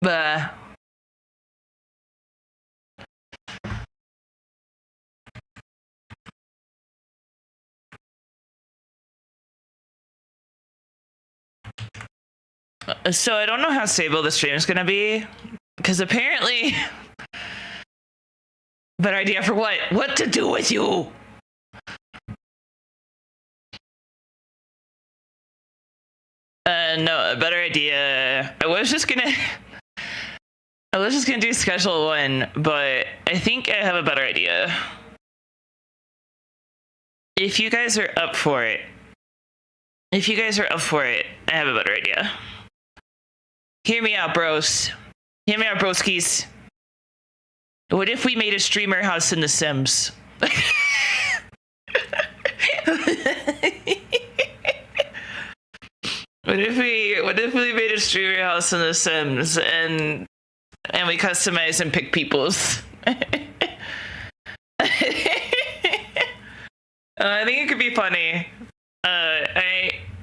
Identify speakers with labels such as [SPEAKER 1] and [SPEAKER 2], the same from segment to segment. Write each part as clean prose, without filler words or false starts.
[SPEAKER 1] But so I don't know how stable the stream is gonna be, because apparently, better idea for what? What to do with you? No, a better idea. I was just gonna do schedule one, but I think I have a better idea. If you guys are up for it, I have a better idea. Hear me out, bros. Hear me out, broskies. What if we made a streamer house in The Sims? What if we made a streamer house in The Sims and we customize and pick people's? I think it could be funny.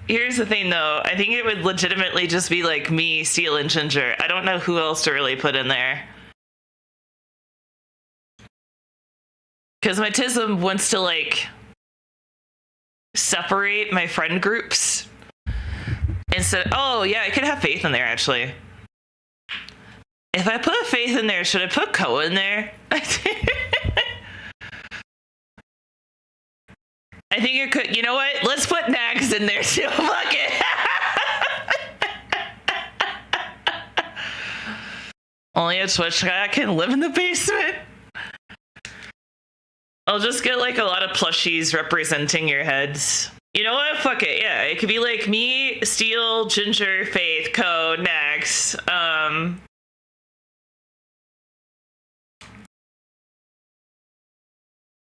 [SPEAKER 1] Here's the thing though. I think it would legitimately just be like me, Steel, and Ginger. I don't know who else to really put in there. Because my Tism wants to like separate my friend groups. Instead, oh yeah, I could have Faith in there actually. If I put Faith in there, should I put Ko in there? I think it could. You know what? Let's put Nags in there too. Fuck it. Only a Twitch guy can live in the basement. I'll just get like a lot of plushies representing your heads. You know what? Fuck it. Yeah, it could be like me, Steel, Ginger, Faith, Ko, Nags. I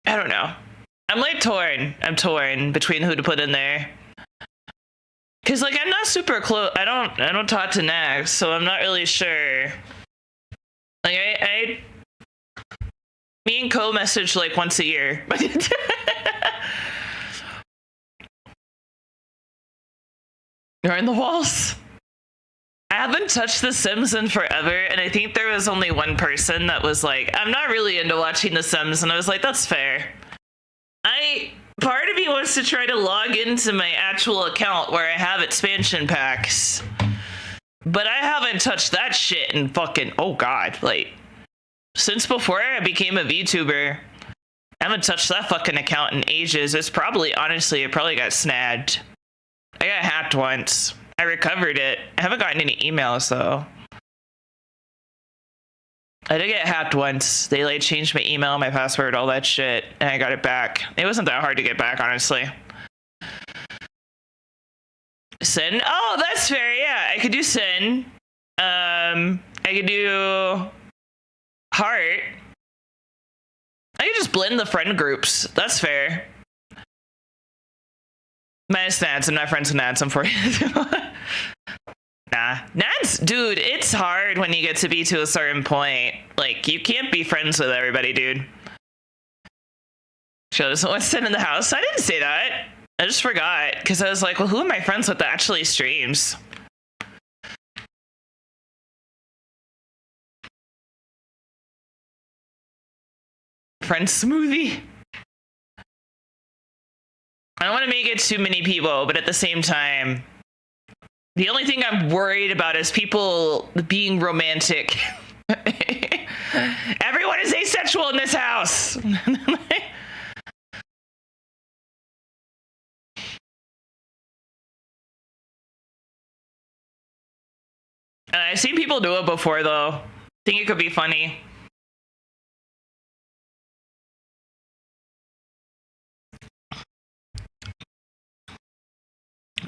[SPEAKER 1] don't know. I'm like torn. I'm torn between who to put in there. Cause like I'm not super close. I don't talk to Nags, so I'm not really sure. Like me and Ko message like once a year. You're in the walls. I haven't touched The Sims in forever, and I think there was only one person that was like, I'm not really into watching The Sims, and I was like, that's fair. Part of me wants to try to log into my actual account where I have expansion packs, but I haven't touched that shit in fucking, oh god, like, since before I became a VTuber. I haven't touched that fucking account in ages. It probably got snagged. I got hacked once. I recovered it. I haven't gotten any emails though. I did get hacked once. They like changed my email, my password, all that shit, and I got it back. It wasn't that hard to get back, honestly. Sin? Oh, that's fair. Yeah, I could do Sin. I could do Heart. I could just blend the friend groups. That's fair. Minus Nats. I'm not friends with Nats, unfortunately. Nah. Nats, dude, it's hard when you get to be to a certain point. Like, you can't be friends with everybody, dude. She doesn't want to sit in the house. I didn't say that. I just forgot. Because I was like, well, who am I friends with that actually streams? Friend Smoothie. I don't want to make it too many people, but at the same time, the only thing I'm worried about is people being romantic. Everyone is asexual in this house. I've seen people do it before, though. I think it could be funny.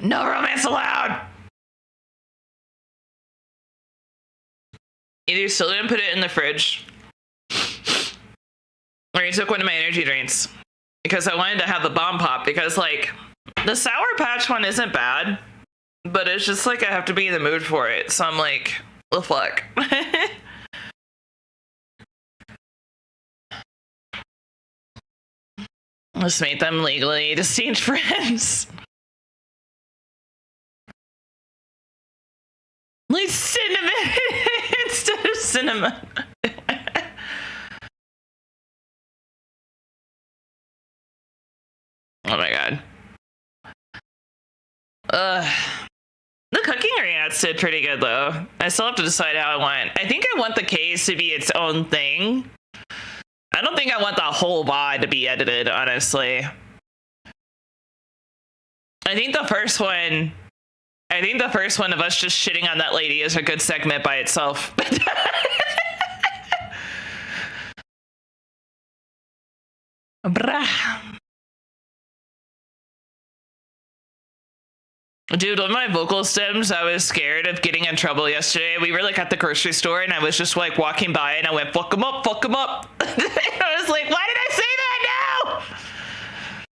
[SPEAKER 1] No romance allowed. Either you still didn't put it in the fridge, or you took one of my energy drinks, because I wanted to have the bomb pop, because like the Sour Patch one isn't bad, but it's just like I have to be in the mood for it. So I'm like, the fuck. Let's make them legally distinct friends. Like cinnamon. cinnamon. Oh my god. The cooking reacts did pretty good though. I still have to decide how I want. I think I want the case to be its own thing. I don't think I want the whole VOD to be edited, honestly. I think the first one of us just shitting on that lady is a good segment by itself. Brah. Dude, with my vocal stems, I was scared of getting in trouble yesterday. We were like at the grocery store and I was just like walking by and I went, fuck them up, fuck them up. I was like, why did I say that now?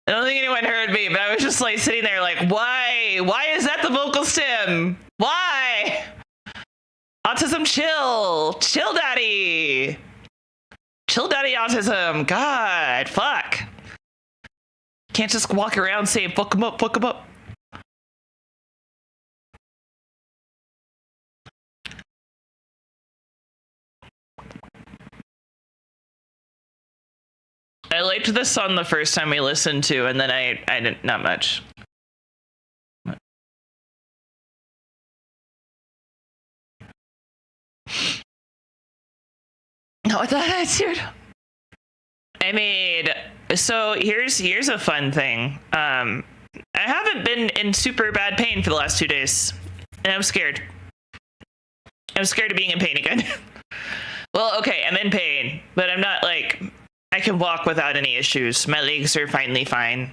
[SPEAKER 1] I don't think anyone heard me, but I was just like sitting there like, why? Why is that the vocal stem? Why? Autism chill. Chill daddy. Chill daddy autism. God, fuck. Can't just walk around saying, fuck them up, fuck them up. I liked this song the first time we listened to, and then I didn't, not much. Not with that attitude. I made, so here's a fun thing. I haven't been in super bad pain for the last 2 days, and I'm scared. I'm scared of being in pain again. Well, okay, I'm in pain, but I'm not like, I can walk without any issues. My legs are finally fine.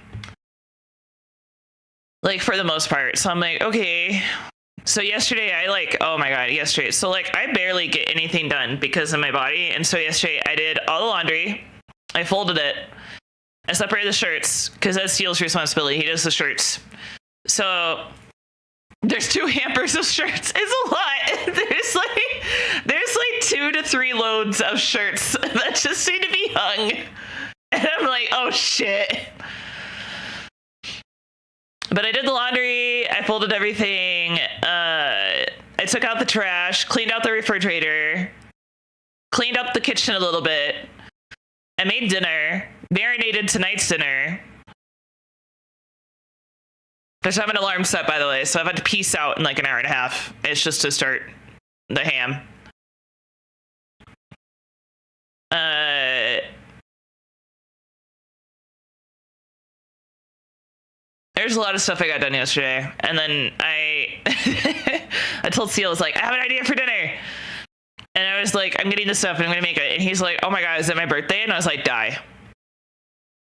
[SPEAKER 1] Like, for the most part. So I'm like, okay. So yesterday, oh my god, yesterday. So, like, I barely get anything done because of my body. And so yesterday, I did all the laundry. I folded it. I separated the shirts because that's Steele's responsibility. He does the shirts. So there's 2 hampers of shirts. It's a lot. There's like 2 to 3 loads of shirts that just need to be hung. And I'm like, oh shit. But I did the laundry. I folded everything. I took out the trash, cleaned out the refrigerator, cleaned up the kitchen a little bit. I made dinner, marinated tonight's dinner. There's an alarm set, by the way, so I've had to peace out in like an hour and a half. It's just to start the ham. There's a lot of stuff I got done yesterday, and then I told Seal, I was like, I have an idea for dinner. And I was like, I'm getting this stuff and I'm gonna make it. And he's like, oh my god, is it my birthday? And I was like, die.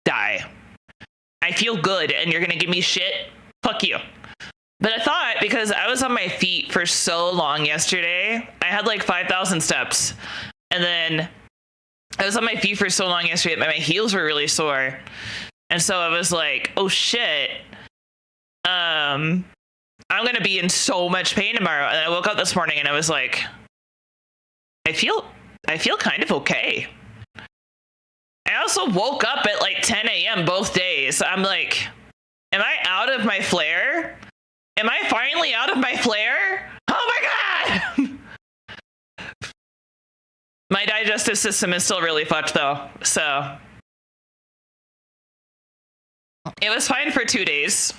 [SPEAKER 1] I feel good and you're gonna give me shit? Fuck you. But I thought, because I was on my feet for so long yesterday, I had like 5,000 steps. And then I was on my feet for so long yesterday that my heels were really sore. And so I was like, oh shit. I'm gonna be in so much pain tomorrow. And I woke up this morning and I was like, I feel kind of okay. I also woke up at like 10 a.m. both days. I'm like, am I out of my flare? Am I finally out of my flare? Oh my god! My digestive system is still really fucked though, so. It was fine for 2 days.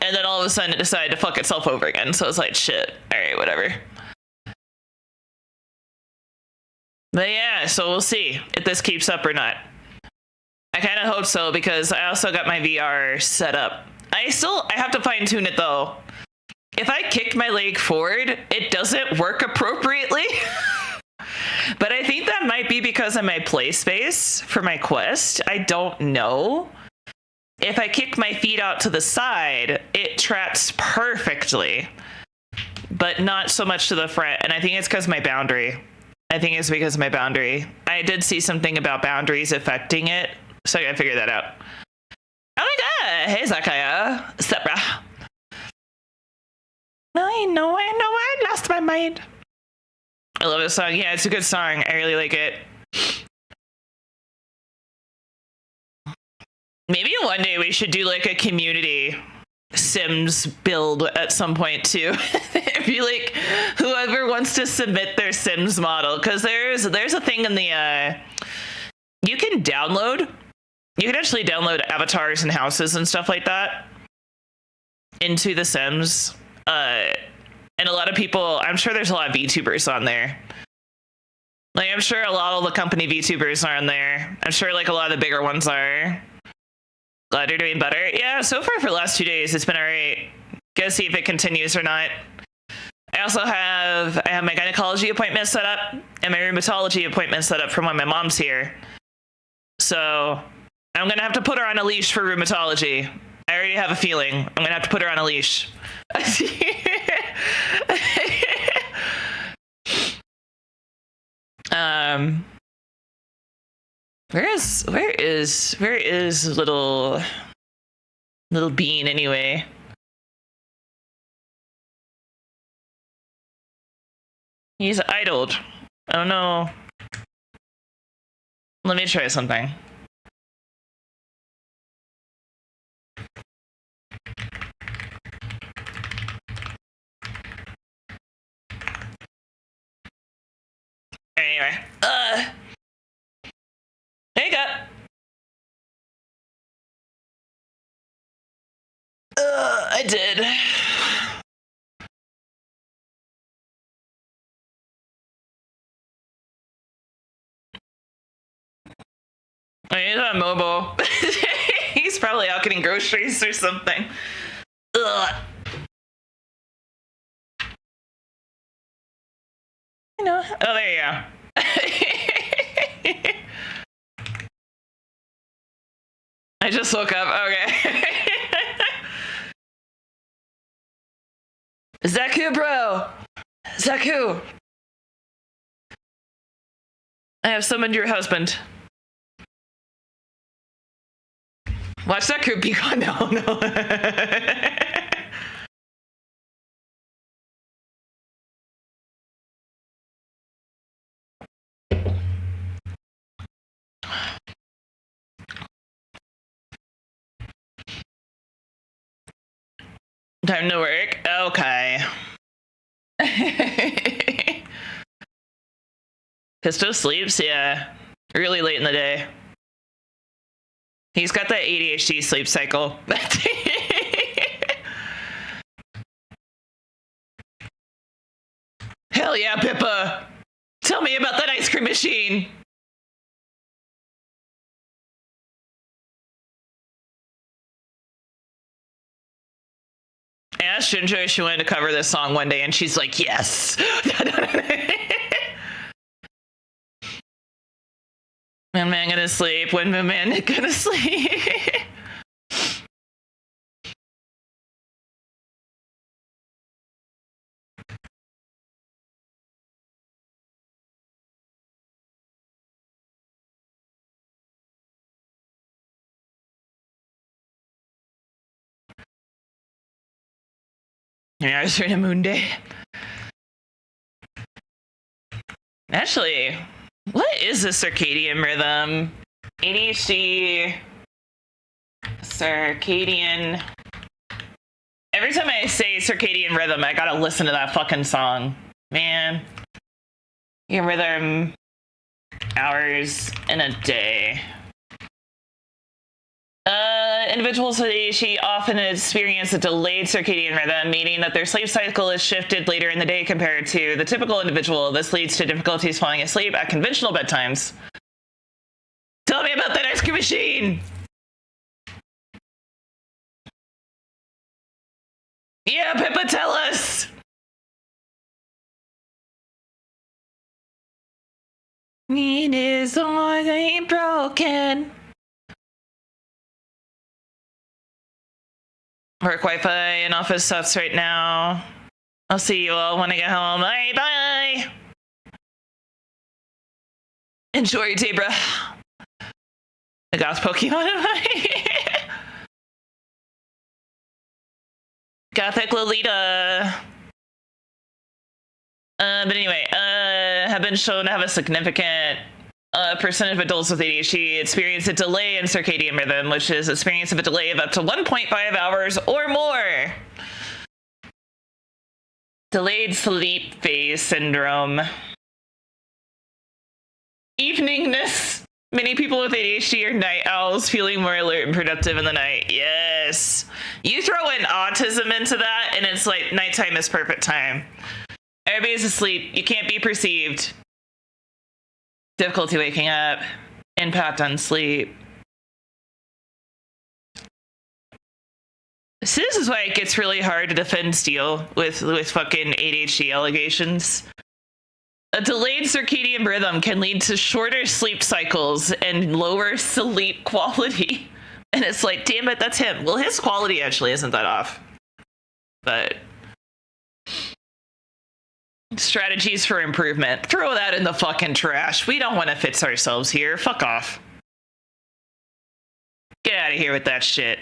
[SPEAKER 1] And then all of a sudden it decided to fuck itself over again. So I was like, shit, all right, whatever. But yeah, so we'll see if this keeps up or not. I kind of hope so because I also got my VR set up. I have to fine tune it though. If I kick my leg forward, it doesn't work appropriately. But I think that might be because of my play space for my Quest. I don't know. If I kick my feet out to the side, it traps perfectly, but not so much to the front. And I think it's because my boundary. I think it's because of my boundary. I did see something about boundaries affecting it, so I gotta figure that out. Oh my god! Hey, Zakaya. What's up, brah? I know, I lost my mind. I love this song. Yeah, it's a good song. I really like it. Maybe one day we should do like a community Sims build at some point too. It'd be like, whoever wants to submit their Sims model, because there's a thing in the you can actually download avatars and houses and stuff like that into the Sims. And a lot of people, I'm sure there's a lot of VTubers on there. Like, I'm sure a lot of the company VTubers are on there. I'm sure like a lot of the bigger ones are. Glad you're doing better. Yeah, so far for the last 2 days, it's been all right. Gotta see if it continues or not. I also have my gynecology appointment set up and my rheumatology appointment set up for when my mom's here. So I'm gonna have to put her on a leash for rheumatology. I already have a feeling I'm gonna have to put her on a leash. Where is little Bean anyway? He's idled. I don't know. Let me try something. Anyway, there you go. I did. He's on mobile. He's probably out getting groceries or something. Ugh. You know. Oh, there you go. I just woke up. Okay. Zaku, bro. Zaku. I have summoned your husband. Watch Zaku be gone now. No. Time to work. Okay. Pisto sleeps, yeah. Really late in the day. He's got that ADHD sleep cycle. Hell yeah, Pippa! Tell me about that ice cream machine! I asked Ginger if she wanted to cover this song one day, and she's like, yes. When man gonna sleep? When man gonna sleep? Yeah, I was reading Moon Day. Actually, what is a circadian rhythm? ADHD, circadian. Every time I say circadian rhythm, I gotta listen to that fucking song. Man. Your rhythm, hours in a day. Individuals with ADHD often experience a delayed circadian rhythm, meaning that their sleep cycle is shifted later in the day compared to the typical individual. This leads to difficulties falling asleep at conventional bedtimes. Tell me about that ice cream machine! Yeah, Pippa, tell us! It is only broken. Work Wi-Fi and office stuffs right now. I'll see you all when I get home. Bye bye. Enjoy your day, bruh. I got Pokemon. Gothic Lolita. But anyway, have been shown to have a significant percentage of adults with ADHD experience a delay in circadian rhythm, which is experience of a delay of up to 1.5 hours or more. Delayed sleep phase syndrome. Eveningness. Many people with ADHD are night owls, feeling more alert and productive in the night. Yes. You throw in autism into that, and it's like nighttime is perfect time. Everybody's asleep. You can't be perceived. Difficulty waking up. Impact on sleep. So this is why it gets really hard to defend Steele with fucking ADHD allegations. A delayed circadian rhythm can lead to shorter sleep cycles and lower sleep quality. And it's like, damn it, that's him. Well, his quality actually isn't that off. But strategies for improvement. Throw that in the fucking trash. We don't want to fix ourselves here. Fuck off. Get out of here with that shit.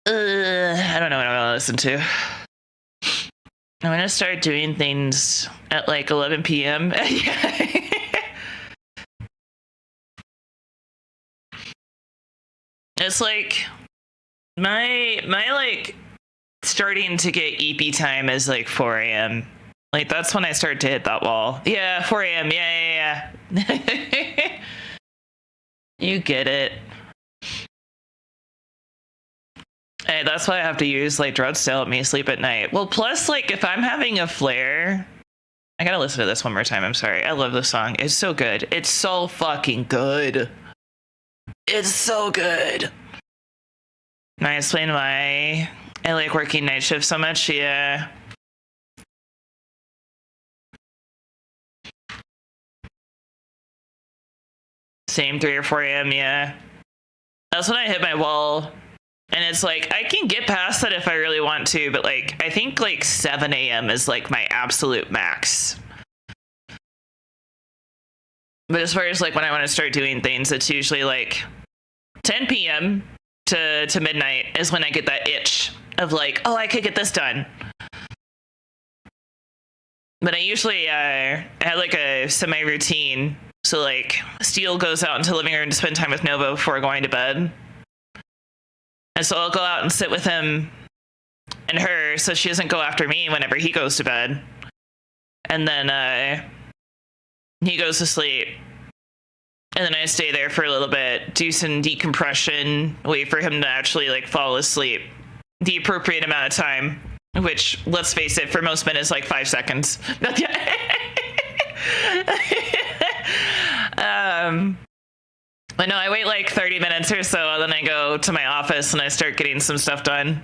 [SPEAKER 1] I don't know what I'm gonna listen to. I'm gonna start doing things at like 11 p.m. It's like my like starting to get EP time is like 4 a.m. Like that's when I start to hit that wall. Yeah, 4 a.m. Yeah. You get it. Hey, that's why I have to use like drugs to help me sleep at night. Well, plus like if I'm having a flare, I gotta listen to this one more time. I'm sorry. I love this song. It's so good. It's so fucking good. It's so good. Can I explain why I like working night shift so much? Yeah. Same 3 or 4 a.m. Yeah. That's when I hit my wall. And it's like, I can get past that if I really want to, but like, I think like 7 a.m. is like my absolute max. But as far as like when I want to start doing things, it's usually like 10 p.m. to midnight is when I get that itch of like, oh, I could get this done. But I usually I have like a semi-routine. So like Steele goes out into the living room to spend time with Nova before going to bed. And so I'll go out and sit with him and her so she doesn't go after me whenever he goes to bed. And then he goes to sleep. And then I stay there for a little bit, do some decompression, wait for him to actually like fall asleep. The appropriate amount of time, which, let's face it, for most men is like 5 seconds. But no, I wait like 30 minutes or so, and then I go to my office and I start getting some stuff done.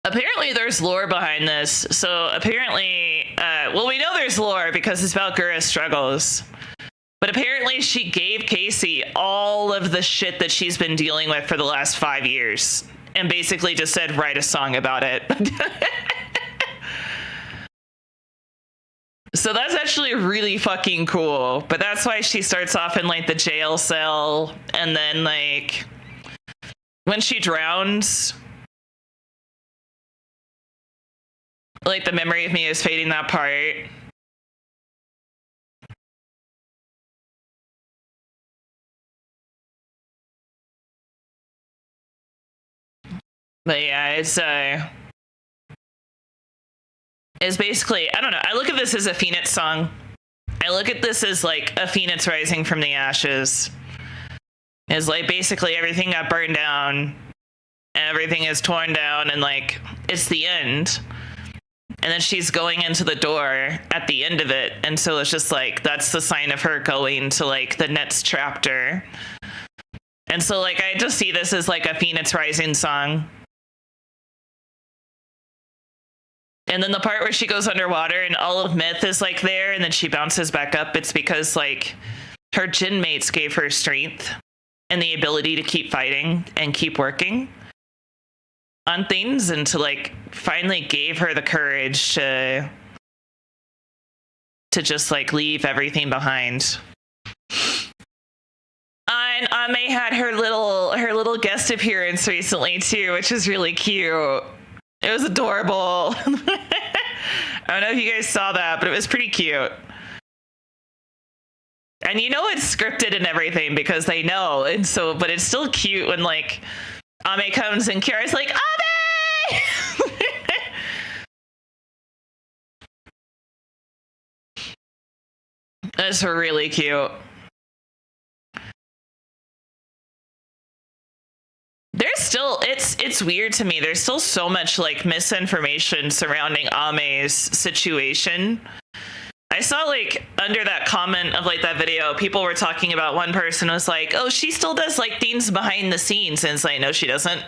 [SPEAKER 1] Apparently there's lore behind this. So apparently, well, we know there's lore because it's about Gura's struggles. But apparently she gave Casey all of the shit that she's been dealing with for the last 5 years. And basically just said, write a song about it. So that's actually really fucking cool. But that's why she starts off in like the jail cell. And then like when she drowns, like the memory of me is fading, that part. But yeah, it's basically, I don't know, I look at this as a Phoenix song. I look at this as like a Phoenix rising from the ashes. It's like basically everything got burned down, everything is torn down, and like it's the end. And then she's going into the door at the end of it, and so it's just like that's the sign of her going to like the next chapter. And so like I just see this as like a Phoenix rising song. And then the part where she goes underwater and all of Myth is like there and then she bounces back up, it's because like her gin mates gave her strength and the ability to keep fighting and keep working on things, and to like finally gave her the courage to to just like leave everything behind. And Ame had her little guest appearance recently too, which is really cute. It was adorable. I don't know if you guys saw that, but it was pretty cute. And you know it's scripted and everything because they know, and so, but it's still cute when like Ame comes and Kiara's like, Ame! That's really cute. There's still, it's weird to me. There's still so much like misinformation surrounding Ame's situation. I saw like under that comment of like that video, people were talking about, one person was like, oh, she still does like things behind the scenes. And it's like, no, she doesn't.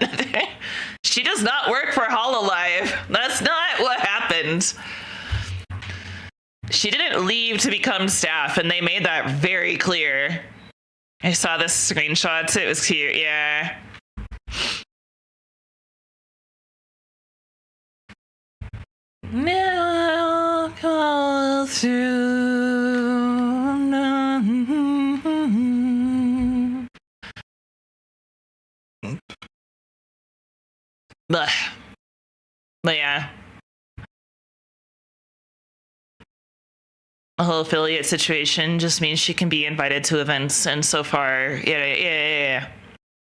[SPEAKER 1] She does not work for Hololive. That's not what happened. She didn't leave to become staff, and they made that very clear. I saw the screenshots. It was cute. Yeah. Now call through. But yeah. The whole affiliate situation just means she can be invited to events, and so far, yeah.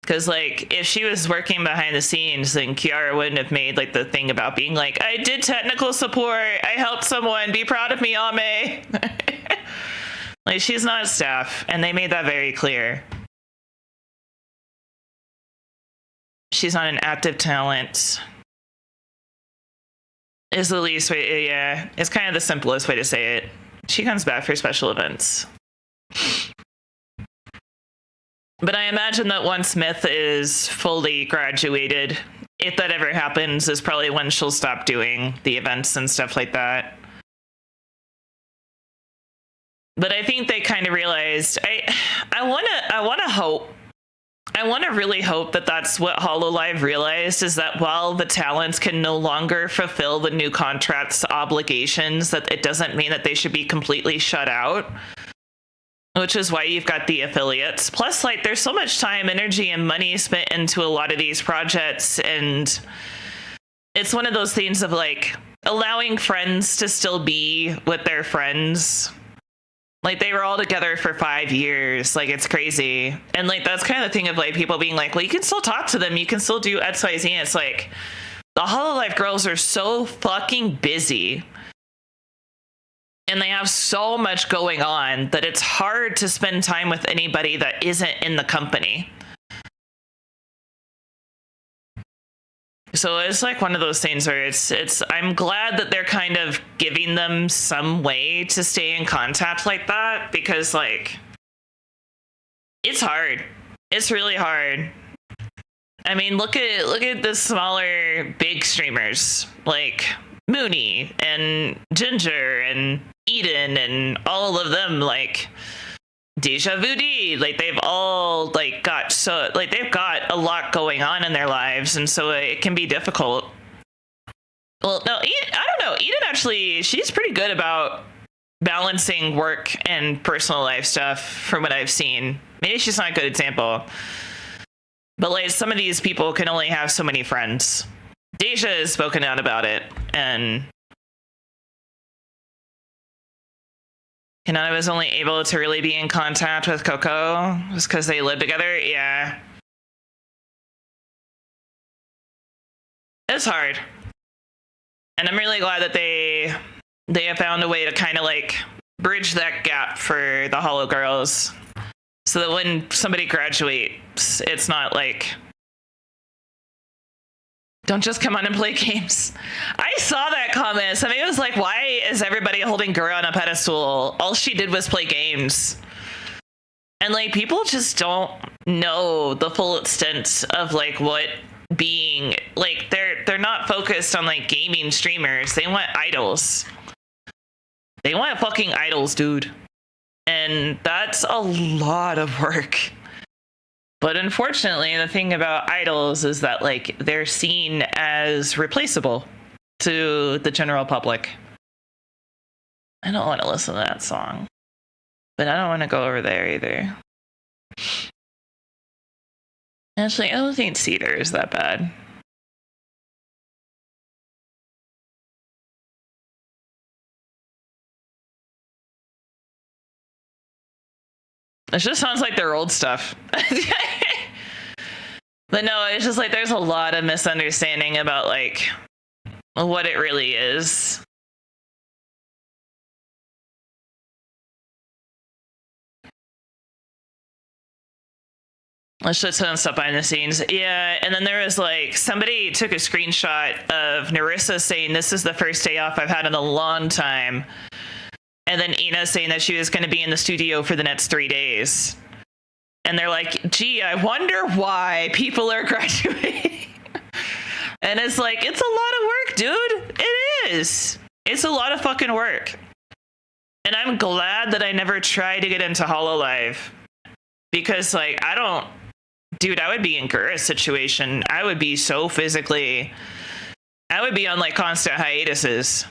[SPEAKER 1] Because like, if she was working behind the scenes, then Kiara wouldn't have made like the thing about being like, I did technical support, I helped someone, be proud of me, Ame. Like, she's not staff, and they made that very clear. She's not an active talent. Is the least way, yeah. It's kind of the simplest way to say it. She comes back for special events. But I imagine that once Myth is fully graduated, if that ever happens, is probably when she'll stop doing the events and stuff like that. But I think they kind of realized, I want to really hope that that's what Hololive realized, is that while the talents can no longer fulfill the new contract's obligations, that it doesn't mean that they should be completely shut out. Which is why you've got the affiliates. Plus, like, there's so much time, energy, and money spent into a lot of these projects, and it's one of those things of like allowing friends to still be with their friends. Like, they were all together for 5 years. Like, it's crazy. And like, that's kind of the thing of like people being like, well, you can still talk to them, you can still do XYZ. And it's like, the Hololive girls are so fucking busy, and they have so much going on that it's hard to spend time with anybody that isn't in the company. So it's like one of those things where I'm glad that they're kind of giving them some way to stay in contact like that, because like, it's hard. It's really hard. I mean, look at the smaller big streamers like Mooney and Ginger and Eden and all of them, like Deja Vu D, like they've all like got so like they've got a lot going on in their lives, and so it can be difficult. Well, no, I don't know. Eden actually, she's pretty good about balancing work and personal life stuff from what I've seen. Maybe she's not a good example, but like some of these people can only have so many friends. Deja has spoken out about it, and I was only able to really be in contact with Coco just because they live together. Yeah. It's hard. And I'm really glad that they have found a way to kind of like bridge that gap for the Holo girls, so that when somebody graduates, it's not like, don't just come on and play games. I saw that comment. Somebody was like, why is everybody holding Gura on a pedestal? All she did was play games. And like, people just don't know the full extent of like what being like, they're not focused on like gaming streamers. They want idols. They want fucking idols, dude. And that's a lot of work. But unfortunately, the thing about idols is that like, they're seen as replaceable to the general public. I don't want to listen to that song. But I don't want to go over there either. Actually, I don't think Cedar is that bad. It just sounds like their old stuff. But no, it's just like there's a lot of misunderstanding about like what it really is. Let's just tell stuff behind the scenes. Yeah, and then there was like somebody took a screenshot of Narissa saying this is the first day off I've had in a long time. And then Ina saying that she was going to be in the studio for the next 3 days. And they're like, gee, I wonder why people are graduating. And it's like, it's a lot of work, dude. It is. It's a lot of fucking work. And I'm glad that I never tried to get into Hololive. Because, like, dude, I would be in Gura's situation. I would be so physically... I would be on, like, constant hiatuses.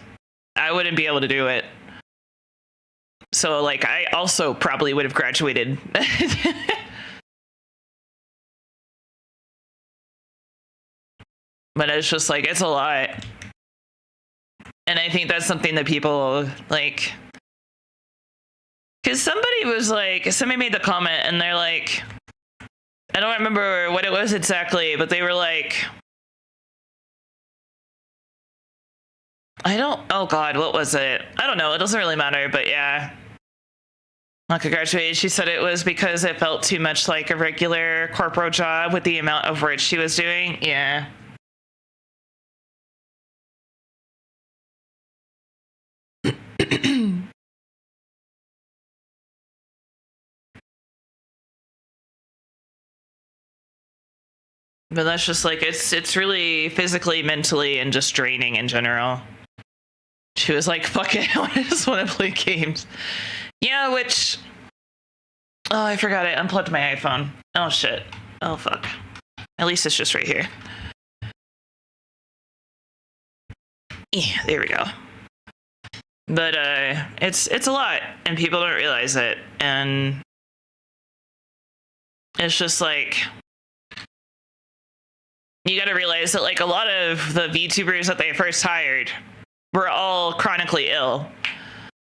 [SPEAKER 1] I wouldn't be able to do it. So, like, I also probably would have graduated. But it's just, like, it's a lot. And I think that's something that people, like... Because somebody made the comment, and they're like... I don't remember what it was exactly, but they were like... oh god, what was it? I don't know, it doesn't really matter, but yeah. Maka graduated, she said it was because it felt too much like a regular corporate job with the amount of work she was doing. Yeah. But that's just like, it's really physically, mentally, and just draining in general. She was like, fuck it, I just want to play games. Yeah, which... Oh, I forgot I unplugged my iPhone. Oh, shit. Oh, fuck. At least it's just right here. Yeah, there we go. But, it's a lot, and people don't realize it, and... It's just like... You gotta realize that, like, a lot of the VTubers that they first hired were all chronically ill.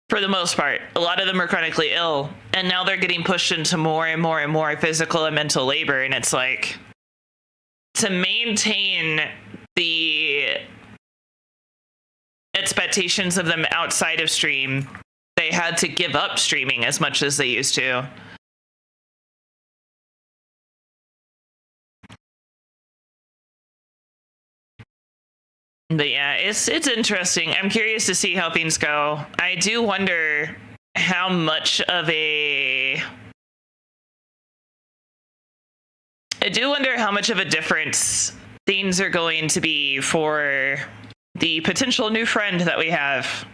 [SPEAKER 1] For the most part. A lot of them are chronically ill. And now they're getting pushed into more and more and more physical and mental labor. And it's like, to maintain the expectations of them outside of stream, they had to give up streaming as much as they used to. But yeah, it's interesting. I'm curious to see how things go. I do wonder how much of a... I do wonder how much of a difference things are going to be for the potential new friend that we have.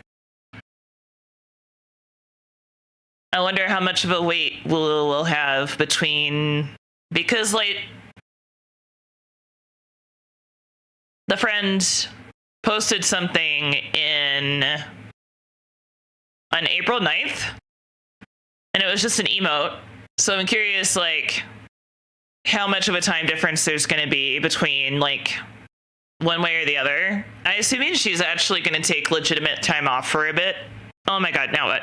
[SPEAKER 1] I wonder how much of a weight we'll have between... Because, like, the friend posted something on April 9th, and it was just an emote. So I'm curious, like, how much of a time difference there's going to be between, like, one way or the other. I assume she's actually going to take legitimate time off for a bit. Oh my god, now what?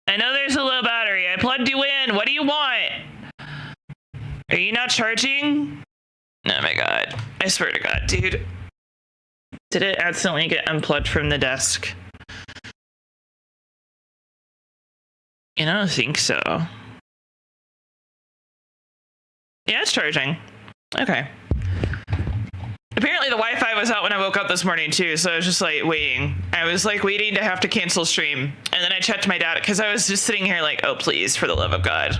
[SPEAKER 1] I know there's a low battery. I plugged you in. What do you want? Are you not charging? Oh my god. I swear to god, dude. Did it accidentally get unplugged from the desk? I don't think so. Yeah, it's charging. Okay. Apparently the Wi-Fi was out when I woke up this morning too, so I was just like waiting. I was like waiting to have to cancel stream. And then I checked my data because I was just sitting here like, oh please, for the love of God.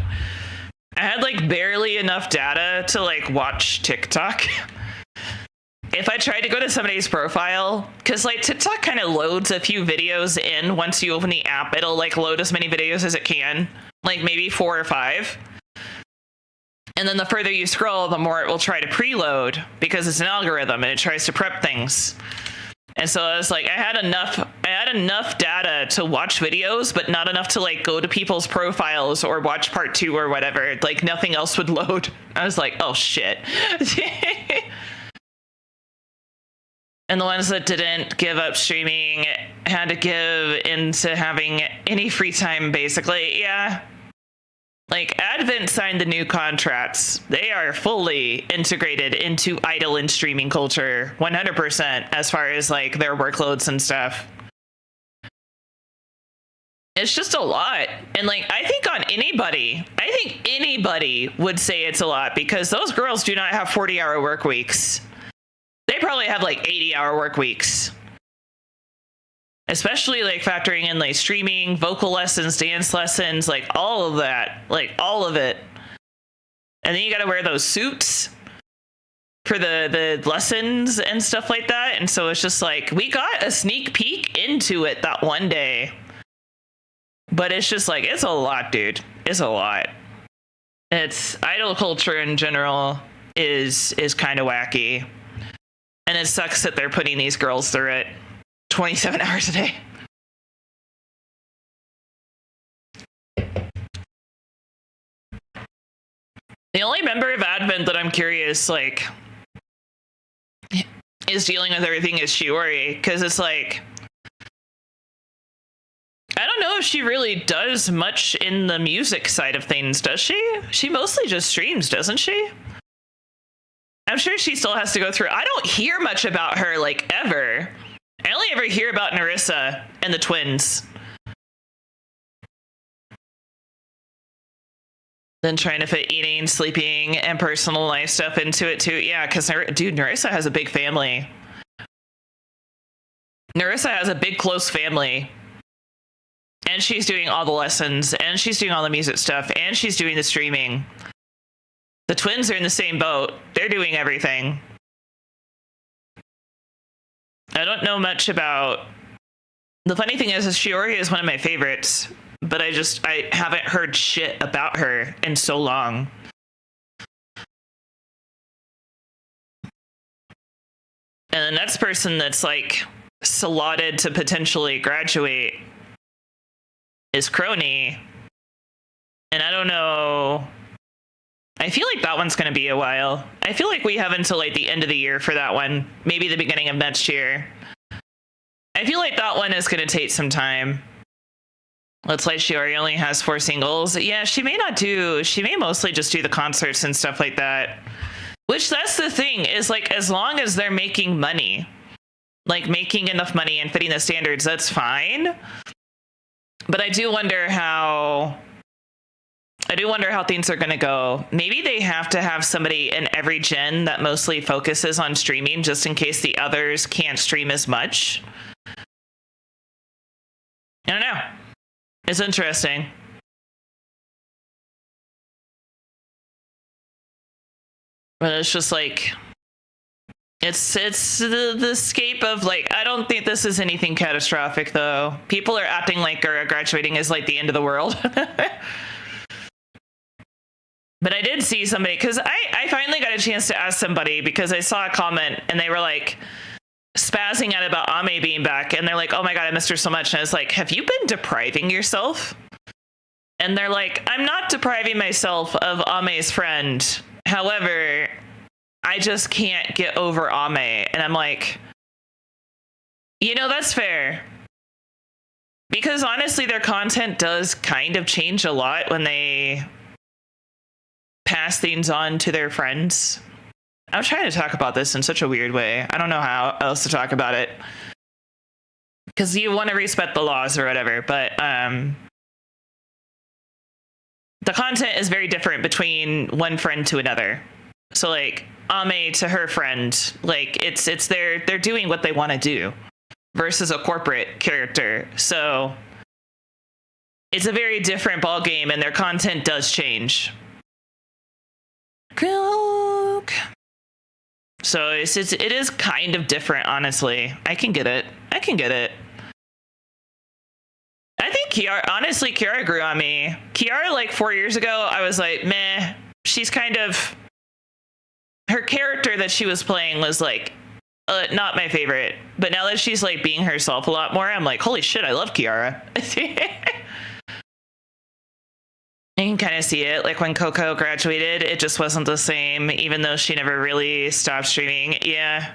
[SPEAKER 1] I had like barely enough data to like watch TikTok. If I tried to go to somebody's profile, because like TikTok kind of loads a few videos in once you open the app, it'll like load as many videos as it can, like maybe 4 or 5. And then the further you scroll, the more it will try to preload because it's an algorithm and it tries to prep things. And so I was like, I had enough data to watch videos, but not enough to like go to people's profiles or watch part 2 or whatever. Like nothing else would load. I was like, oh shit. And the ones that didn't give up streaming had to give into having any free time, basically. Yeah. Like, Advent signed the new contracts. They are fully integrated into idle and streaming culture, 100%, as far as, like, their workloads and stuff. It's just a lot. And, like, I think anybody would say it's a lot, because those girls do not have 40-hour work weeks. They probably have, like, 80-hour work weeks. Especially like factoring in like streaming, vocal lessons, dance lessons, like all of that, like all of it. And then you got to wear those suits for the lessons and stuff like that. And so it's just like, we got a sneak peek into it that one day. But it's just like, it's a lot, dude. It's a lot. It's idol culture in general is kind of wacky. And it sucks that they're putting these girls through it 27 hours a day. The only member of Advent that I'm curious, like, is dealing with everything is Shiori, because it's like, I don't know if she really does much in the music side of things, does she? She mostly just streams, doesn't she? I'm sure she still has to go through. I don't hear much about her, like, ever. I only ever hear about Nerissa and the twins. Then trying to fit eating, sleeping, and personal life stuff into it too. Yeah, because, dude, Nerissa has a big family. Nerissa has a big, close family. And she's doing all the lessons, and she's doing all the music stuff, and she's doing the streaming. The twins are in the same boat. They're doing everything. I don't know much about... The funny thing is Shiori is one of my favorites, but I haven't heard shit about her in so long. And the next person that's like slotted to potentially graduate is Crony. And I don't know... I feel like that one's going to be a while. I feel like we have until like the end of the year for that one. Maybe the beginning of next year. I feel like that one is going to take some time. Let's say Shiori only has 4 singles. Yeah, she may mostly just do the concerts and stuff like that. Which, that's the thing, is like, as long as they're making money, like making enough money and fitting the standards, that's fine. But I do wonder how things are going to go. Maybe they have to have somebody in every gen that mostly focuses on streaming, just in case the others can't stream as much. I don't know. It's interesting. But it's just like, it's the scape of like, I don't think this is anything catastrophic though. People are acting like graduating is like the end of the world. But I did see somebody, because I finally got a chance to ask somebody, because I saw a comment and they were like spazzing out about Ame being back. And they're like, oh my God, I missed her so much. And I was like, have you been depriving yourself? And they're like, I'm not depriving myself of Ame's friend. However, I just can't get over Ame. And I'm like, that's fair. Because honestly, their content does kind of change a lot when they pass things on to their friends. I'm trying to talk about this in such a weird way. I don't know how else to talk about it, because you want to respect the laws or whatever, but the content is very different between one friend to another. So like Ame to her friend, like it's they're doing what they want to do versus a corporate character. So it's a very different ball game, and their content does change. So it is kind of different, honestly. I can get it. I think Kiara grew on me. Kiara, like 4 years ago, I was like, meh. She's kind of... Her character that she was playing was like not my favorite. But now that she's like being herself a lot more, I'm like, holy shit, I love Kiara. You can kind of see it. Like when Coco graduated, it just wasn't the same, even though she never really stopped streaming. Yeah.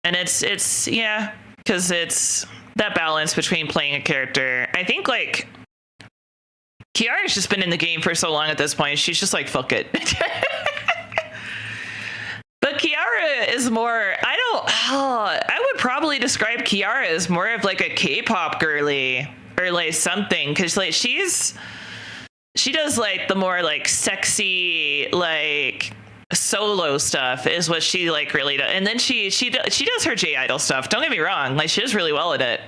[SPEAKER 1] And it's yeah, because it's that balance between playing a character. I think like Kiara's just been in the game for so long at this point. She's just like, fuck it. But Kiara is more, I would probably describe Kiara as more of like a K-pop girly or like something. Cause like she does like the more like sexy, like solo stuff is what she like really does. And then she does her J-Idol stuff. Don't get me wrong. Like she does really well at it.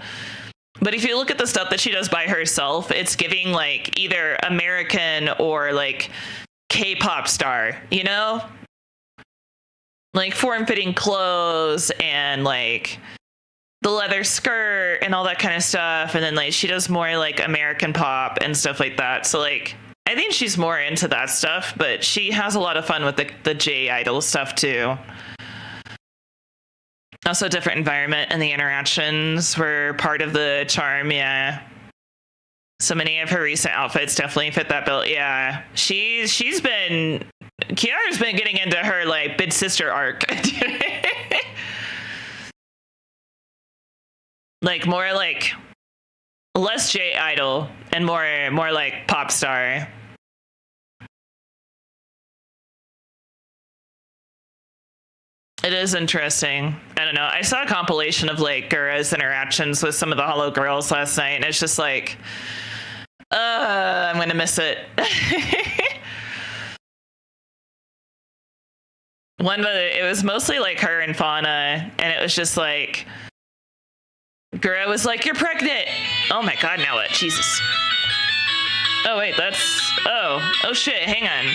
[SPEAKER 1] But if you look at the stuff that she does by herself, it's giving like either American or like K-pop star, you know? Like form-fitting clothes and like the leather skirt and all that kind of stuff. And then like she does more like American pop and stuff like that. So like I think she's more into that stuff, but she has a lot of fun with the J-Idol stuff too. Also, different environment and the interactions were part of the charm, yeah. So many of her recent outfits definitely fit that bill. Yeah, Kiara's been getting into her like big sister arc. Like more like less J-Idol and more like pop star. It is interesting. I don't know. I saw a compilation of like Gura's interactions with some of the Hollow Girls last night, and it's just like, I'm gonna miss it. It was mostly like her and Fauna, and it was just like, Gura was like, "You're pregnant." Oh my god! Now what? Jesus. Oh wait, that's. Oh shit! Hang on.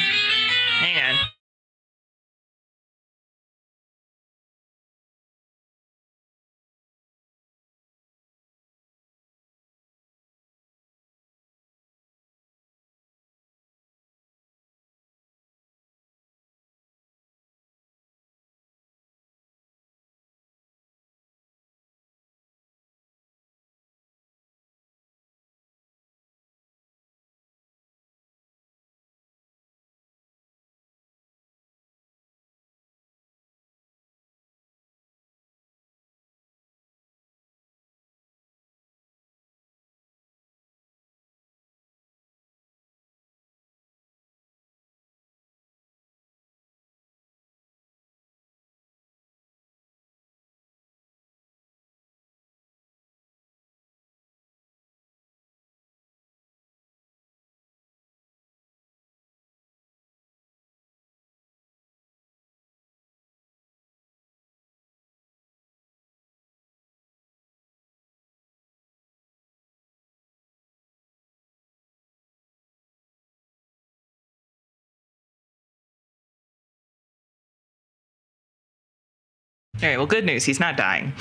[SPEAKER 1] All right, well, good news. He's not dying.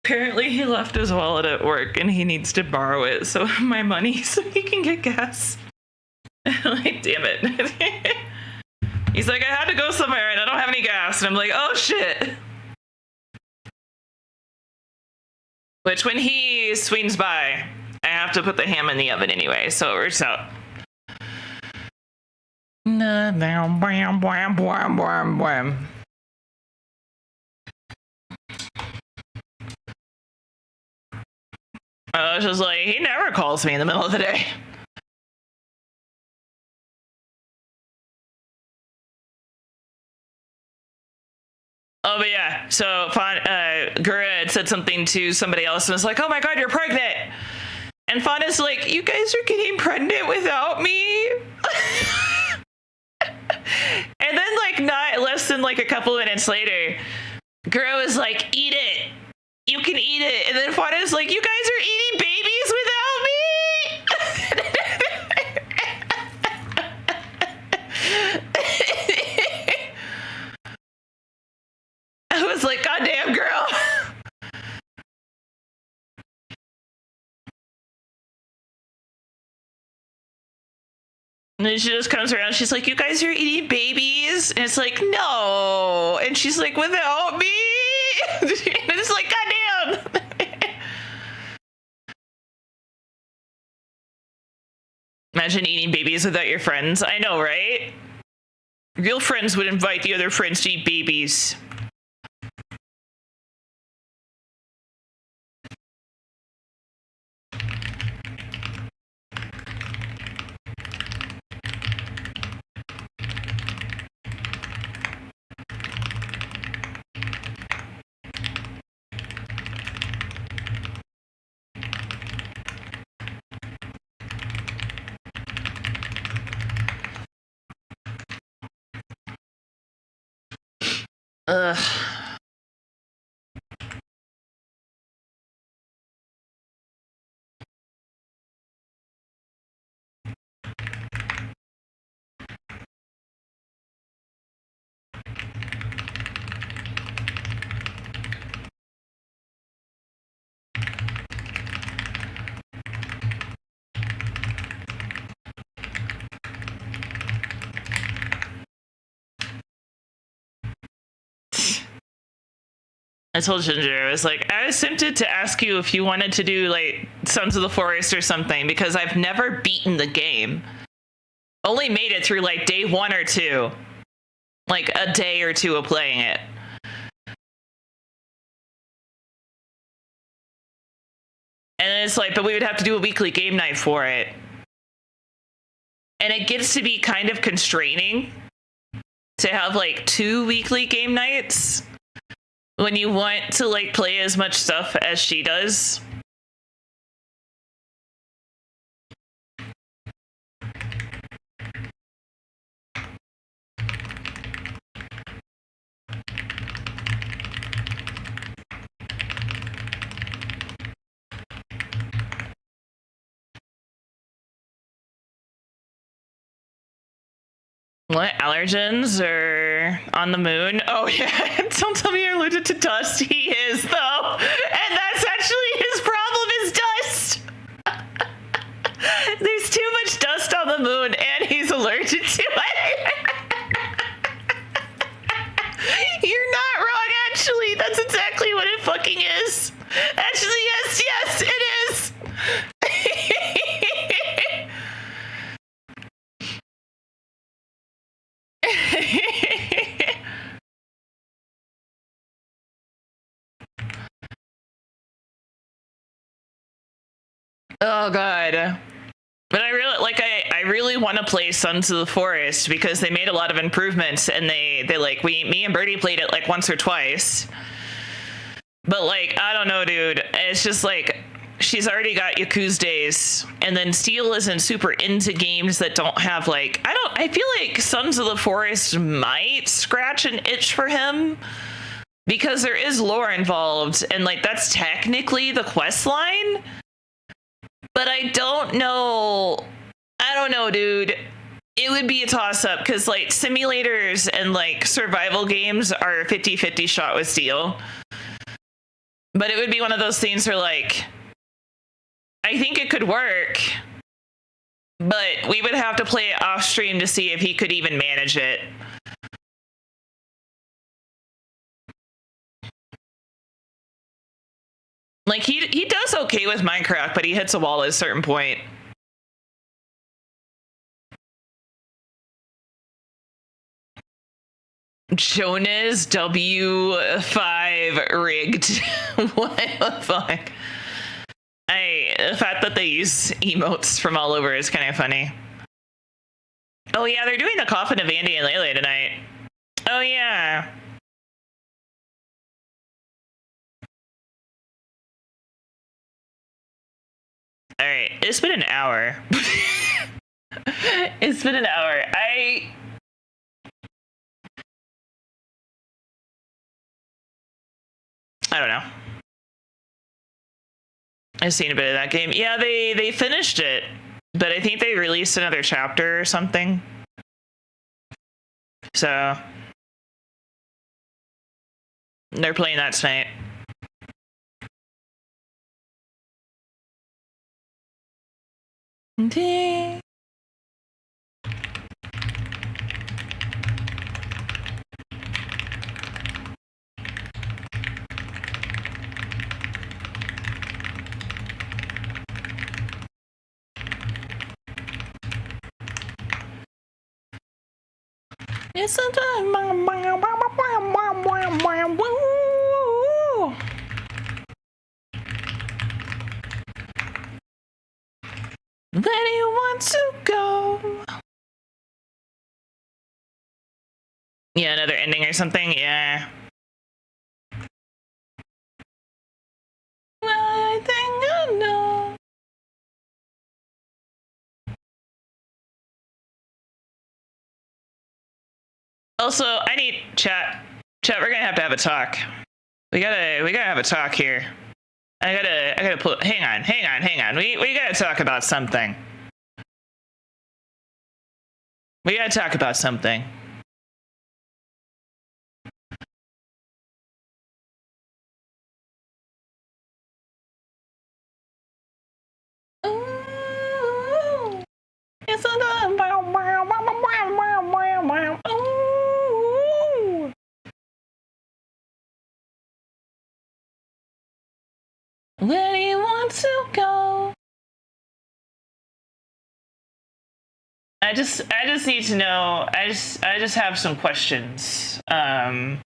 [SPEAKER 1] Apparently, he left his wallet at work and he needs to borrow it, so my money, so he can get gas. Like, damn it. He's like, I had to go somewhere and I don't have any gas. And I'm like, oh shit. Which, when he swings by, I have to put the ham in the oven anyway, so it works out. I was just like, he never calls me in the middle of the day. Oh, but yeah, so Gura had said something to somebody else and was like, oh my god, you're pregnant. And Fauna's like, you guys are getting pregnant without me? And then, like, not less than like a couple minutes later, Gura was like, eat it. You can eat it. And then Fauna's like, you guys are eating babies without me? I was like, goddamn, girl. And then she just comes around. She's like, "You guys are eating babies," and it's like, "No." And she's like, "Without me," and it's like, "Goddamn." Imagine eating babies without your friends. I know, right? Real friends would invite the other friends to eat babies. Ugh. I told Ginger, I was like, I was tempted to ask you if you wanted to do like Sons of the Forest or something, because I've never beaten the game. Only made it through like day 1 or 2. Like a day or 2 of playing it. And it's like, but we would have to do a weekly game night for it. And it gets to be kind of constraining to have like 2 weekly game nights when you want to like play as much stuff as she does. What? Allergens are on the moon? Oh yeah, don't tell me you're allergic to dust. He is though, and that's actually his problem is dust. There's too much dust on the moon and he's allergic to it. You're not wrong, actually. That's exactly what it fucking is. Actually, yes, it is. Oh god. But I really want to play Sons of the Forest because they made a lot of improvements, and they like me and Birdie played it like once or twice. But like, I don't know, dude. It's just like she's already got Yakuza days, and then Steel isn't super into games that don't have like I feel like Sons of the Forest might scratch an itch for him because there is lore involved, and like that's technically the quest line. But I don't know, dude. It would be a toss-up because like simulators and like survival games are a 50-50 shot with Steel. But it would be one of those things where like I think it could work, but we would have to play it off stream to see if he could even manage it. Like he does okay with Minecraft, but he hits a wall at a certain point. Jonas W5 rigged. What the fuck? The fact that they use emotes from all over is kind of funny. Oh yeah, they're doing the Coffin of Andy and Lele tonight. Oh yeah. All right, it's been an hour. It's been an hour. I don't know. I've seen a bit of that game. Yeah, they finished it, but I think they released another chapter or something. So they're playing that tonight. It's a where do you want to go? Yeah, another ending or something? Yeah. I think I know. Also, I need chat. Chat, we're gonna have a talk. We gotta have a talk here. I gotta pull. Hang on. We gotta talk about something. We gotta talk about something. Ooh, it's a ooh. Where do you want to go? I just need to know. I just have some questions. I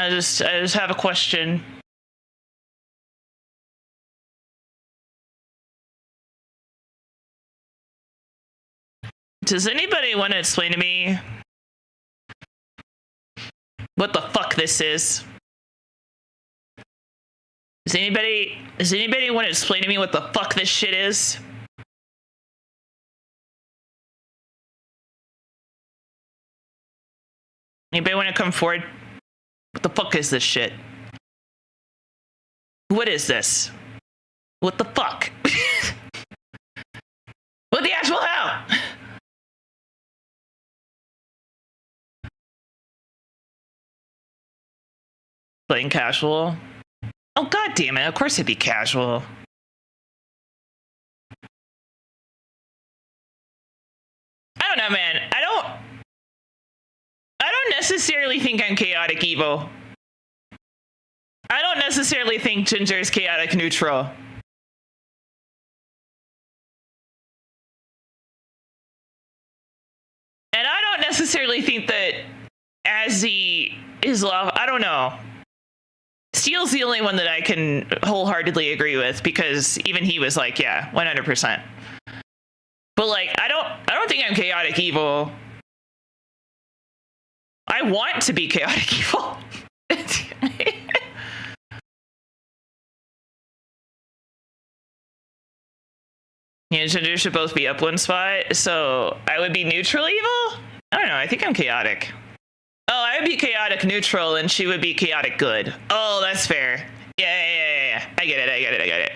[SPEAKER 1] just have a question. Does anybody want to explain to me what the fuck this is? Does anybody want to explain to me what the fuck this shit is? Anybody want to come forward? What the fuck is this shit? What is this? What the fuck? What the actual hell? Playing casual? Oh, god damn it. Of course it'd be casual. I don't know, man. I don't necessarily think I'm chaotic evil. I don't necessarily think Ginger is chaotic neutral. And I don't necessarily think that Azzy is love. I don't know. Steele's the only one that I can wholeheartedly agree with, because even he was like, yeah, 100%. But like, I don't think I'm chaotic evil. I want to be chaotic evil. Yeah, Ginger should both be up one spot, so I would be neutral evil? I don't know, I think I'm chaotic. Oh, I would be chaotic neutral and she would be chaotic good. Oh, that's fair. Yeah. I get it.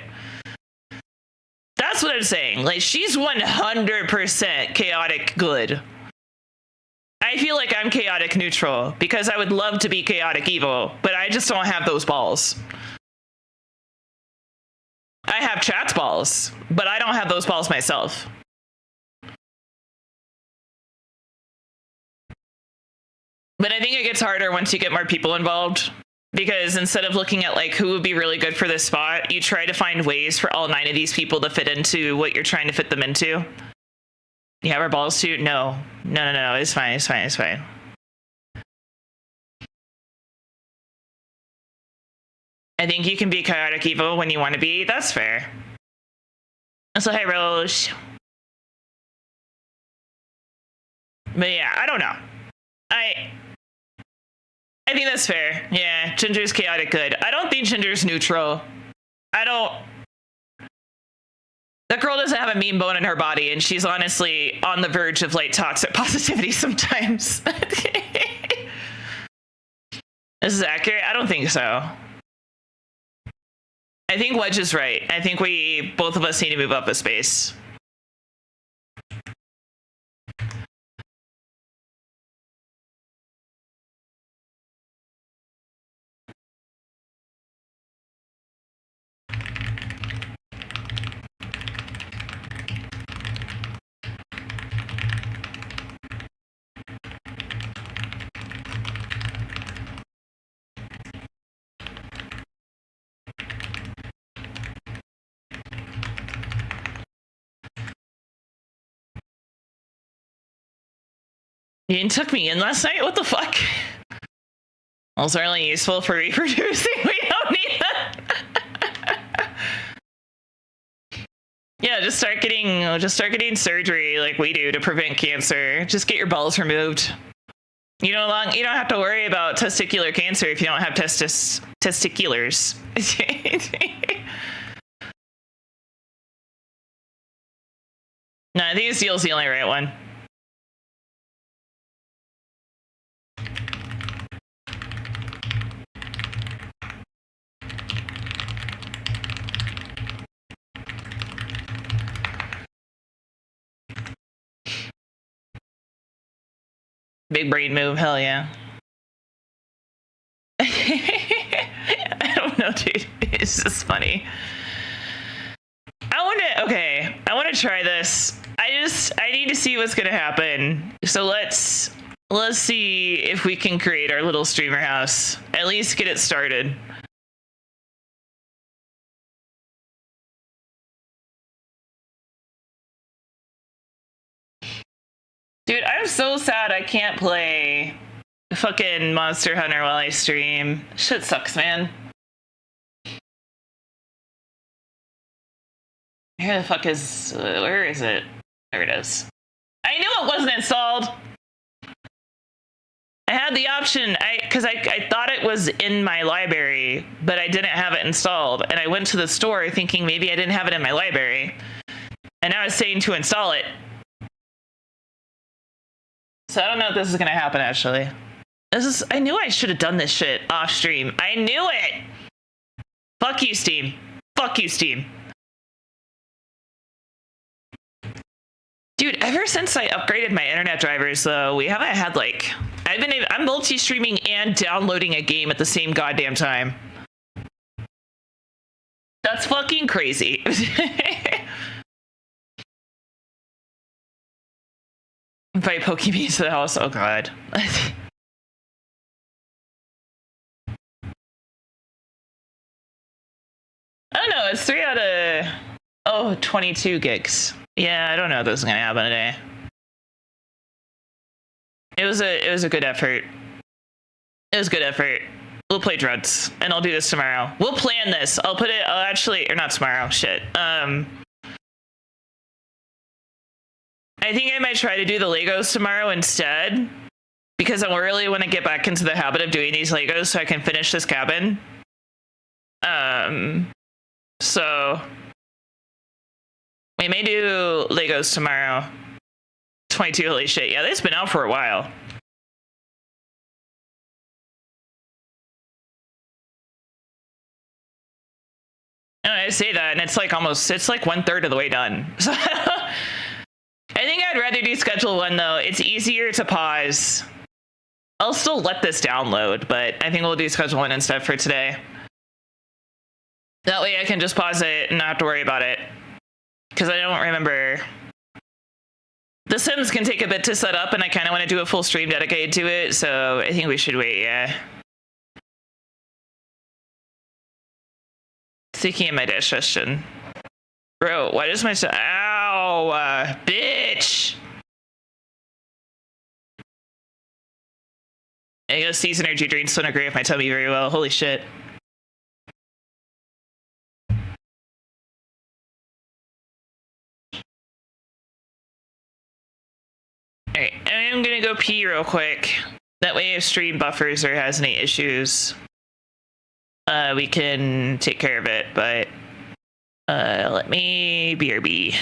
[SPEAKER 1] That's what I'm saying. Like, she's 100% chaotic good. I feel like I'm chaotic neutral because I would love to be chaotic evil, but I just don't have those balls. I have chat's balls, but I don't have those balls myself. But I think it gets harder once you get more people involved, because instead of looking at like who would be really good for this spot, you try to find ways for all 9 of these people to fit into what you're trying to fit them into. You have our balls too? No. It's fine. I think you can be chaotic evil when you want to be. That's fair. So, hey, Rose. But yeah, I don't know. I think that's fair. Yeah, Ginger's chaotic good. I don't think Ginger's neutral. That girl doesn't have a mean bone in her body, and she's honestly on the verge of like toxic positivity sometimes. This is accurate? I don't think so. I think Wedge is right. I think both of us need to move up a space. You took me in last night? What the fuck? Also only useful for reproducing. We don't need that. Yeah, just start getting surgery like we do to prevent cancer. Just get your balls removed. You don't have to worry about testicular cancer if you don't have testiculars. No, I think Zeal's the only right one. Big brain move, hell yeah. I don't know, dude. It's just funny. I want to try this. I need to see what's gonna happen. So let's see if we can create our little streamer house. At least get it started. Dude, I'm so sad I can't play fucking Monster Hunter while I stream. Shit sucks, man. Where is it? There it is. I knew it wasn't installed. I had the option, because I thought it was in my library, but I didn't have it installed. And I went to the store thinking maybe I didn't have it in my library. And now it's saying to install it. So I don't know if this is going to happen, actually. I knew I should have done this shit off stream. I knew it! Fuck you, Steam. Fuck you, Steam. Dude, ever since I upgraded my internet drivers, though, we haven't had, like... I'm multi-streaming and downloading a game at the same goddamn time. That's fucking crazy. Invite Pokemon to the house. Oh, God. I don't know. It's 3 out of 22 gigs. Yeah, I don't know if this is gonna happen today. It was a good effort. It was good effort. We'll play Druds, and I'll do this tomorrow. We'll plan this. I'll actually, or not tomorrow. Shit. I think I might try to do the Legos tomorrow instead, because I really want to get back into the habit of doing these Legos so I can finish this cabin. So we may do Legos tomorrow. 22, holy shit. Yeah, they've been out for a while. And I say that, and it's like 1/3 of the way done. So I think I'd rather do schedule one, though. It's easier to pause. I'll still let this download, but I think we'll do schedule one instead for today. That way I can just pause it and not have to worry about it. Because I don't remember. The Sims can take a bit to set up, and I kind of want to do a full stream dedicated to it, so I think we should wait, yeah. Seeking my digestion. Bro, why does my... Ow! Bitch! I guess these energy drinks don't agree with my tummy very well. Holy shit. Alright, I'm gonna go pee real quick. That way if stream buffers or has any issues, we can take care of it, but let me BRB.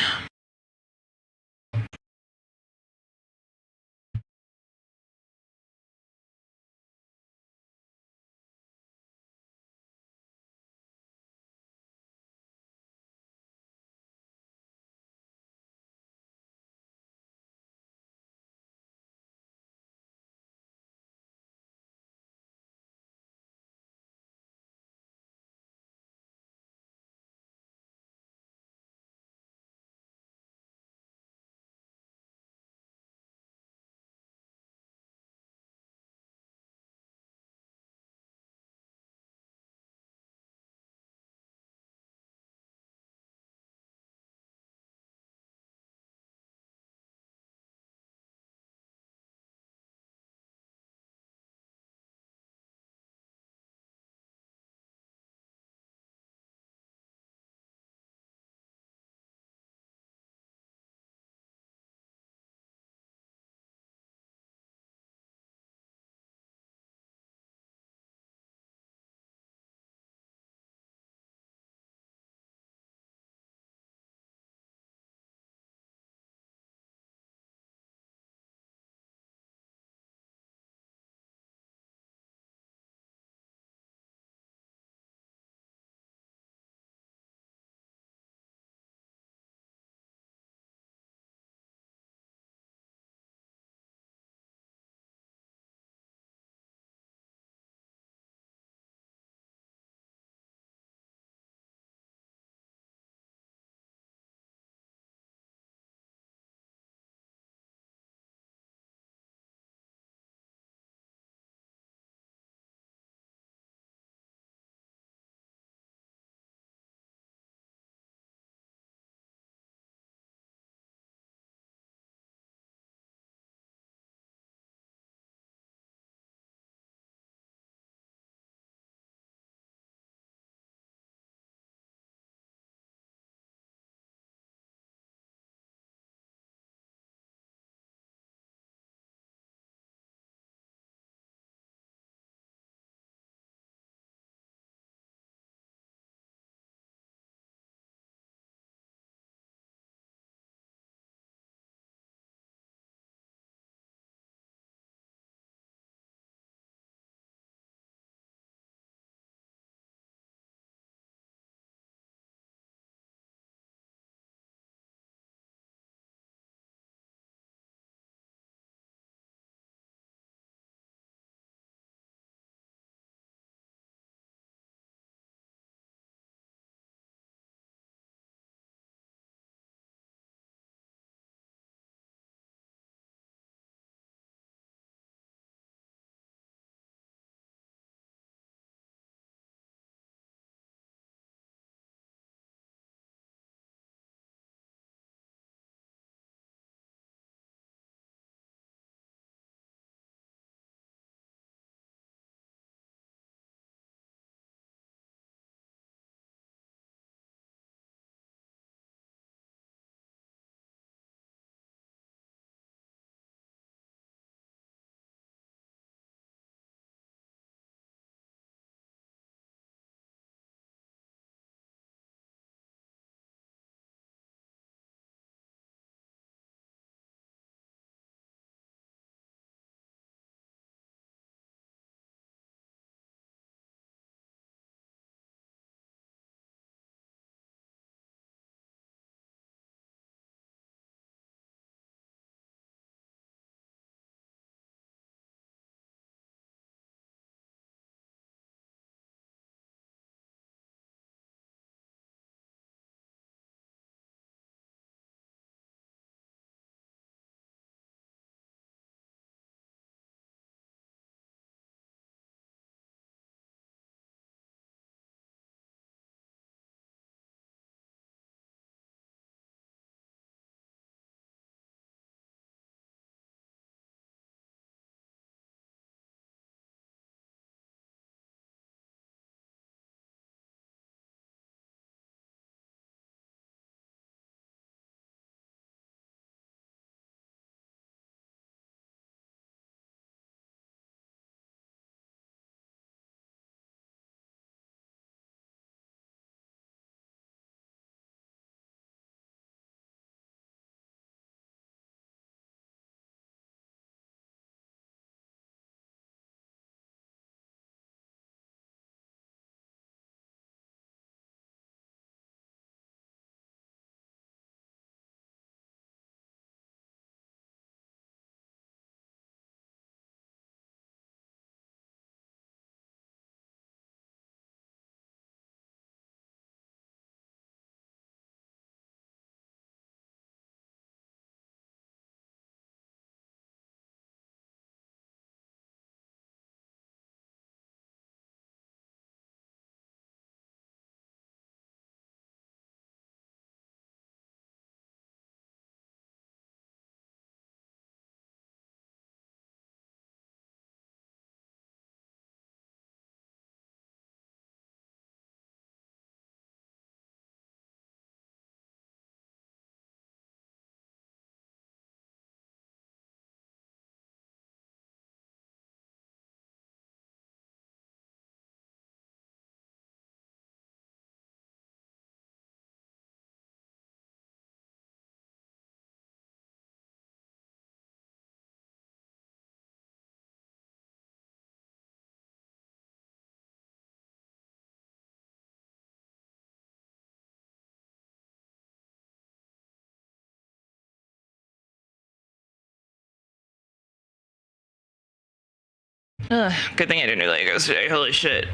[SPEAKER 1] Good thing I didn't do Legos today. Holy shit.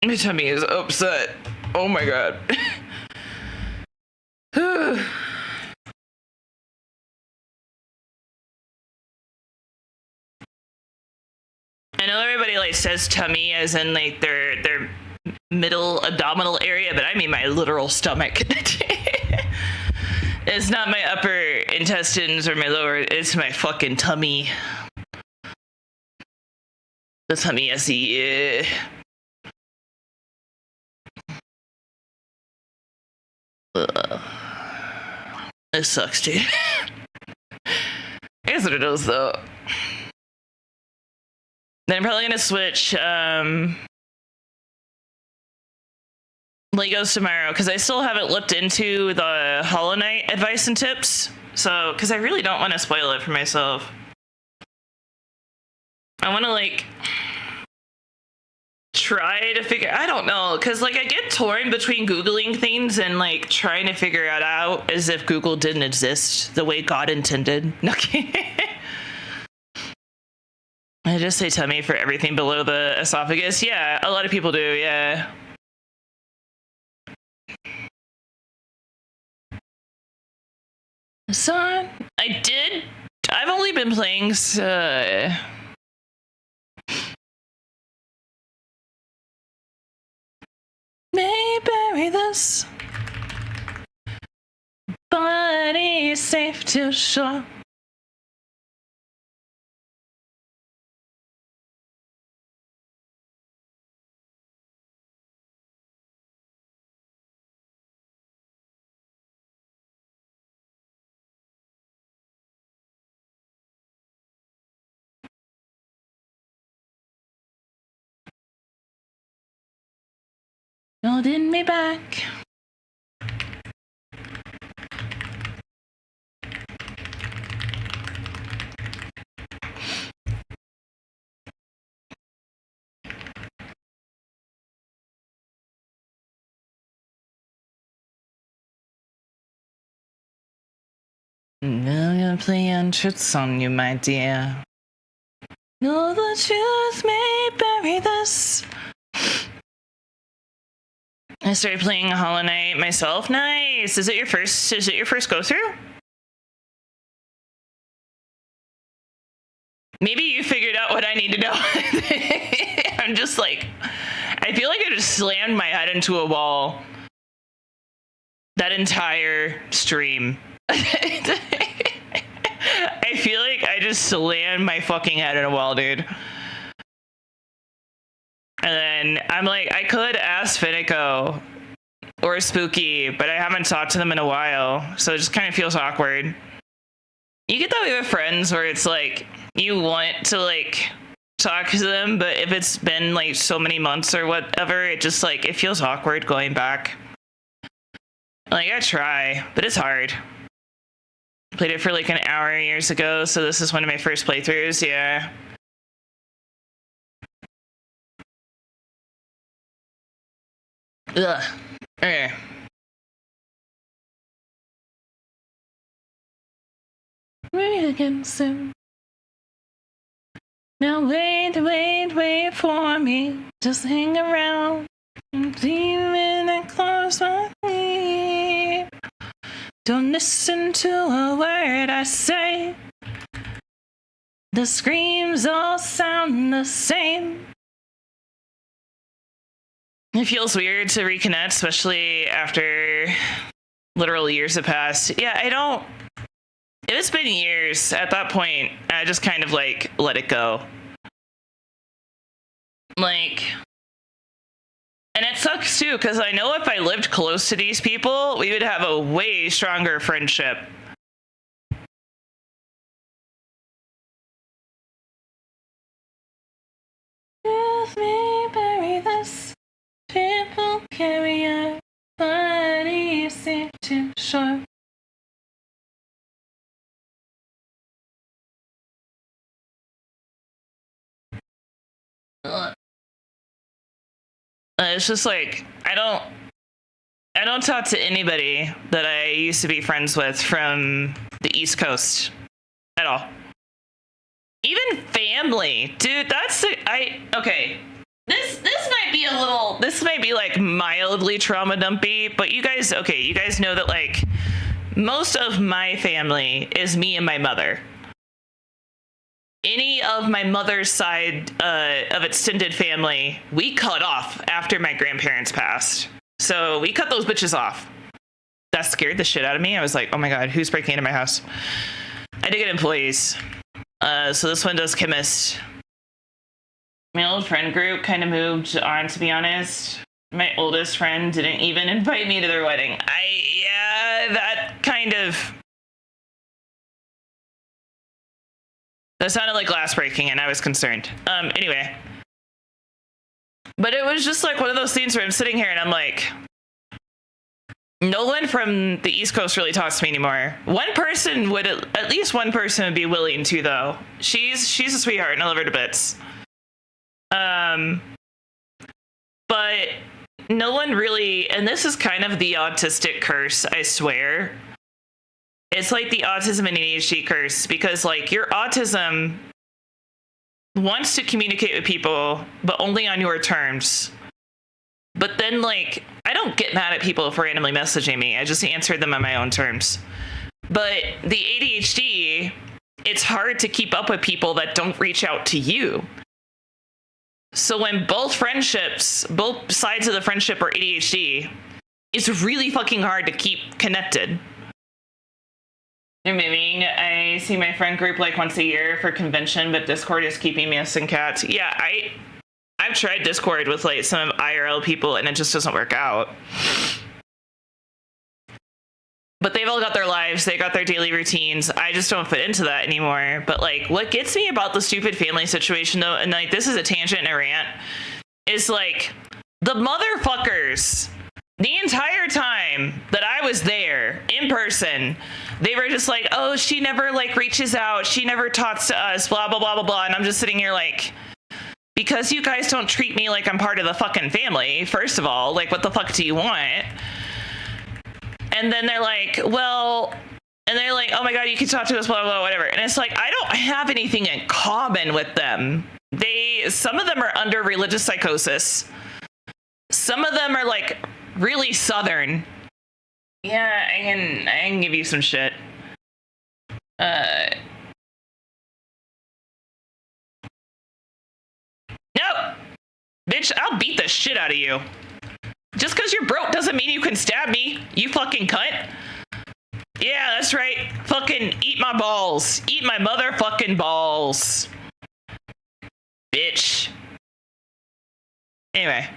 [SPEAKER 1] My tummy is upset. Oh my god. I know everybody like says tummy as in like their middle abdominal area, but I mean my literal stomach. It's not my upper intestines or my lower, it's my fucking tummy. The tummy, I see. This sucks, dude. Here's what it is, though. Then I'm probably gonna switch Legos tomorrow because I still haven't looked into the Hollow Knight advice and tips. So, because I really don't want to spoil it for myself. I want to like try to figure. I don't know, because like I get torn between Googling things and like trying to figure it out as if Google didn't exist the way God intended. Okay. I just say tummy for everything below the esophagus. Yeah, a lot of people do, yeah. Son, I've only been playing, may bury this, but it's safe to shore. Holding me back. Now I'm gonna play untruths on you, my dear. No, the truth may bury this. I started playing Hollow Knight myself. Nice. Is it your first go through? Maybe you figured out what I need to know. I'm just like, I feel like I just slammed my head into a wall that entire stream. I feel like I just slammed my fucking head in a wall, dude. And then I'm like, I could ask Finico or Spooky, but I haven't talked to them in a while, so it just kind of feels awkward. You get that way with friends where it's like, you want to like talk to them, but if it's been like so many months or whatever, it just like, it feels awkward going back. Like, I try, but it's hard. Played it for like an hour years ago, so this is one of my first playthroughs, yeah. Ugh. Okay. Meet again soon. Now wait for me. Just hang around. Even and close my knee. Don't listen to a word I say. The screams all sound the same. It feels weird to reconnect, especially after literal years have passed. Yeah, if it's been years, at that point, I just kind of like let it go. Like, and it sucks too, because I know if I lived close to these people, we would have a way stronger friendship. Let me bury this. People carry a body safe to shore. It's just like, I don't talk to anybody that I used to be friends with from the East Coast at all. Even family, dude. Okay. This might be a little. This might be like mildly trauma dumpy, but you guys know that like most of my family is me and my mother. Any of my mother's side of extended family, we cut off after my grandparents passed. So we cut those bitches off. That scared the shit out of me. I was like, oh my God, who's breaking into my house? I did get employees. So this one does chemist. My old friend group kind of moved on, to be honest. My oldest friend didn't even invite me to their wedding. That kind of... That sounded like glass breaking, and I was concerned. Anyway. But it was just like one of those scenes where I'm sitting here and I'm like, no one from the East Coast really talks to me anymore. At least one person would be willing to, though. She's a sweetheart, and I love her to bits. But no one really, and this is kind of the autistic curse, I swear. It's like the autism and ADHD curse, because like your autism wants to communicate with people, but only on your terms. But then like, I don't get mad at people for randomly messaging me. I just answer them on my own terms. But the ADHD, it's hard to keep up with people that don't reach out to you. So when both sides of the friendship are ADHD, it's really fucking hard to keep connected. I see my friend group like once a year for convention, but Discord is keeping me us and cats. Yeah, I've tried Discord with like some IRL people and it just doesn't work out. But they've all got their lives, they got their daily routines. I just don't fit into that anymore. But like, what gets me about the stupid family situation though, and like this is a tangent and a rant, is like the motherfuckers, the entire time that I was there in person, they were just like, oh, she never like reaches out, she never talks to us, blah, blah, blah, blah, blah. And I'm just sitting here like, because you guys don't treat me like I'm part of the fucking family, first of all, like what the fuck do you want? And then they're like, well, and they're like, oh my God, you can talk to us, blah, blah, blah, whatever. And it's like, I don't have anything in common with them. Some of them are under religious psychosis. Some of them are like really Southern. Yeah, I can give you some shit. No! Bitch, I'll beat the shit out of you. Just because you're broke doesn't mean you can stab me, you fucking cunt. Yeah, that's right. Fucking eat my balls. Eat my motherfucking balls. Bitch. Anyway.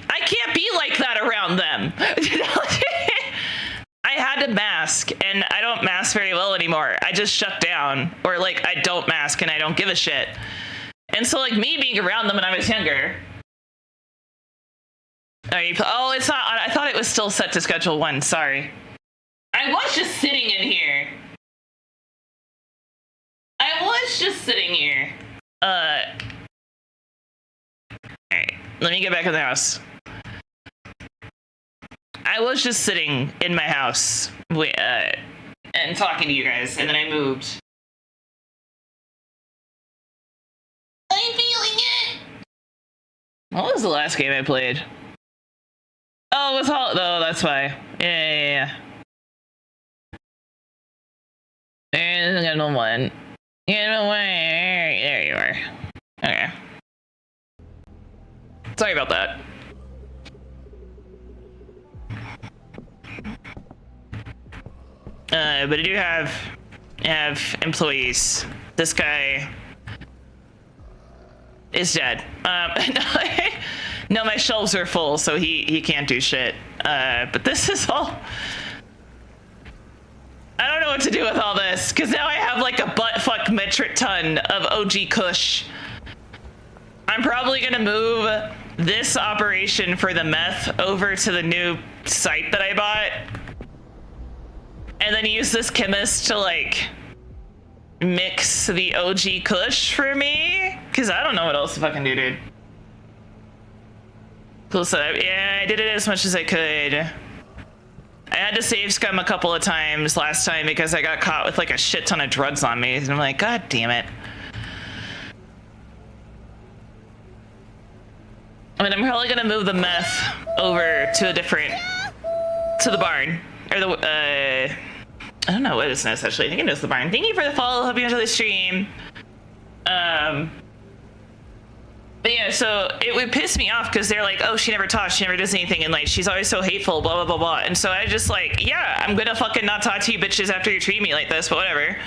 [SPEAKER 1] I can't be like that around them. I had to mask, and I don't mask very well anymore. I just shut down. Or, like, I don't mask, and I don't give a shit. And so, like, me being around them when I was younger... Oh, it's not... I thought it was still set to schedule 1. Sorry. I was just sitting in here. Alright. Let me get back in the house. I was just sitting in my house and talking to you guys, and then I moved. I'm feeling it! What was the last game I played? Oh, it was all... Oh, that's why. Yeah. There's another one. There you are. Okay. Sorry about that. But I do have employees. This guy is dead. No, my shelves are full, so he can't do shit. But this is all... I don't know what to do with all this, because now I have like a butt-fuck metric ton of OG Kush. I'm probably gonna move this operation for the meth over to the new site that I bought. And then use this chemist to like mix the OG Kush for me. Because I don't know what else to fucking do, dude. Cool setup. Yeah, I did it as much as I could. I had to save scum a couple of times last time because I got caught with like a shit ton of drugs on me. And I'm like, God damn it. I mean, I'm probably gonna move the meth over to the barn. Or I don't know what it is actually. I think it is the barn. Thank you for the follow. Hope you enjoy the stream. But yeah, so it would piss me off because they're like, oh, she never talks, she never does anything, and like she's always so hateful, blah blah blah blah. And so I just like, yeah, I'm gonna fucking not talk to you bitches after you treat me like this, but whatever.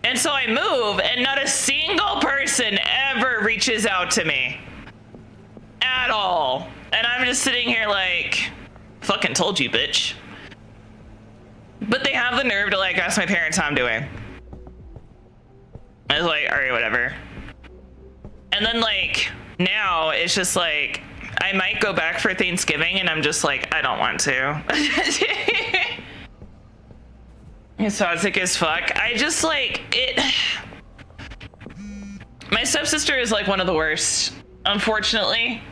[SPEAKER 1] And so I move, and not a single person ever reaches out to me at all. And I'm just sitting here like, fucking told you, bitch. But they have the nerve to like ask my parents how I'm doing. I was like, all right, whatever. And then like now it's just like I might go back for Thanksgiving and I'm just like, I don't want to. It's toxic as fuck. I just like it. My stepsister is like one of the worst, unfortunately.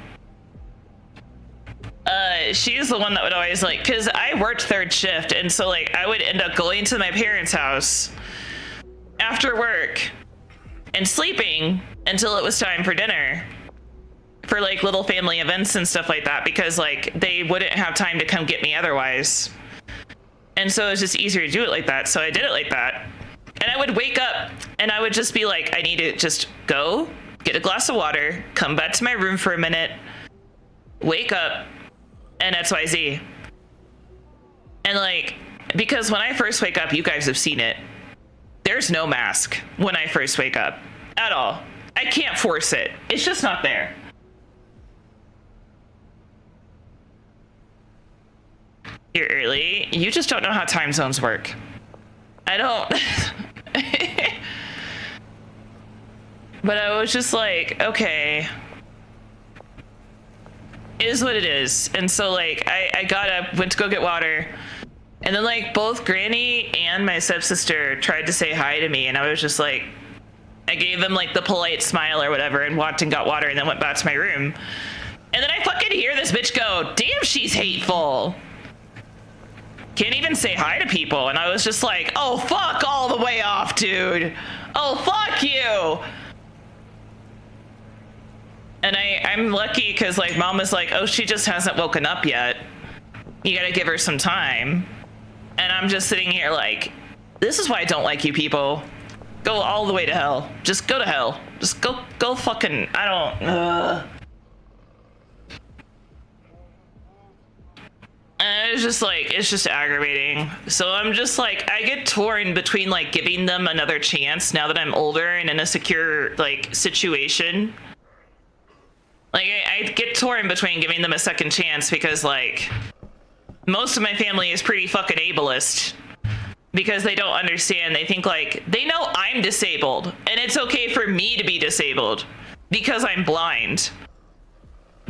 [SPEAKER 1] She's the one that would always like, because I worked third shift, and so like I would end up going to my parents' house after work and sleeping until it was time for dinner for like little family events and stuff like that, because like they wouldn't have time to come get me otherwise. And so it was just easier to do it like that. So I did it like that. And I would wake up and I would just be like, I need to just go get a glass of water, come back to my room for a minute, wake up, and XYZ. And like, because when I first wake up, you guys have seen it. There's no mask when I first wake up at all. I can't force it. It's just not there. You're early. You just don't know how time zones work. I don't. But I was just like, okay, it is what it is. And so like I got up, went to go get water, and then like both Granny and my stepsister tried to say hi to me, and I was just like, I gave them like the polite smile or whatever and walked and got water and then went back to my room. And then I fucking hear this bitch go, damn, she's hateful. Can't even say hi to people. And I was just like, oh, fuck all the way off, dude. Oh, fuck you. And I'm lucky because like mom was like, oh, she just hasn't woken up yet. You gotta give her some time. And I'm just sitting here like, this is why I don't like you people. Go all the way to hell. Just go to hell. Just go fucking, I don't, And it's just like, it's just aggravating. So I'm just like, I get torn between like giving them another chance now that I'm older and in a secure like situation. Like I get torn between giving them a second chance because like most of my family is pretty fucking ableist because they don't understand. They think like, they know I'm disabled and it's okay for me to be disabled because I'm blind.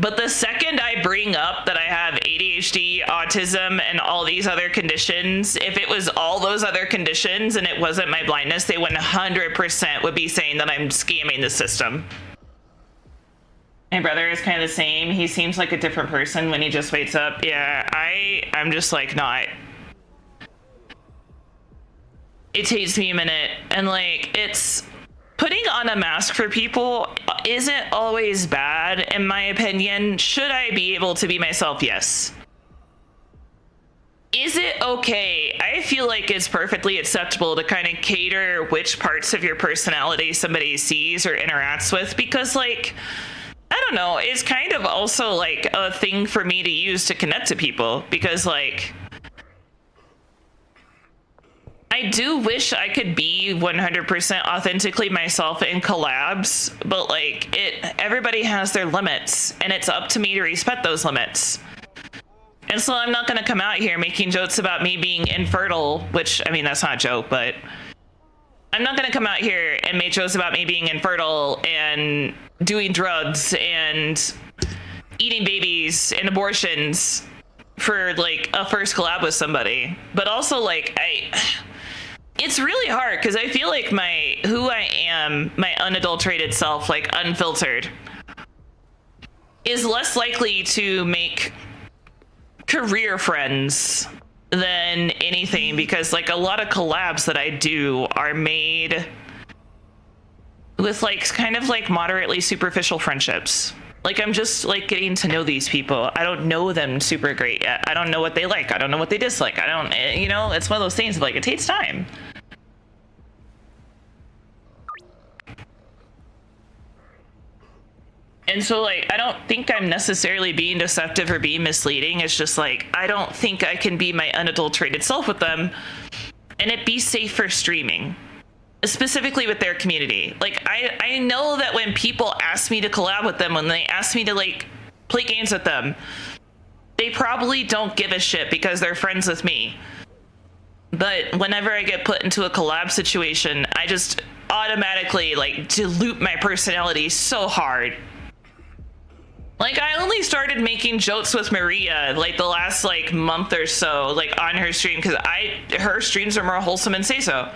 [SPEAKER 1] But the second I bring up that I have ADHD, autism, and all these other conditions, if it was all those other conditions and it wasn't my blindness, they 100% would be saying that I'm scamming the system. My brother is kind of the same. He seems like a different person when he just wakes up. Yeah, I'm just like not. It takes me a minute. And like, it's putting on a mask for people isn't always bad, in my opinion. Should I be able to be myself? Yes. Is it okay? I feel like it's perfectly acceptable to kind of cater which parts of your personality somebody sees or interacts with, because like, I don't know, it's kind of also like a thing for me to use to connect to people, because like, I do wish I could be 100% authentically myself in collabs, but like everybody has their limits and it's up to me to respect those limits. And so I'm not going to come out here making jokes about me being infertile, which, I mean, that's not a joke, but I'm not going to come out here and make jokes about me being infertile and doing drugs and eating babies and abortions for like a first collab with somebody. But also like, it's really hard because I feel like who I am, my unadulterated self, like unfiltered, is less likely to make career friends than anything, because like a lot of collabs that I do are made with like kind of like moderately superficial friendships. Like I'm just like getting to know these people. I don't know them super great yet. I don't know what they like. I don't know what they dislike. I don't, you know, it's one of those things of like, it takes time. And so like, I don't think I'm necessarily being deceptive or being misleading. It's just like, I don't think I can be my unadulterated self with them and it be safe for streaming. Specifically with their community. Like I know that when people ask me to collab with them, when they ask me to like play games with them, they probably don't give a shit because they're friends with me. But whenever I get put into a collab situation, I just automatically like dilute my personality so hard. Like I only started making jokes with Maria like the last like month or so, like on her stream, because her streams are more wholesome and say so.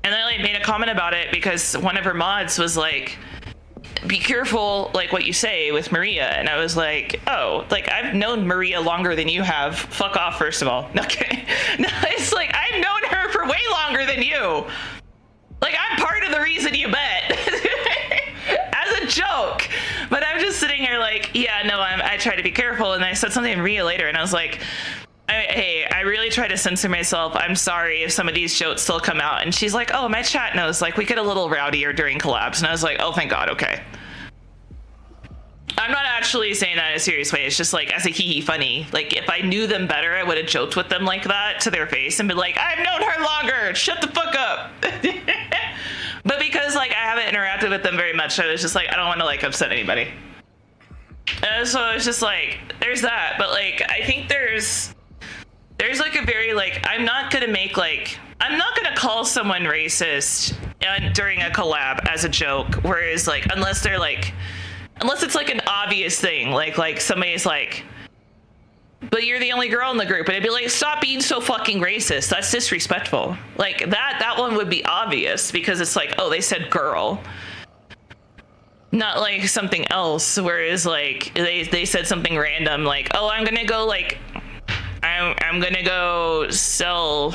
[SPEAKER 1] And I like made a comment about it because one of her mods was like, be careful like what you say with Maria. And I was like, oh, like I've known Maria longer than you have. Fuck off, first of all. Okay. No, it's like I've known her for way longer than you. Like I'm part of the reason you met. As a joke. But I'm just sitting here like, yeah, no, I try to be careful. And I said something to Maria later and I was like, hey, I really try to censor myself. I'm sorry if some of these jokes still come out. And she's like, oh, my chat knows. Like, we get a little rowdier during collabs. And I was like, oh, thank God. Okay. I'm not actually saying that in a serious way. It's just like, as a hee-hee funny. Like, if I knew them better, I would have joked with them like that to their face and been like, I've known her longer. Shut the fuck up. But because, like, I haven't interacted with them very much, I was just like, I don't want to, like, upset anybody. So it's just like, there's that. But, like, I think there's like a very like, I'm not gonna call someone racist during a collab as a joke, whereas like unless it's like an obvious thing, like somebody's like, but you're the only girl in the group, and I'd be like, stop being so fucking racist, that's disrespectful. Like that one would be obvious because it's like, oh, they said girl, not like something else, whereas like they said something random like, oh, I'm gonna go like I'm gonna go sell,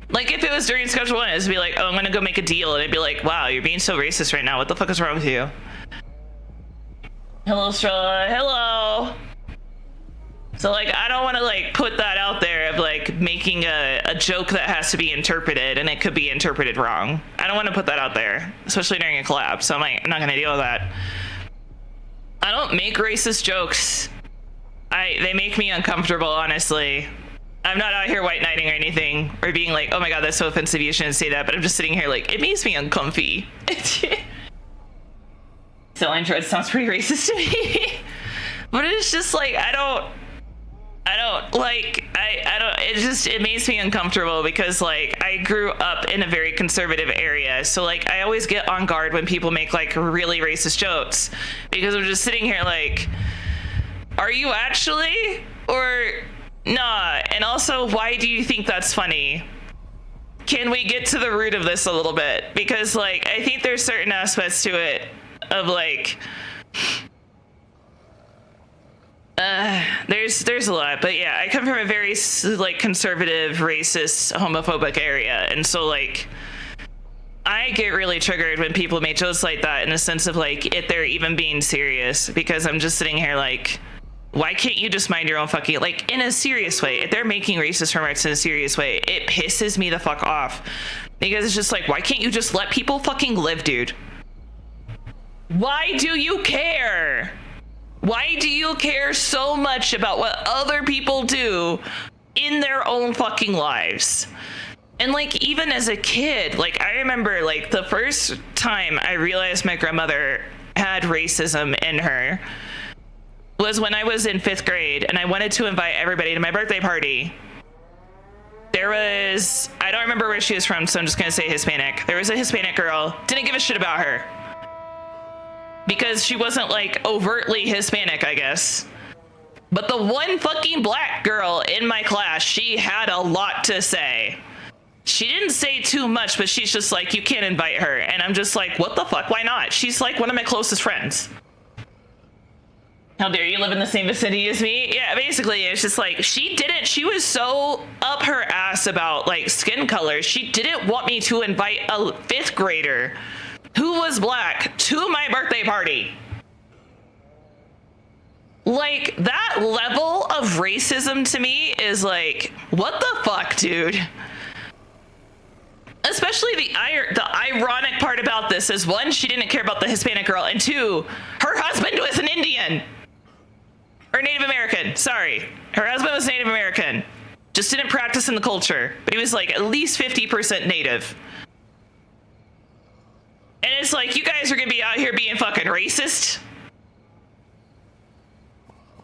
[SPEAKER 1] like if it was during schedule one, it'd be like, oh, I'm gonna go make a deal, and it'd be like, wow, you're being so racist right now, what the fuck is wrong with you? Hello, Strella. Hello. So like, I don't want to like put that out there of like making a joke that has to be interpreted and it could be interpreted wrong. I don't want to put that out there, especially during a collab. So I'm like, I'm not gonna deal with that. I don't make racist jokes. They make me uncomfortable, honestly. I'm not out here white knighting or anything, or being like, oh my god, that's so offensive, you shouldn't say that, but I'm just sitting here like, it makes me uncomfy. Selling drugs sounds pretty racist to me. But it's just like, it makes me uncomfortable because like, I grew up in a very conservative area. So like, I always get on guard when people make like really racist jokes because I'm just sitting here like, are you actually? Or nah? And also, why do you think that's funny? Can we get to the root of this a little bit? Because like, I think there's certain aspects to it of like, there's a lot, but yeah, I come from a very like conservative, racist, homophobic area. And so like, I get really triggered when people make jokes like that in the sense of like, if they're even being serious, because I'm just sitting here like, why can't you just mind your own fucking, like in a serious way, if they're making racist remarks in a serious way, it pisses me the fuck off because it's just like, why can't you just let people fucking live, dude? Why do you care? Why do you care so much about what other people do in their own fucking lives? And like, even as a kid, like I remember like the first time I realized my grandmother had racism in her was when I was in 5th grade and I wanted to invite everybody to my birthday party. There was, I don't remember where she was from, so I'm just gonna say Hispanic. There was a Hispanic girl, didn't give a shit about her. Because she wasn't like overtly Hispanic, I guess. But the one fucking black girl in my class, she had a lot to say. She didn't say too much, but she's just like, you can't invite her. And I'm just like, what the fuck, why not? She's like one of my closest friends. How dare you live in the same vicinity as me? Yeah, basically, it's just like, she was so up her ass about like skin color. She didn't want me to invite a 5th grader who was black to my birthday party. Like, that level of racism to me is like, what the fuck, dude? Especially the ironic part about this is, one, she didn't care about the Hispanic girl, and two, her husband was an Indian. Or Native American, sorry. Her husband was Native American. Just didn't practice in the culture. But he was like at least 50% Native. And it's like, you guys are gonna be out here being fucking racist?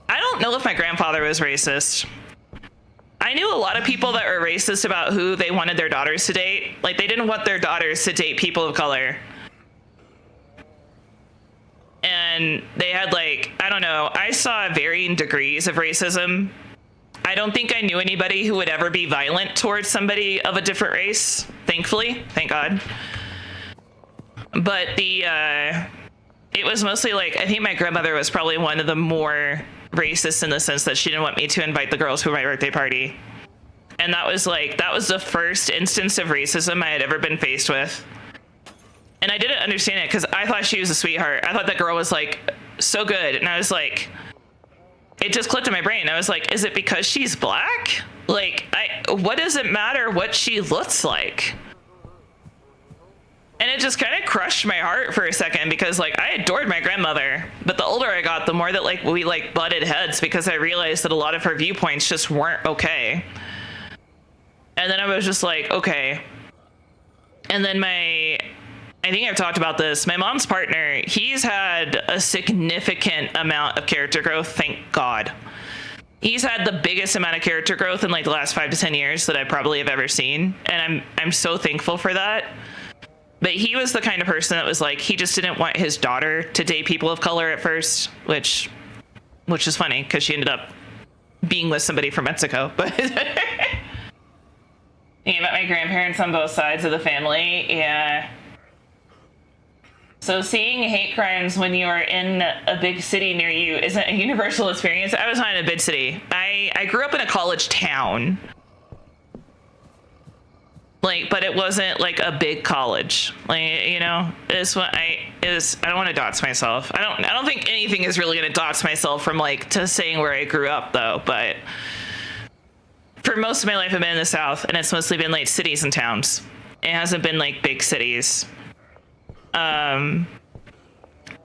[SPEAKER 1] I don't know if my grandfather was racist. I knew a lot of people that were racist about who they wanted their daughters to date. Like, they didn't want their daughters to date people of color. And they had like, I don't know, I saw varying degrees of racism. I don't think I knew anybody who would ever be violent towards somebody of a different race, thankfully, thank God. But it was mostly like, I think my grandmother was probably one of the more racist in the sense that she didn't want me to invite the girls to my birthday party. And that was the first instance of racism I had ever been faced with. And I didn't understand it because I thought she was a sweetheart. I thought that girl was like so good. And I was like, it just clicked in my brain. I was like, is it because she's black? Like, what does it matter what she looks like? And it just kind of crushed my heart for a second because like I adored my grandmother. But the older I got, the more that like we like butted heads because I realized that a lot of her viewpoints just weren't okay. And then I was just like, okay. And then I think I've talked about this. My mom's partner, he's had a significant amount of character growth, thank God. He's had the biggest amount of character growth in like the last 5 to 10 years that I probably have ever seen. And I'm so thankful for that. But he was the kind of person that was like, he just didn't want his daughter to date people of color at first, which is funny because she ended up being with somebody from Mexico. But he met my grandparents on both sides of the family. Yeah. So seeing hate crimes when you are in a big city near you isn't a universal experience. I was not in a big city. I grew up in a college town. Like, but it wasn't like a big college. Like, you know, I don't want to dox myself. I don't think anything is really going to dox myself from like to saying where I grew up though, but for most of my life I've been in the South and it's mostly been like cities and towns. It hasn't been like big cities. But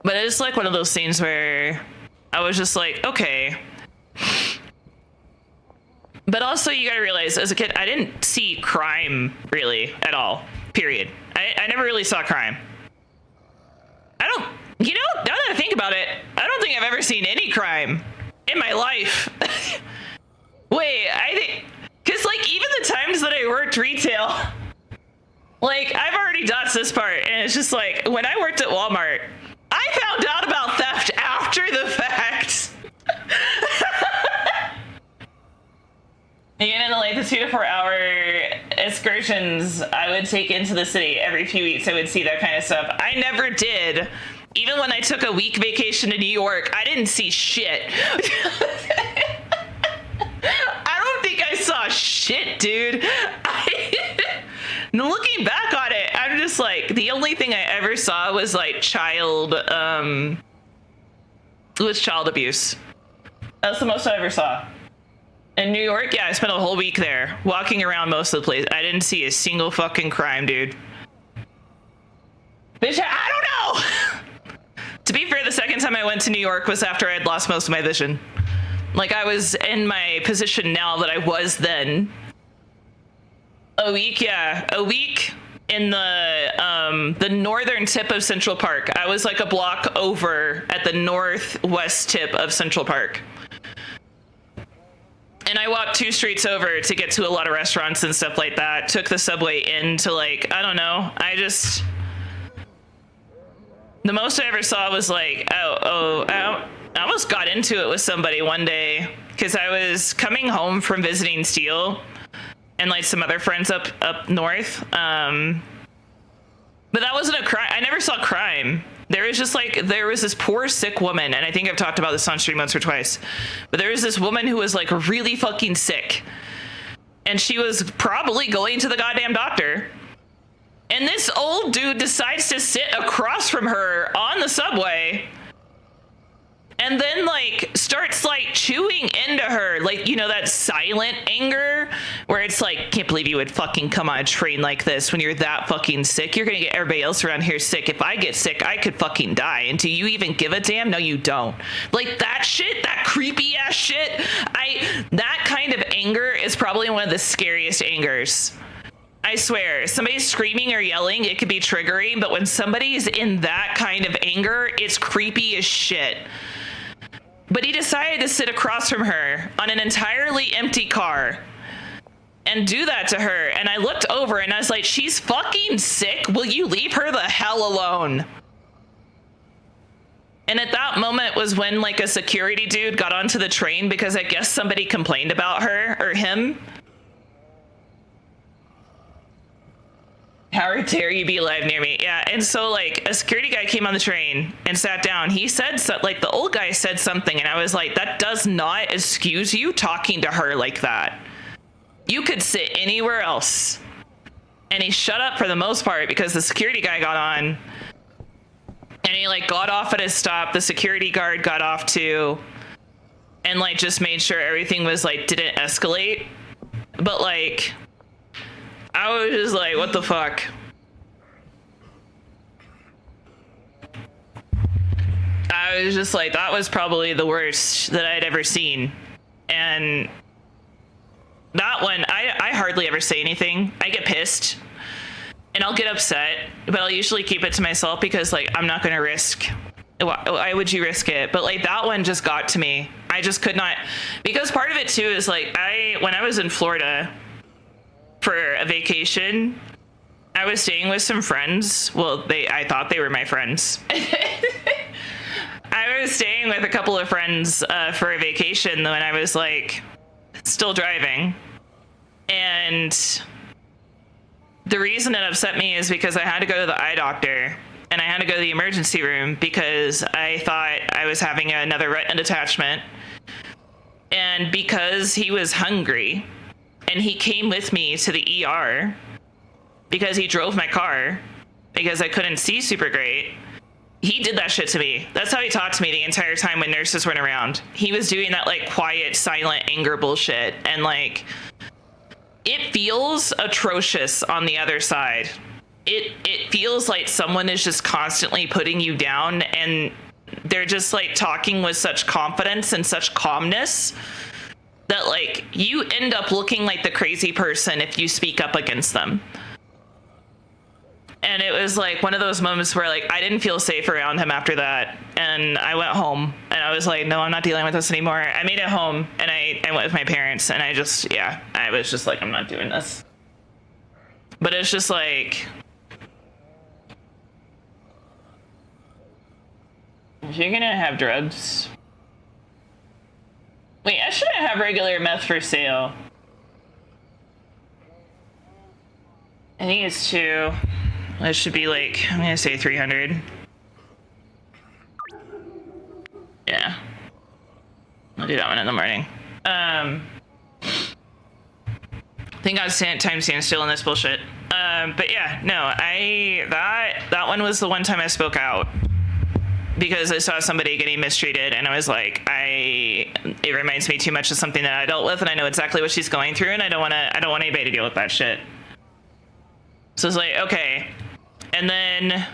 [SPEAKER 1] it's like one of those scenes where I was just like, okay. But also you gotta realize as a kid, I didn't see crime really at all, period. I never really saw crime. You know, now that I think about it, I don't think I've ever seen any crime in my life. Wait, cause like even the times that I worked retail, like, I've already doxed this part, and it's just like, when I worked at Walmart, I found out about theft after the fact. Even in like the 2 to 4 hour excursions I would take into the city every few weeks, I would see that kind of stuff. I never did. Even when I took a week vacation to New York, I didn't see shit. I don't think I saw shit, dude. Looking back on it, I'm just like, the only thing I ever saw was like child abuse. That's the most I ever saw. In New York, yeah, I spent a whole week there, walking around most of the place. I didn't see a single fucking crime, dude. Bitch, I don't know! To be fair, the second time I went to New York was after I had lost most of my vision. Like, I was in my position now that I was then. A week, yeah. A week in the northern tip of Central Park. I was like a block over at the northwest tip of Central Park. And I walked 2 streets over to get to a lot of restaurants and stuff like that. Took the subway into like, I don't know. The most I ever saw was like, I almost got into it with somebody one day because I was coming home from visiting Steele and like some other friends up north. But that wasn't a crime. I never saw crime. They there was this poor sick woman, and I think I've talked about this on stream once or twice, but there was this woman who was like really fucking sick, and she was probably going to the goddamn doctor, and this old dude decides to sit across from her on the subway and then like starts like chewing into her, like, you know, that silent anger where it's like, can't believe you would fucking come on a train like this when you're that fucking sick. You're gonna get everybody else around here sick. If I get sick, I could fucking die. And do you even give a damn? No, you don't. Like that shit, that creepy ass shit. That kind of anger is probably one of the scariest angers. I swear, somebody's screaming or yelling, it could be triggering, but when somebody's in that kind of anger, it's creepy as shit. But he decided to sit across from her on an entirely empty car and do that to her. And I looked over and I was like, she's fucking sick. Will you leave her the hell alone? And at that moment was when like a security dude got onto the train because I guess somebody complained about her or him. How dare you be alive near me? Yeah, and so like a security guy came on the train and sat down. He said, like the old guy said something, and I was like, that does not excuse you talking to her like that. You could sit anywhere else. And he shut up for the most part because the security guy got on, and he like got off at his stop. The security guard got off too, and like just made sure everything was like didn't escalate. But like, I was just like, what the fuck? I was just like, that was probably the worst that I'd ever seen. And that one, I hardly ever say anything. I get pissed and I'll get upset, but I'll usually keep it to myself because like, I'm not going to risk. Why would you risk it? But like that one just got to me. I just could not, because part of it too is like, when I was in Florida for a vacation, I was staying with some friends. Well, I thought they were my friends. I was staying with a couple of friends for a vacation when I was like still driving. And the reason it upset me is because I had to go to the eye doctor and I had to go to the emergency room because I thought I was having another retina detachment. And because he was hungry, and he came with me to the ER because he drove my car because I couldn't see super great. He did that shit to me. That's how he talked to me the entire time when nurses weren't around. He was doing that like quiet, silent anger bullshit. And like, it feels atrocious on the other side. It feels like someone is just constantly putting you down and they're just like talking with such confidence and such calmness that like you end up looking like the crazy person if you speak up against them. And it was like one of those moments where like I didn't feel safe around him after that, and I went home and I was like, no, I'm not dealing with this anymore. I made it home and I went with my parents, and I was just like, I'm not doing this. But it's just like, if you're gonna have drugs, wait, I shouldn't have regular meth for sale. I think it's 2. It should be like, I'm gonna say 300. Yeah. I'll do that one in the morning. Thank God time stands still in this bullshit. But yeah, no, that one was the one time I spoke out. Because I saw somebody getting mistreated and I was like, it reminds me too much of something that I dealt with, and I know exactly what she's going through, and I don't want anybody to deal with that shit. So it's like, okay. And then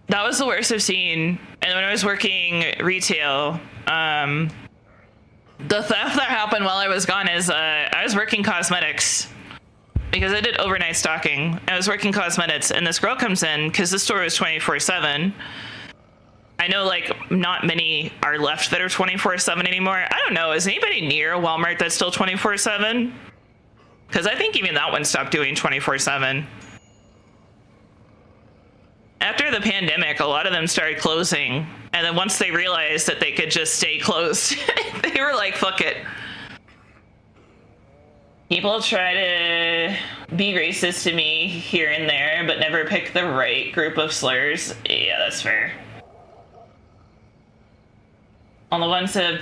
[SPEAKER 1] that was the worst I've seen. And when I was working retail, the theft that happened while I was gone is I was working cosmetics. Because I did overnight stocking. I was working cosmetics, and this girl comes in because the store is 24/7. I know like not many are left that are 24/7 anymore. I don't know. Is anybody near a Walmart that's still 24/7? Because I think even that one stopped doing 24/7. After the pandemic, a lot of them started closing, and then once they realized that they could just stay closed, they were like, fuck it. People try to be racist to me here and there, but never pick the right group of slurs. Yeah, that's fair. On the ones that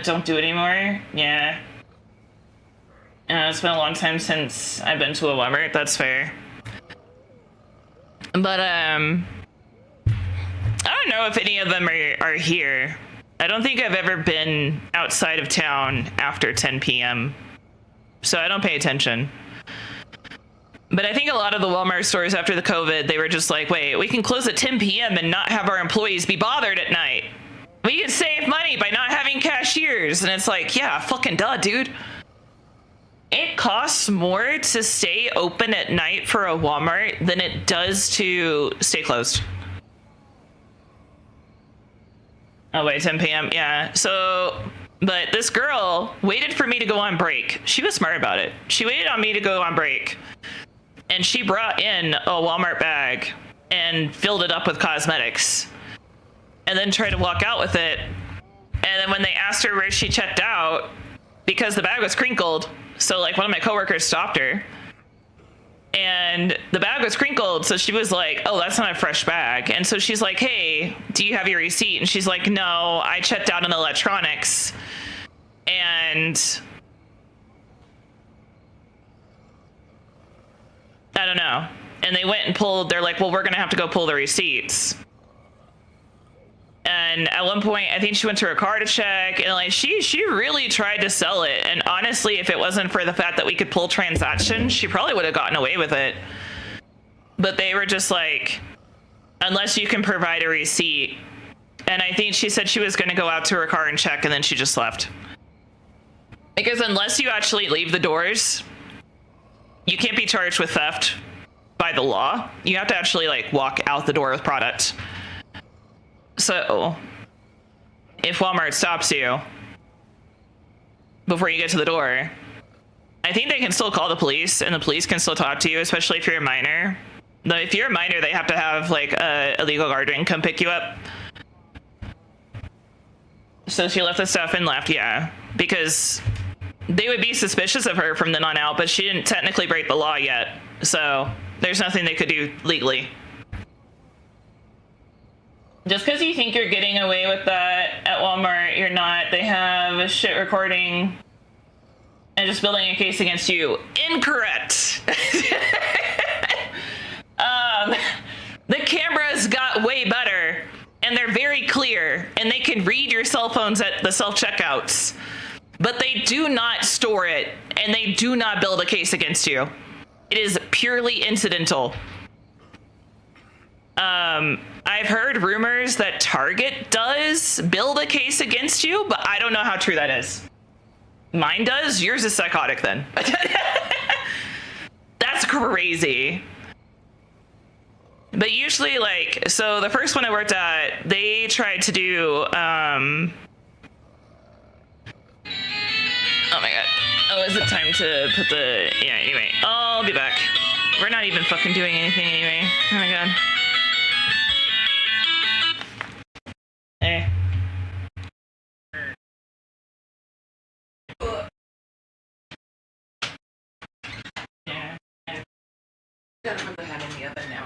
[SPEAKER 1] don't do anymore. Yeah. It's been a long time since I've been to a Walmart. That's fair. But I don't know if any of them are here. I don't think I've ever been outside of town after 10 p.m. So I don't pay attention. But I think a lot of the Walmart stores after the COVID, they were just like, wait, we can close at 10 p.m. and not have our employees be bothered at night. We can save money by not having cashiers. And it's like, yeah, fucking duh, dude. It costs more to stay open at night for a Walmart than it does to stay closed. Oh, wait, 10 p.m. Yeah. So, but this girl waited for me to go on break. She was smart about it. She waited on me to go on break. And she brought in a Walmart bag and filled it up with cosmetics. And then tried to walk out with it. And then when they asked her where she checked out, because the bag was crinkled, so like one of my coworkers stopped her. And the bag was crinkled, so she was like, oh, that's not a fresh bag. And so she's like, hey, do you have your receipt? And she's like, no, I checked out in electronics. And I don't know. And they went and they're like, well, we're going to have to go pull the receipts. And at one point, I think she went to her car to check, and like she really tried to sell it. And honestly, if it wasn't for the fact that we could pull transactions, she probably would have gotten away with it. But they were just like, unless you can provide a receipt. And I think she said she was going to go out to her car and check, and then she just left. Because unless you actually leave the doors, you can't be charged with theft by the law. You have to actually like walk out the door with product. So, if Walmart stops you before you get to the door, I think they can still call the police, and the police can still talk to you, especially if you're a minor. Though if you're a minor, they have to have like a illegal guardian come pick you up. So she left the stuff and left, yeah, because they would be suspicious of her from then on out, but she didn't technically break the law yet, so there's nothing they could do legally. Just because you think you're getting away with that at Walmart, you're not. They have shit recording and just building a case against you. Incorrect. The cameras got way better, and they're very clear, and they can read your cell phones at the self-checkouts. But they do not store it, and they do not build a case against you. It is purely incidental. I've heard rumors that Target does build a case against you, but I don't know how true that is. Mine does. Yours is psychotic then. That's crazy. But usually, like, so the first one I worked at, they tried to do, oh my god. Oh, is it time to put the, yeah, anyway. I'll be back. We're not even fucking doing anything anyway. Oh my god. Hey. Yeah. Gotta put the hat in the oven now.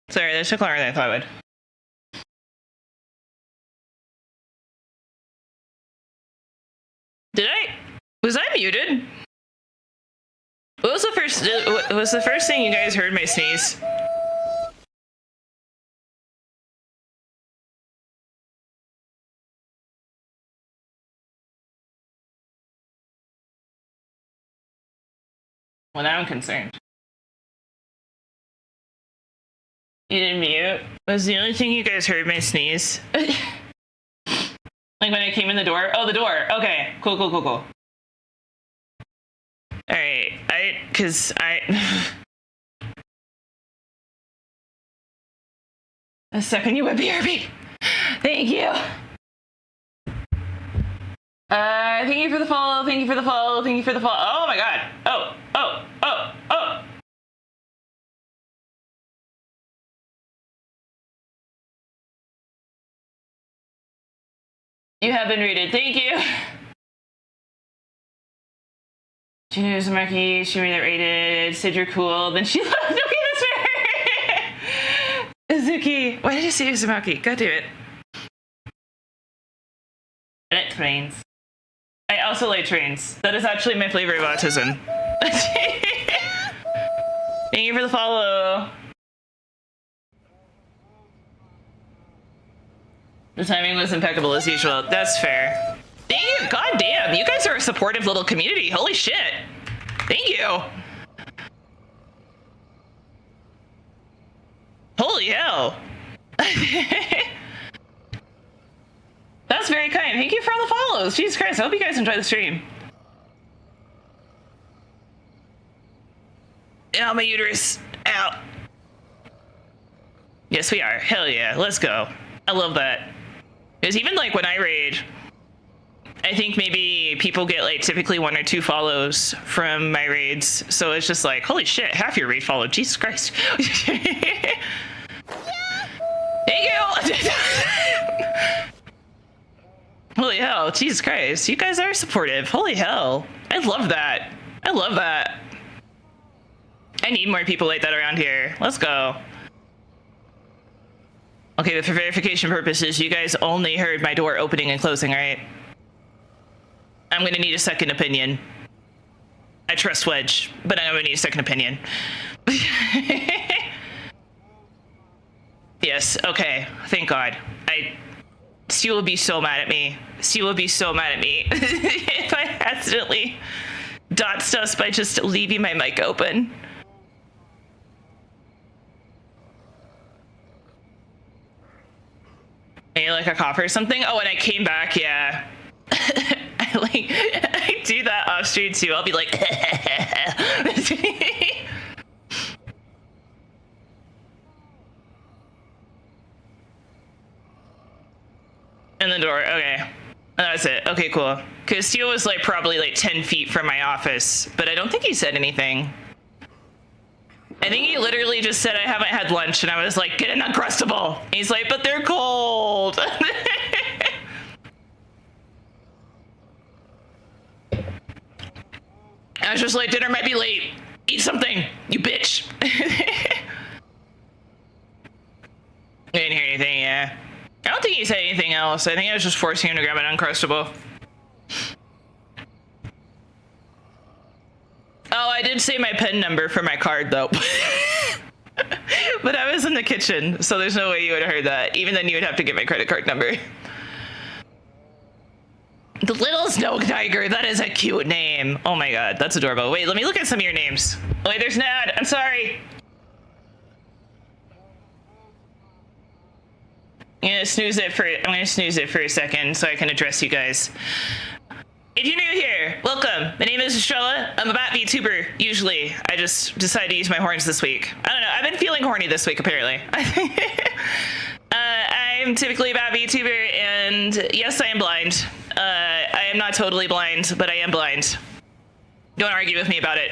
[SPEAKER 1] Sorry, that took longer than I thought it would. Was I muted? What was the first thing you guys heard my sneeze? Well, now I'm concerned. You didn't mute? Was the only thing you guys heard my sneeze? Like when I came in the door? Oh, the door. Okay. Cool. Alright. A second, you would BRB. Thank you. Thank you for the follow. Thank you for the follow. Thank you for the follow. Oh my god. Oh. You have been rated. Thank you. Gina Uzumaki, she made it rated. Said you're cool. Then she left. Okay, that's fair. Izuki. Why did you say Uzumaki? God damn it. I like trains. I also like trains. That is actually my flavor of autism. Thank you for the follow. The timing was impeccable as usual. That's fair. Thank you. God damn, you guys are a supportive little community. Holy shit. Thank you. Holy hell. That's very kind. Thank you for all the follows. Jesus Christ, I hope you guys enjoy the stream. Ow, my uterus. Ow. Yes, we are. Hell yeah. Let's go. I love that. Because even like when I raid, I think maybe people get like typically 1 or 2 follows from my raids. So it's just like, holy shit, half your raid followed. Jesus Christ. Thank you. Holy hell. Jesus Christ. You guys are supportive. Holy hell. I love that. I love that. I need more people like that around here. Let's go. Okay, but for verification purposes, you guys only heard my door opening and closing, right? I'm gonna need a second opinion. I trust Wedge, but I'm gonna need a second opinion. Yes, okay, thank God. Steve will be so mad at me. Steve will be so mad at me if I accidentally doxed us by just leaving my mic open. Maybe like a cough or something? Oh, and I came back, yeah. I do that off stream too. I'll be like, in the door, okay. That's it. Okay, cool. Because Steel was like probably like 10 feet from my office, but I don't think he said anything. I think he literally just said, I haven't had lunch, and I was like, get an Uncrustable. And he's like, but they're cold. I was just like, dinner might be late. Eat something, you bitch. I didn't hear anything, yeah. I don't think he said anything else. I think I was just forcing him to grab an Uncrustable. Oh, I did say my PIN number for my card, though. But I was in the kitchen, so there's no way you would have heard that. Even then, you would have to get my credit card number. The Little Snow Tiger, that is a cute name. Oh my god, that's adorable. Wait, let me look at some of your names. Oh, wait, there's an ad. I'm sorry. I'm gonna snooze it for a second so I can address you guys. If you're new here, welcome. My name is Estrella. I'm a Bat VTuber, usually. I just decided to use my horns this week. I don't know, I've been feeling horny this week, apparently. I'm typically a Bat VTuber, and yes, I am blind. I am not totally blind, but I am blind. Don't argue with me about it.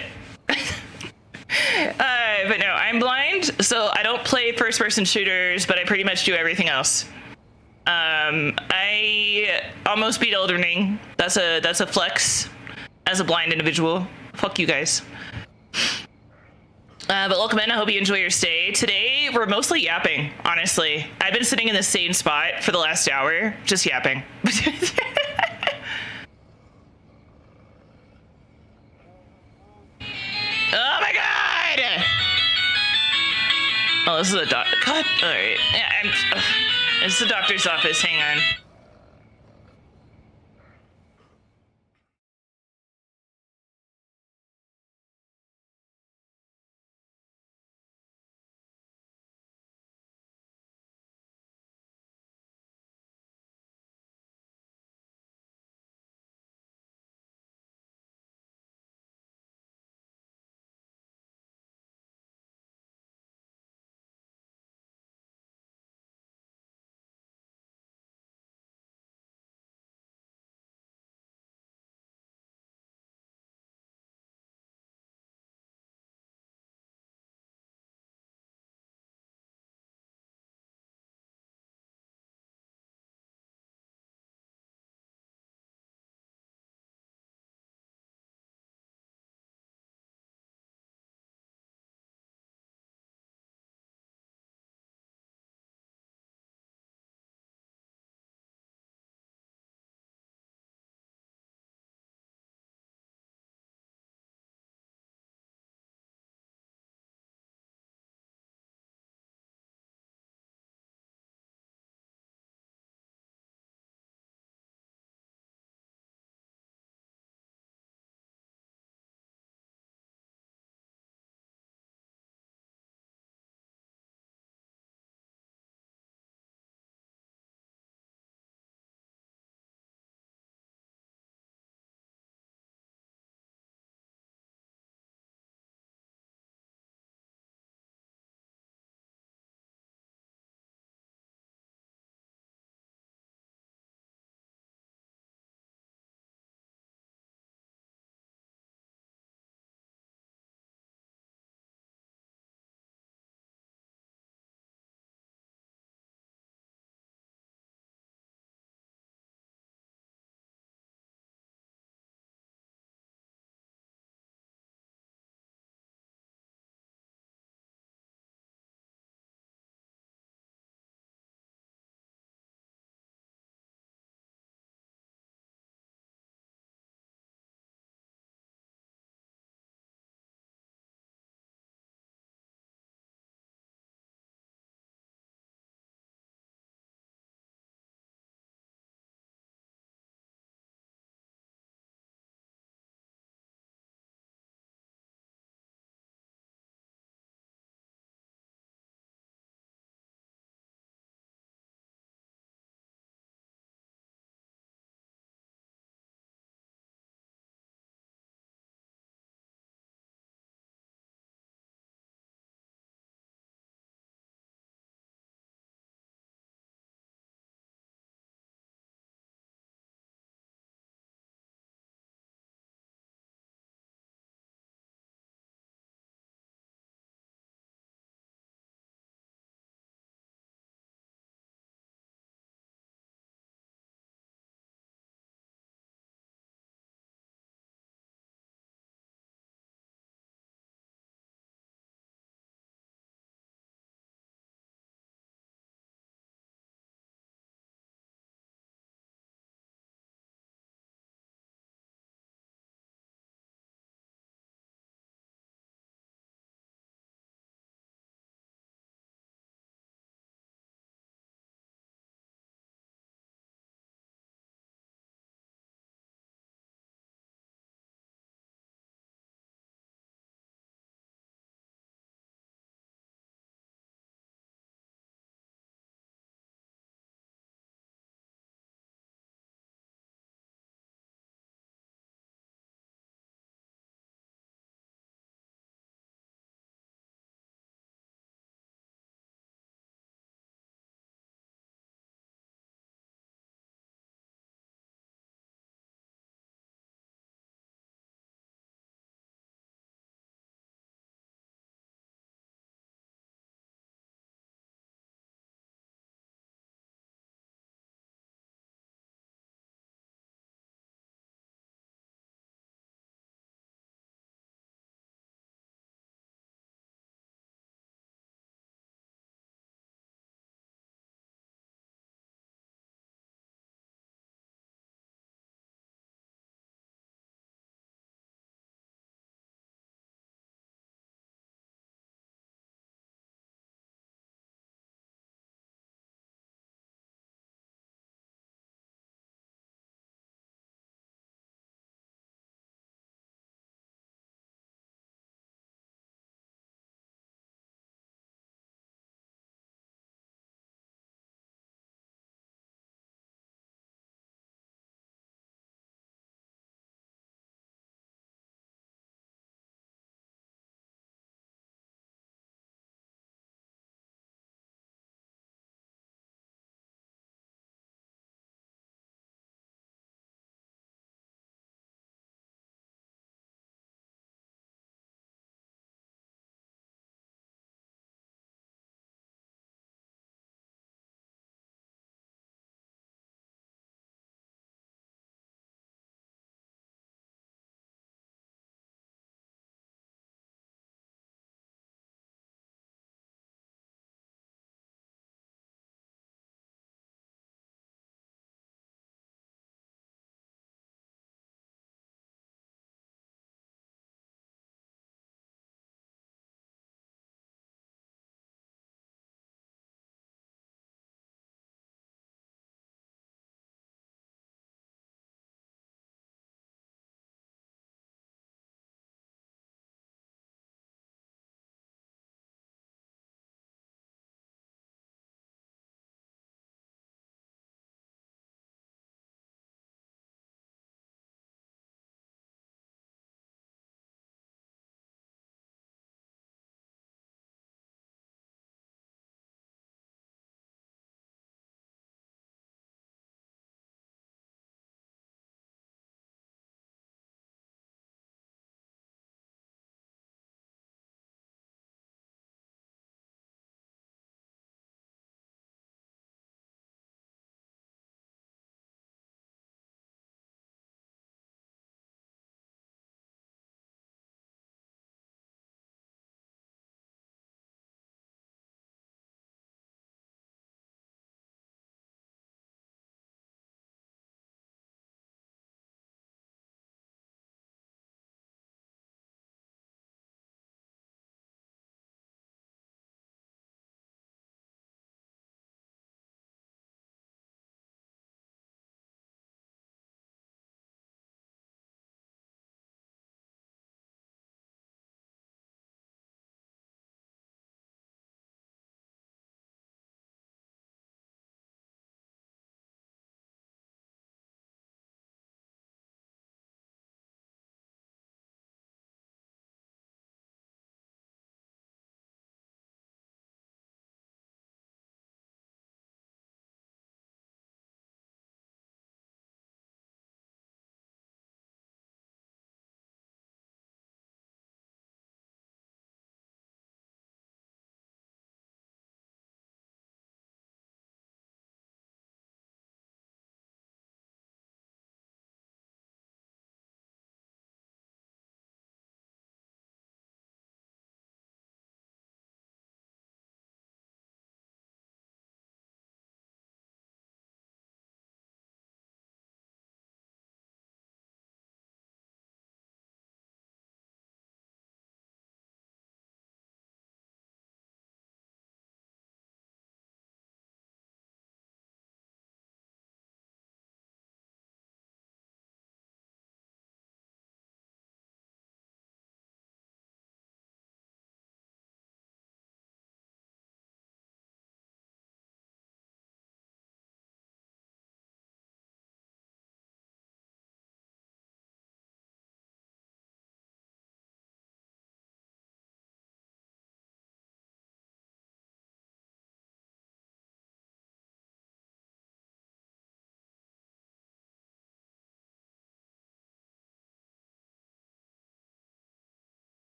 [SPEAKER 1] But no, I'm blind, so I don't play first-person shooters, but I pretty much do everything else. I almost beat Elden Ring. That's a flex as a blind individual. Fuck you guys. But welcome in. I hope you enjoy your stay. Today, we're mostly yapping, honestly. I've been sitting in the same spot for the last hour, just yapping. Oh my god! Oh, this is a doc. God, alright. Yeah, it's the doctor's office. Hang on.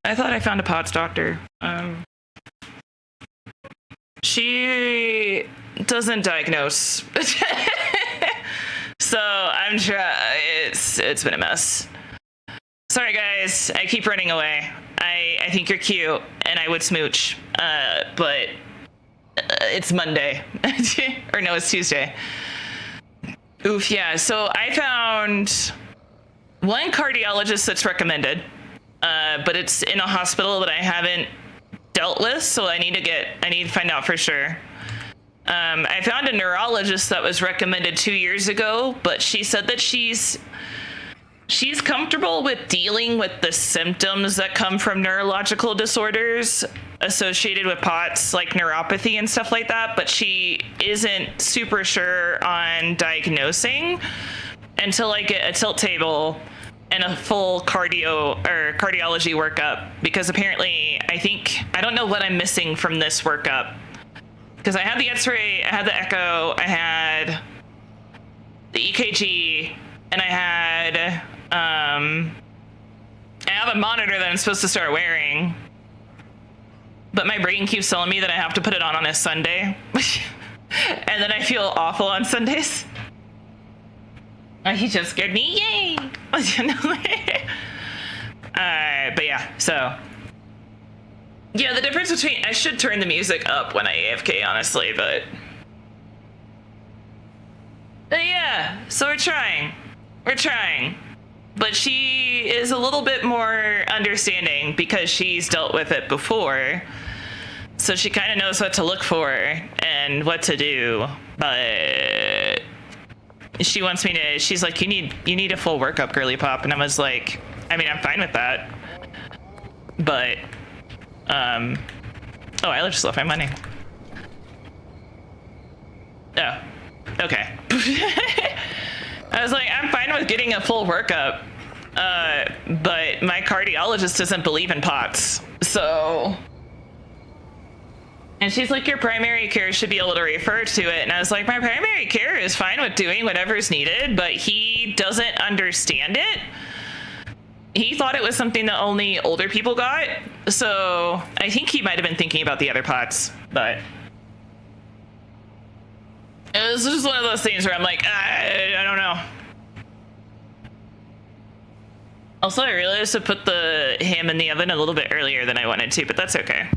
[SPEAKER 1] I thought I found a POTS doctor. She doesn't diagnose. So I'm it's been a mess. Sorry guys, I keep running away. I think you're cute and I would smooch. But it's Monday. Or no, it's Tuesday. Oof, yeah. So I found one cardiologist that's recommended, but it's in a hospital that I haven't dealt with, so I need to find out for sure. I found a neurologist that was recommended 2 years ago, but she said that she's comfortable with dealing with the symptoms that come from neurological disorders associated with POTS, like neuropathy and stuff like that, but she isn't super sure on diagnosing until I get a tilt table and a full cardiology workup, because apparently I don't know what I'm missing from this workup, because I had the x-ray, I had the echo, I had the EKG, and I have a monitor that I'm supposed to start wearing, but my brain keeps telling me that I have to put it on a Sunday. And then I feel awful on Sundays. He just scared me, yay! But yeah, so. Yeah, the difference between, I should turn the music up when I AFK, honestly, but yeah, so we're trying. But she is a little bit more understanding because she's dealt with it before. So she kind of knows what to look for and what to do. But she wants me to, she's like, you need a full workup, girly pop. And I was like, I mean, I'm fine with that. But, oh, I just left my money. Oh, okay. I was like, I'm fine with getting a full workup, but my cardiologist doesn't believe in POTS, so. And she's like, your primary care should be able to refer to it. And I was like, my primary care is fine with doing whatever's needed, but he doesn't understand it. He thought it was something that only older people got, so I think he might have been thinking about the other POTS, but. It was just one of those things where I'm like, I don't know. Also, I realized to put the ham in the oven a little bit earlier than I wanted to, but that's okay.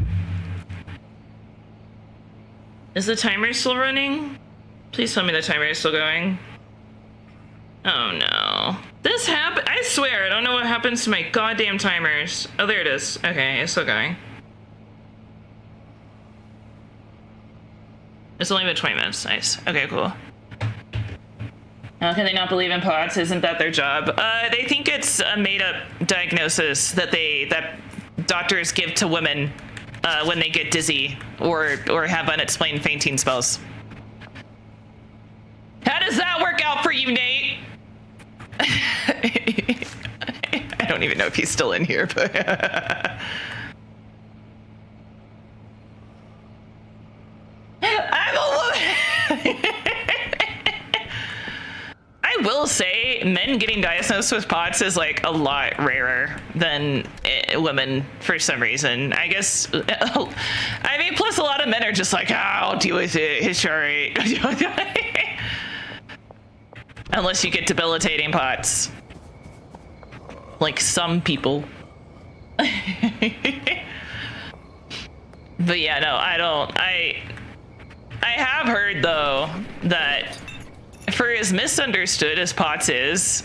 [SPEAKER 1] Is the timer still running? Please tell me the timer is still going. Oh no. This happened. I swear, I don't know what happens to my goddamn timers. Oh, there it is. Okay, it's still going. It's only been 20 minutes. Nice. Okay, cool. How can they not believe in POTS? Isn't that their job? They think it's a made-up diagnosis that doctors give to women when they get dizzy or have unexplained fainting spells. How does that work out for you, Nate? I don't even know if he's still in here, but. I'm a woman. I will say men getting diagnosed with POTS is like a lot rarer than women for some reason. I guess, I mean, plus a lot of men are just like, I'll deal with it. It's all right. Unless you get debilitating POTS. Like some people. But yeah, no, I have heard, though, that for as misunderstood as POTS is,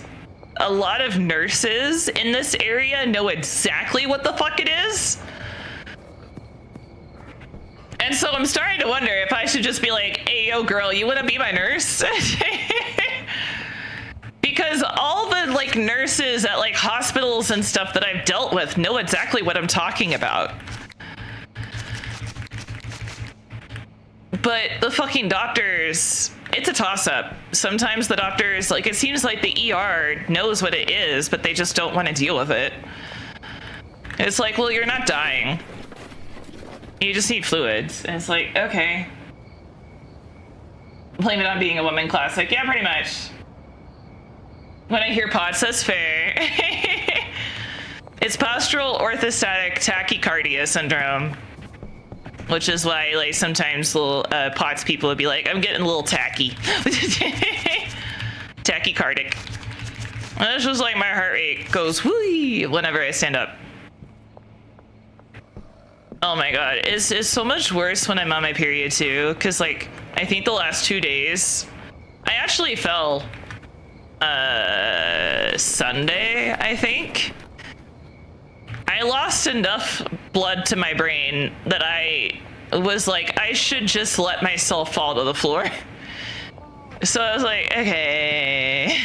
[SPEAKER 1] a lot of nurses in this area know exactly what the fuck it is. And so I'm starting to wonder if I should just be like, hey, yo, girl, you want to be my nurse? Because all the, like, nurses at, like, hospitals and stuff that I've dealt with know exactly what I'm talking about. But the fucking doctors, it's a toss-up. Sometimes the doctors, like, it seems like the ER knows what it is, but they just don't want to deal with it. It's like, well, you're not dying. You just need fluids. And it's like, okay. Blame it on being a woman classic. Yeah, pretty much. When I hear POTS, that's fair. It's postural orthostatic tachycardia syndrome, which is why like sometimes little POTS people would be like, I'm getting a little tacky. Tachycardic. And it's just like my heart rate goes whee whenever I stand up. Oh my god, it's so much worse when I'm on my period too, because like I think the last 2 days I actually fell Sunday, I think. I lost enough blood to my brain that I was like, I should just let myself fall to the floor. So I was like, okay.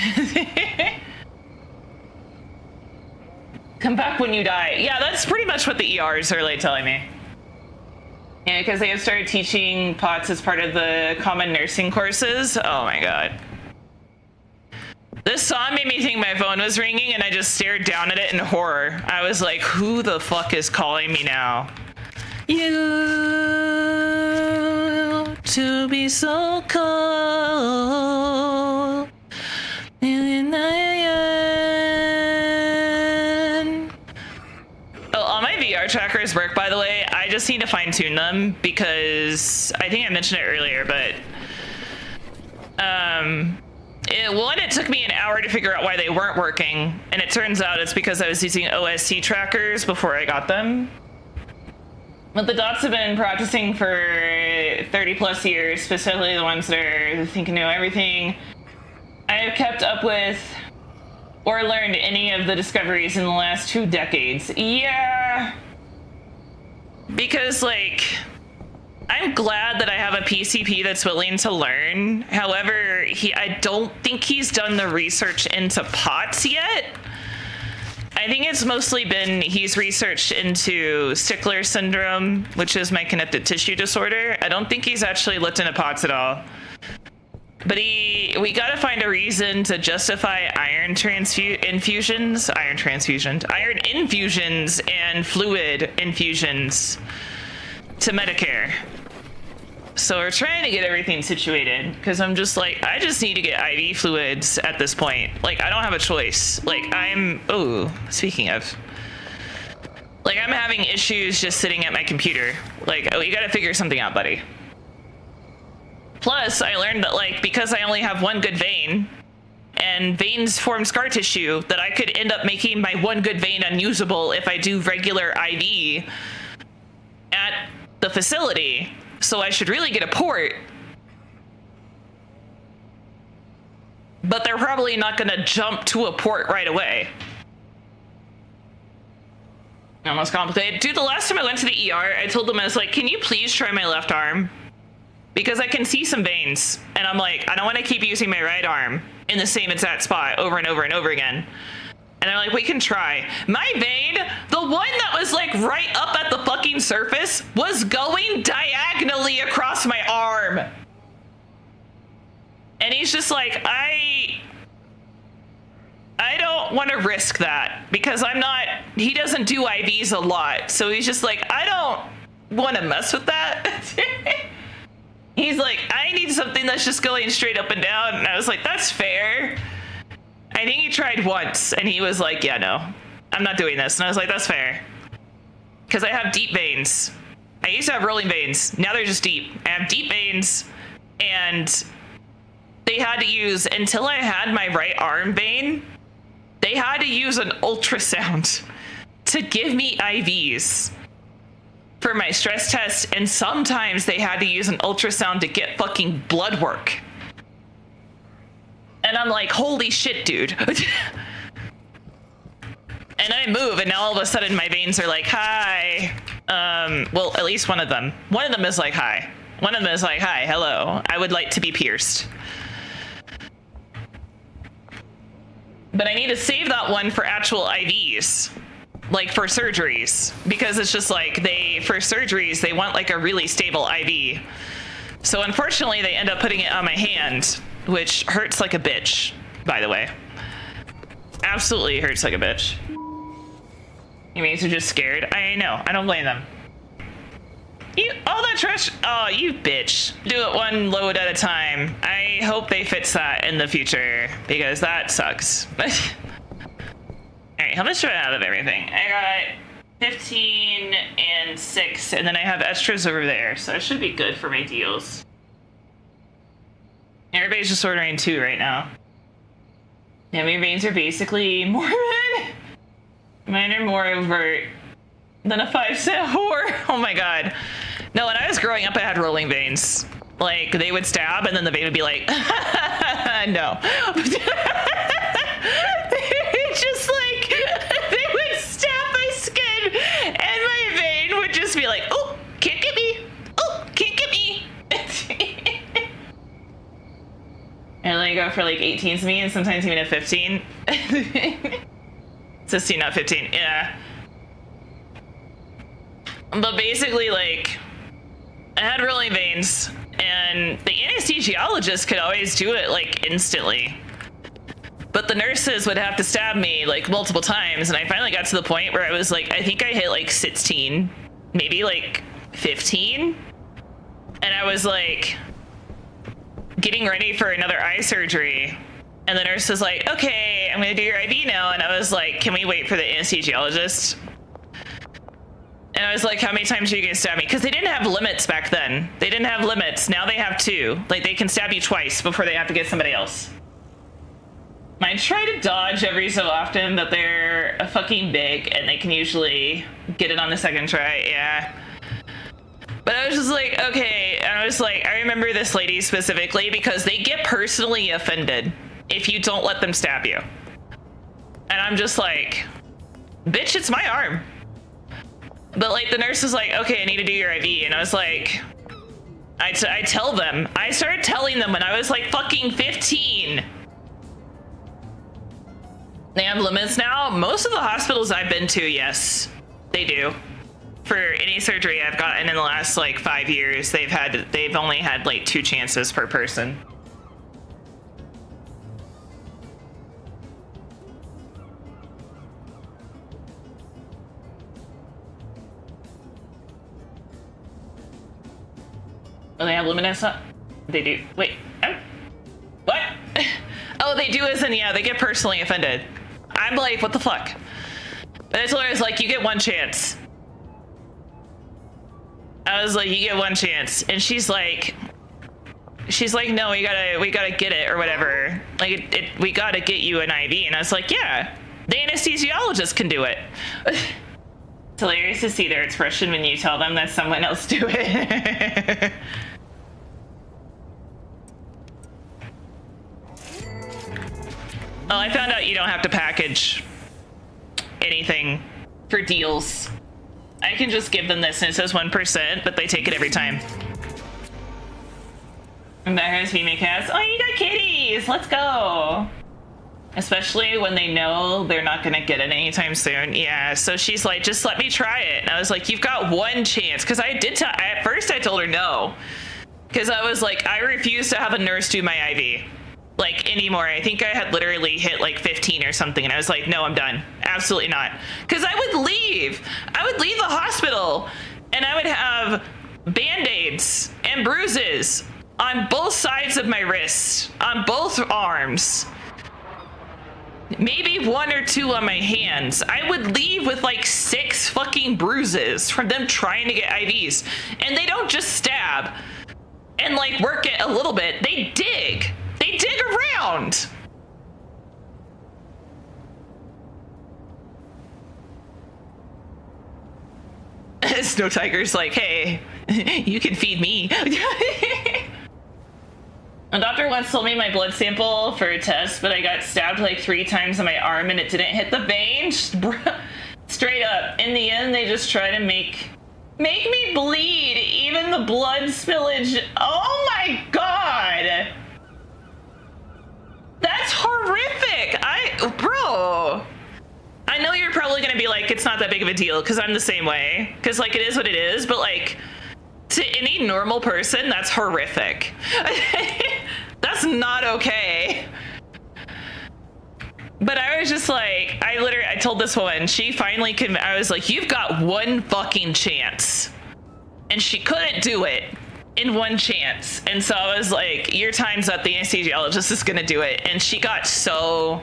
[SPEAKER 1] Come back when you die. Yeah, that's pretty much what the ERs are like telling me. Yeah, because they have started teaching POTS as part of the common nursing courses. Oh my god. This song made me think my phone was ringing and I just stared down at it in horror. I was like, who the fuck is calling me now? You to be so cold. Oh, all my VR trackers work, by the way. I just need to fine tune them because I think I mentioned it earlier, but it took me an hour to figure out why they weren't working, and it turns out it's because I was using OSC trackers before I got them. But the dots have been practicing for 30 plus years, specifically the ones that are thinking know everything. I have kept up with or learned any of the discoveries in the last 2 decades. Yeah. Because, like, I'm glad that I have a PCP that's willing to learn. However, I don't think he's done the research into POTS yet. I think it's mostly been he's researched into Stickler syndrome, which is my connective tissue disorder. I don't think he's actually looked into POTS at all. But we gotta find a reason to justify iron infusions and fluid infusions to Medicare. So we're trying to get everything situated, because I'm just like, I just need to get IV fluids at this point. Like, I don't have a choice. Like, speaking of, like, I'm having issues just sitting at my computer. Like, oh, you gotta figure something out, buddy. Plus, I learned that, like, because I only have one good vein, and veins form scar tissue, that I could end up making my one good vein unusable if I do regular IV at the facility. So I should really get a port. But they're probably not gonna jump to a port right away. Almost complicated. Dude, the last time I went to the ER, I told them, I was like, can you please try my left arm? Because I can see some veins, and I'm like, I don't want to keep using my right arm in the same exact spot over and over and over again. And they're like, we can try. My vein, the one that was like right up at the fucking surface, was going diagonally across my arm. And he's just like, I don't want to risk that, because he doesn't do IVs a lot. So he's just like, I don't want to mess with that. He's like, I need something that's just going straight up and down. And I was like, that's fair. I think he tried once, and he was like, yeah, no, I'm not doing this. And I was like, that's fair. Because I have deep veins. I used to have rolling veins. Now they're just deep. I have deep veins, and they had to use, until I had my right arm vein, they had to use an ultrasound to give me IVs for my stress test, and sometimes they had to use an ultrasound to get fucking blood work. And I'm like, holy shit, dude. And I move, and now all of a sudden my veins are like, hi. Well, at least one of them. One of them is like, hi. One of them is like, hi, hello. I would like to be pierced. But I need to save that one for actual IVs. Like for surgeries, because it's just like for surgeries, they want like a really stable IV. So unfortunately, they end up putting it on my hand, which hurts like a bitch, by the way. Absolutely hurts like a bitch. You mean they're just scared? I know, I don't blame them. All that trash, oh, you bitch. Do it one load at a time. I hope they fix that in the future, because that sucks. All right, how much do I have of everything? I got 15 and 6, and then I have extras over there, so it should be good for my deals. Everybody's just ordering 2 right now. Yeah, my veins are basically morbid. Mine are more overt than a 5-cent whore. Oh my god. No, when I was growing up, I had rolling veins. Like, they would stab, and then the vein would be like, no. Just like, they would stab my skin, and my vein would just be like, oh, can't get me. Oh, can't get me. And then I go for like 18s me, and sometimes even a 15. 16, not 15, yeah. But basically, like, I had rolling veins, and the anesthesiologist could always do it, like, instantly. But the nurses would have to stab me, like, multiple times, and I finally got to the point where I was, like, I think I hit, like, 16, maybe, like, 15? And I was, like, getting ready for another eye surgery, and the nurse was like, okay, I'm gonna do your IV now, and I was like, can we wait for the anesthesiologist? And I was like, how many times are you gonna stab me? Because they didn't have limits back then. They didn't have limits. Now they have 2. Like, they can stab you twice before they have to get somebody else. I try to dodge every so often, but they're fucking big, and they can usually get it on the second try, yeah. But I was just like, okay, and I was like, I remember this lady specifically because they get personally offended if you don't let them stab you. And I'm just like, bitch, it's my arm. But like the nurse was like, okay, I need to do your IV. And I was like, I tell them. I started telling them when I was like fucking 15. They have limits now. Most of the hospitals I've been to, yes, they do. For any surgery I've gotten in the last like 5 years, they've only had like 2 chances per person. Oh, they have limits up? They do. Wait. Oh. What? Oh, they do as in, yeah, they get personally offended. I'm like, what the fuck? But I told her, I was like, you get 1 chance. I was like, you get 1 chance. And she's like, no, we gotta get it or whatever. Like, we gotta get you an IV. And I was like, yeah, the anesthesiologist can do it. It's hilarious to see their expression when you tell them that someone else do it. Oh, I found out you don't have to package anything for deals. I can just give them this and it says 1%, but they take it every time. And that has female cats. Oh, you got kitties! Let's go! Especially when they know they're not gonna get it anytime soon. Yeah, so she's like, just let me try it. And I was like, you've got 1 chance. Because I did at first I told her no. Because I was like, I refuse to have a nurse do my IV. Like, anymore. I think I had literally hit like 15 or something, and I was like, no, I'm done. Absolutely not. Because I would leave. I would leave the hospital, and I would have Band-Aids and bruises on both sides of my wrists, on both arms. Maybe 1 or 2 on my hands. I would leave with like 6 fucking bruises from them trying to get IVs. And they don't just stab and like work it a little bit. They dig. They dig around. Snow Tiger's like, hey, you can feed me. A doctor once told me my blood sample for a test, but I got stabbed like 3 times on my arm and it didn't hit the vein. Straight up. In the end, they just try to make me bleed. Even the blood spillage. Oh my god. That's horrific. Bro, I know you're probably gonna be like, it's not that big of a deal, because I'm the same way, because like it is what it is, but like to any normal person, that's horrific. That's not okay. But I was just like, I told this woman, she finally I was like, you've got 1 fucking chance. And she couldn't do it in 1 chance. And so I was like, your time's up, the anesthesiologist is gonna do it. And she got so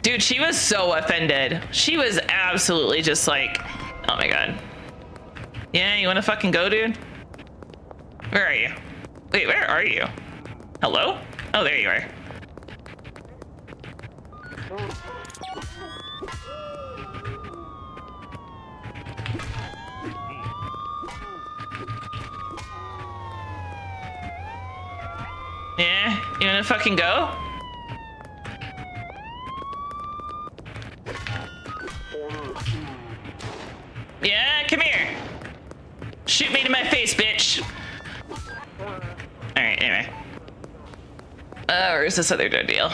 [SPEAKER 1] Dude, she was so offended. She was absolutely just like, oh my god. Yeah, you wanna fucking go, dude? Where are you? Wait, where are you? Hello? Oh, there you are. Yeah, you wanna fucking go? Yeah, come here. Shoot me to my face, bitch. Alright, anyway. Where's this other deal?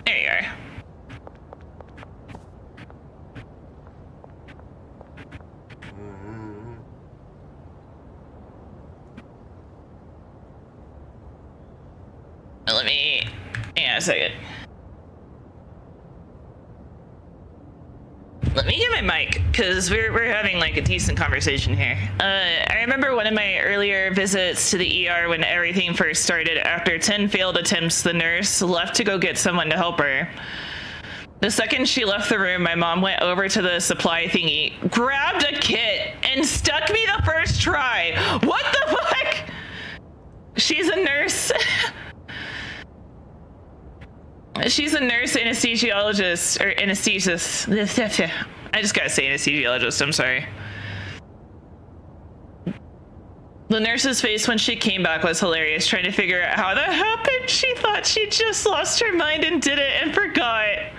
[SPEAKER 1] There you are. Let me... hang on a second. Let me get my mic, because we're having like a decent conversation here. I remember one of my earlier visits to the ER when everything first started. After 10 failed attempts, the nurse left to go get someone to help her. The second she left the room, my mom went over to the supply thingy, grabbed a kit, and stuck me the first try. What the fuck? She's a nurse. She's a nurse anesthesiologist, or anesthetist. I just gotta say anesthesiologist, I'm sorry. The nurse's face when she came back was hilarious, trying to figure out how that happened. She thought she just lost her mind and did it and forgot.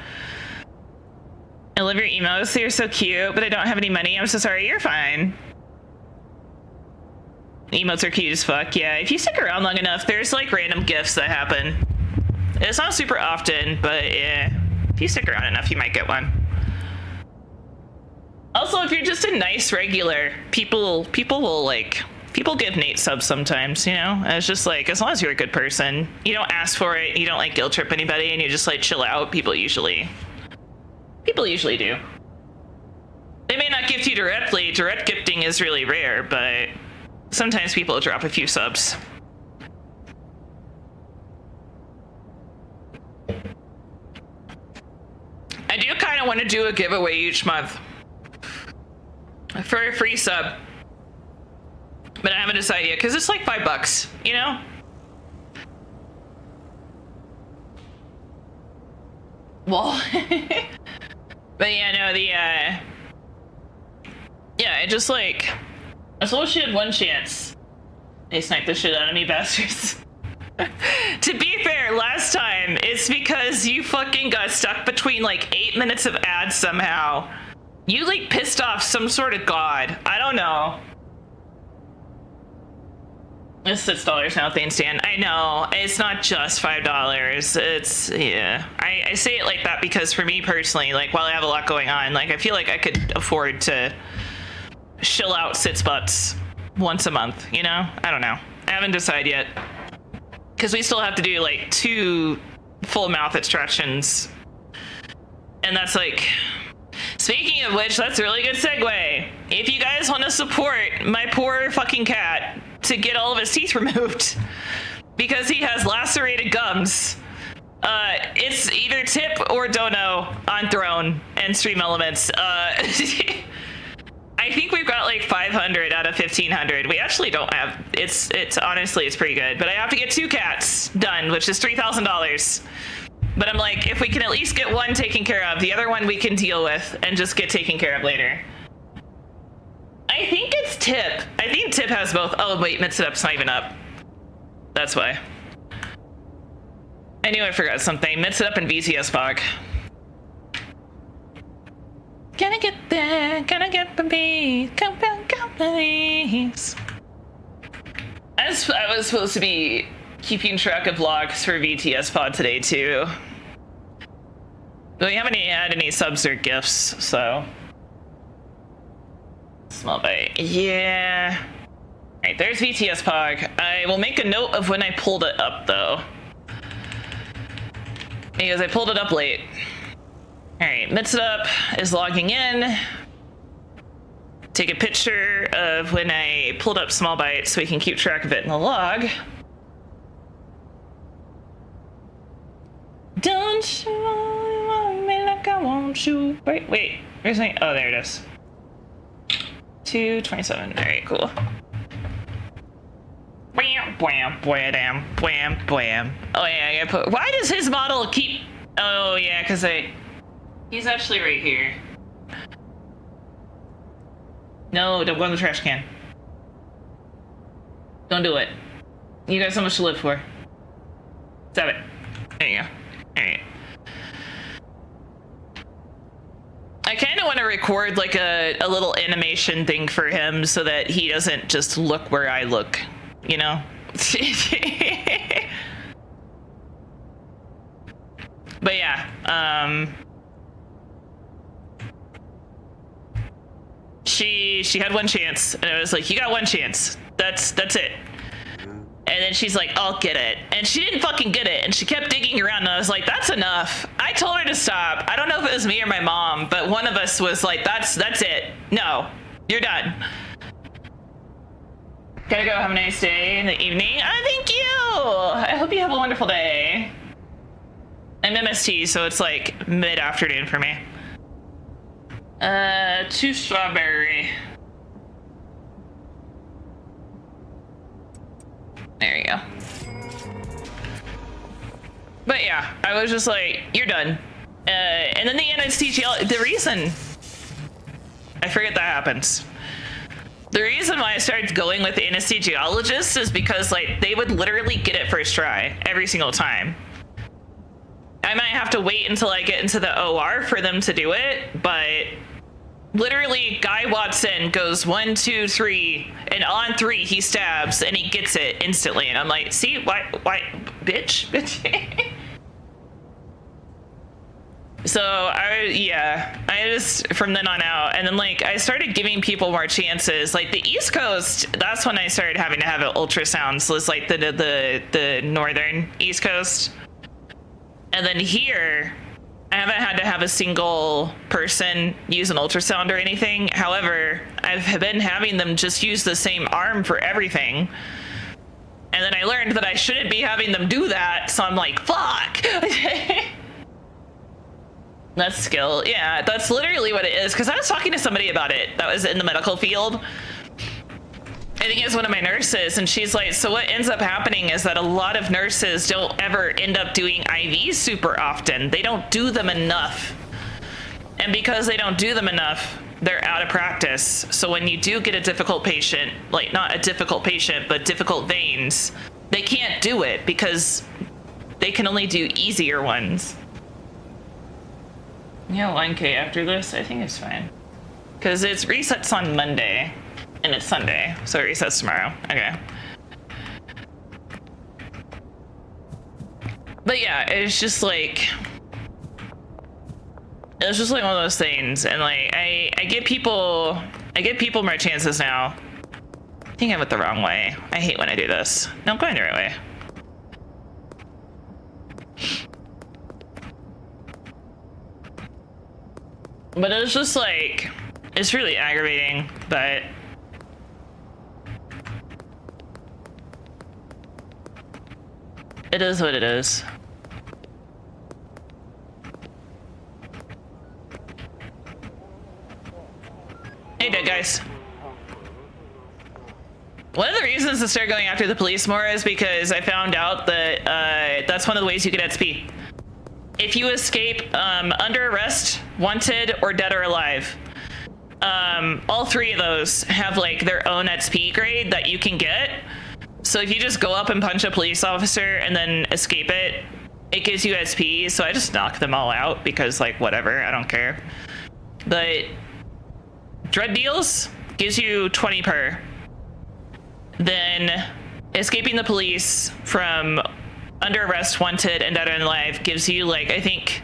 [SPEAKER 1] I love your emails, they're so cute, but I don't have any money. I'm so sorry, you're fine. Emotes are cute as fuck. Yeah, if you stick around long enough, there's like random gifts that happen. It's not super often, but yeah, if you stick around enough, you might get one. Also, if you're just a nice regular, people will like, people give Nate subs sometimes, you know? And it's just like, as long as you're a good person, you don't ask for it, you don't like guilt trip anybody, and you just like chill out, people usually do. They may not gift you directly, direct gifting is really rare, but sometimes people drop a few subs. I do kind of want to do a giveaway each month for a free sub, but I haven't decided yet because it's like $5, you know? Well, but yeah, no, yeah, I just like, I suppose she had one chance. They sniped the shit out of me, bastards. To be fair, last time, it's because you fucking got stuck between like 8 minutes of ads somehow. You like pissed off some sort of god. I don't know. It's $6 now, thanks, Dan. I know, it's not just $5. It's, yeah. I say it like that because for me personally, like while I have a lot going on, like I feel like I could afford to chill out sits butts once a month, you know? I don't know. I haven't decided yet. Because we still have to do like 2 full mouth extractions. And that's like, speaking of which, that's a really good segue. If you guys want to support my poor fucking cat to get all of his teeth removed because he has lacerated gums, it's either tip or dono on Throne and Stream Elements. I think we've got like 500 out of 1,500. We actually don't have, it's honestly, it's pretty good. But I have to get 2 cats done, which is $3,000. But I'm like, if we can at least get one taken care of, the other one we can deal with and just get taken care of later. I think it's Tip. I think Tip has both. Oh wait, Mix It Up's not even up. That's why. I knew I forgot something. Mix It Up and VTS Bog. Gonna get there, gonna get the beat, companies. I was supposed to be keeping track of vlogs for VTS Pod today too. But we haven't had any subs or gifts, so. Small bite, yeah. Alright, there's VTS Pog. I will make a note of when I pulled it up though. Because I pulled it up late. Alright, Mix It Up is logging in. Take a picture of when I pulled up Small Bite so we can keep track of it in the log. Don't you want me like I want you? Wait, where's my, oh, there it is. 227, alright, cool. Bam, bam, bam, bam, bam. Oh yeah, I gotta put, why does his model keep, oh yeah, cause he's actually right here. No, don't go in the trash can. Don't do it. You got so much to live for. Stop it. There you go. Alright. I kind of want to record like a little animation thing for him so that he doesn't just look where I look, you know? But yeah, she had one chance, and I was like, you got one chance. That's it. And then she's like, I'll get it. And she didn't fucking get it. And she kept digging around. And I was like, that's enough. I told her to stop. I don't know if it was me or my mom, but one of us was like, that's it. No, you're done. Gotta go. Have a nice day in the evening. Thank you. I hope you have a wonderful day. I'm MST, so it's like mid-afternoon for me. 2 strawberry. There you go. But yeah, I was just like, you're done. And then the anesthesiologist, the reason, I forget that happens. The reason why I started going with the anesthesiologist is because like they would literally get it first try every single time. I might have to wait until I get into the OR for them to do it, but literally Guy Watson goes 1, 2, 3, and on 3 he stabs and he gets it instantly. And I'm like, see, why, bitch. So I just, from then on out, and then like I started giving people more chances. Like the East Coast, that's when I started having to have ultrasounds. So it's like the northern East Coast. And then here, I haven't had to have a single person use an ultrasound or anything. However, I've been having them just use the same arm for everything. And then I learned that I shouldn't be having them do that. So I'm like, fuck. That's skill. Yeah, that's literally what it is. Because I was talking to somebody about it that was in the medical field. I think it's one of my nurses, and she's like, so what ends up happening is that a lot of nurses don't ever end up doing IVs super often. They don't do them enough. And because they don't do them enough, they're out of practice. So when you do get a difficult patient, like not a difficult patient, but difficult veins, they can't do it because they can only do easier ones. Yeah, 1K after this, I think it's fine. Because it resets on Monday. And it's Sunday, so it resets tomorrow. Okay. But yeah, it's just like one of those things, and like I give people more chances now. I think I went the wrong way. I hate when I do this. No, I'm going the right way. But it's just like, it's really aggravating, but it is what it is. Hey, dead guys. One of the reasons to start going after the police more is because I found out that that's one of the ways you get XP. If you escape under arrest, wanted, or dead or alive, all 3 of those have like their own XP grade that you can get. So if you just go up and punch a police officer and then escape it, it gives you XP. So I just knock them all out because like, whatever, I don't care. But dread deals gives you 20 per. Then escaping the police from under arrest, wanted, and dead or alive gives you like, I think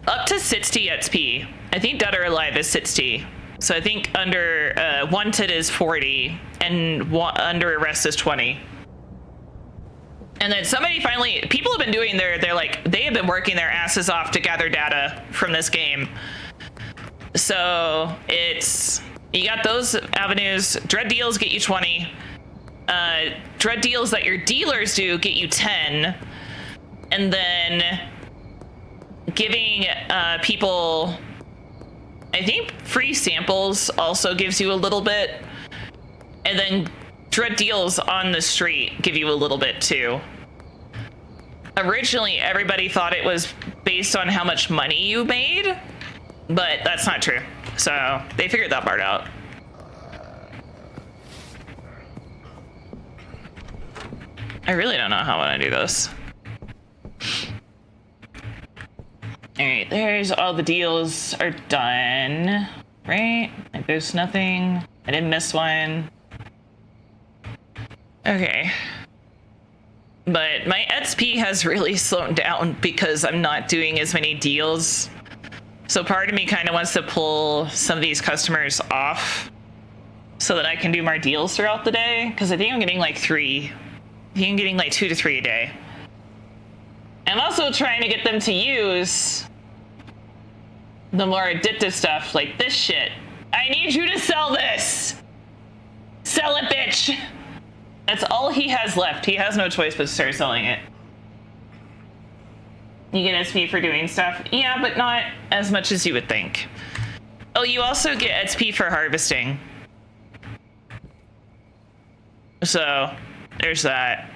[SPEAKER 1] up to 60 XP. I think dead or alive is 60. So I think under wanted is 40 and under arrest is 20. And then somebody finally, people have been doing they have been working their asses off to gather data from this game. So it's, you got those avenues. Dread deals get you 20. Dread deals that your dealers do get you 10. And then giving people, I think free samples also gives you a little bit, and then dread deals on the street give you a little bit too. Originally, everybody thought it was based on how much money you made, but that's not true. So they figured that part out. I really don't know how I want to do this. All right, there's all the deals are done, right? Like there's nothing, I didn't miss one. Okay. But my XP has really slowed down because I'm not doing as many deals. So part of me kind of wants to pull some of these customers off so that I can do more deals throughout the day. Because I think I'm getting like 3. I think I'm getting like 2 to 3 a day. I'm also trying to get them to use the more addictive stuff like this shit. I need you to sell this. Sell it, bitch. That's all he has left. He has no choice but to start selling it. You get XP for doing stuff? Yeah, but not as much as you would think. Oh, you also get XP for harvesting. So, there's that.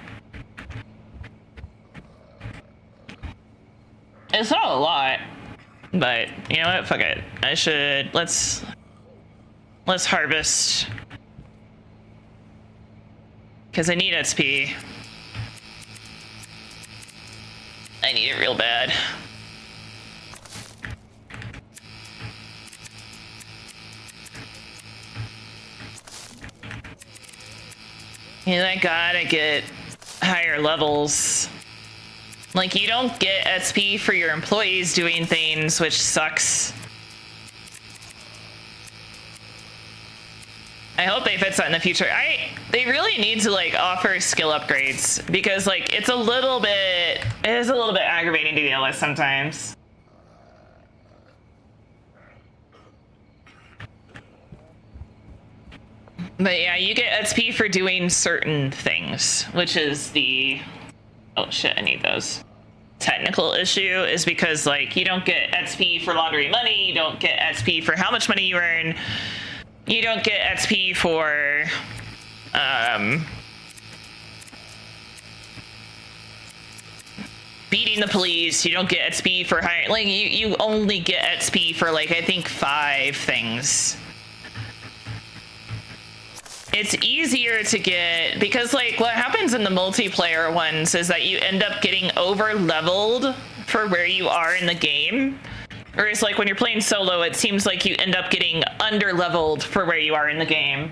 [SPEAKER 1] It's not a lot, but you know what? Fuck it. I should, let's harvest. Because I need XP. I need it real bad. And I gotta get higher levels. Like, you don't get XP for your employees doing things, which sucks. I hope they fix that in the future. They really need to like offer skill upgrades because like it is a little bit aggravating to deal with sometimes. But yeah, you get XP for doing certain things, which is the, oh shit, I need those. Technical issue is because like you don't get XP for laundering money, you don't get XP for how much money you earn. You don't get XP for, beating the police. You don't get XP for hiring, like, you only get XP for, like, I think 5 things. It's easier to get, because, like, what happens in the multiplayer ones is that you end up getting over-leveled for where you are in the game. Whereas, like, when you're playing solo, it seems like you end up getting under-leveled for where you are in the game.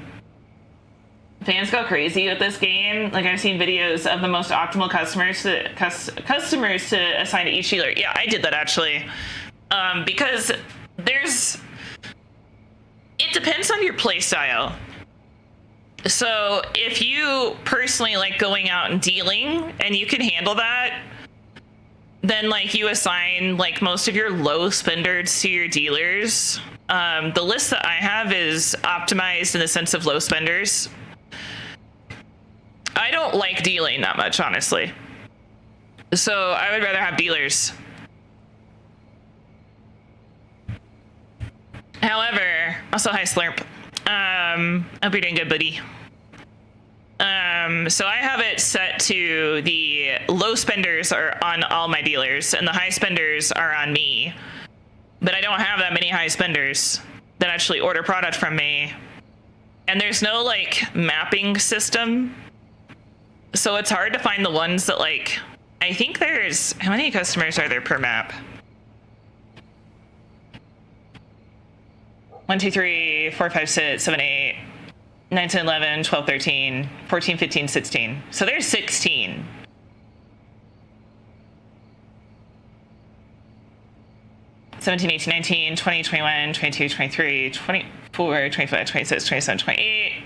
[SPEAKER 1] Fans go crazy with this game. Like, I've seen videos of the most optimal customers to assign to each dealer. Yeah, I did that, actually. Because it depends on your playstyle. So, if you personally like going out and dealing, and you can handle that, then like you assign like most of your low spenders to your dealers. The list that I have is optimized in the sense of low spenders. I don't like dealing that much, honestly. So I would rather have dealers. However, also hi Slurp. Hope you're doing good, buddy. So I have it set to the low spenders are on all my dealers and the high spenders are on me. But I don't have that many high spenders that actually order product from me. And there's no like mapping system. So it's hard to find the ones that like, I think there's, how many customers are there per map? 1, 2, 3, 4, 5, 6, 7, 8. 9, 10, 11, 12, 13, 14, 15, 16. So there's 16. (17, 18, 19, 20, 21, 22, 23, 24, 25, 26, 27, 28,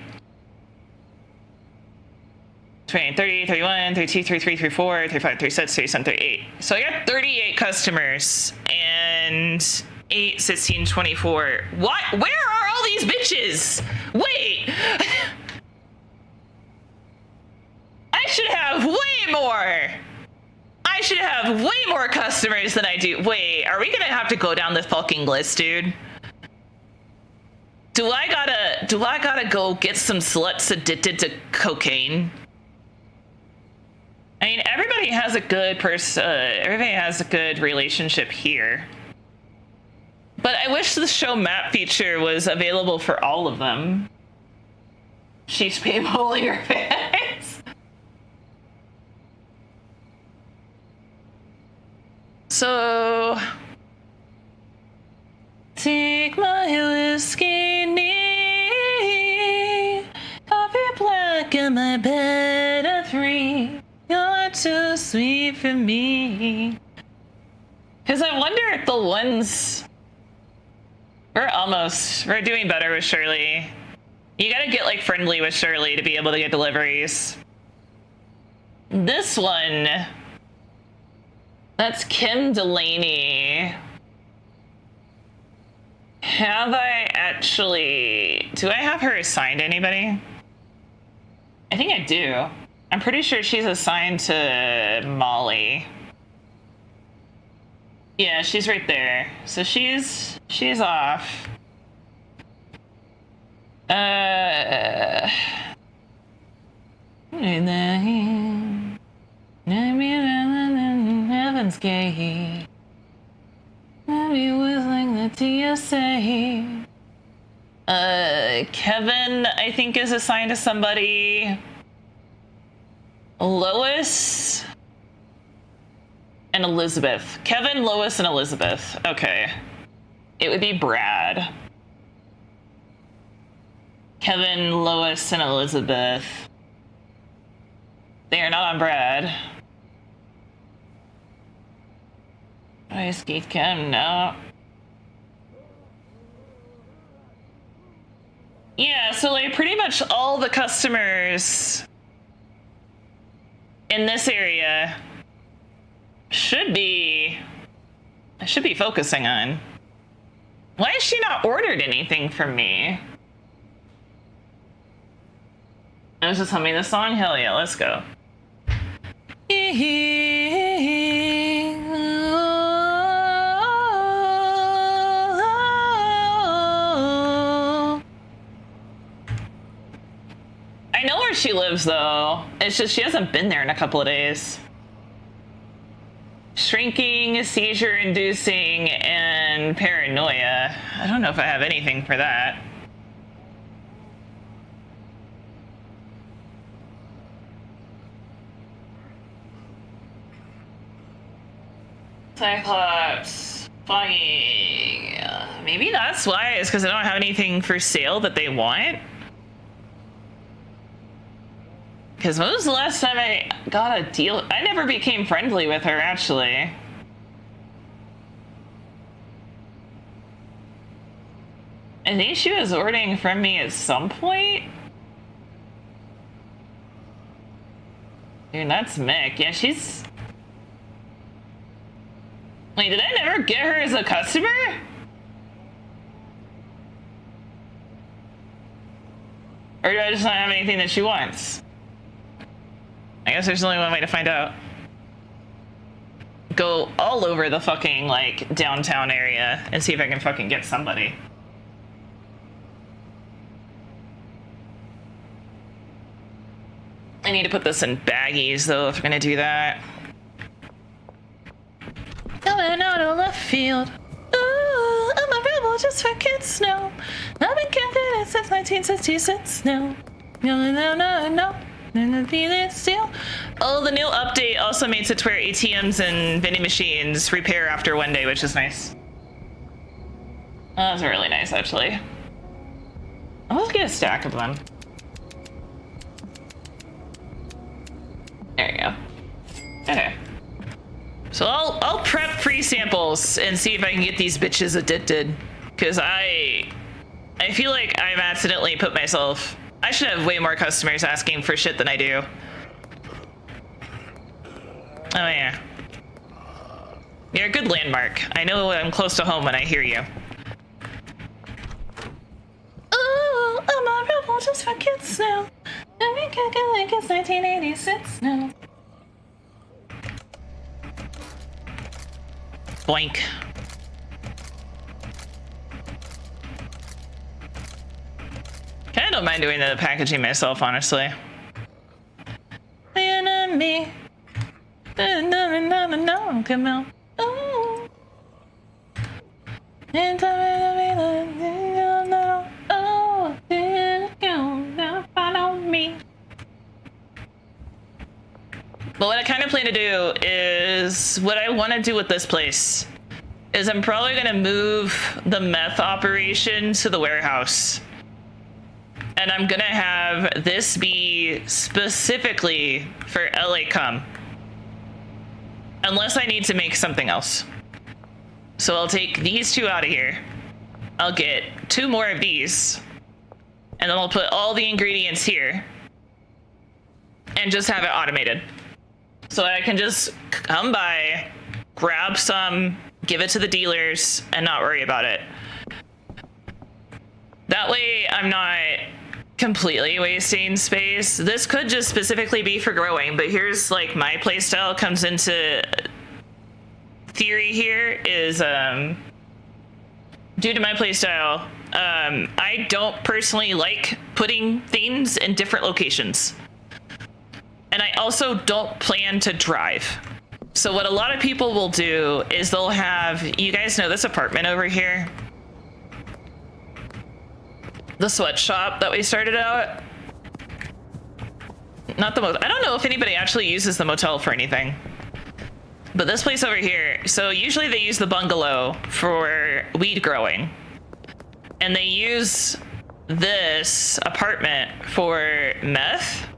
[SPEAKER 1] 28, 30, 31, 32, 33, 34, 35, 36, 37, 38. So I got 38 customers and 8, 16, 24. What? Where are all these bitches? Wait. I should have way more. I I should have way more customers than I do. Wait, are we gonna have to go down the fucking list, dude? Do I gotta go get some sluts addicted to cocaine? I mean, everybody has a good relationship here. But I wish the show map feature was available for all of them. She's people your face. So take my whiskey knee, coffee black in my bed at 3. You're too sweet for me. Because I wonder if the ones... We're doing better with Shirley. You gotta get, like, friendly with Shirley to be able to get deliveries. This one... That's Kim Delaney. Have I actually... Do I have her assigned to anybody? I think I do. I'm pretty sure she's assigned to Molly. Yeah, she's right there. So she's off. Heaven's gate. Maybe whistling the TSA. Kevin, I think, is assigned to somebody. Lois and Elizabeth. Kevin, Lois, and Elizabeth. Okay. It would be Brad. Kevin, Lois, and Elizabeth. They are not on Brad. Ice Keith Cam, no. Yeah, so like pretty much all the customers in this area I should be focusing on. Why has she not ordered anything from me? I was just humming this song? Hell yeah, let's go. I know where she lives though. It's just she hasn't been there in a couple of days. Shrinking, seizure-inducing, and paranoia. I don't know if I have anything for that. Cyclops. Fucking... maybe that's why. It's because I don't have anything for sale that they want. Because when was the last time I got a deal? I never became friendly with her, actually. I think she was ordering from me at some point. Dude, that's Mick. Yeah, she's... Wait, did I never get her as a customer? Or do I just not have anything that she wants? I guess there's only one way to find out. Go all over the fucking, like, downtown area and see if I can fucking get somebody. I need to put this in baggies, though, if we're gonna do that. Coming out of left field. Ooh, I'm a rebel just for kids now. I've been camping since 1966 now. No. Oh, the new update also makes it to where ATMs and vending machines repair after 1 day, which is nice. Oh, that's really nice, actually. I'll get a stack of them. There you go. Okay. So I'll prep free samples and see if I can get these bitches addicted. Because I feel like I've accidentally put myself... I should have way more customers asking for shit than I do. Oh yeah. You're a good landmark. I know I'm close to home when I hear you. Oh, I'm a rebel just for kids now. And we can get like it's 1986 now. Boink. Kinda don't mind doing the packaging myself, honestly. Enemy. No, come out. Oh. Follow me. But what I kind of plan to do is what I want to do with this place is I'm probably going to move the meth operation to the warehouse. And I'm going to have this be specifically for LA Cum. Unless I need to make something else. So I'll take these two out of here. I'll get 2 more of these. And then I'll put all the ingredients here. And just have it automated. So I can just come by, grab some, give it to the dealers, and not worry about it. That way I'm not completely wasting space. This could just specifically be for growing, but here's like my playstyle comes into theory here is due to my playstyle, I don't personally like putting things in different locations. And I also don't plan to drive. So what a lot of people will do is they'll have, you guys know this apartment over here? The sweatshop that we started out? Not the motel. I don't know if anybody actually uses the motel for anything. But this place over here, so usually they use the bungalow for weed growing. And they use this apartment for meth.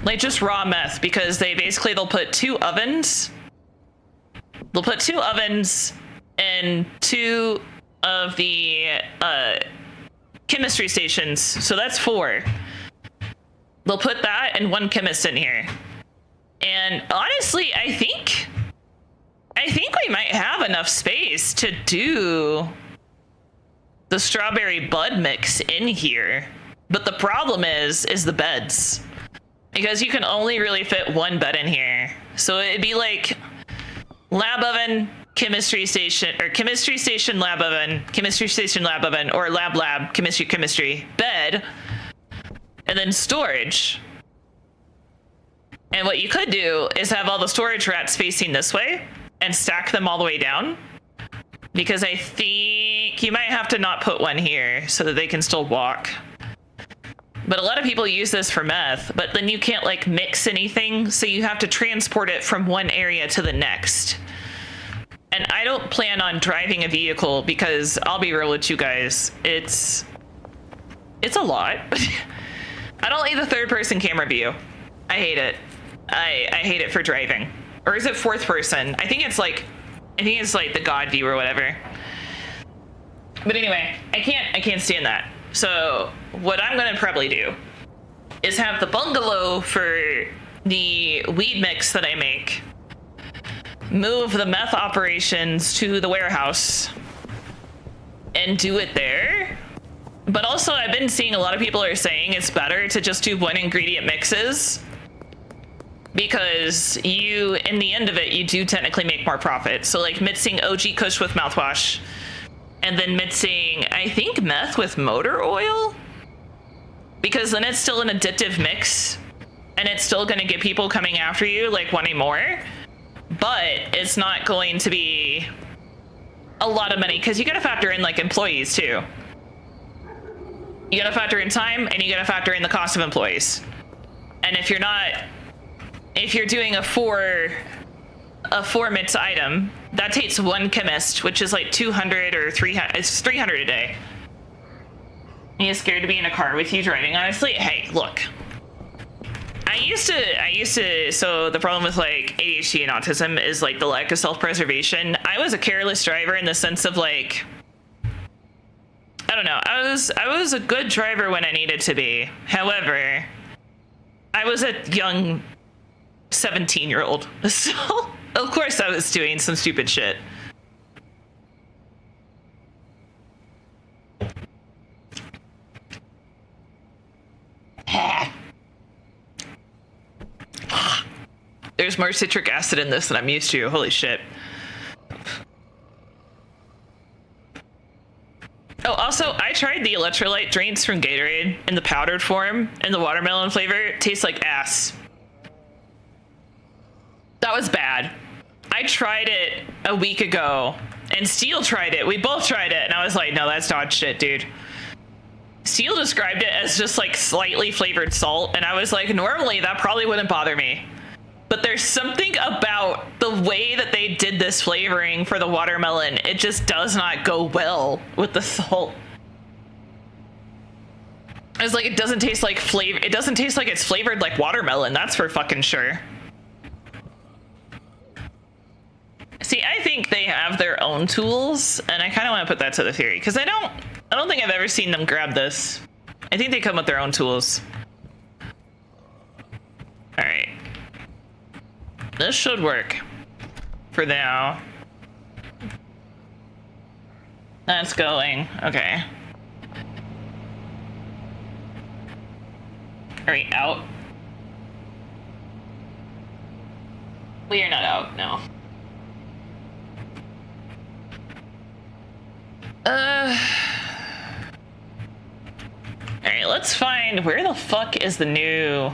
[SPEAKER 1] Like just raw meth, because they'll put 2 ovens. They'll put 2 ovens and 2 of the chemistry stations. So that's 4. They'll put that and 1 chemist in here. And honestly, I think we might have enough space to do the strawberry bud mix in here. But the problem is the beds. Because you can only really fit 1 bed in here. So it'd be like lab oven, chemistry station, or chemistry station, lab oven, chemistry station, lab oven, or lab, chemistry, bed, and then storage. And what you could do is have all the storage rats facing this way and stack them all the way down. Because I think you might have to not put 1 here so that they can still walk. But a lot of people use this for meth, but then you can't like mix anything, so you have to transport it from one area to the next. And I don't plan on driving a vehicle because I'll be real with you guys, it's a lot. I don't like the 3rd-person camera view. I hate it. I hate it for driving. Or is it 4th person? I think it's like the God view or whatever. But anyway, I can't stand that. So what I'm gonna probably do is have the bungalow for the weed mix that I make, move the meth operations to the warehouse and do it there. But also I've been seeing a lot of people are saying it's better to just do 1 ingredient mixes because in the end of it, you do technically make more profit. So like mixing OG Kush with mouthwash, and then mixing, I think, meth with motor oil? Because then it's still an addictive mix, and it's still gonna get people coming after you, like wanting more, but it's not going to be a lot of money, because you gotta factor in like employees too. You gotta factor in time, and you gotta factor in the cost of employees. And if you're doing a 4 mix item, that takes 1 chemist, which is like 200 or 300. It's 300 a day. Are you scared to be in a car with you driving? Honestly, hey, look. I used to. So the problem with like ADHD and autism is like the lack of self-preservation. I was a careless driver in the sense of like, I don't know. I was a good driver when I needed to be. However, I was a young 17-year-old, so of course I was doing some stupid shit. There's more citric acid in this than I'm used to. Holy shit. Oh, also, I tried the electrolyte drinks from Gatorade in the powdered form, and the watermelon flavor. It tastes like ass. That was bad. I tried it a week ago, and Steel tried it. We both tried it, and I was like, no, that's dog shit, dude. Steel described it as just like slightly flavored salt, and I was like, normally that probably wouldn't bother me. But there's something about the way that they did this flavoring for the watermelon. It just does not go well with the salt. It's like, it doesn't taste like flavor. It doesn't taste like it's flavored like watermelon. That's for fucking sure. See, I think they have their own tools, and I kind of want to put that to the theory, because I don't think I've ever seen them grab this. I think they come with their own tools. All right. This should work for now. That's going. Okay. Are we out? We are not out, no. Alright, let's find where the fuck is the new...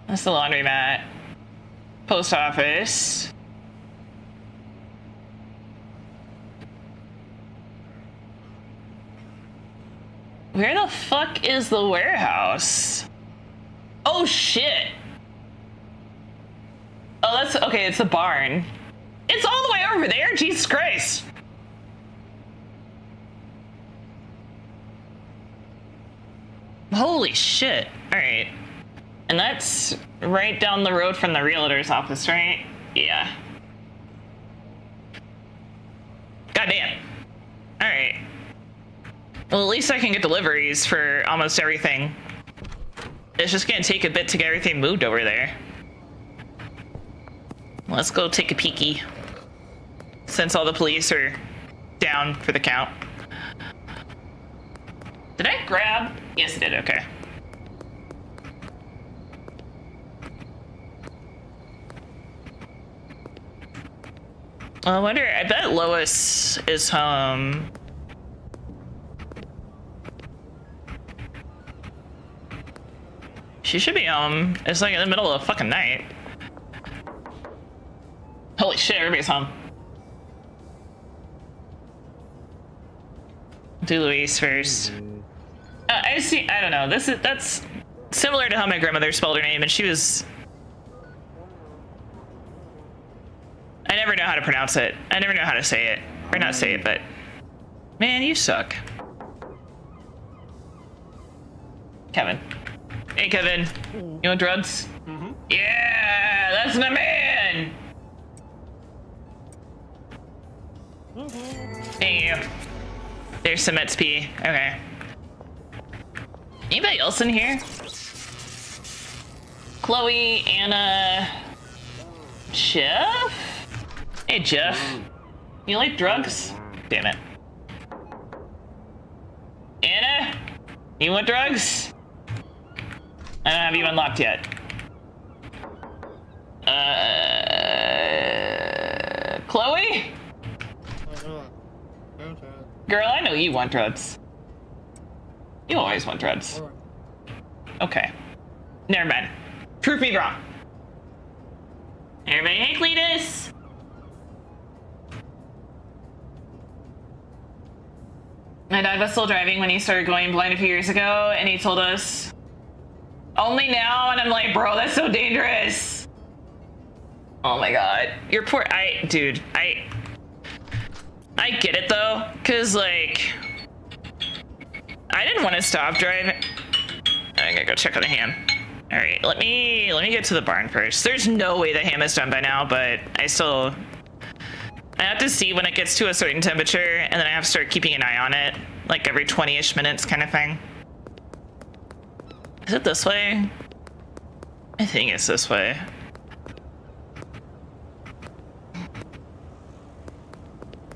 [SPEAKER 1] That's the laundromat. Post office. Where the fuck is the warehouse? Oh shit! Oh, that's okay. It's the barn. It's all the way over there. Jesus Christ! Holy shit! All right. And that's right down the road from the realtor's office, right? Yeah. Goddamn. All right. Well, at least I can get deliveries for almost everything. It's just gonna take a bit to get everything moved over there. Let's go take a peeky. Since all the police are down for the count. Did I grab? Yes, I did. Okay. I wonder, I bet Lois is home. She should be home. It's like in the middle of the fucking night. Holy shit, everybody's home. Do Louise first. I see, I don't know. That's similar to how my grandmother spelled her name, and she was... I never know how to pronounce it. I never know how to say it. Or not say it, but... Man, you suck. Kevin. Hey, Kevin. You want drugs? Mm-hmm. Yeah, that's my man! Mm-hmm. Thank you. There's some XP. Okay. Anybody else in here? Chloe, Anna... Jeff? Hey, Jeff. You like drugs? Damn it. Anna? You want drugs? I don't have you unlocked yet. Chloe? Girl, I know you want drugs. You always want drugs. Okay. Never mind. Prove me wrong. Everybody, hey, Cletus! My dad was still driving when he started going blind a few years ago, and he told us, only now, and I'm like, bro, that's so dangerous. Oh my god. Your poor, dude, I get it though, cause like, I didn't want to stop driving. I gotta go check on the ham. All right, let me get to the barn first. There's no way the ham is done by now, but I have to see when it gets to a certain temperature, and then I have to start keeping an eye on it, like every 20-ish minutes kind of thing. Is it this way? I think it's this way. I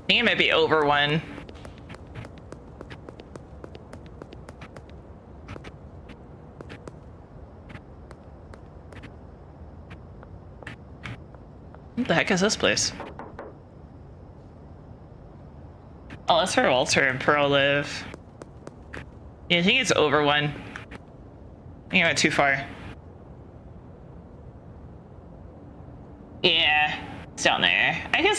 [SPEAKER 1] think it might be over one. What the heck is this place? Oh, that's where Walter and Pearl live. Yeah, I think it's over one. I think I went too far. Yeah, it's down there. I can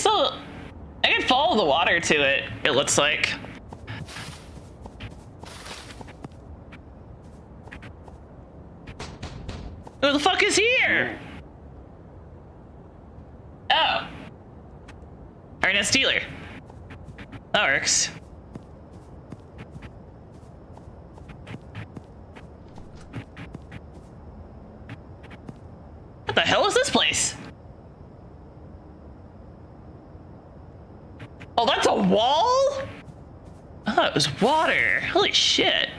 [SPEAKER 1] follow the water to it, it looks like. Who the fuck is here? Oh. Ernest Dealer. That works. What the hell is this place? Oh, that's a wall? I thought it was water. Holy shit.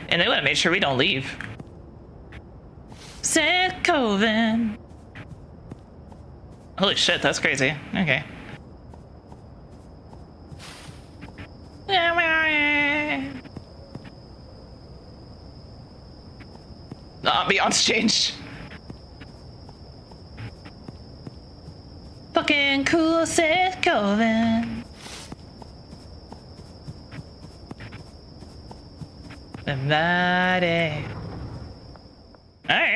[SPEAKER 1] And they want to make sure we don't leave. Seth Coven. Holy shit, that's crazy. Okay. The ambiance changed. Fucking cool Seth Coven. Alright.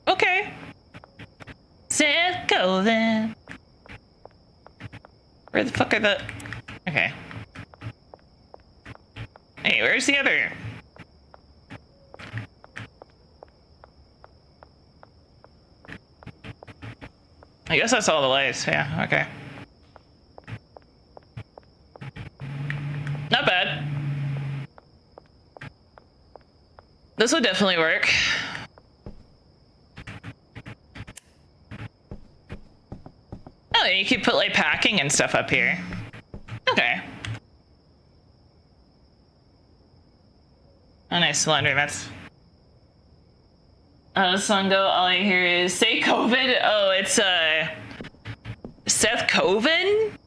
[SPEAKER 1] Okay. Seth Coven. Where the fuck are the... Okay. Hey, where's the other... I guess that's all the lights. Yeah, okay. Not bad. This would definitely work. Oh, you could put like packing and stuff up here. Okay. Oh, nice laundromats. Sungo, all I hear is say COVID. Oh, it's Seth Coven?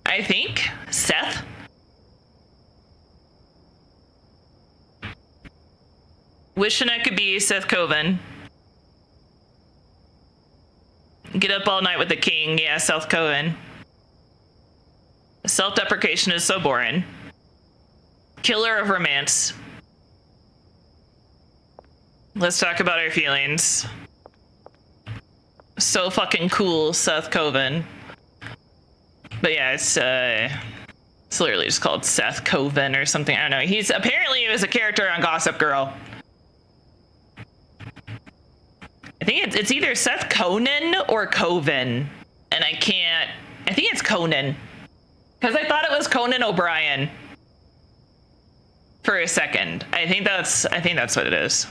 [SPEAKER 1] I think. Seth? Wishing I could be Seth Coven. Get up all night with the king. Yeah, Seth Coven. Self-deprecation is so boring. Killer of romance. Let's talk about our feelings. So fucking cool, Seth Coven. But yeah, it's literally just called Seth Coven or something. I don't know. He was a character on Gossip Girl. I think it's either Seth Conan or Coven. And I think it's Conan. Because I thought it was Conan O'Brien. For a second. I think that's what it is.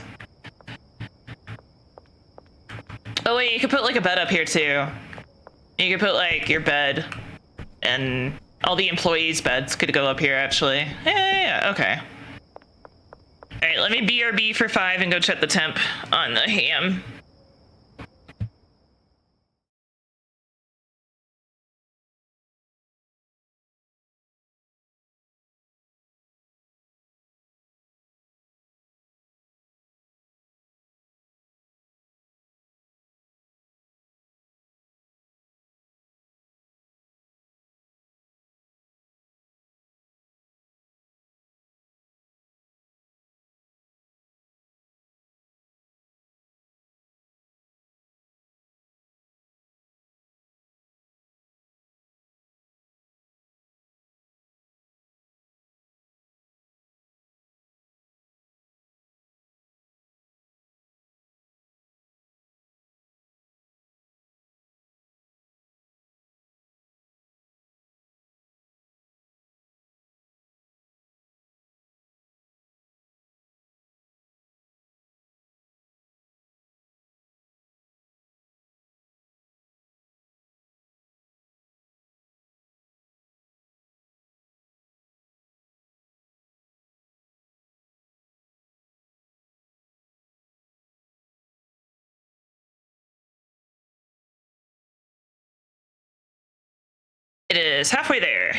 [SPEAKER 1] Oh wait, you could put like a bed up here too. You could put like your bed, and all the employees' beds could go up here actually. Yeah, okay. All right, let me BRB for 5 and go check the temp on the ham. It is halfway there.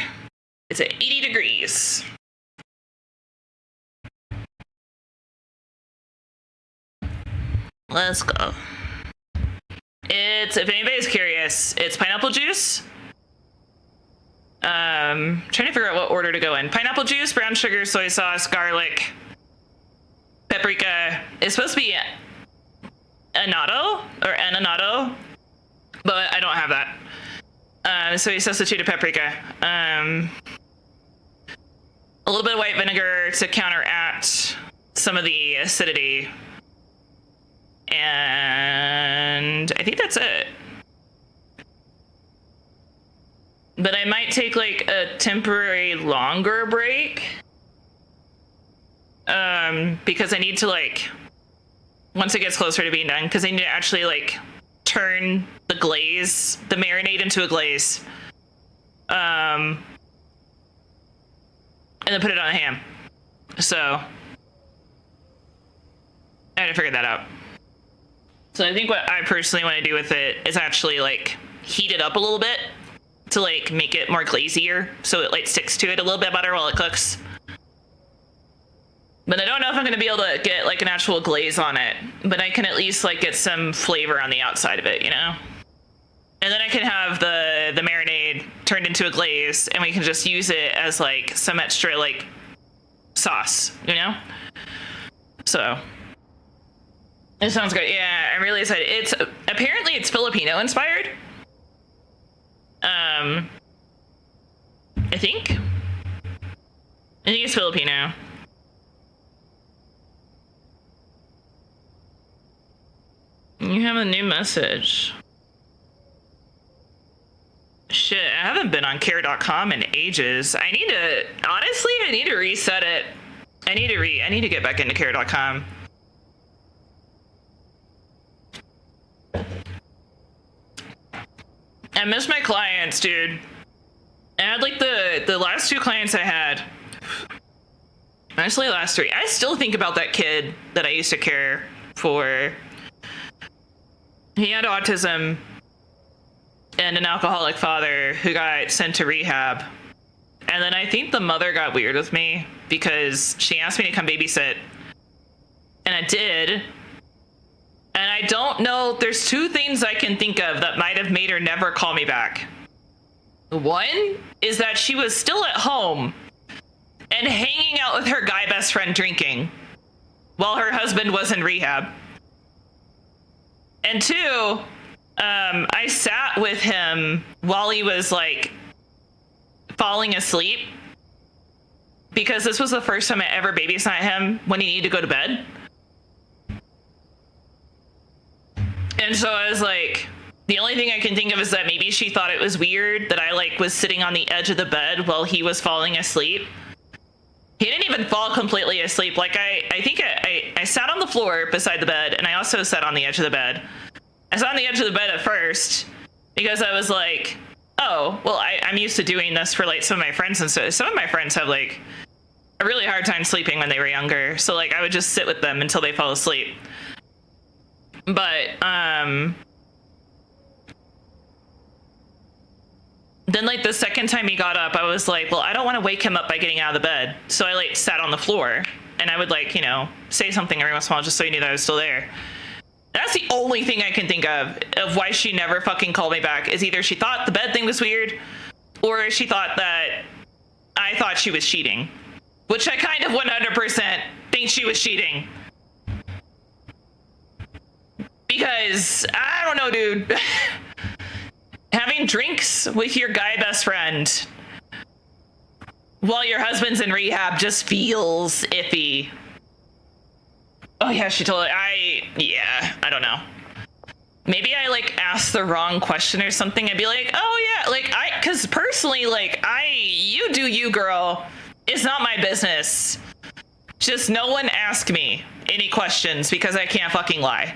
[SPEAKER 1] It's at 80 degrees. Let's go. It's, if anybody's curious, it's pineapple juice. Trying to figure out what order to go in. Pineapple juice, brown sugar, soy sauce, garlic, paprika. It's supposed to be annatto or annatto, but I don't have that. So we substituted paprika. A little bit of white vinegar to counteract some of the acidity. And I think that's it. But I might take like a temporary longer break. Because I need to like, once it gets closer to being done, because I need to actually like turn the glaze, the marinade into a glaze. And then put it on a ham. So I had to figure that out. So I think what I personally want to do with it is actually like heat it up a little bit to like make it more glazier, so it like sticks to it a little bit better while it cooks. But I don't know if I'm going to be able to get like an actual glaze on it, but I can at least like get some flavor on the outside of it, you know? And then I can have the marinade turned into a glaze, and we can just use it as like some extra like sauce, you know? So it sounds good. Yeah, I'm really excited. It's apparently it's Filipino inspired. I think it's Filipino. You have a new message. Shit, I haven't been on care.com in ages. I need to reset it. I need to get back into care.com. I miss my clients, dude. I had like the last 2 clients I had. Actually, last 3. I still think about that kid that I used to care for. He had autism and an alcoholic father who got sent to rehab. And then I think the mother got weird with me because she asked me to come babysit. And I did. And I don't know, there's 2 things I can think of that might have made her never call me back. One is that she was still at home and hanging out with her guy best friend drinking while her husband was in rehab. And 2, I sat with him while he was like falling asleep, because this was the first time I ever babysat him when he needed to go to bed. And so I was like, the only thing I can think of is that maybe she thought it was weird that I like was sitting on the edge of the bed while he was falling asleep. He didn't even fall completely asleep. Like I think I sat on the floor beside the bed, and I also sat on the edge of the bed. I sat on the edge of the bed at first because I was like, oh, well, I'm used to doing this for like some of my friends and so some of my friends have like a really hard time sleeping when they were younger. So like I would just sit with them until they fall asleep. But then like the second time he got up, I was like, well, I don't want to wake him up by getting out of the bed. So I like sat on the floor, and I would like, you know, say something every once in a while just so he knew that I was still there. That's the only thing I can think of why she never fucking called me back, is either she thought the bed thing was weird, or she thought that I thought she was cheating, which I kind of 100% think she was cheating. Because, I don't know, dude. Having drinks with your guy best friend while your husband's in rehab just feels iffy. Oh yeah, she told I don't know. Maybe I like asked the wrong question or something. I'd be like, oh yeah, like cause personally, like you do you, girl. It's not my business. Just no one ask me any questions because I can't fucking lie.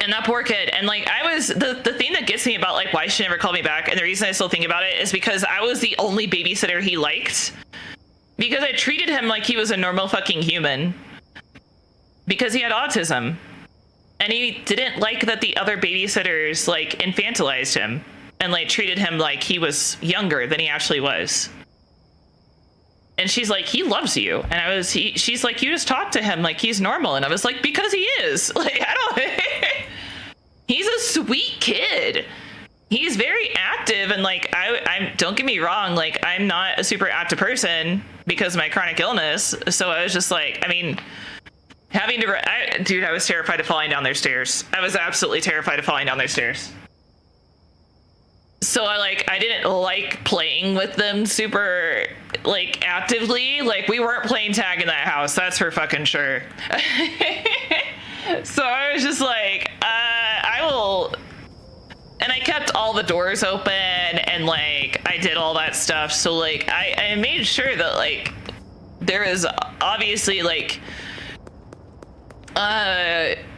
[SPEAKER 1] And that poor kid. And like I was the thing that gets me about like why she never called me back, and the reason I still think about it, is because I was the only babysitter he liked. Because I treated him like he was a normal fucking human. Because he had autism. And he didn't like that the other babysitters like infantilized him and like treated him like he was younger than he actually was. And she's like, he loves you. And she's like, you just talk to him like he's normal. And I was like, because he is. Like, I don't, he's a sweet kid. He's very active. And like, I don't get me wrong. Like, I'm not a super active person because of my chronic illness. So I was just like, I mean, dude, I was terrified of falling down their stairs. I was absolutely terrified of falling down their stairs. So I didn't like playing with them super like actively. Like, we weren't playing tag in that house, that's for fucking sure. So I was just like, I will. And I kept all the doors open and like I did all that stuff. So like I made sure that like there is obviously like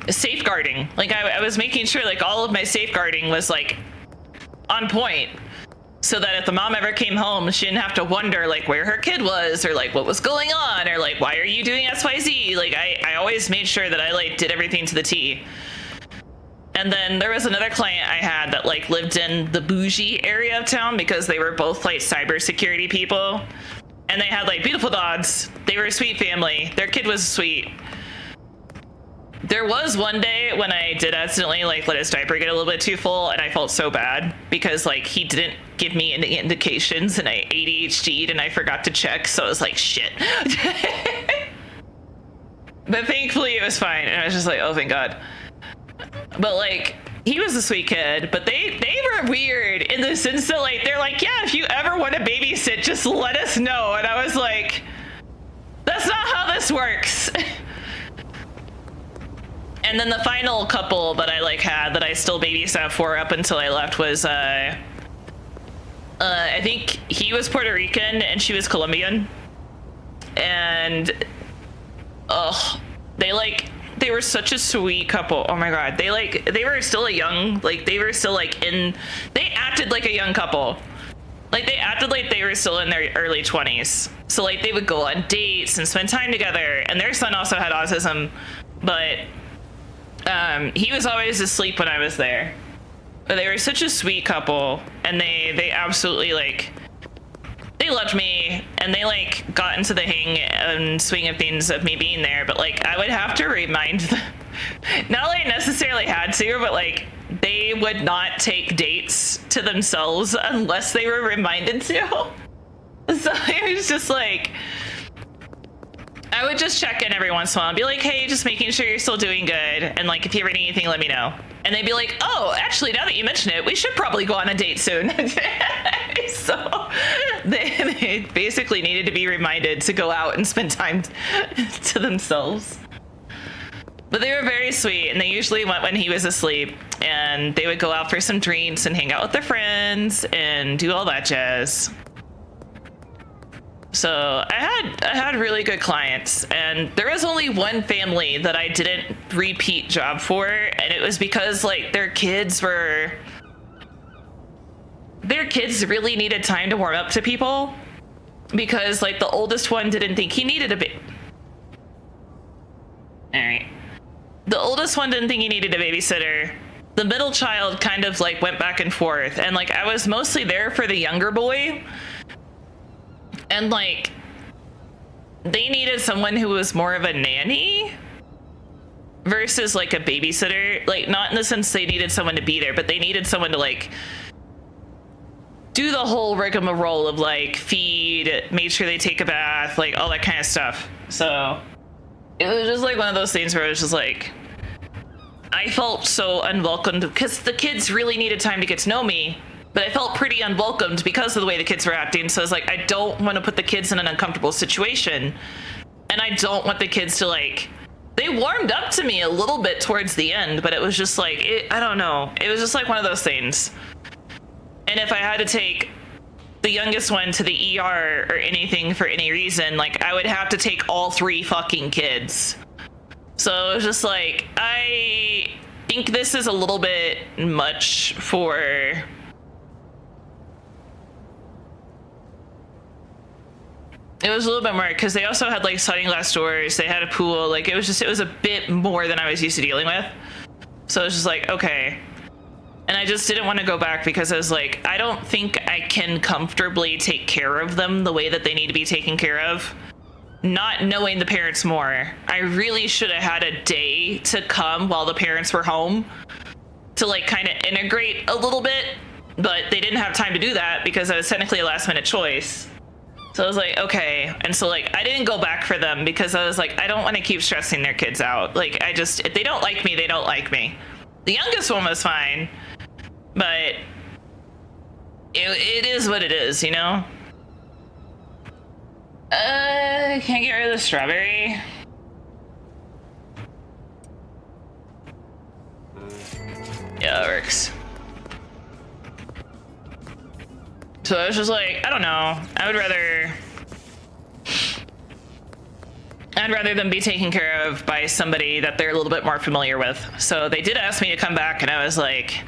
[SPEAKER 1] safeguarding. Like I was making sure like all of my safeguarding was like on point, so that if the mom ever came home, she didn't have to wonder like where her kid was or like what was going on or like why are you doing XYZ. Like I always made sure that I like did everything to the T. And then there was another client I had that like lived in the bougie area of town because they were both like cybersecurity people, and they had like beautiful dogs. They were a sweet family. Their kid was sweet. There was one day when I did accidentally like let his diaper get a little bit too full, and I felt so bad because like he didn't give me any indications, and I ADHD'd and I forgot to check, so I was like, shit. But thankfully it was fine, and I was just like, oh, thank God. But like, he was a sweet kid, but they were weird in the sense that like they're like, yeah, if you ever want to babysit, just let us know. And I was like, that's not how this works. And then the final couple that I like had that I still babysat for up until I left was I think he was Puerto Rican and she was Colombian, and they were such a sweet couple. Oh my God. They were still they acted like a young couple. Like they acted like they were still in their early 20s. So like they would go on dates and spend time together, and their son also had autism, but he was always asleep when I was there. But they were such a sweet couple, and they absolutely like, they loved me, and they like got into the hang and swing of things of me being there. But like I would have to remind them, not like necessarily had to, but like they would not take dates to themselves unless they were reminded to. So it was just like, I would just check in every once in a while and be like, hey, just making sure you're still doing good, and like if you ever need anything, let me know. And they'd be like, oh, actually, now that you mention it, we should probably go on a date soon. So they basically needed to be reminded to go out and spend time to themselves. But they were very sweet, and they usually went when he was asleep, and they would go out for some drinks and hang out with their friends and do all that jazz. So I had really good clients, and there was only one family that I didn't repeat job for, and it was because like their kids really needed time to warm up to people, because like the oldest one didn't think he needed a The oldest one didn't think he needed a babysitter. The middle child kind of like went back and forth, and like I was mostly there for the younger boy. And like, they needed someone who was more of a nanny versus like a babysitter. Like, not in the sense they needed someone to be there, but they needed someone to like do the whole rigmarole of like feed, make sure they take a bath, like all that kind of stuff. So it was just like one of those things where it was just like, I felt so unwelcomed because the kids really needed time to get to know me. But I felt pretty unwelcomed because of the way the kids were acting. So I was like, I don't want to put the kids in an uncomfortable situation. And I don't want the kids to like, they warmed up to me a little bit towards the end, but it was just like, I don't know. It was just like one of those things. And if I had to take the youngest one to the ER or anything for any reason, like I would have to take all three fucking kids. So it was just like, I think this is a little bit much for... It was a little bit more because they also had like sliding glass doors. They had a pool. Like it was a bit more than I was used to dealing with. So it was just like, okay. And I just didn't want to go back because I was like, I don't think I can comfortably take care of them the way that they need to be taken care of. Not knowing the parents more. I really should have had a day to come while the parents were home to like kind of integrate a little bit, but they didn't have time to do that because I was technically a last minute choice. So I was like, okay. And so like, I didn't go back for them because I was like, I don't want to keep stressing their kids out. Like, if they don't like me, they don't like me. The youngest one was fine, but it is what it is, you know? Can't get rid of the strawberry. Yeah, that works. So I was just like, I don't know. I'd rather them be taken care of by somebody that they're a little bit more familiar with. So they did ask me to come back, and I was like,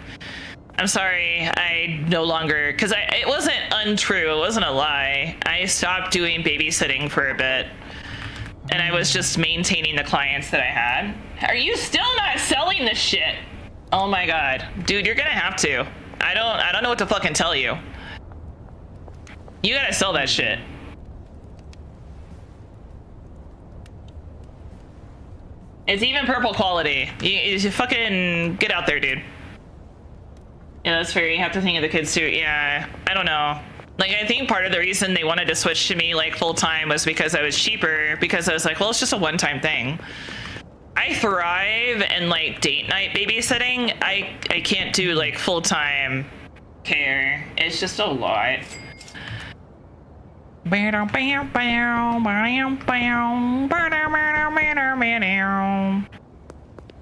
[SPEAKER 1] I'm sorry, I no longer, because it wasn't untrue, it wasn't a lie. I stopped doing babysitting for a bit, and I was just maintaining the clients that I had. Are you still not selling this shit? Oh my god. Dude, you're gonna have to. I don't know what to fucking tell you. You gotta sell that shit. It's even purple quality. You fucking get out there, dude. Yeah, that's fair. You have to think of the kids too. Yeah, I don't know. Like, I think part of the reason they wanted to switch to me like full time was because I was cheaper, because I was like, well, it's just a one-time thing. I thrive in like date night babysitting. I can't do like full-time care. It's just a lot.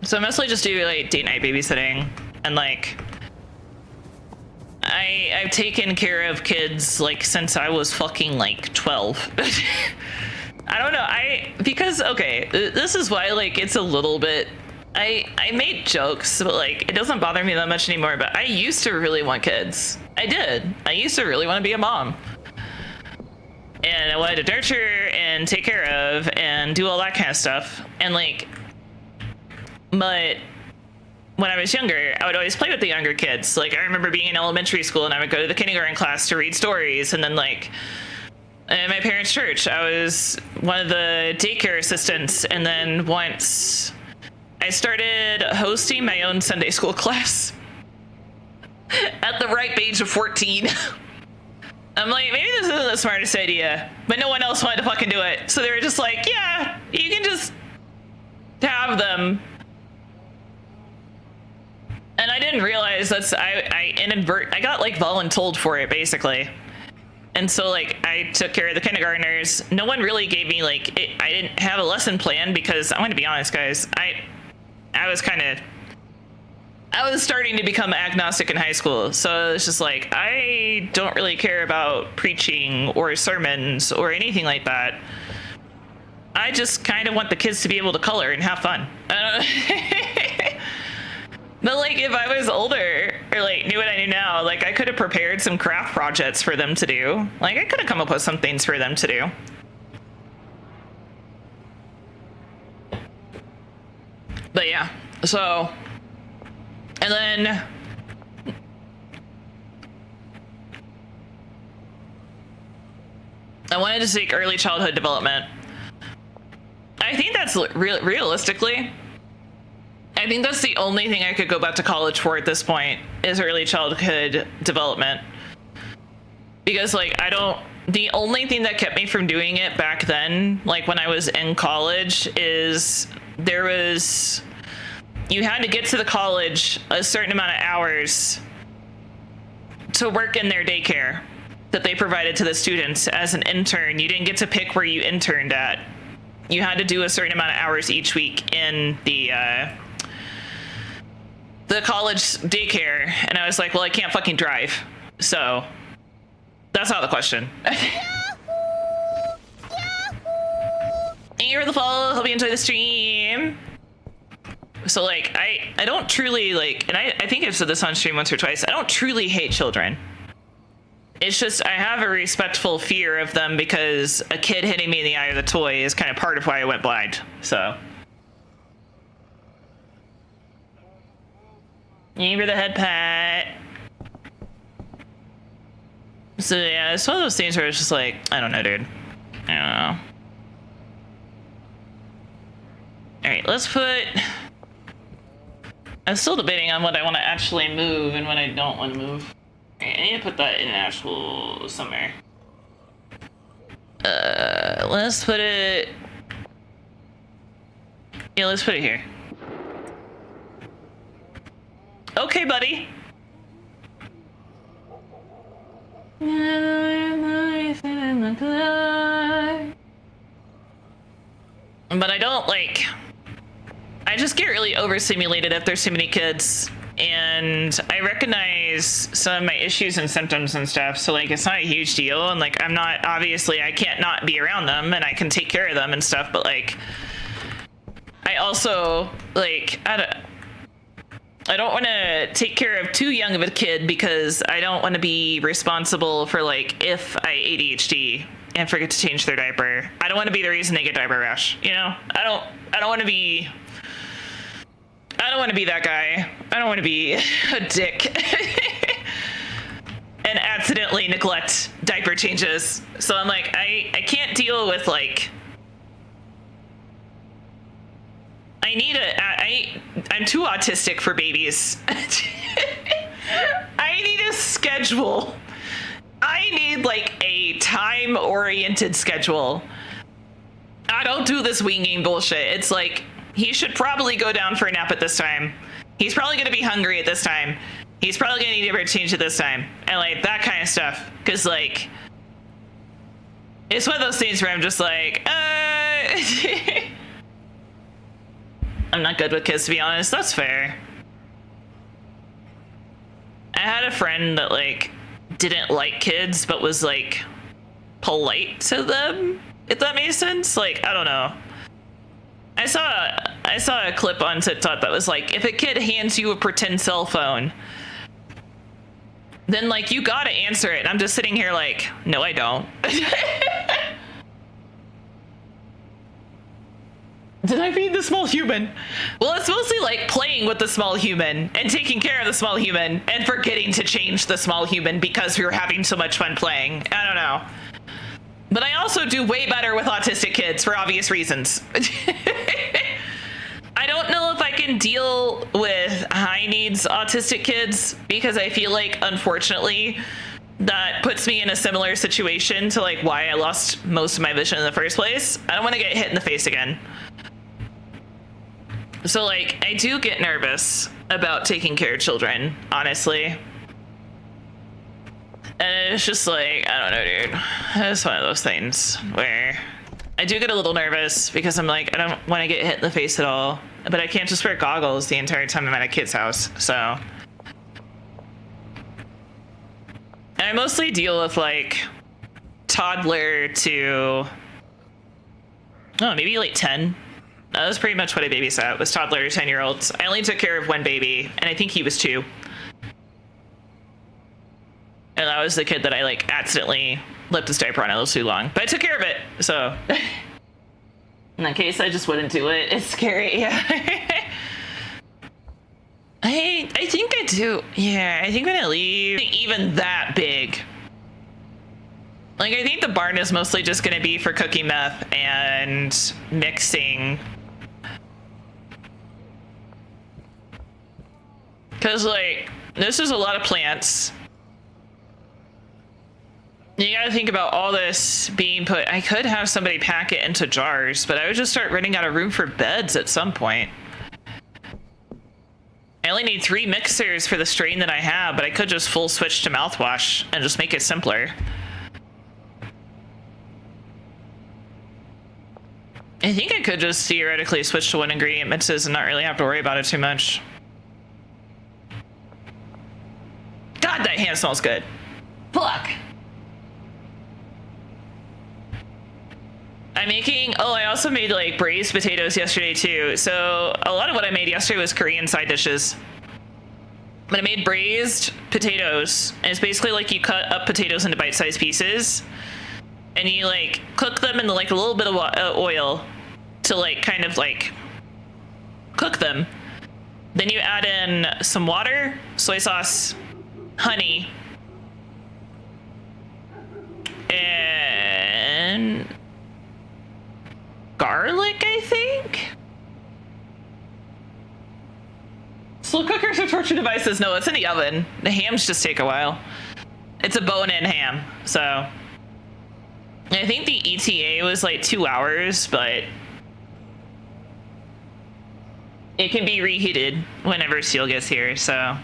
[SPEAKER 1] So I mostly just do like date night babysitting, and like I've taken care of kids like since I was fucking like 12. I don't know, because okay, this is why like it's a little bit, I made jokes, but like it doesn't bother me that much anymore. But I used to really want kids. I used to really want to be a mom, and I wanted to nurture and take care of and do all that kind of stuff. And like, but when I was younger, I would always play with the younger kids. Like, I remember being in elementary school and I would go to the kindergarten class to read stories. And then like, in my parents' church, I was one of the daycare assistants. And then once I started hosting my own Sunday school class at the ripe age of 14. I'm like, maybe this isn't the smartest idea, but no one else wanted to fucking do it. So they were just like, yeah, you can just have them. And I didn't realize I got like voluntold for it basically. And so like I took care of the kindergartners. No one really gave me like, I didn't have a lesson plan because I'm going to be honest, guys, I was starting to become agnostic in high school. So it's just like, I don't really care about preaching or sermons or anything like that. I just kind of want the kids to be able to color and have fun. But like, if I was older or like knew what I knew now, like I could have prepared some craft projects for them to do. Like I could have come up with some things for them to do. But yeah, so, and then I wanted to seek early childhood development. I think that's realistically, I think that's the only thing I could go back to college for at this point is early childhood development. Because like, the only thing that kept me from doing it back then, like when I was in college, is you had to get to the college a certain amount of hours to work in their daycare that they provided to the students as an intern. You didn't get to pick where you interned at. You had to do a certain amount of hours each week in the college daycare. And I was like, well, I can't fucking drive. So that's not the question. Thank you for the follow. Hope you enjoy the stream. So like, I don't truly like, and I think I've said this on stream once or twice, I don't truly hate children. It's just, I have a respectful fear of them because a kid hitting me in the eye with a toy is kind of part of why I went blind. So Give her the head pat. So yeah, it's one of those things where it's just like, I don't know, dude. I don't know. Alright, let's put... I'm still debating on what I want to actually move and what I don't want to move. Alright, I need to put that in actual somewhere. Let's put it... Yeah, let's put it here. Okay, buddy. But I don't like... I just get really overstimulated if there's too many kids. And I recognize some of my issues and symptoms and stuff. So like, it's not a huge deal. And like, I'm not, obviously I can't not be around them and I can take care of them and stuff. But like, I also like, I don't want to take care of too young of a kid because I don't want to be responsible for like, if I ADHD and forget to change their diaper. I don't want to be the reason they get diaper rash. You know, I don't want to be that guy. I don't want to be a dick and accidentally neglect diaper changes. So I'm like, I can't deal with like, I'm too autistic for babies. I need a schedule. I need like a time-oriented schedule. I don't do this winging bullshit. It's like, he should probably go down for a nap at this time. He's probably going to be hungry at this time. He's probably going to need a change at this time. And like that kind of stuff. Because like, it's one of those things where I'm just like, I'm not good with kids, to be honest. That's fair. I had a friend that like didn't like kids, but was like polite to them, if that makes sense. Like, I don't know. I saw a clip on TikTok that was like, if a kid hands you a pretend cell phone, then like you gotta answer it. And I'm just sitting here like, no, I don't. Did I feed the small human? Well, it's mostly like playing with the small human and taking care of the small human and forgetting to change the small human because we were having so much fun playing. I don't know. But I also do way better with autistic kids for obvious reasons. I don't know if I can deal with high needs autistic kids because I feel like, unfortunately, that puts me in a similar situation to like why I lost most of my vision in the first place. I don't want to get hit in the face again. So like, I do get nervous about taking care of children, honestly. And it's just like, I don't know, dude. It's one of those things where I do get a little nervous because I'm like, I don't want to get hit in the face at all. But I can't just wear goggles the entire time I'm at a kid's house, so. And I mostly deal with like toddler to, oh, maybe like 10. That was pretty much what I babysat, was toddler to 10-year-olds. I only took care of one baby, and I think he was 2. And that was the kid that I like accidentally left his diaper on a little too long. But I took care of it, so. In that case, I just wouldn't do it. It's scary, yeah. I think I do. Yeah, I think when I leave, even that big. Like, I think the barn is mostly just gonna be for cooking meth and mixing. Cause like, this is a lot of plants. You gotta think about all this being put. I could have somebody pack it into jars, but I would just start running out of room for beds at some point. I only need 3 mixers for the strain that I have, but I could just full switch to mouthwash and just make it simpler. I think I could just theoretically switch to 1 ingredient mixes and not really have to worry about it too much. God, that hand smells good. Fuck. I'm making, oh, I also made like braised potatoes yesterday too. So a lot of what I made yesterday was Korean side dishes. But I made braised potatoes, and it's basically like you cut up potatoes into bite-sized pieces, and you like cook them in like a little bit of oil to like kind of like cook them. Then you add in some water, soy sauce, honey, and garlic, I think? Slow cookers are torture devices. No, it's in the oven. The hams just take a while. It's a bone-in ham, so I think the ETA was like 2 hours, but it can be reheated whenever Seal gets here, so.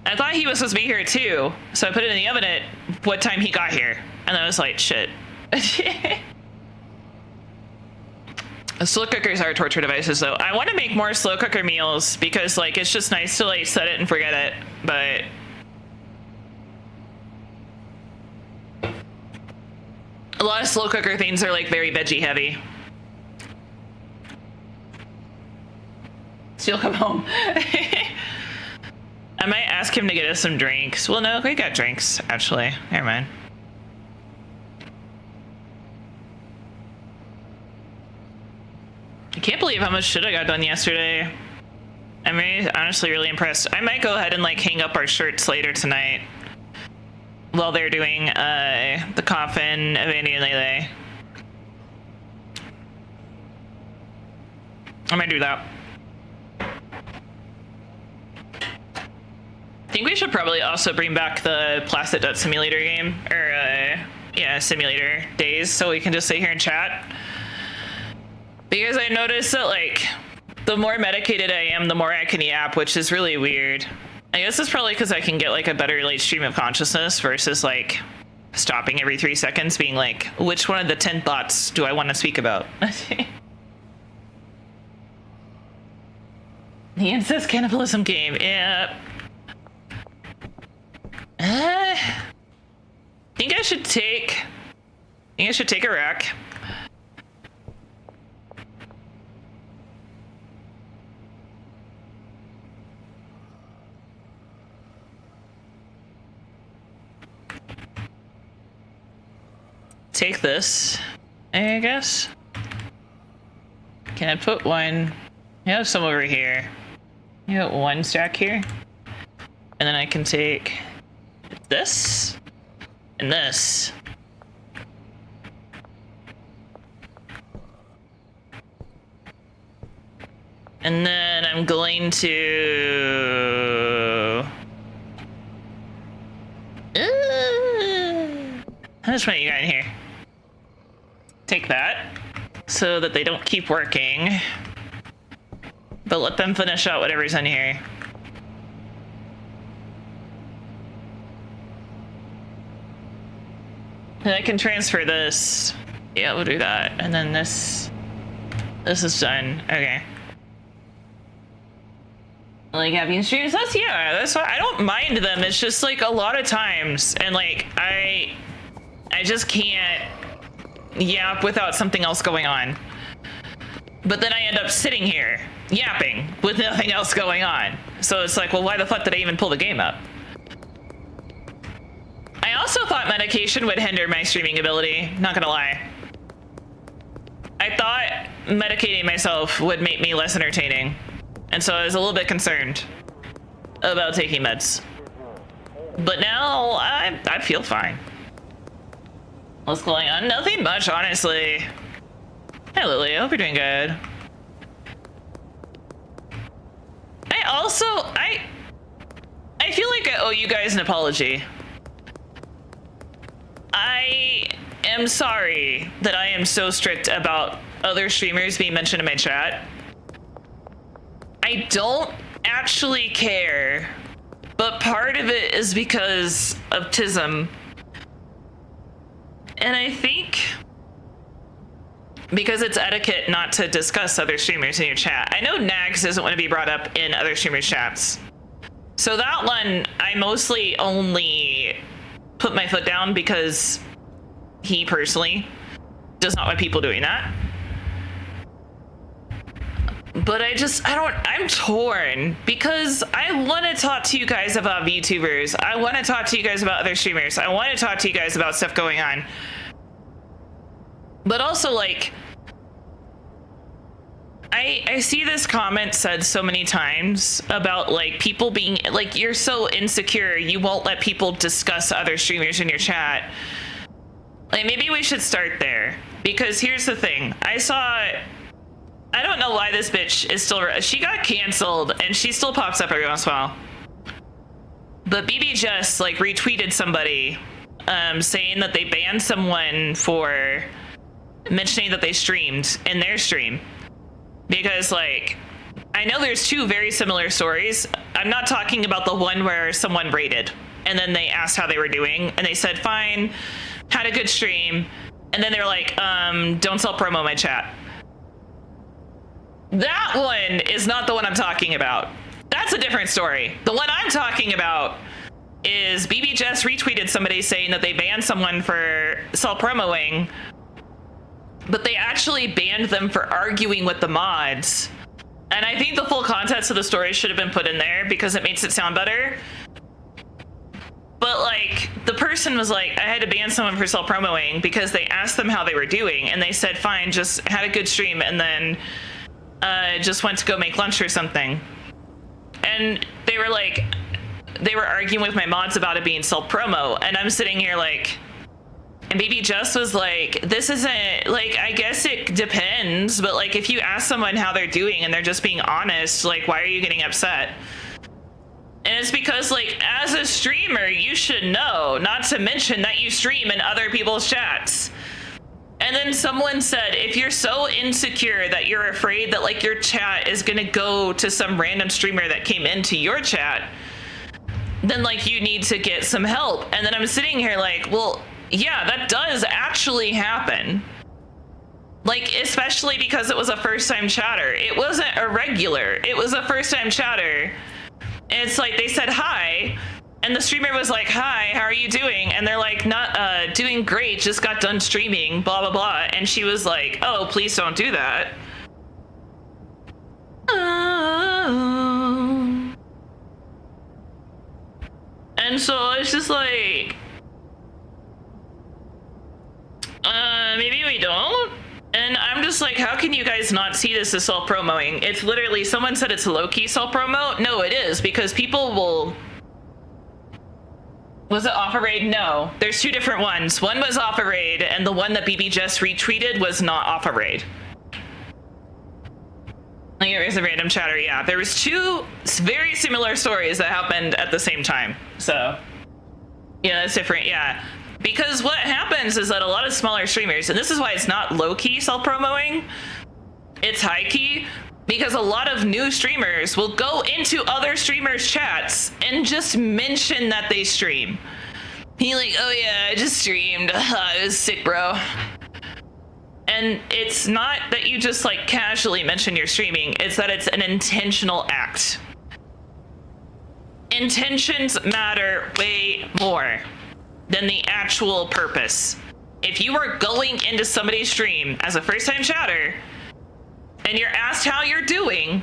[SPEAKER 1] I thought he was supposed to be here too, so I put it in the oven at what time he got here, and I was like, shit. Slow cookers are torture devices, though. I want to make more slow cooker meals because, like, it's just nice to, like, set it and forget it, but a lot of slow cooker things are, like, very veggie heavy. Still come home. I might ask him to get us some drinks. Well, no, we got drinks, actually. Never mind. I can't believe how much shit I got done yesterday. I'm honestly really impressed. I might go ahead and like hang up our shirts later tonight while they're doing the coffin of Andy and Lele. I might do that. I think we should probably also bring back the Placid Dot Simulator game, or yeah, simulator days, so we can just sit here and chat. Because I noticed that, like, the more medicated I am, the more I can yap, which is really weird. I guess it's probably because I can get, like, a better, like, stream of consciousness versus, like, stopping every 3 seconds being like, which one of the 10 thoughts do I want to speak about? The incest cannibalism game, yeah. I think I should take a rack. Take this, I guess. Can I put one? I have some over here. I got one stack here. And then I can take this and this. And then I'm going to how much money you got in here? Take that so that they don't keep working, but let them finish out whatever's in here. And I can transfer this. Yeah, we'll do that. And then this is done. Okay. Like having streams, that's why I don't mind them. It's just like a lot of times, and like I just can't yap without something else going on. But then I end up sitting here yapping with nothing else going on. So it's like, well, why the fuck did I even pull the game up? I also thought medication would hinder my streaming ability, not gonna lie. I thought medicating myself would make me less entertaining. And so I was a little bit concerned about taking meds. But now I feel fine. What's going on? Nothing much, honestly. Hey, Lily, I hope you're doing good. I feel like I owe you guys an apology. I am sorry that I am so strict about other streamers being mentioned in my chat. I don't actually care, but part of it is because of Tism. And I think because it's etiquette not to discuss other streamers in your chat. I know Nags doesn't want to be brought up in other streamers' chats. So that one, I mostly only put my foot down because he personally does not want people doing that. But I'm torn because I want to talk to you guys about VTubers. I want to talk to you guys about other streamers. I want to talk to you guys about stuff going on. But also, like, I see this comment said so many times about like people being like, you're so insecure you won't let people discuss other streamers in your chat. Like, maybe we should start there, because here's the thing. I don't know why this bitch is still, she got canceled and she still pops up every once in a while, but BB just like retweeted somebody saying that they banned someone for mentioning that they streamed in their stream. Because, like, I know there's two very similar stories. I'm not talking about the one where someone raided and then they asked how they were doing and they said, fine, had a good stream. And then they're like, don't sell promo my chat. That one is not the one I'm talking about. That's a different story. The one I'm talking about is BB just retweeted somebody saying that they banned someone for sell promoing, but they actually banned them for arguing with the mods. And I think the full context of the story should have been put in there because it makes it sound better. But like, the person was like, I had to ban someone for self-promoing because they asked them how they were doing and they said, fine, just had a good stream, and then just went to go make lunch or something. And they were like, they were arguing with my mods about it being self-promo, and I'm sitting here like, and Baby Just was like, this isn't, like, I guess it depends, but like, if you ask someone how they're doing and they're just being honest, like, why are you getting upset? And it's because, like, as a streamer, you should know not to mention that you stream in other people's chats. And then someone said, if you're so insecure that you're afraid that, like, your chat is gonna go to some random streamer that came into your chat, then, like, you need to get some help. And then I'm sitting here like, well, yeah, that does actually happen. Like, especially because it was a first-time chatter. It wasn't a regular. It was a first-time chatter. And it's like, they said hi, and the streamer was like, hi, how are you doing? And they're like, not doing great, just got done streaming, blah, blah, blah. And she was like, oh, please don't do that. And so it's just like, maybe we don't? And I'm just like, how can you guys not see this as self-promoing? It's literally, someone said it's low-key self-promo. No, it is, because people will... Was it Offer Raid? No. There's two different ones. One was Offer Raid, and the one that BB just retweeted was not Offer Raid. Like, it was a random chatter, yeah. There was two very similar stories that happened at the same time. So, yeah, that's different, yeah. Because what happens is that a lot of smaller streamers, and this is why it's not low-key self-promoing, it's high-key, because a lot of new streamers will go into other streamers' chats and just mention that they stream. He like, oh yeah, I just streamed. I was sick, bro. And it's not that you just like casually mention you're streaming, it's that it's an intentional act. Intentions matter way more than the actual purpose. If you are going into somebody's stream as a first-time chatter and you're asked how you're doing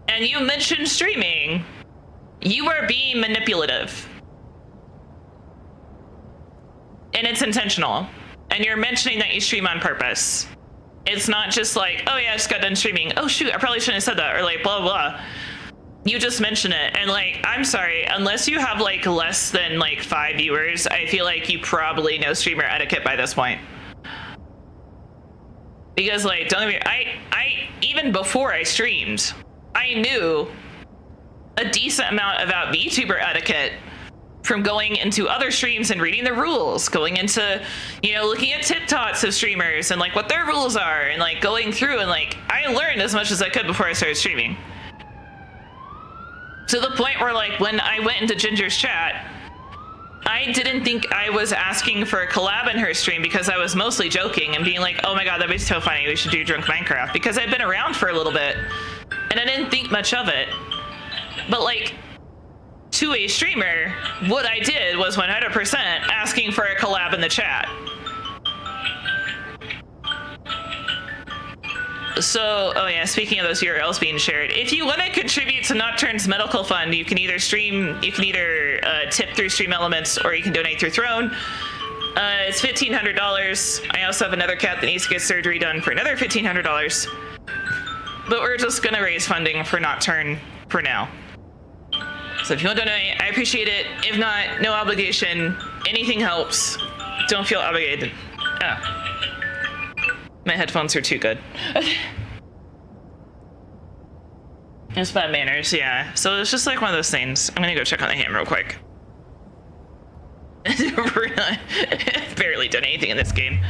[SPEAKER 1] and you mention streaming, you are being manipulative. And it's intentional. And you're mentioning that you stream on purpose. It's not just like, oh yeah, I just got done streaming. Oh shoot, I probably shouldn't have said that, or like blah, blah. You just mention it, and like, I'm sorry, unless you have like less than like 5 viewers, I feel like you probably know streamer etiquette by this point. Because like, don't get me, I even before I streamed, I knew a decent amount about VTuber etiquette from going into other streams and reading the rules, going into, you know, looking at TikToks of streamers and like what their rules are, and like going through, and like, I learned as much as I could before I started streaming. To the point where, like, when I went into Ginger's chat, I didn't think I was asking for a collab in her stream because I was mostly joking and being like, oh my god, that'd be so funny, we should do Drunk Minecraft, because I've been around for a little bit and I didn't think much of it. But like, to a streamer, what I did was 100% asking for a collab in the chat. So, oh yeah, speaking of those URLs being shared, if you want to contribute to Nocturne's medical fund, you can either tip through Stream Elements, or you can donate through Throne. It's $1,500. I also have another cat that needs to get surgery done for another $1,500. But we're just gonna raise funding for Nocturne for now. So if you want to donate, I appreciate it. If not, no obligation. Anything helps. Don't feel obligated. Oh. My headphones are too good. It's bad manners, yeah. So it's just like one of those things. I'm gonna go check on the ham real quick. I've barely done anything in this game.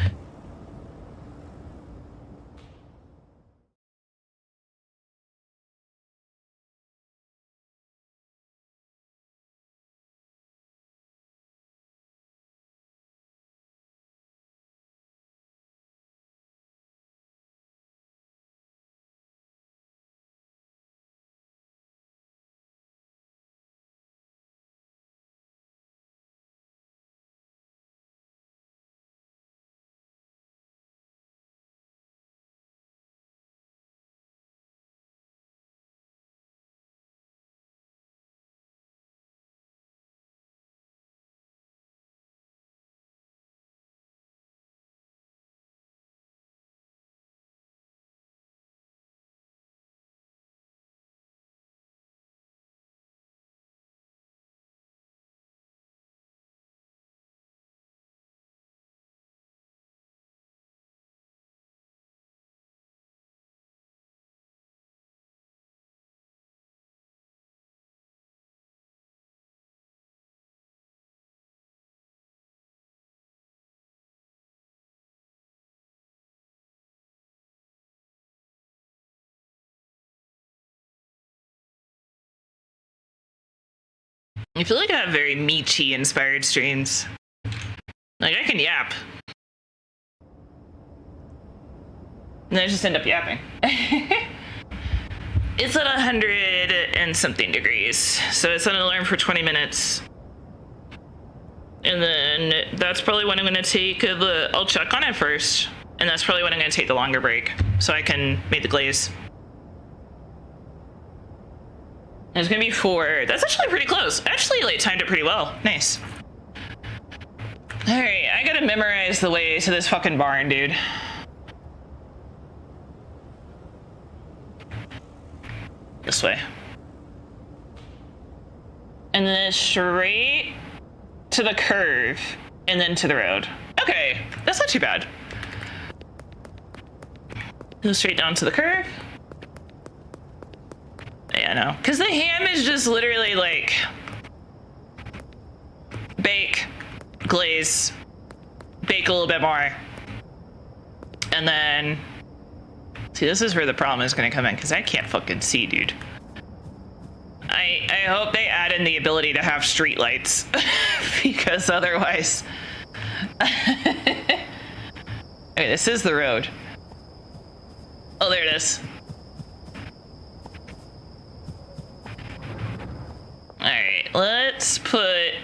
[SPEAKER 1] I feel like I have very Michi inspired streams. Like I can yap. And I just end up yapping. It's at 100 and something degrees. So it's on alarm for 20 minutes. And then that's probably when I'm gonna take I'll check on it first. And that's probably when I'm gonna take the longer break. So I can make the glaze. It's gonna be 4. That's actually pretty close. Actually, like, timed it pretty well. Nice. Alright, I gotta memorize the way to this fucking barn, dude. This way. And then straight to the curve, and then to the road. Okay, that's not too bad. Go straight down to the curve. Yeah, no. Because the ham is just literally like bake, glaze, bake a little bit more. And then, see, this is where the problem is going to come in because I can't fucking see, dude. I hope they add in the ability to have street lights because otherwise. Okay, this is the road. Oh, there it is. Alright, let's put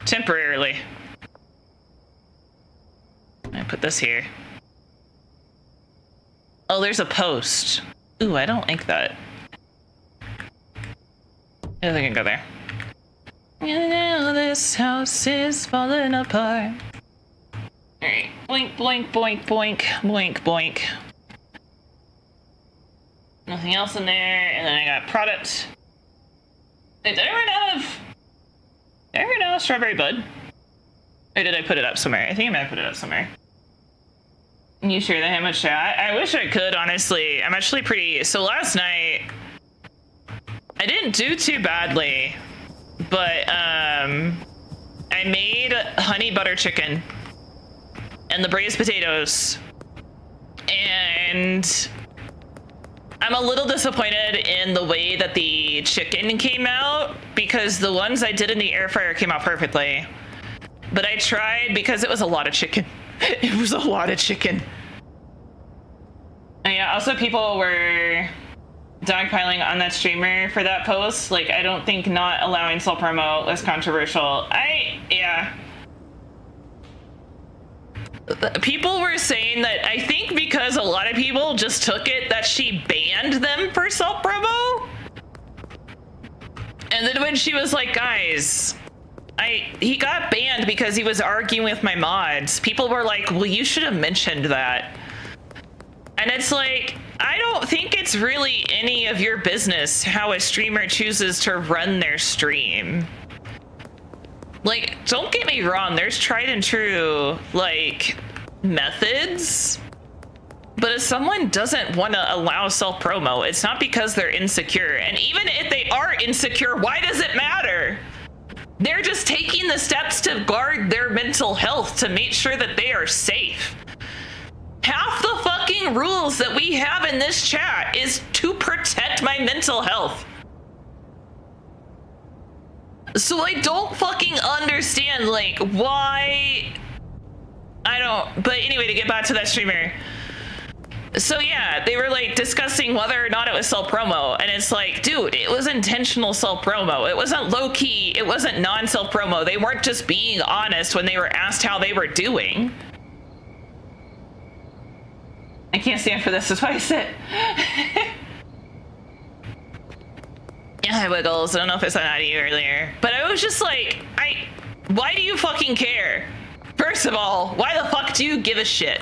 [SPEAKER 1] temporarily. I put this here. Oh, there's a post. Ooh, I don't like that. I don't think I can go there. And now this house is falling apart. Alright, boink, boink, boink, boink, boink, boink. Nothing else in there, and then I got product. Wait, did I run out of strawberry bud? Or did I put it up somewhere? I think I might have put it up somewhere. Can you share the ham with chat? I wish I could, honestly. I'm actually pretty... So last night, I didn't do too badly, but I made honey butter chicken and the braised potatoes, and I'm a little disappointed in the way that the chicken came out because the ones I did in the air fryer came out perfectly. But I tried because it was a lot of chicken. It was a lot of chicken. And yeah, also people were dogpiling on that streamer for that post. Like, I don't think not allowing self promo was controversial. Yeah. People were saying that I think because a lot of people just took it that she banned them for self promo. And then when she was like, guys, he got banned because he was arguing with my mods. People were like, well, you should have mentioned that. And it's like, I don't think it's really any of your business how a streamer chooses to run their stream. Like, don't get me wrong, there's tried and true, like, methods. But if someone doesn't want to allow self-promo, it's not because they're insecure. And even if they are insecure, why does it matter? They're just taking the steps to guard their mental health to make sure that they are safe. Half the fucking rules that we have in this chat is to protect my mental health. So I don't fucking understand, like, why... I don't... But anyway, to get back to that streamer... So yeah, they were like discussing whether or not it was self-promo, and it's like, dude, it was intentional self-promo. It wasn't low-key, it wasn't non-self-promo. They weren't just being honest when they were asked how they were doing. I can't stand for this, that's why I sit. Yeah, hi Wiggles, I don't know if I said that to you earlier, but I was just like, why do you fucking care? First of all, why the fuck do you give a shit?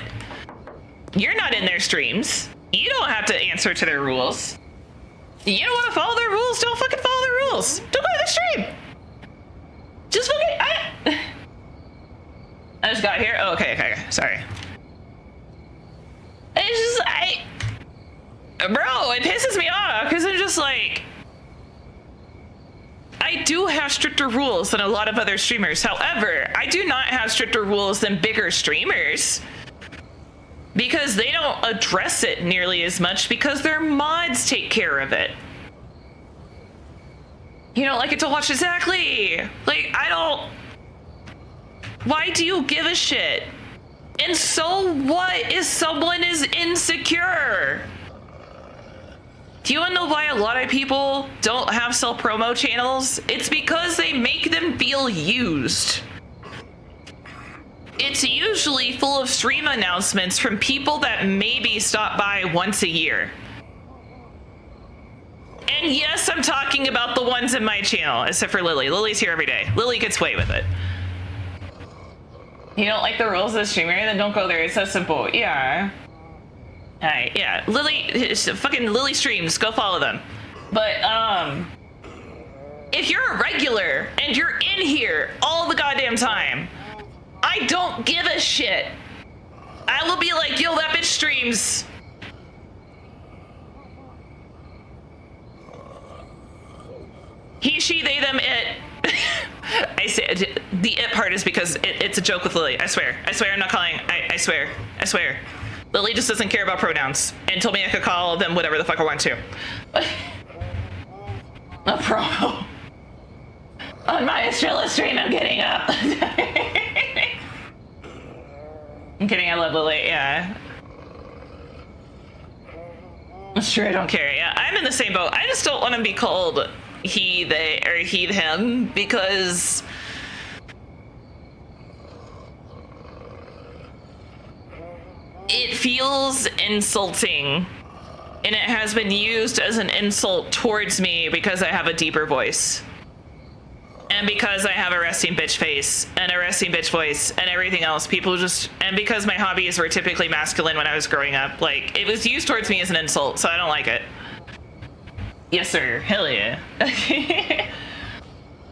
[SPEAKER 1] You're not in their streams. You don't have to answer to their rules. You don't want to follow their rules? Don't fucking follow their rules. Don't go to the stream. Just fucking... I just got here. Oh, okay. Sorry. It's just... Bro, it pisses me off because I'm just like... I do have stricter rules than a lot of other streamers. However, I do not have stricter rules than bigger streamers. Because they don't address it nearly as much because their mods take care of it. You don't like it to watch exactly. Like, I don't... Why do you give a shit? And so what if someone is insecure? Do you want to know why a lot of people don't have self-promo channels? It's because they make them feel used. It's usually full of stream announcements from people that maybe stop by once a year. And yes, I'm talking about the ones in my channel, except for Lily. Lily's here every day. Lily gets away with it. You don't like the rules of the streamer? Then don't go there. It's so simple. Yeah. Alright, yeah. Lily, fucking Lily streams. Go follow them. But, if you're a regular and you're in here all the goddamn time, I don't give a shit. I will be like, yo, that bitch streams. He, she, they, them, it. I say the it part is because it's a joke with Lily. I swear I'm not calling. I swear. Lily just doesn't care about pronouns and told me I could call them whatever the fuck I want to. A promo. On my Estrella stream, I'm getting up. I'm kidding, I love Lily, yeah. Sure, I don't care, yeah. I'm in the same boat. I just don't want to be called he, they, or he, him, because... it feels insulting. And it has been used as an insult towards me because I have a deeper voice. And because I have a resting bitch face and a resting bitch voice and everything else, people just, and because my hobbies were typically masculine when I was growing up, like, it was used towards me as an insult, so I don't like it. Yes, sir. Hell yeah.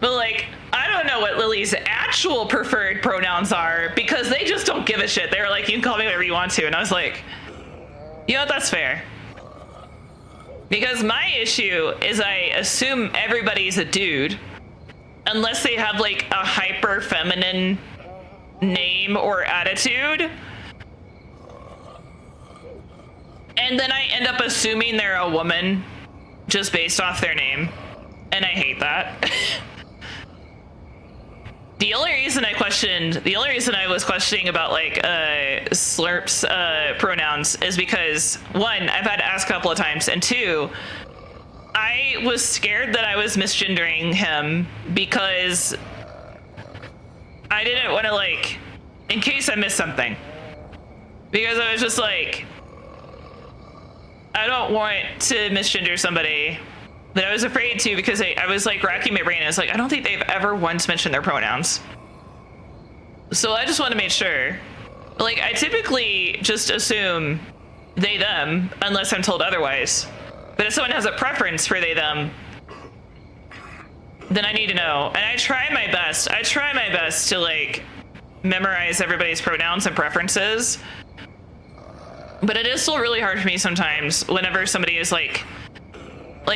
[SPEAKER 1] But, like, I don't know what Lily's actual preferred pronouns are because they just don't give a shit. They were like, you can call me whatever you want to. And I was like, you know what, that's fair. Because my issue is I assume everybody's a dude. Unless they have like a hyper feminine name or attitude. And then I end up assuming they're a woman just based off their name. And I hate that. The only reason I was questioning about like Slurp's pronouns is because one, I've had to ask a couple of times, and two, I was scared that I was misgendering him because I didn't want to, like, in case I missed something. Because I was just like, I don't want to misgender somebody But I was afraid too because I was like racking my brain. I was like, I don't think they've ever once mentioned their pronouns. So I just want to make sure. Like, I typically just assume they, them, unless I'm told otherwise. But if someone has a preference for they, them, then I need to know. And I try my best. I try my best to, like, memorize everybody's pronouns and preferences. But it is still really hard for me sometimes whenever somebody is, like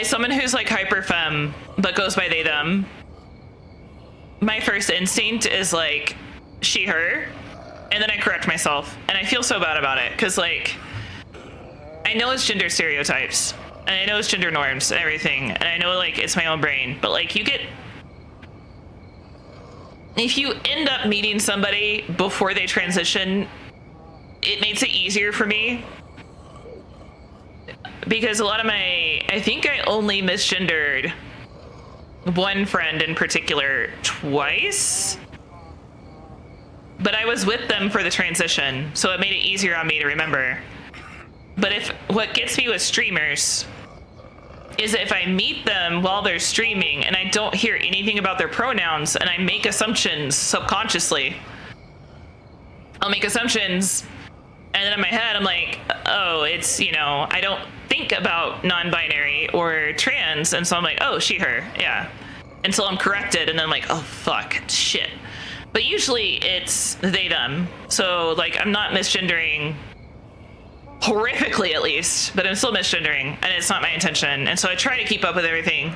[SPEAKER 1] someone who's, like, hyper femme, but goes by they, them. My first instinct is, like, she, her. And then I correct myself. And I feel so bad about it. Because, like, I know it's gender stereotypes. And I know it's gender norms and everything. And I know, like, it's my own brain. But, like, if you end up meeting somebody before they transition, it makes it easier for me. Because a lot of I think I only misgendered one friend in particular twice. But I was with them for the transition, so it made it easier on me to remember. But what gets me with streamers is if I meet them while they're streaming and I don't hear anything about their pronouns and I make assumptions subconsciously, I'll make assumptions and then in my head I'm like, oh, it's, I don't think about non-binary or trans, and so I'm like, oh, she, her, yeah. Until I'm corrected and then I'm like, oh, fuck, shit. But usually it's they, them. So, like, I'm not misgendering horrifically, at least, but I'm still misgendering, and it's not my intention. And so I try to keep up with everything.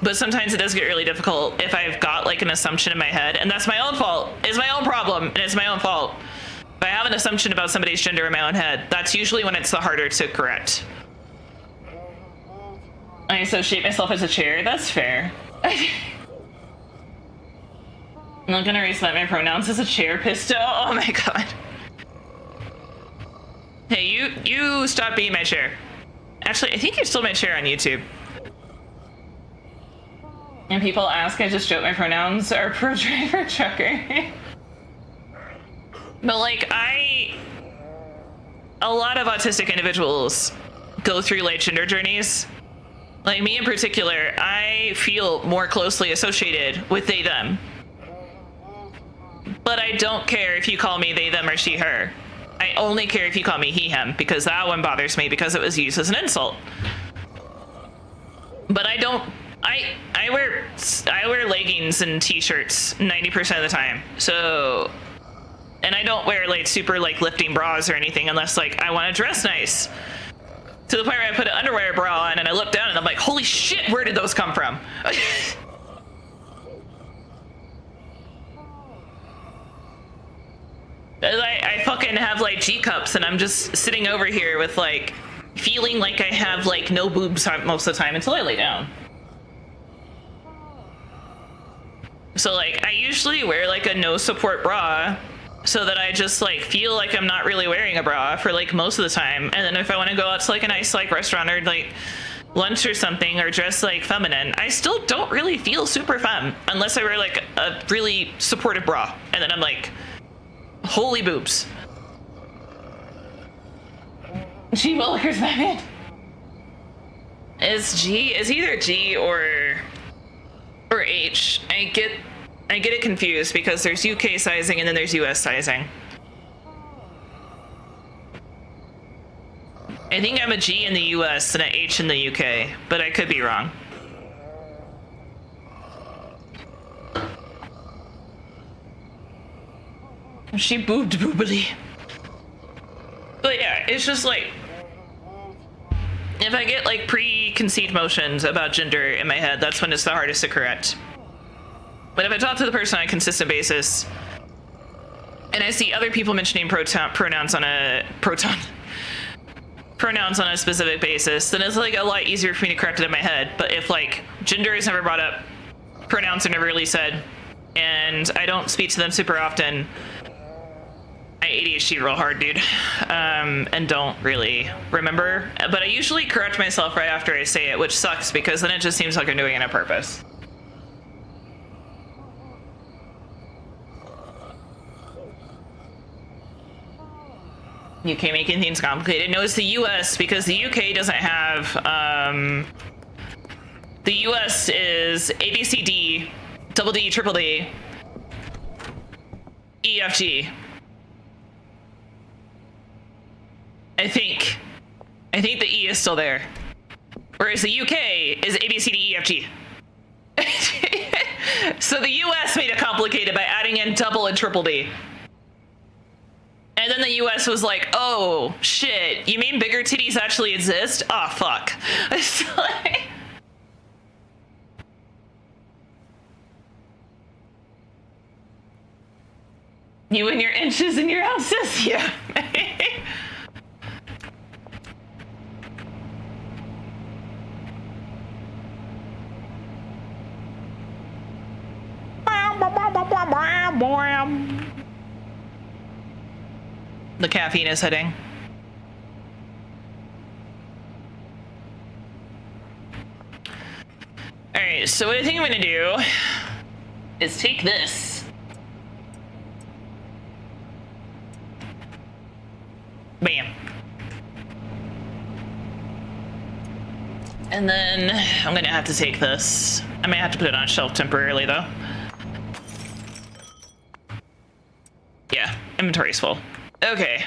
[SPEAKER 1] But sometimes it does get really difficult if I've got, like, an assumption in my head, and that's my own fault. It's my own problem, and it's my own fault. If I have an assumption about somebody's gender in my own head, that's usually when it's the harder to correct. I associate myself as a chair. That's fair. I'm not gonna raise my pronouns as a chair, Pisto. Oh my god. Hey, you stop being my chair. Actually, I think you're still my chair on YouTube. And people ask, I just joke my pronouns are pro driver trucker. But like, a lot of autistic individuals go through like gender journeys. Like me in particular, I feel more closely associated with they, them. But I don't care if you call me they, them, or she, her. I only care if you call me he, him, because that one bothers me because it was used as an insult. But I don't, I wear leggings and t-shirts 90% of the time. So, and I don't wear like super like lifting bras or anything unless like I want to dress nice. To the point where I put an underwear bra on and I look down and I'm like, holy shit, where did those come from? I fucking have like G cups and I'm just sitting over here with like feeling like I have like no boobs most of the time until I lay down. So like I usually wear like a no support bra so that I just like feel like I'm not really wearing a bra for like most of the time. And then if I want to go out to like a nice like restaurant or like lunch or something or dress like feminine, I still don't really feel super femme unless I wear like a really supportive bra. And then I'm like, holy boobs. G Willikers, my man. Is either G or H. I get it confused because there's UK sizing and then there's US sizing. I think I'm a G in the US and an H in the UK, but I could be wrong. She boobed boobily. But yeah, it's just like, if I get like preconceived notions about gender in my head, that's when it's the hardest to correct. But if I talk to the person on a consistent basis, and I see other people mentioning pronouns on a specific basis, then it's like a lot easier for me to correct it in my head. But if like gender is never brought up, pronouns are never really said, and I don't speak to them super often, I ADHD real hard, dude, and don't really remember. But I usually correct myself right after I say it, which sucks because then it just seems like I'm doing it on purpose. UK making things complicated. No, it's the US because the UK doesn't have The US is A, B, C, D, double D, triple D, E, F, G. I think the E is still there. Whereas the UK is A, B, C, D, E, F, G. So the US made it complicated by adding in double and triple D. And then the US was like, oh, shit, you mean bigger titties actually exist? Oh, fuck. It's like... You and your inches and your ounces? Yeah. The caffeine is hitting. All right, so what I think I'm gonna do is take this. Bam. And then I'm gonna have to take this. I might have to put it on a shelf temporarily though. Yeah, inventory's full. Okay.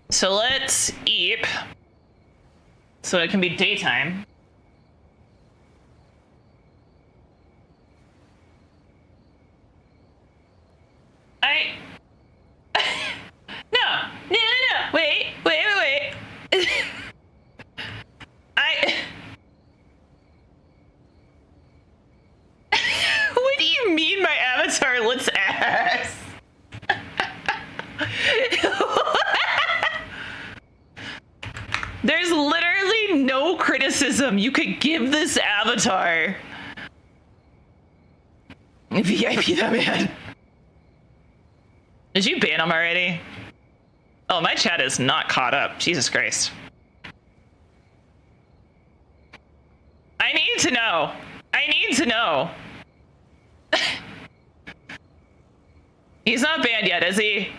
[SPEAKER 1] So let's eep. So it can be daytime. No, wait. What do you mean my avatar looks ass? There's literally no criticism you could give this avatar. VIP that man. Did you ban him already? Oh, my chat is not caught up. Jesus Christ. I need to know. He's not banned yet, is he?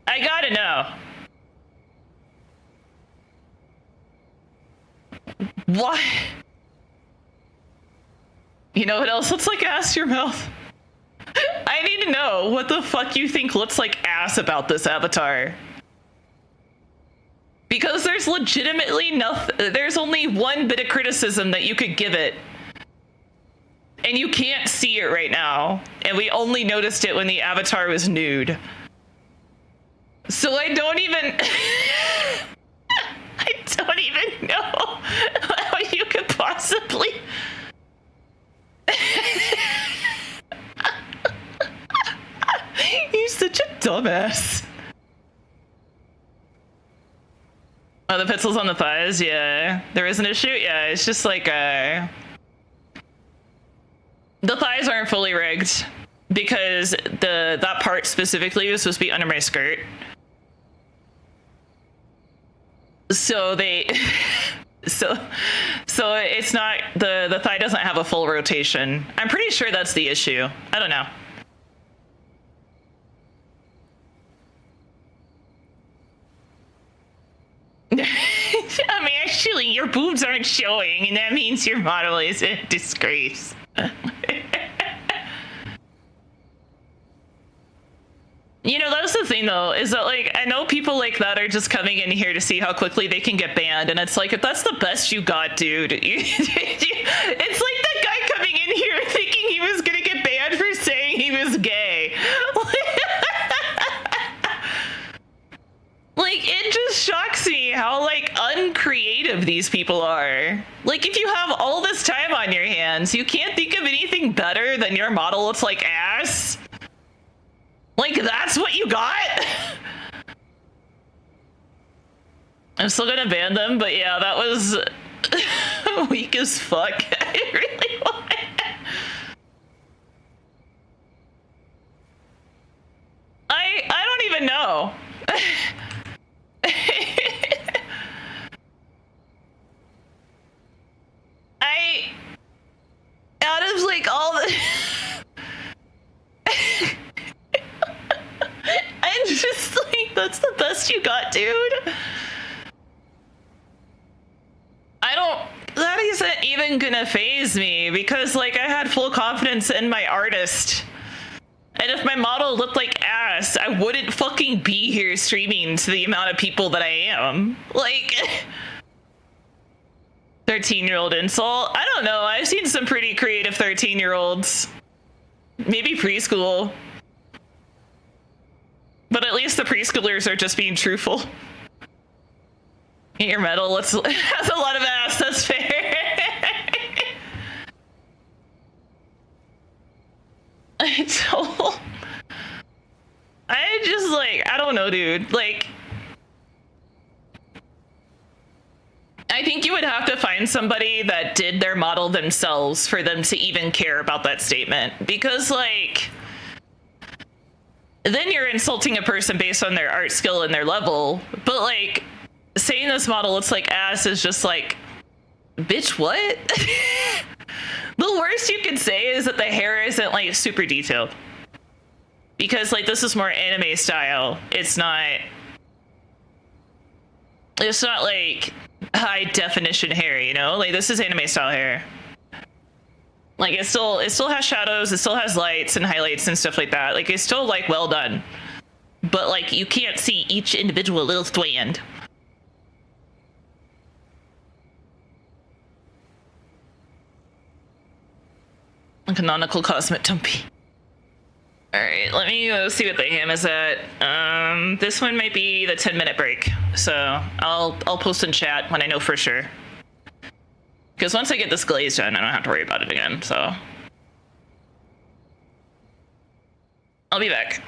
[SPEAKER 1] I gotta know. What? You know what else looks like ass? Your mouth. I need to know what the fuck you think looks like ass about this avatar. Because there's legitimately nothing, there's only one bit of criticism that you could give it. And you can't see it right now. And we only noticed it when the avatar was nude. So I don't even... I don't even know how you could possibly... You're such a dumbass. Oh, the pixels on the thighs? Yeah. There is an issue? Yeah, it's just like, the thighs aren't fully rigged because that part specifically was supposed to be under my skirt. So they... So it's not, the thigh doesn't have a full rotation. I'm pretty sure that's the issue. I don't know. I mean, actually, your boobs aren't showing, and that means your model is a disgrace. You know, that's the thing, though, is that, like, I know people like that are just coming in here to see how quickly they can get banned, and it's like, if that's the best you got, dude, it's like that guy coming in here thinking he was gonna get banned for saying he was gay. Like, it just shocks me how, like, uncreative these people are. Like, if you have all this time on your hands, you can't think of anything better than your model looks like ass? Like, that's what you got? I'm still gonna ban them, but yeah, that was weak as fuck. I really want it. I don't even know. Out of like all the I'm just like, that's the best you got, dude. That isn't even gonna phase me because like I had full confidence in my artist. And if my model looked like ass, I wouldn't fucking be here streaming to the amount of people that I am. Like 13-year-old insult? I don't know. I've seen some pretty creative 13-year-olds. Maybe preschool. But at least the preschoolers are just being truthful. Get your medal. That's a lot of ass. That's fair. I just like, I don't know, dude. Like, I think you would have to find somebody that did their model themselves for them to even care about that statement. Because, like, then you're insulting a person based on their art skill and their level. But, like, saying this model looks like ass is just like, bitch, what? The worst you could say is that the hair isn't, like, super detailed. Because, like, this is more anime style. It's not, like, high definition hair, you know? Like, this is anime style hair. Like, it still has shadows, it still has lights and highlights and stuff like that. Like, it's still, like, well done. But, like, you can't see each individual little strand. Canonical Cosmic Tumpy. Alright, let me go see what the ham is at. This one might be the 10-minute break. So I'll post in chat when I know for sure. Because once I get this glaze done, I don't have to worry about it again, so. I'll be back.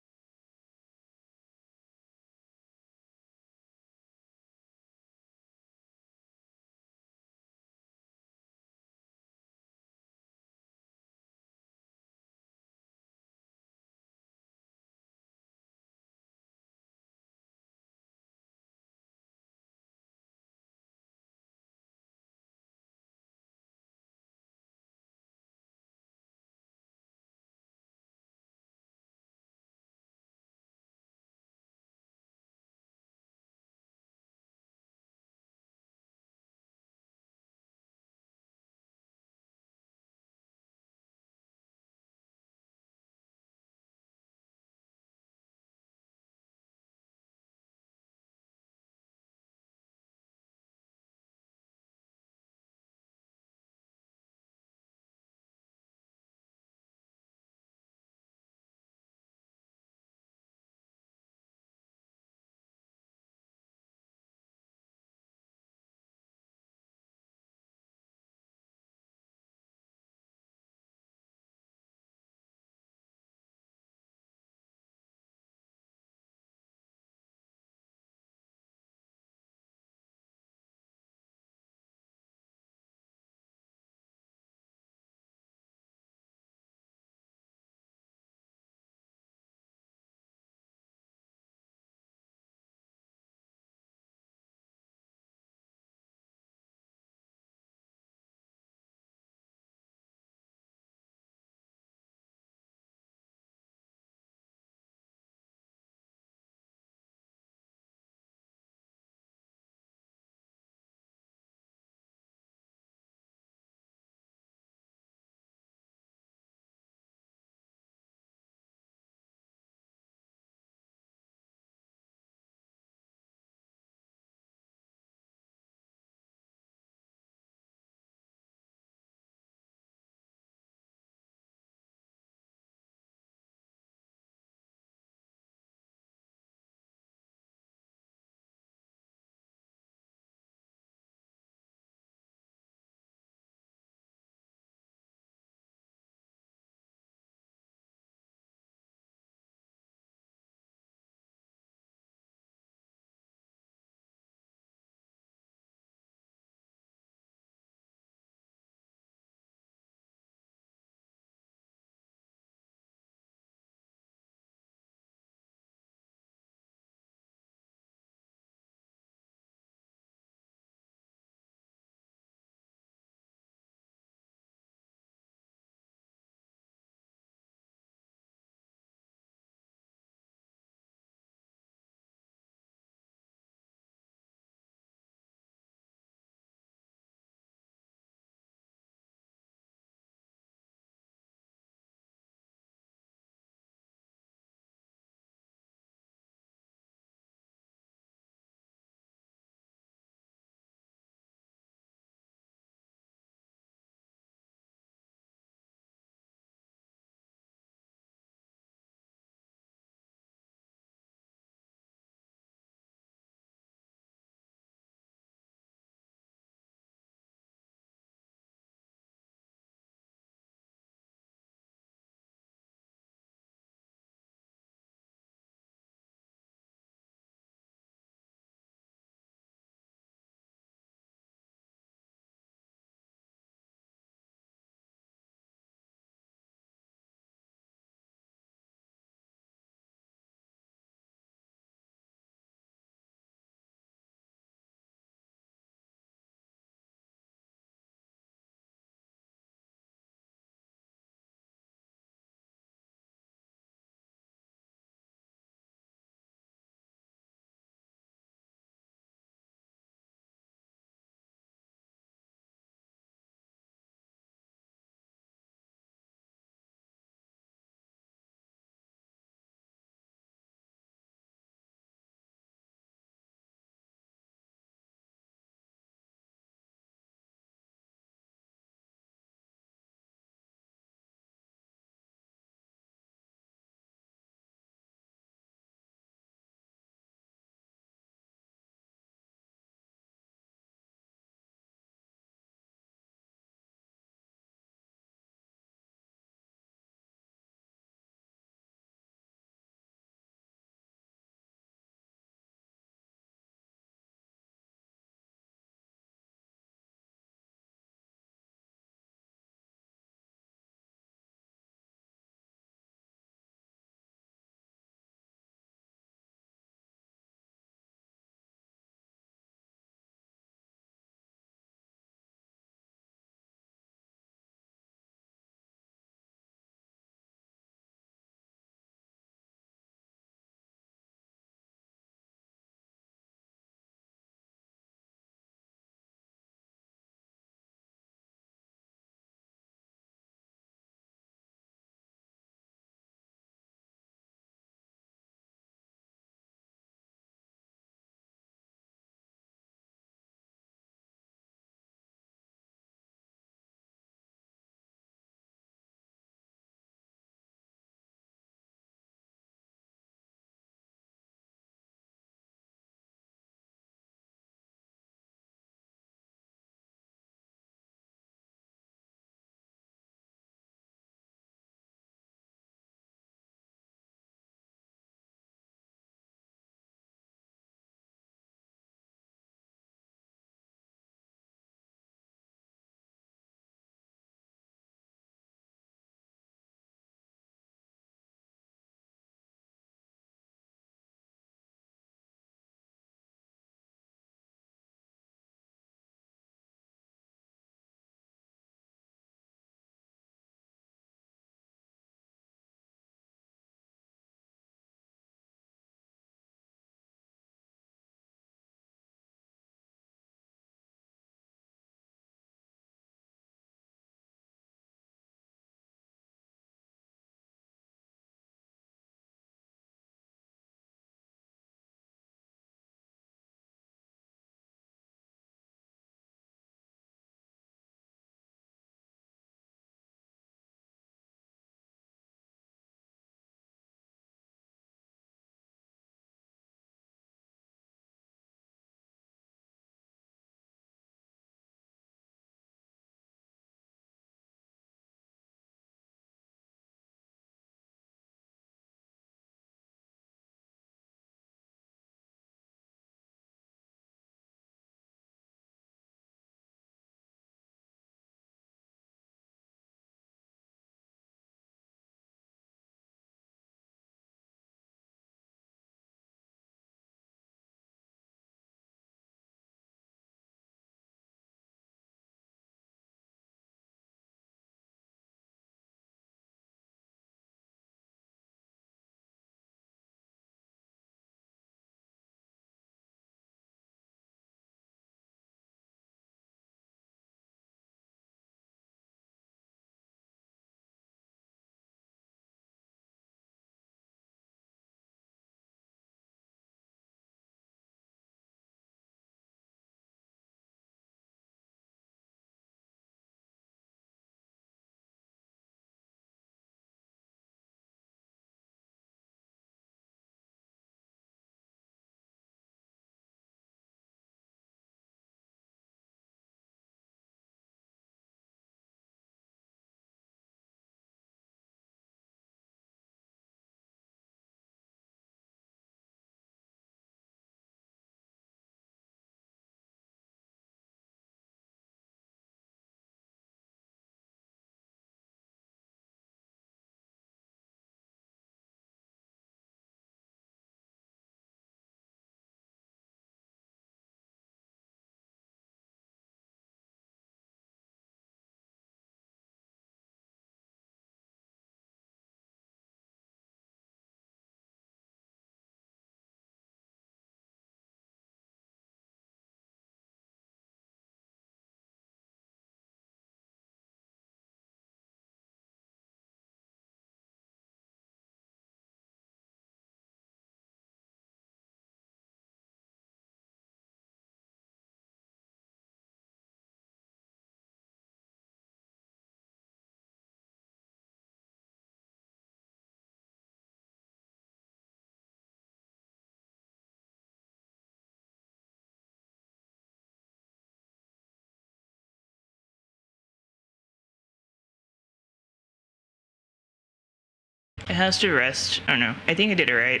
[SPEAKER 1] It has to rest. I don't know. I think I did it right.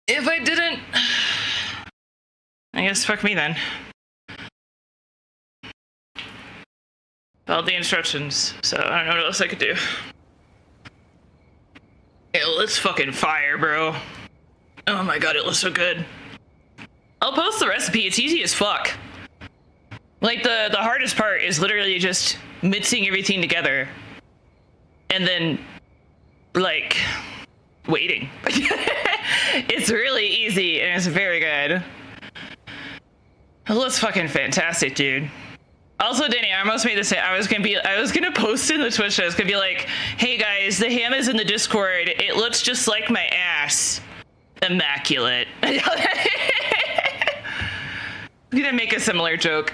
[SPEAKER 1] If I didn't, I guess fuck me then. Followed the instructions, so I don't know what else I could do. It looks fucking fire, bro. Oh my god, it looks so good. I'll post the recipe. It's easy as fuck. Like, the hardest part is literally just mixing everything together. And then, like, waiting. It's really easy, and it's very good. It looks fucking fantastic, dude. Also, Danny, I almost made this. I was gonna post in the Twitch. I was gonna be like, "Hey guys, the ham is in the Discord. It looks just like my ass. Immaculate." I'm gonna make a similar joke.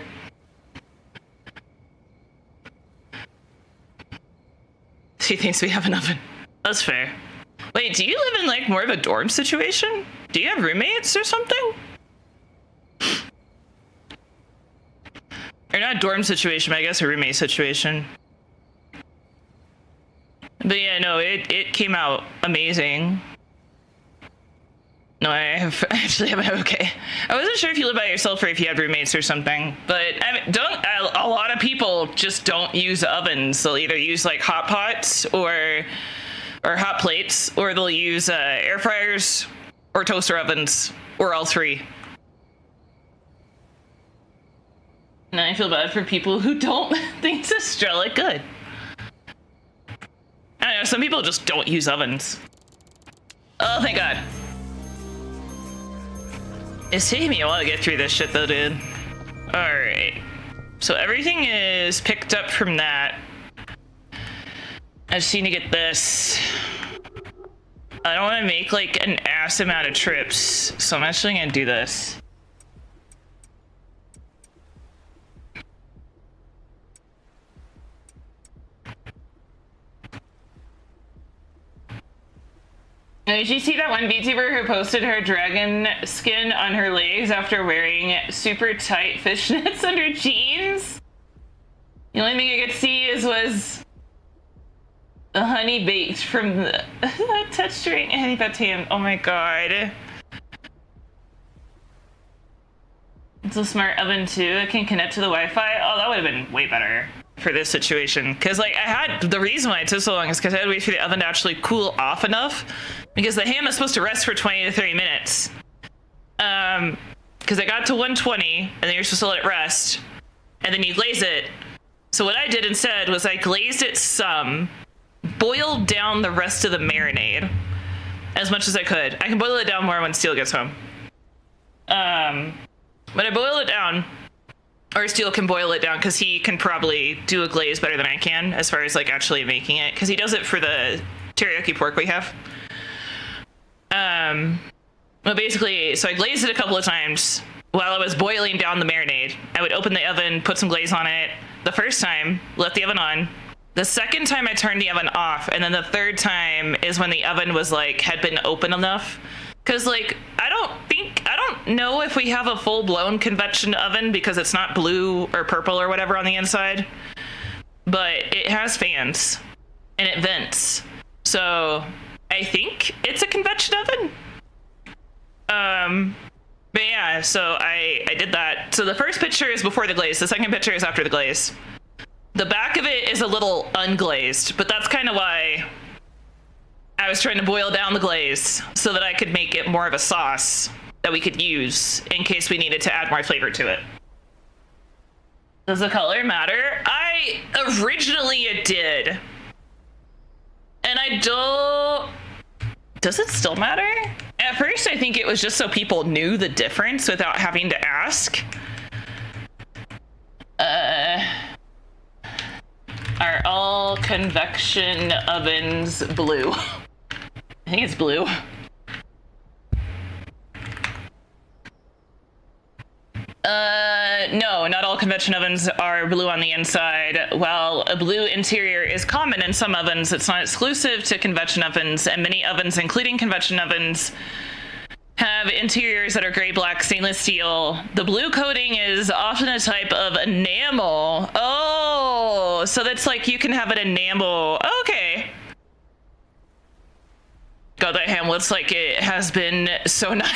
[SPEAKER 1] She thinks we have an oven. That's fair. Wait, do you live in like more of a dorm situation? Do you have roommates or something? Or not a dorm situation, but I guess a roommate situation. But yeah, no, it came out amazing. No, I actually have okay. I wasn't sure if you live by yourself or if you had roommates or something. But I mean, a lot of people just don't use ovens. They'll either use like hot pots or hot plates, or they'll use air fryers or toaster ovens, or all three. And I feel bad for people who don't think Estrella good. I don't know, some people just don't use ovens. Oh, thank God. It's taking me a while to get through this shit though, dude. Alright. So everything is picked up from that. I just need to get this. I don't want to make like an ass amount of trips, so I'm actually gonna do this. Did you see that one VTuber who posted her dragon skin on her legs after wearing super tight fishnets under jeans? The only thing I could see was the honey baked from the texturing honey baked ham. Oh my god. It's a smart oven too. It can connect to the Wi-Fi. Oh, that would have been way better for this situation. Because like the reason why it took so long is because I had to wait for the oven to actually cool off enough. Because the ham is supposed to rest for 20 to 30 minutes. Because I got to 120, and then you're supposed to let it rest, and then you glaze it. So what I did instead was I glazed it some, boiled down the rest of the marinade as much as I could. I can boil it down more when Steel gets home. But I boil it down, or Steel can boil it down because he can probably do a glaze better than I can as far as like actually making it, because he does it for the teriyaki pork we have. But basically, so I glazed it a couple of times while I was boiling down the marinade. I would open the oven, put some glaze on it. The first time, let the oven on. The second time I turned the oven off, and then the third time is when the oven was like, had been open enough. Cause like, I don't know if we have a full-blown convection oven because it's not blue or purple or whatever on the inside, but it has fans and it vents. So I think it's a convection oven. But yeah, so I did that. So the first picture is before the glaze. The second picture is after the glaze. The back of it is a little unglazed, but that's kind of why I was trying to boil down the glaze so that I could make it more of a sauce that we could use in case we needed to add more flavor to it. Does the color matter? Originally it did. And I don't... Does it still matter? At first, I think it was just so people knew the difference without having to ask. Are all convection ovens blue? I think it's blue. No, not all convection ovens are blue on the inside. While a blue interior is common in some ovens, it's not exclusive to convection ovens, and many ovens, including convection ovens, have interiors that are gray, black, stainless steel. The blue coating is often a type of enamel. Oh, so that's like you can have an enamel. Okay. God, that ham looks like it has been so nice.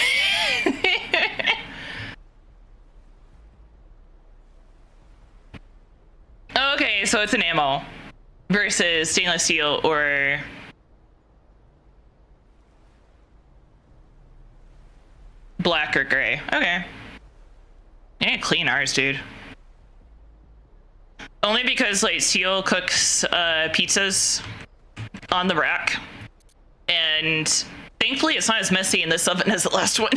[SPEAKER 1] Okay, so it's an ammo versus stainless steel or black or gray. Okay. Yeah, clean ours, dude. Only because like steel cooks pizzas on the rack, and thankfully it's not as messy in this oven as the last one.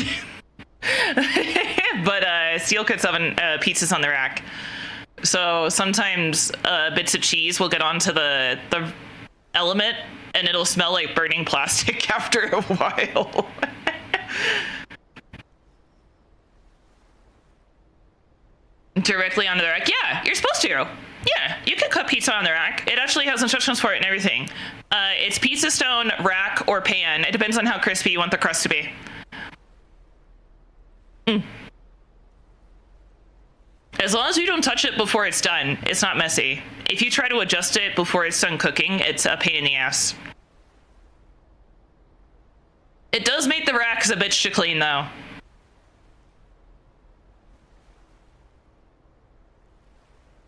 [SPEAKER 1] But steel cooks oven pizzas on the rack, so sometimes bits of cheese will get onto the element and it'll smell like burning plastic after a while. Directly onto the rack. Yeah, you're supposed to. Yeah, you can cook pizza on the rack. It actually has instructions for it and everything. It's pizza stone, rack, or pan. It depends on how crispy you want the crust to be. As long as you don't touch it before it's done, it's not messy. If you try to adjust it before it's done cooking, it's a pain in the ass. It does make the racks a bitch to clean, though.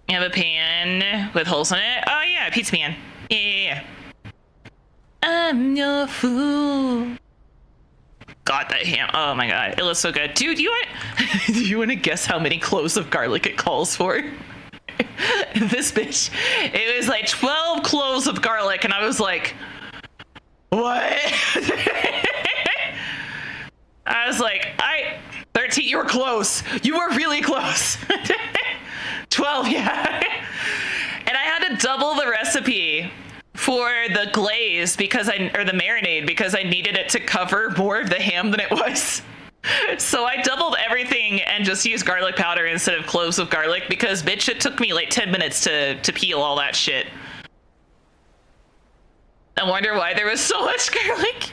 [SPEAKER 1] You have a pan with holes in it. Oh yeah, pizza pan. Yeah. I'm your fool. God, that ham. Oh my god, it looks so good, dude. Do you want to guess how many cloves of garlic it calls for? This bitch. It was like 12 cloves of garlic, and I was like, what? I was like, 13. You were close. You were really close. 12, yeah. And I had to double the recipe for the glaze or the marinade because I needed it to cover more of the ham than it was. So I doubled everything and just used garlic powder instead of cloves of garlic because, bitch, it took me like 10 minutes to peel all that shit. I wonder why there was so much garlic.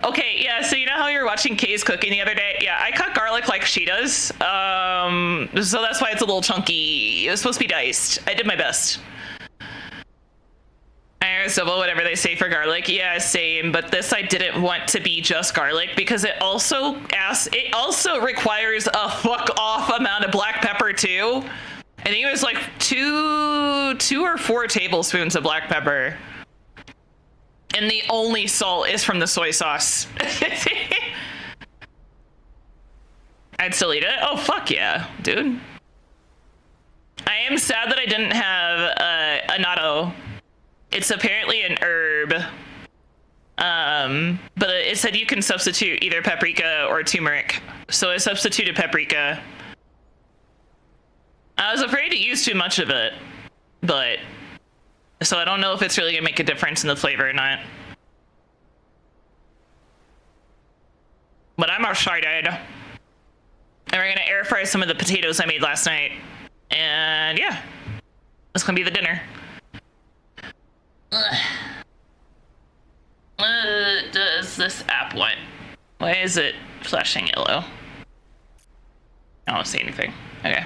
[SPEAKER 1] Okay, yeah, so you know how you were watching Kay's cooking the other day? Yeah, I cut garlic like she does. So that's why it's a little chunky. It was supposed to be diced. I did my best. Double whatever they say for garlic. Yeah, same. But this I didn't want to be just garlic because it also requires a fuck off amount of black pepper too. I think it was like two or 4 tablespoons of black pepper. And the only salt is from the soy sauce. I'd still eat it. Oh, fuck yeah, dude. I am sad that I didn't have annatto. It's apparently an herb. But it said you can substitute either paprika or turmeric. So I substituted paprika. I was afraid to use too much of it, but so I don't know if it's really gonna make a difference in the flavor or not. But I'm excited. And we're gonna air fry some of the potatoes I made last night. And yeah, that's gonna be the dinner. What does this app want? Why is it flashing yellow? I don't see anything. Okay.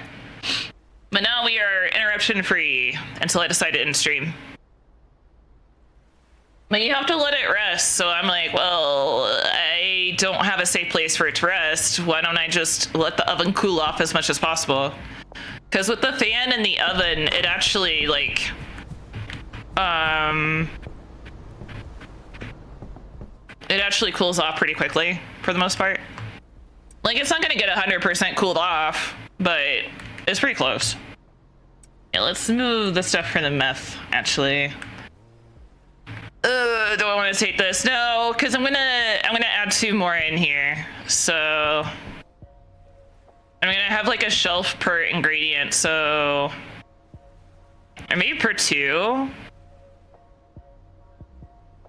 [SPEAKER 1] But now we are interruption free until I decide to end stream. But you have to let it rest, so I'm like, well, I don't have a safe place for it to rest. Why don't I just let the oven cool off as much as possible? Because with the fan in the oven, it actually, like, it actually cools off pretty quickly, for the most part. Like, it's not gonna get 100% cooled off, but it's pretty close. Yeah, let's move the stuff for the meth, actually. Do I want to take this? No, because I'm gonna add 2 more in here. So I'm gonna have like a shelf per ingredient, so or maybe per 2.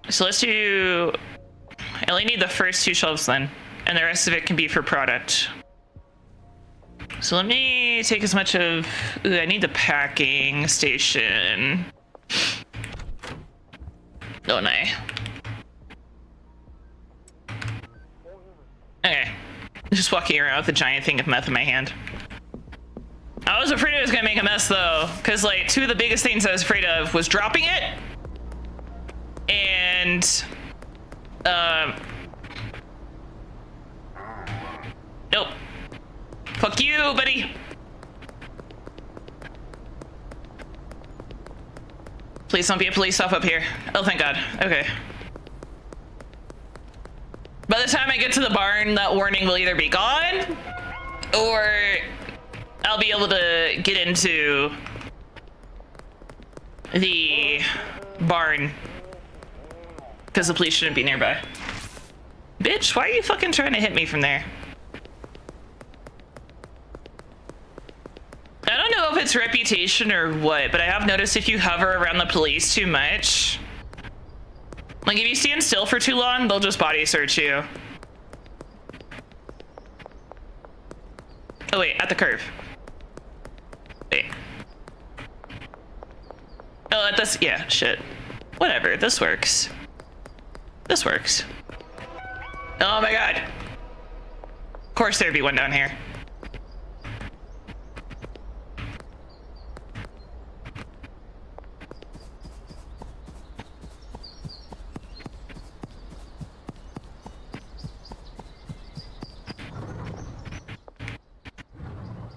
[SPEAKER 1] So let's do. I only need the first 2 shelves then, and the rest of it can be for product. So let me take as much of. Ooh, I need the packing station. Don't I? Okay. Just walking around with a giant thing of meth in my hand. I was afraid it was gonna make a mess though, because like 2 of the biggest things I was afraid of was dropping it and Fuck you, buddy. Please don't be a police stop up here. Oh, thank God. Okay. By the time I get to the barn, that warning will either be gone, or I'll be able to get into the barn. Because the police shouldn't be nearby. Bitch, why are you fucking trying to hit me from there? I don't know if it's reputation or what, but I have noticed if you hover around the police too much, like if you stand still for too long, they'll just body search you. Oh wait, at the curve. Wait. Oh, at this, yeah, shit. Whatever, this works. This works. Oh my God. Of course there'd be one down here.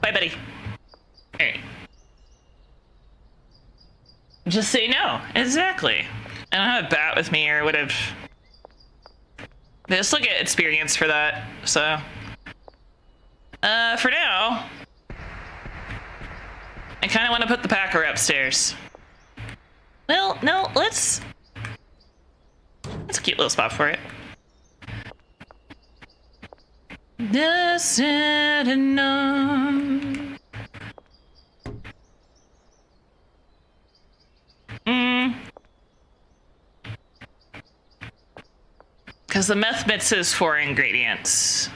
[SPEAKER 1] Bye, buddy. All right. Just say no. Exactly. I don't have a bat with me or would have. They still get experience for that, so. For now, I kind of want to put the Packer upstairs. Well, no, let's. That's a cute little spot for it. Does it enough? Because the meth mix is 4 ingredients.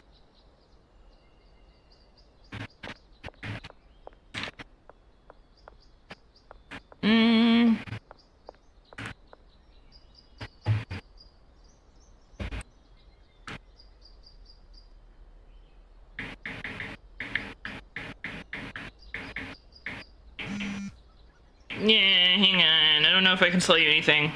[SPEAKER 1] Yeah, hang on. I don't know if I can sell you anything.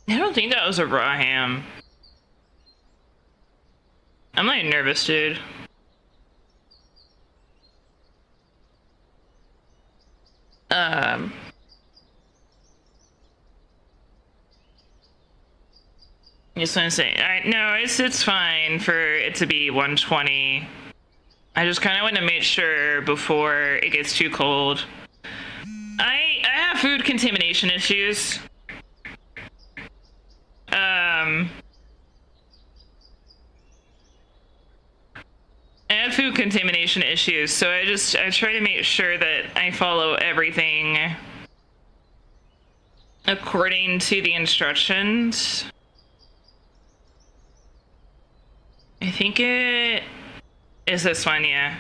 [SPEAKER 1] I don't think that was a raw ham. I'm like nervous, dude. Just want to say, no, it's fine for it to be 120. I just kind of want to make sure before it gets too cold. I have food contamination issues. I have food contamination issues, so I try to make sure that I follow everything according to the instructions. I think it is this one, yeah.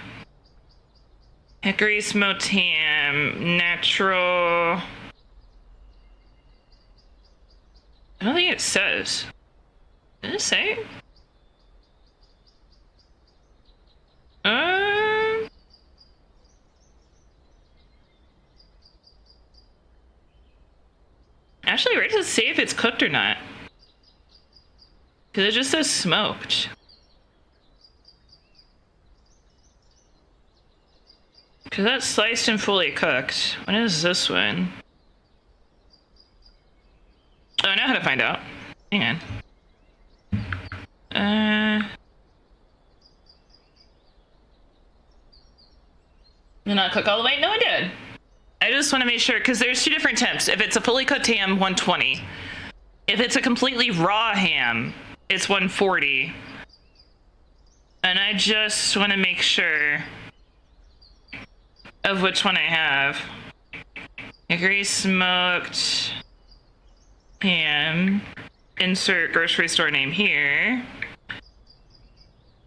[SPEAKER 1] Hickory smoked ham, natural. I don't think it says. Did it say? Actually, where does it say if it's cooked or not? Because it just says smoked. Because that's sliced and fully cooked. What is this one? Oh, I know how to find out. Hang on. Did not cook all the way? No, I did. I just want to make sure, because there's 2 different temps. If it's a fully cooked ham, 120. If it's a completely raw ham, it's 140. And I just want to make sure of which one I have. Hickory smoked ham, insert grocery store name here.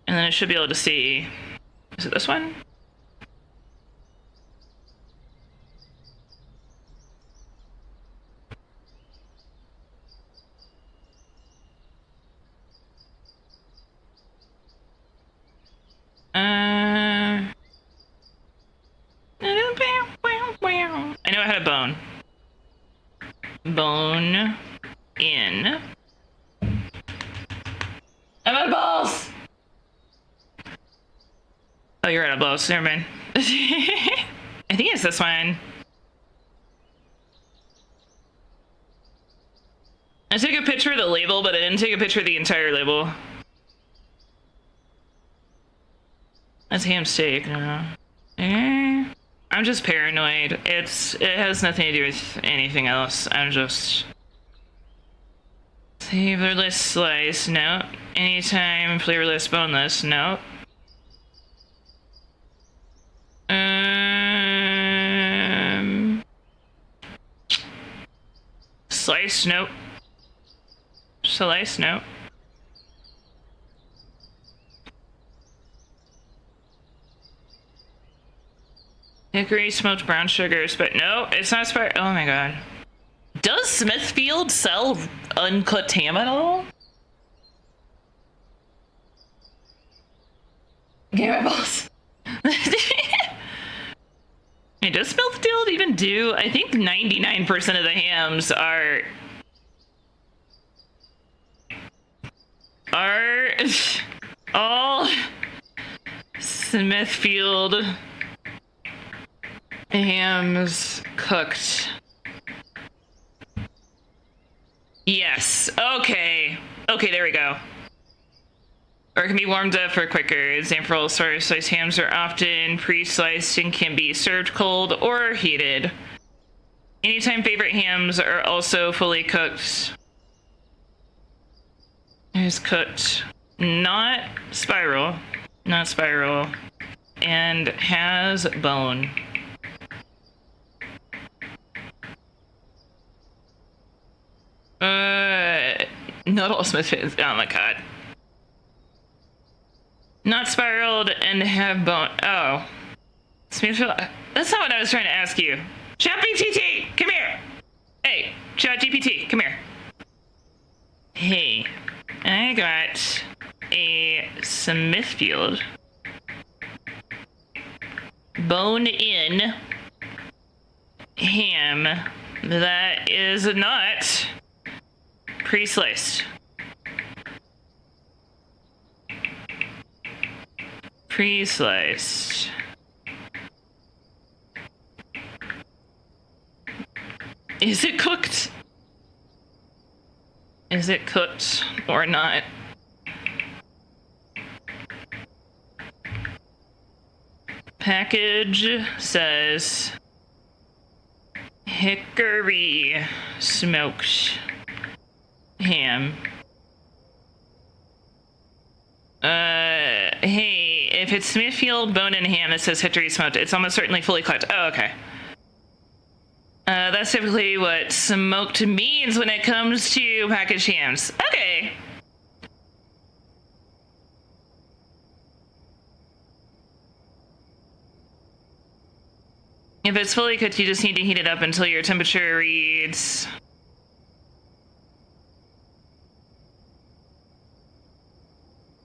[SPEAKER 1] And then I should be able to see, is it this one? I know I had a bone. Bone in. I'm out of balls! Oh, you're out of balls. Never mind. I think it's this one. I took a picture of the label, but I didn't take a picture of the entire label. That's ham steak. No. I'm just paranoid. It has nothing to do with anything else. I'm just flavorless slice. No. Anytime flavorless boneless. No. Slice. Nope. Slice. Nope. Hickory smoked brown sugars, but no, it's not spiral. Oh my god. Does Smithfield sell uncut ham at all? Give my balls. Hey, does Smithfield even do? I think 99% of the hams are all Smithfield hams cooked. Yes. Okay. Okay, there we go. Or it can be warmed up for quicker. Example, sliced hams are often pre-sliced and can be served cold or heated. Anytime favorite hams are also fully cooked. Is cooked. Not spiral. Not spiral. And has bone. Not all Smithfields. Oh my god. Not spiraled and have bone. Oh. Smithfield. That's not what I was trying to ask you. ChatGPT, come here. Hey, ChatGPT, come here. Hey, I got a Smithfield bone-in ham that is not pre-sliced. Pre-sliced. Is it cooked? Is it cooked or not? Package says hickory smoked ham. Hey, if it's Smithfield bone-in ham that says hickory smoked, it's almost certainly fully cooked. Oh, okay. That's typically what smoked means when it comes to packaged hams. Okay. If it's fully cooked, you just need to heat it up until your temperature reads.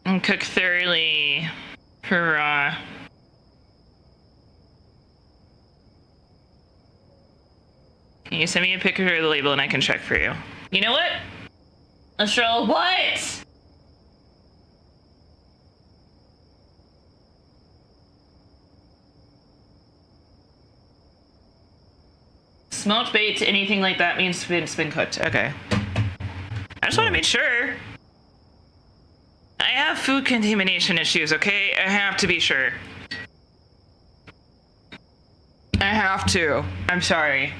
[SPEAKER 1] And cook thoroughly for raw. Can you send me a picture of the label and I can check for you? You know what? Let's roll. What? Smoked bait, anything like that means it's been cooked. Okay. I just want to make sure. I have food contamination issues, okay? I have to be sure. I have to. I'm sorry.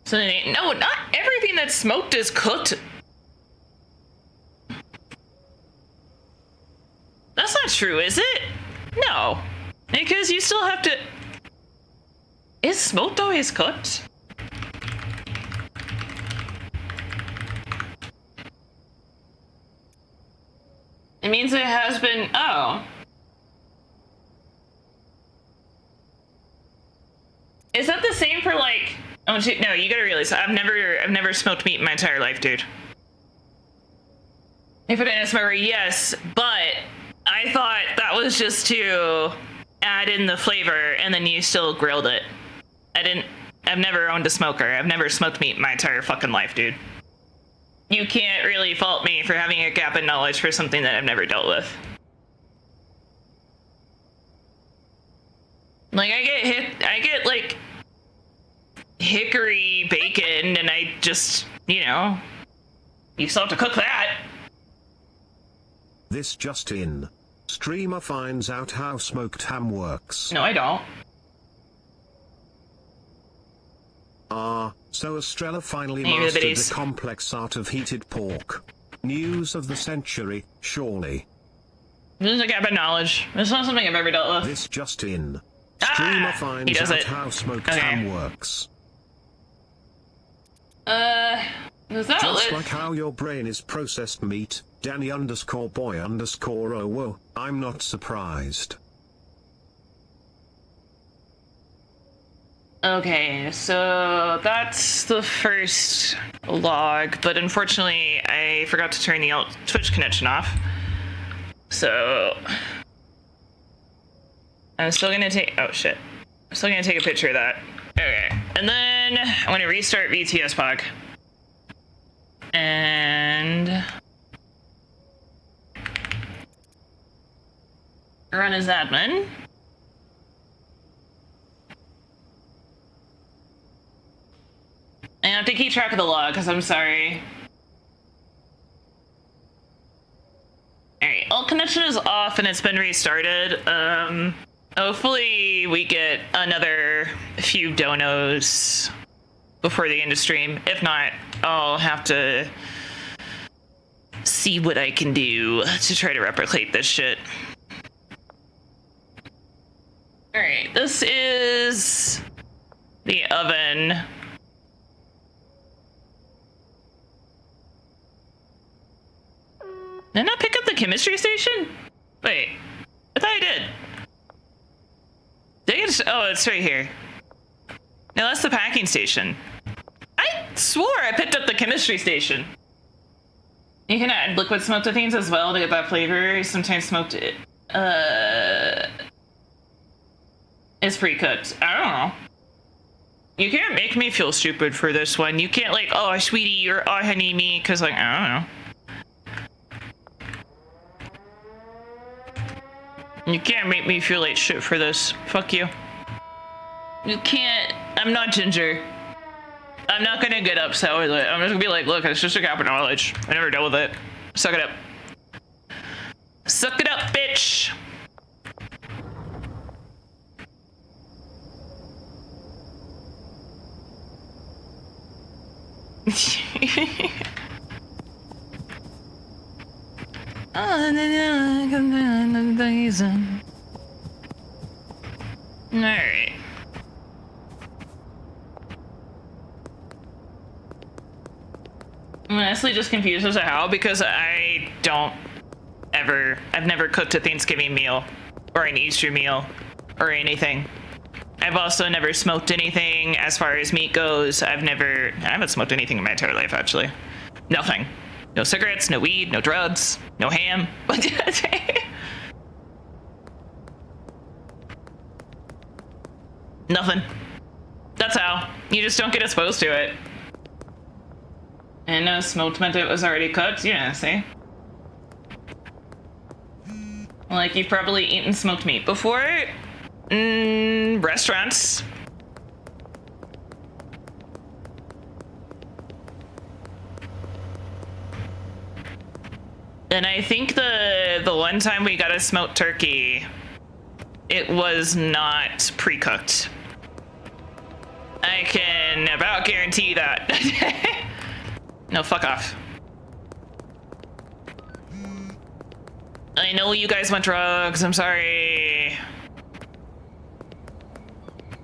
[SPEAKER 1] So, no, not everything that's smoked is cooked. That's not true, is it? No. Because you still have to... Is smoked always cooked? It means it has been. Oh. Is that the same for like? Oh no, you gotta realize I've never smoked meat in my entire life, dude. If it is smoker, yes, but I thought that was just to add in the flavor and then you still grilled it. I've never owned a smoker. I've never smoked meat in my entire fucking life, dude. You can't really fault me for having a gap in knowledge for something that I've never dealt with. Like, I get like hickory bacon and I just, you know, you still have to cook that.
[SPEAKER 2] This just in. Streamer finds out how smoked ham works.
[SPEAKER 1] No, I don't.
[SPEAKER 2] So Estrella finally mastered the complex art of heated pork. News of the century, surely.
[SPEAKER 1] This is a gap in knowledge. It's not something I've ever dealt with.
[SPEAKER 2] This just in. Streamer finds out how smoked ham works.
[SPEAKER 1] Is that
[SPEAKER 2] just like how your brain is processed meat, Danny_boy_oh, I'm not surprised.
[SPEAKER 1] Okay, so that's the first log, but unfortunately I forgot to turn the Twitch connection off. So I'm still gonna take, oh shit. I'm still gonna take a picture of that. Okay, and then I'm gonna restart VTSPOG. And run as admin. I have to keep track of the log, because I'm sorry. Alright, all connection is off and it's been restarted. Hopefully we get another few donos before the end of stream. If not, I'll have to see what I can do to try to replicate this shit. Alright, this is the oven. Did I not pick up the chemistry station? Wait, I thought I did. Did I get oh, it's right here. No, that's the packing station. I swore I picked up the chemistry station. You can add liquid smoke to things as well to get that flavor. Sometimes smoked it. It's pre-cooked. I don't know. You can't make me feel stupid for this one. You can't like, oh, sweetie, or oh, honey, me, because like, I don't know. You can't make me feel like shit for this. Fuck you. You can't. I'm not Ginger. I'm not gonna get upset with it. I'm just gonna be like, look, it's just a gap of knowledge. I never dealt with it. Suck it up. Suck it up, bitch. Alright. I'm honestly just confused as to how, because I've never cooked a Thanksgiving meal or an Easter meal or anything. I've also never smoked anything as far as meat goes. I haven't smoked anything in my entire life, actually. Nothing. No cigarettes, no weed, no drugs, no ham. Nothing. That's how. You just don't get exposed to it. And no, smoked meant it was already cooked? Yeah, see? Like, you've probably eaten smoked meat before? Restaurants. And I think the one time we got a smoked turkey, it was not pre-cooked. I can about guarantee that. No, fuck off. I know you guys want drugs, I'm sorry.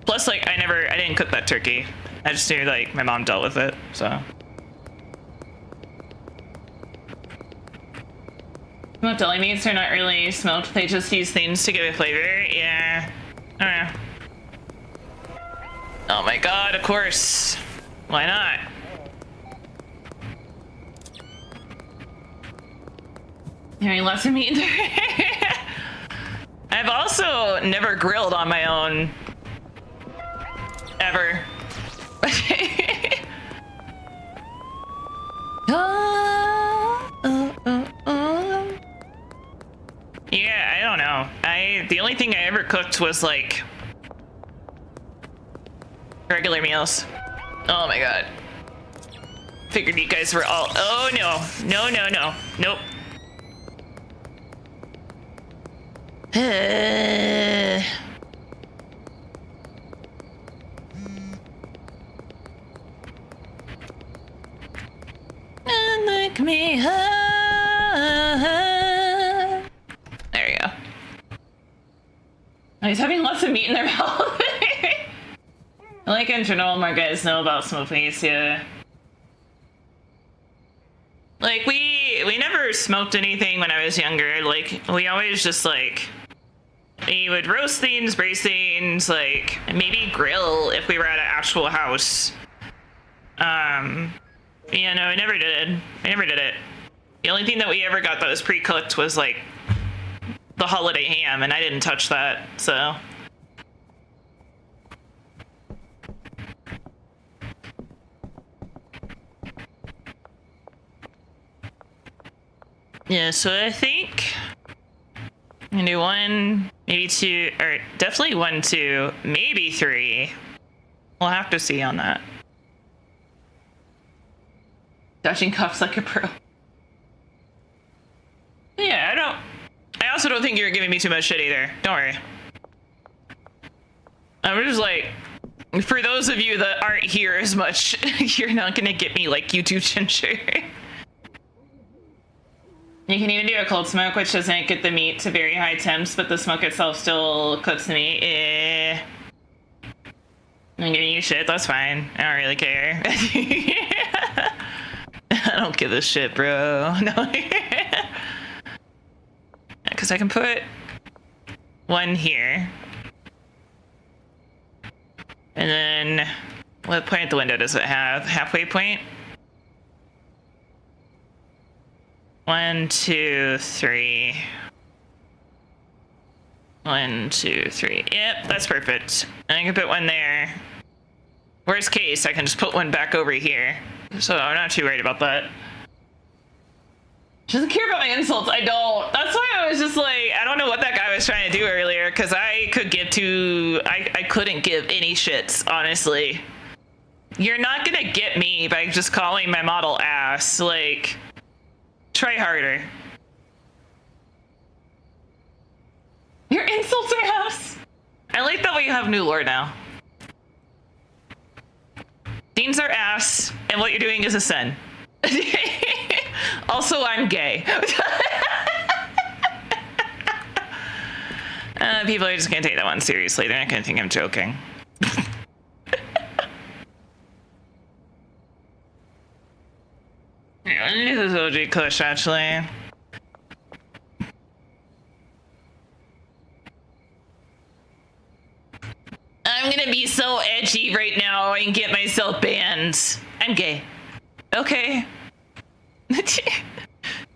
[SPEAKER 1] Plus, like, I didn't cook that turkey. I just knew, like, my mom dealt with it, so. Smoked deli meats are not really smoked, they just use things to give it flavor. Yeah. I don't know. Oh my god, of course. Why not? Hearing lots of meat. I've also never grilled on my own. Ever. Yeah, I don't know. The only thing I ever cooked was like regular meals. Oh my god. Figured you guys were all. Oh no. No, no, no. Nope. Look me up. There you go. Oh, he's having lots of meat in their mouth. Like in general, more guys know about smoked meats, yeah. Like we never smoked anything when I was younger. Like we always just like we would roast things, braise things, like maybe grill if we were at an actual house. Yeah, no, I never did. I never did it. The only thing that we ever got that was pre-cooked was like the holiday ham, and I didn't touch that, so. Yeah, so I think I'm gonna do 1, maybe 2, or definitely 1, 2, maybe 3. We'll have to see on that. Dodging cuffs like a pro. Yeah, I also don't think you're giving me too much shit either. Don't worry. I'm just like, for those of you that aren't here as much, you're not gonna get me like YouTube ginger. You can even do a cold smoke, which doesn't get the meat to very high temps, but the smoke itself still cooks the meat. I'm giving you shit, that's fine. I don't really care. I don't give a shit, bro. No. Because I can put 1 here. And then, what point at the window does it have? Halfway point? 1, 2, 3. 1, 2, 3. Yep, that's perfect. And I can put 1 there. Worst case, I can just put 1 back over here. So I'm not too worried about that. She doesn't care about my insults. I don't. That's why I was just like, I don't know what that guy was trying to do earlier, because I couldn't give any shits, honestly. You're not gonna get me by just calling my model ass. Like, try harder. Your insults are ass. I like that we have new lore now. Themes are ass, and what you're doing is a sin. Also, I'm gay. People are just gonna take that one seriously. They're not gonna think I'm joking. This is OG Kush, actually. I'm gonna be so edgy right now and get myself banned. I'm gay. Okay.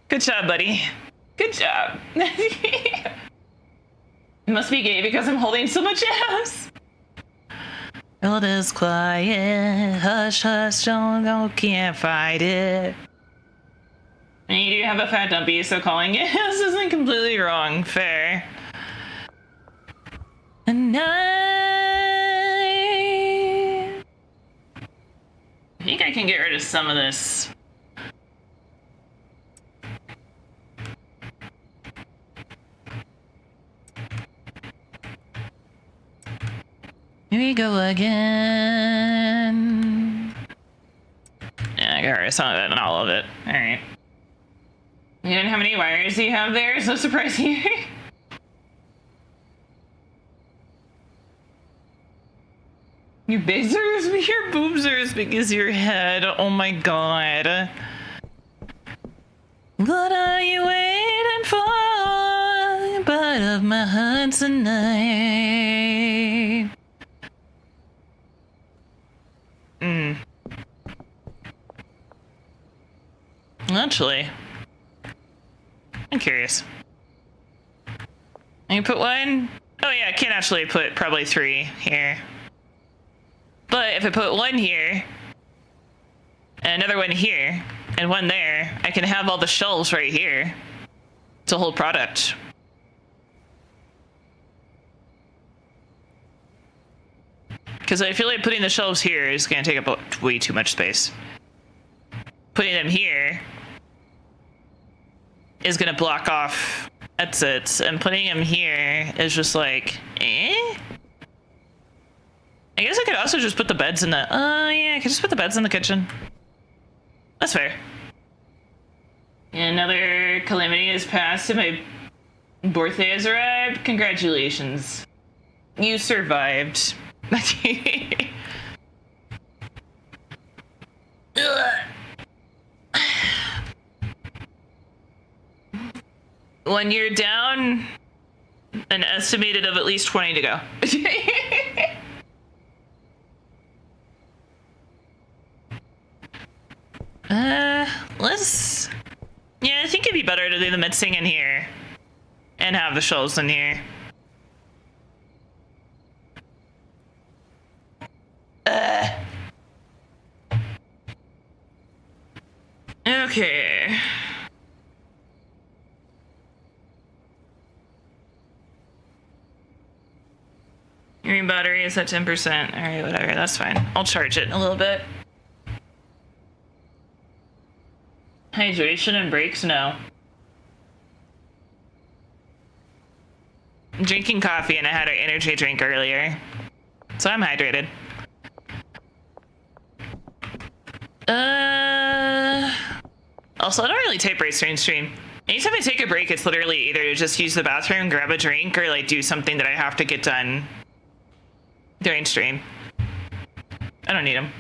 [SPEAKER 1] Good job, buddy. Good job. It must be gay because I'm holding so much ass. All this quiet, hush, hush, don't, can't fight it. And you do have a fat dumpy, so calling it ass isn't completely wrong. Fair. And I think I can get rid of some of this. Here we go again. Yeah, I got rid of some of it, not all of it. All right. You didn't how many wires do you have there? So surprised here. Your boobs are as big as your head. Oh my god. What are you waiting for? tonight. Actually, I'm curious. I can put one. Oh yeah, I can actually put probably 3 here. But if I put 1 here, and another one here, and 1 there, I can have all the shelves right here to hold product. Because I feel like putting the shelves here is going to take up way too much space. Putting them here is going to block off exits, and putting them here is just like, eh? I guess I could also just put the beds in the... yeah, I could just put the beds in the kitchen. That's fair. Another calamity has passed and my birthday has arrived. Congratulations. You survived. When you're down an estimated of at least 20 to go. Let's... Yeah, I think it'd be better to do the mixing in here and have the shelves in here. Okay. Green battery is at 10%. All right, whatever, that's fine. I'll charge it in a little bit. Hydration and breaks? No. I'm drinking coffee and I had an energy drink earlier. So I'm hydrated. Also, I don't really take breaks during stream. Anytime I take a break, it's literally either to just use the bathroom, grab a drink, or like do something that I have to get done during stream. I don't need them.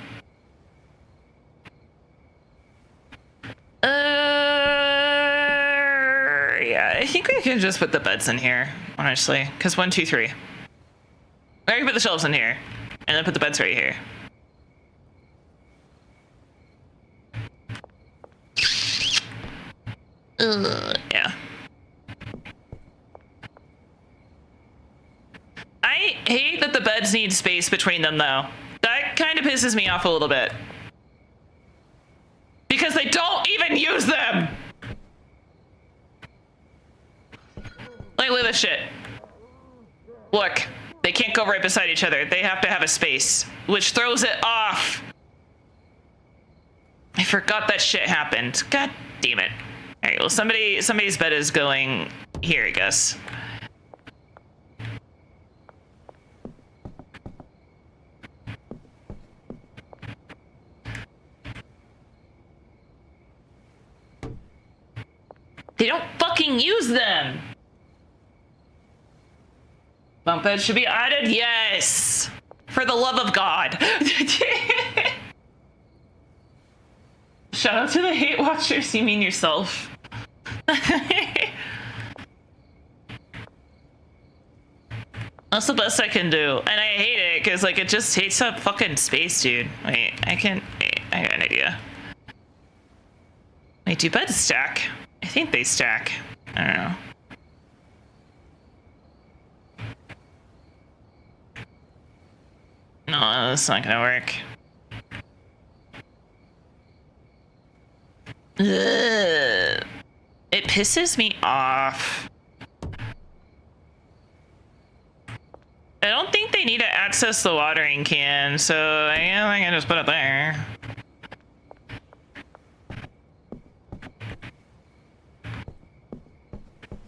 [SPEAKER 1] Yeah, I think we can just put the beds in here, honestly. Because 1, 2, 3. Or I can put the shelves in here, and then put the beds right here. Yeah. I hate that the beds need space between them, though. That kind of pisses me off a little bit. Because they don't even use them! Like, look at this shit. Look, they can't go right beside each other. They have to have a space, which throws it off. I forgot that shit happened. God damn it. All right, well, somebody's bed is going here, I guess. They don't fucking use them. Bunk beds should be added? Yes. For the love of God. Shout out to the hate watchers. You mean yourself. That's the best I can do. And I hate it because like it just takes up fucking space, dude. Wait, I got an idea. Wait, do beds stack? I think they stack. I don't know. No, that's not gonna work. Ugh. It pisses me off. I don't think they need to access the watering can, so I can just put it there.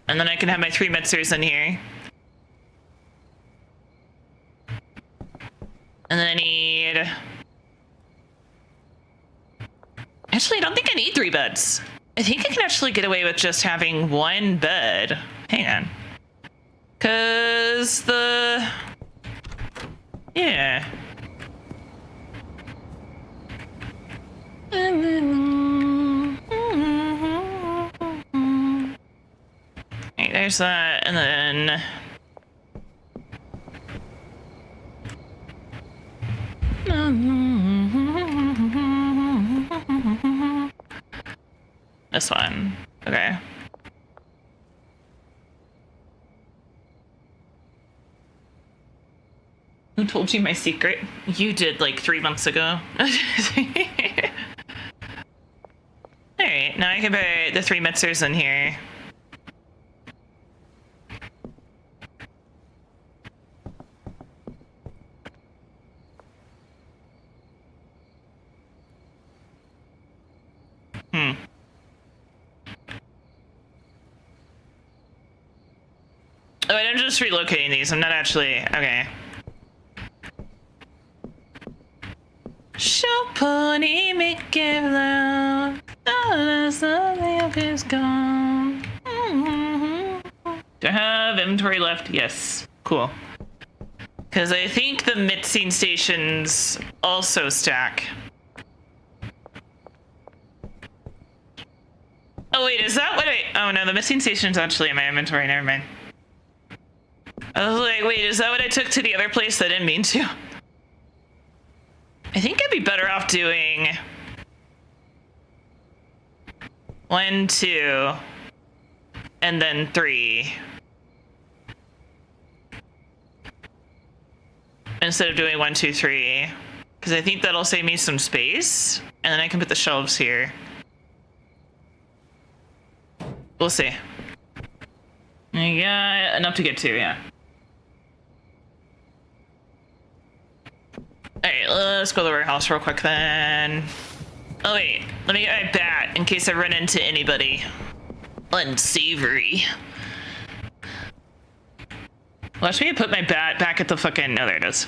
[SPEAKER 1] And then I can have my 3 mixers in here. And then I need... Actually, I don't think I need 3 beds. I think I can actually get away with just having 1 bed. Hang on. Cause the... Yeah. Right, there's that, and then This one. Okay. Who told you my secret? You did like 3 months ago. Alright, now I can put the 3 mitzers in here. Oh, I'm just relocating these. I'm not actually... Okay. Show pony, make it loud. Something is gone. Do I have inventory left? Yes. Cool. Because I think the mixing stations also stack. Oh wait, is that what I... Oh no, the missing station's actually in my inventory. Never mind. I was like, wait, is that what I took to the other place that I didn't mean to? I think I'd be better off doing 1, 2, and then 3. Instead of doing 1, 2, 3. Because I think that'll save me some space. And then I can put the shelves here. We'll see. Yeah, enough to get to, yeah. Alright, let's go to the warehouse real quick then. Oh wait, let me get my bat in case I run into anybody unsavory. Watch me put my bat back at the fucking... Oh, there it is.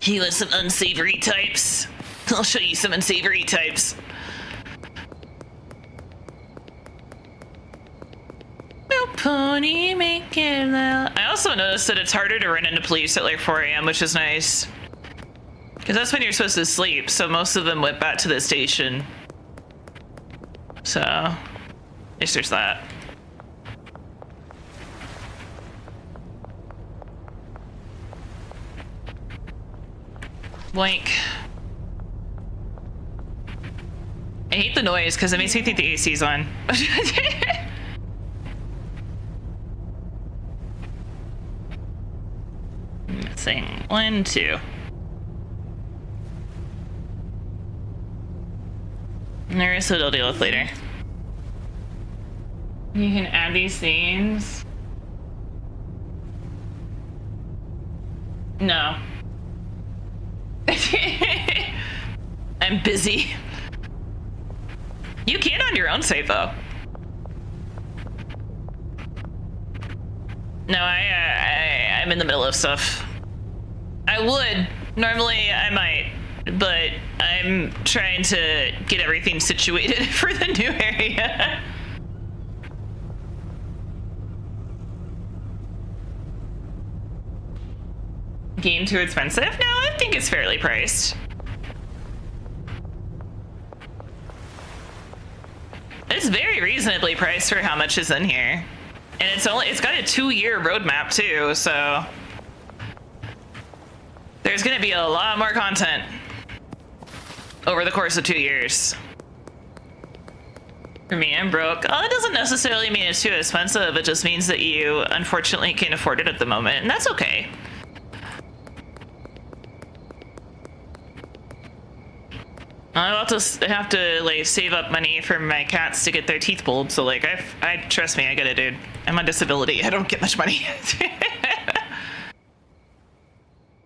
[SPEAKER 1] You want some unsavory types? I'll show you some unsavory types. Pony, make it loud. I also noticed that it's harder to run into police at like 4 a.m., which is nice. Because that's when you're supposed to sleep, so most of them went back to the station. So, at least there's that. Boink. I hate the noise because it makes me think the AC's on. Missing 1, 2. And the rest of it I'll deal with later. You can add these things. No. I'm busy. You can on your own save though. No, I'm in the middle of stuff. I would. Normally I might, but I'm trying to get everything situated for the new area. Game too expensive? No, I think it's fairly priced. It's very reasonably priced for how much is in here. And it's got a 2-year roadmap too, so there's gonna be a lot more content over the course of 2 years. For me, I'm broke. Oh, it doesn't necessarily mean it's too expensive, it just means that you unfortunately can't afford it at the moment, and that's okay. I'll just have to like save up money for my cats to get their teeth pulled. So like, I trust me, I get it, dude. I'm on disability. I don't get much money.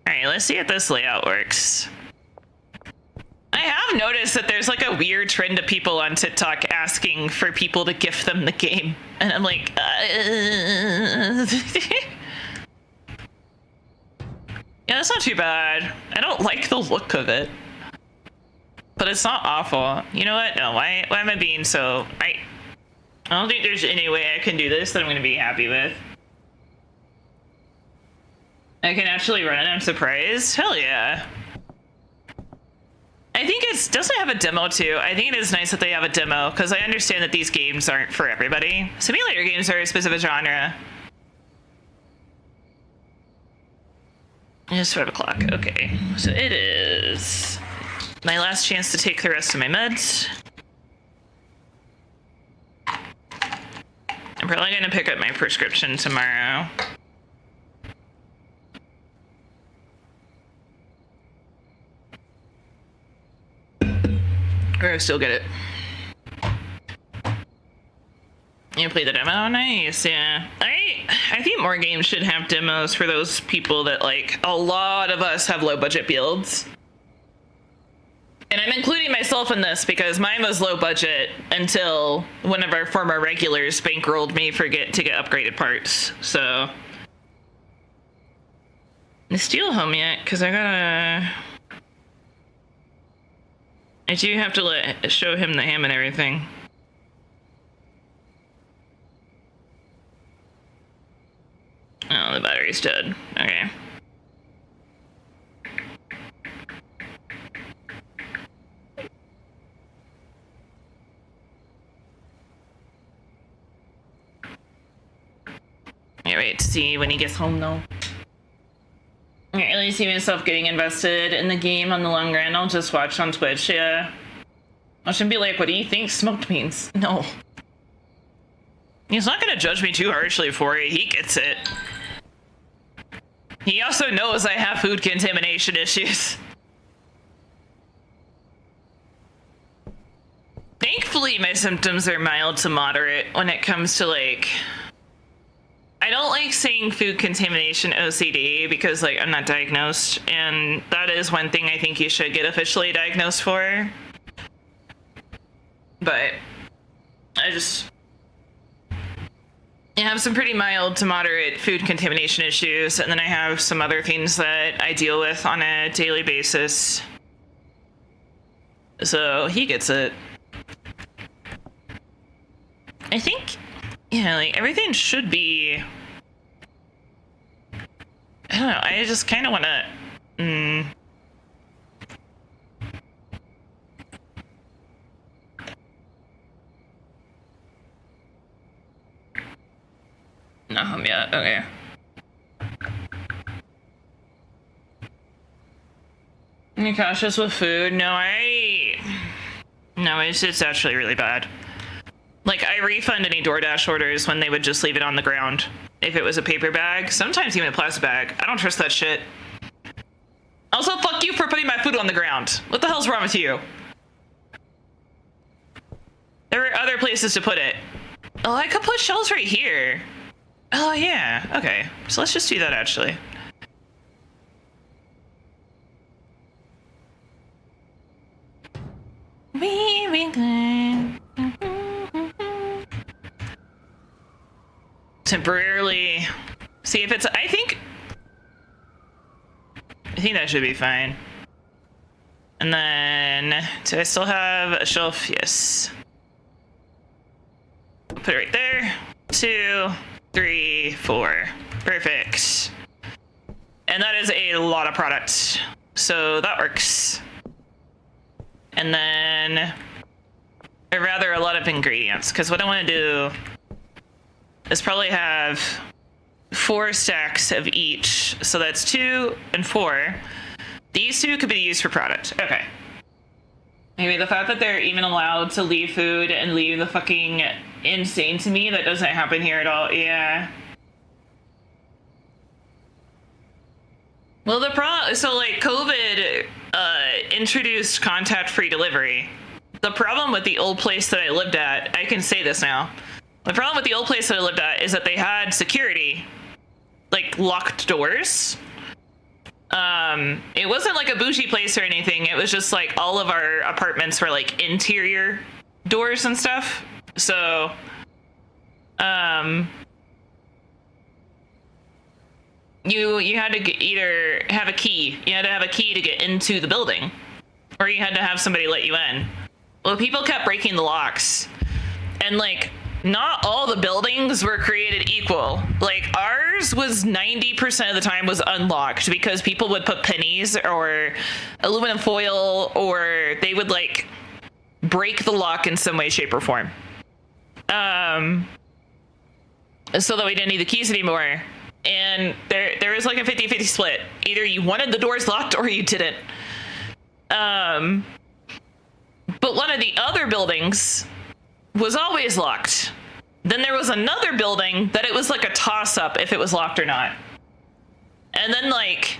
[SPEAKER 1] All right, let's see if this layout works. I have noticed that there's like a weird trend of people on TikTok asking for people to gift them the game, and I'm like, yeah, that's not too bad. I don't like the look of it. But it's not awful. You know what? No, why am I being so... I don't think there's any way I can do this that I'm going to be happy with. I can actually run it. I'm surprised. Hell yeah. I think it doesn't have a demo too. I think it is nice that they have a demo because I understand that these games aren't for everybody. Simulator games are a specific genre. It's 5 o'clock. Okay, so it is my last chance to take the rest of my meds. I'm probably gonna pick up my prescription tomorrow. Or I still get it. You play the demo? Nice, yeah. I think more games should have demos for those people that, like, a lot of us have low budget builds. And I'm including myself in this because mine was low budget until one of our former regulars bankrolled me to get upgraded parts, so. Is Steel home yet? Because I do have to show him the ham and everything. Oh, the battery's dead. Okay. Can't wait to see when he gets home, though. I can't really see myself getting invested in the game on the long run. I'll just watch on Twitch, yeah. I shouldn't be like, what do you think smoked means? No. He's not gonna judge me too harshly for it. He gets it. He also knows I have food contamination issues. Thankfully, my symptoms are mild to moderate when it comes to, like... I don't like saying food contamination OCD because, like, I'm not diagnosed, and that is one thing I think you should get officially diagnosed for. But I have some pretty mild to moderate food contamination issues, and then I have some other things that I deal with on a daily basis. So he gets it. I think, yeah, like, everything should be... I don't know, I just kind of want to... Not home yet, okay. You're cautious with food? No, it's actually really bad. Like, I refund any DoorDash orders when they would just leave it on the ground. If it was a paper bag, sometimes even a plastic bag. I don't trust that shit. Also, fuck you for putting my food on the ground. What the hell's wrong with you? There were other places to put it. Oh, I could put shelves right here. Oh, yeah. Okay. So let's just do that, actually. We be good. Temporarily. See if it's... I think that should be fine. And then... Do I still have a shelf? Yes. Put it right there. 2... 3, 4. Perfect. And that is a lot of product. So that works. And then, or rather a lot of ingredients, because what I want to do is probably have 4 stacks of each. So that's 2 and 4. These 2 could be used for product. Okay. Maybe the fact that they're even allowed to leave food and leave the fucking insane to me. That doesn't happen here at all. Yeah. Well, so like COVID introduced contact-free delivery. The problem with the old place that I lived at, I can say this now. The problem with the old place that I lived at is that they had security, like locked doors. It wasn't like a bougie place or anything. It was just like all of our apartments were like interior doors and stuff. So, you had to either have a key. You had to have a key to get into the building, or you had to have somebody let you in. Well, people kept breaking the locks, and like not all the buildings were created equal. Like ours was 90% of the time was unlocked because people would put pennies or aluminum foil, or they would like break the lock in some way, shape, or form. So that we didn't need the keys anymore. And there was like a 50-50 split. Either you wanted the doors locked or you didn't. But one of the other buildings was always locked. Then there was another building that it was like a toss-up if it was locked or not. And then, like,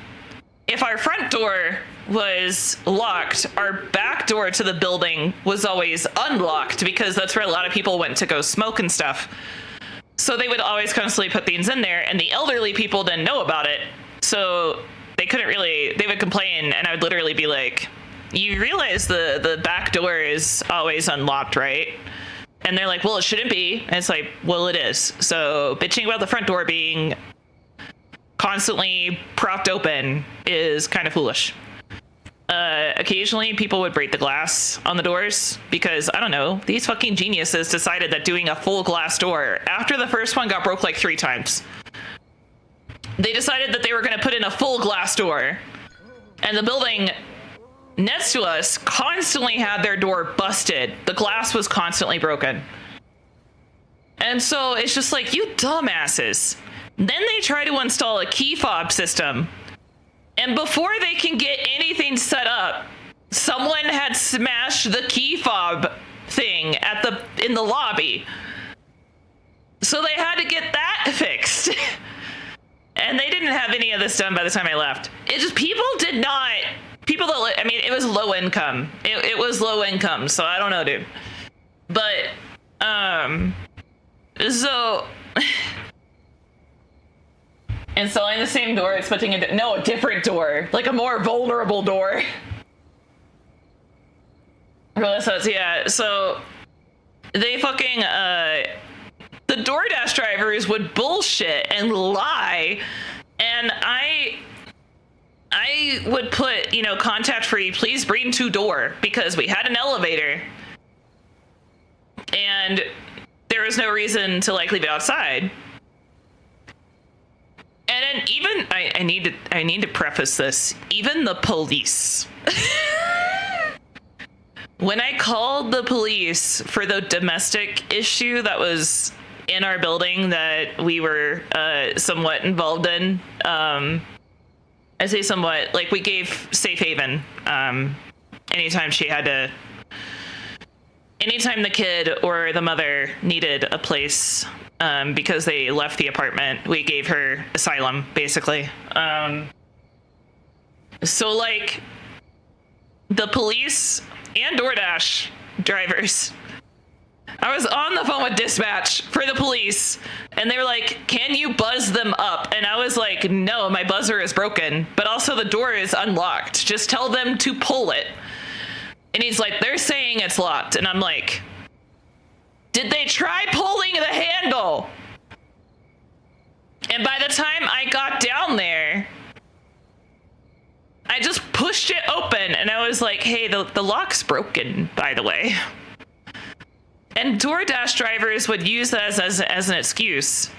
[SPEAKER 1] if our front door was locked, our back door to the building was always unlocked because that's where a lot of people went to go smoke and stuff. So they would always constantly put things in there, and the elderly people didn't know about it. So they couldn't really, they would complain, and I would literally be like, you realize the back door is always unlocked, right? And they're like, well, it shouldn't be. And it's like, well, it is. So bitching about the front door being constantly propped open is kind of foolish. Occasionally people would break the glass on the doors because, I don't know, these fucking geniuses decided that doing a full glass door, after the first one got broke like 3 times, they decided that they were going to put in a full glass door. And the building next to us constantly had their door busted. The glass was constantly broken. And so it's just like, you dumbasses. Then they try to install a key fob system. And before they can get anything set up, someone had smashed the key fob thing in the lobby. So they had to get that fixed. And they didn't have any of this done by the time I left. It just, it was low income. It was low income, so I don't know, dude. But, so... installing the same door, expecting a different door, like a more vulnerable door. Yeah, so they fucking, the DoorDash drivers would bullshit and lie, and I would put, contact free, please bring to door, because we had an elevator, and there was no reason to, like, leave it outside. And then even, I need to preface this, even the police. When I called the police for the domestic issue that was in our building that we were somewhat involved in, I say somewhat, like we gave safe haven anytime the kid or the mother needed a place. Because they left the apartment, we gave her asylum, basically. So, like, the police and DoorDash drivers, I was on the phone with dispatch for the police, and they were like, can you buzz them up? And I was like, no, my buzzer is broken, but also the door is unlocked. Just tell them to pull it. And he's like, they're saying it's locked. And I'm like, did they try pulling the handle? And by the time I got down there, I just pushed it open and I was like, hey, the lock's broken, by the way. And DoorDash drivers would use that as an excuse.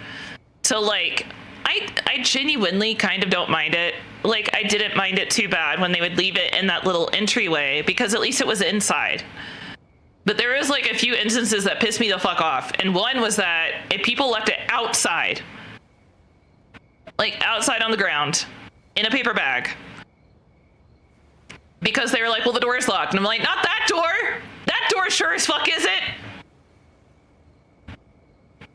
[SPEAKER 1] So, like, I genuinely kind of don't mind it. Like, I didn't mind it too bad when they would leave it in that little entryway because at least it was inside. But there was like a few instances that pissed me the fuck off. And one was that if people left it outside, like outside on the ground, in a paper bag, because they were like, well, the door is locked. And I'm like, not that door. That door sure as fuck isn't.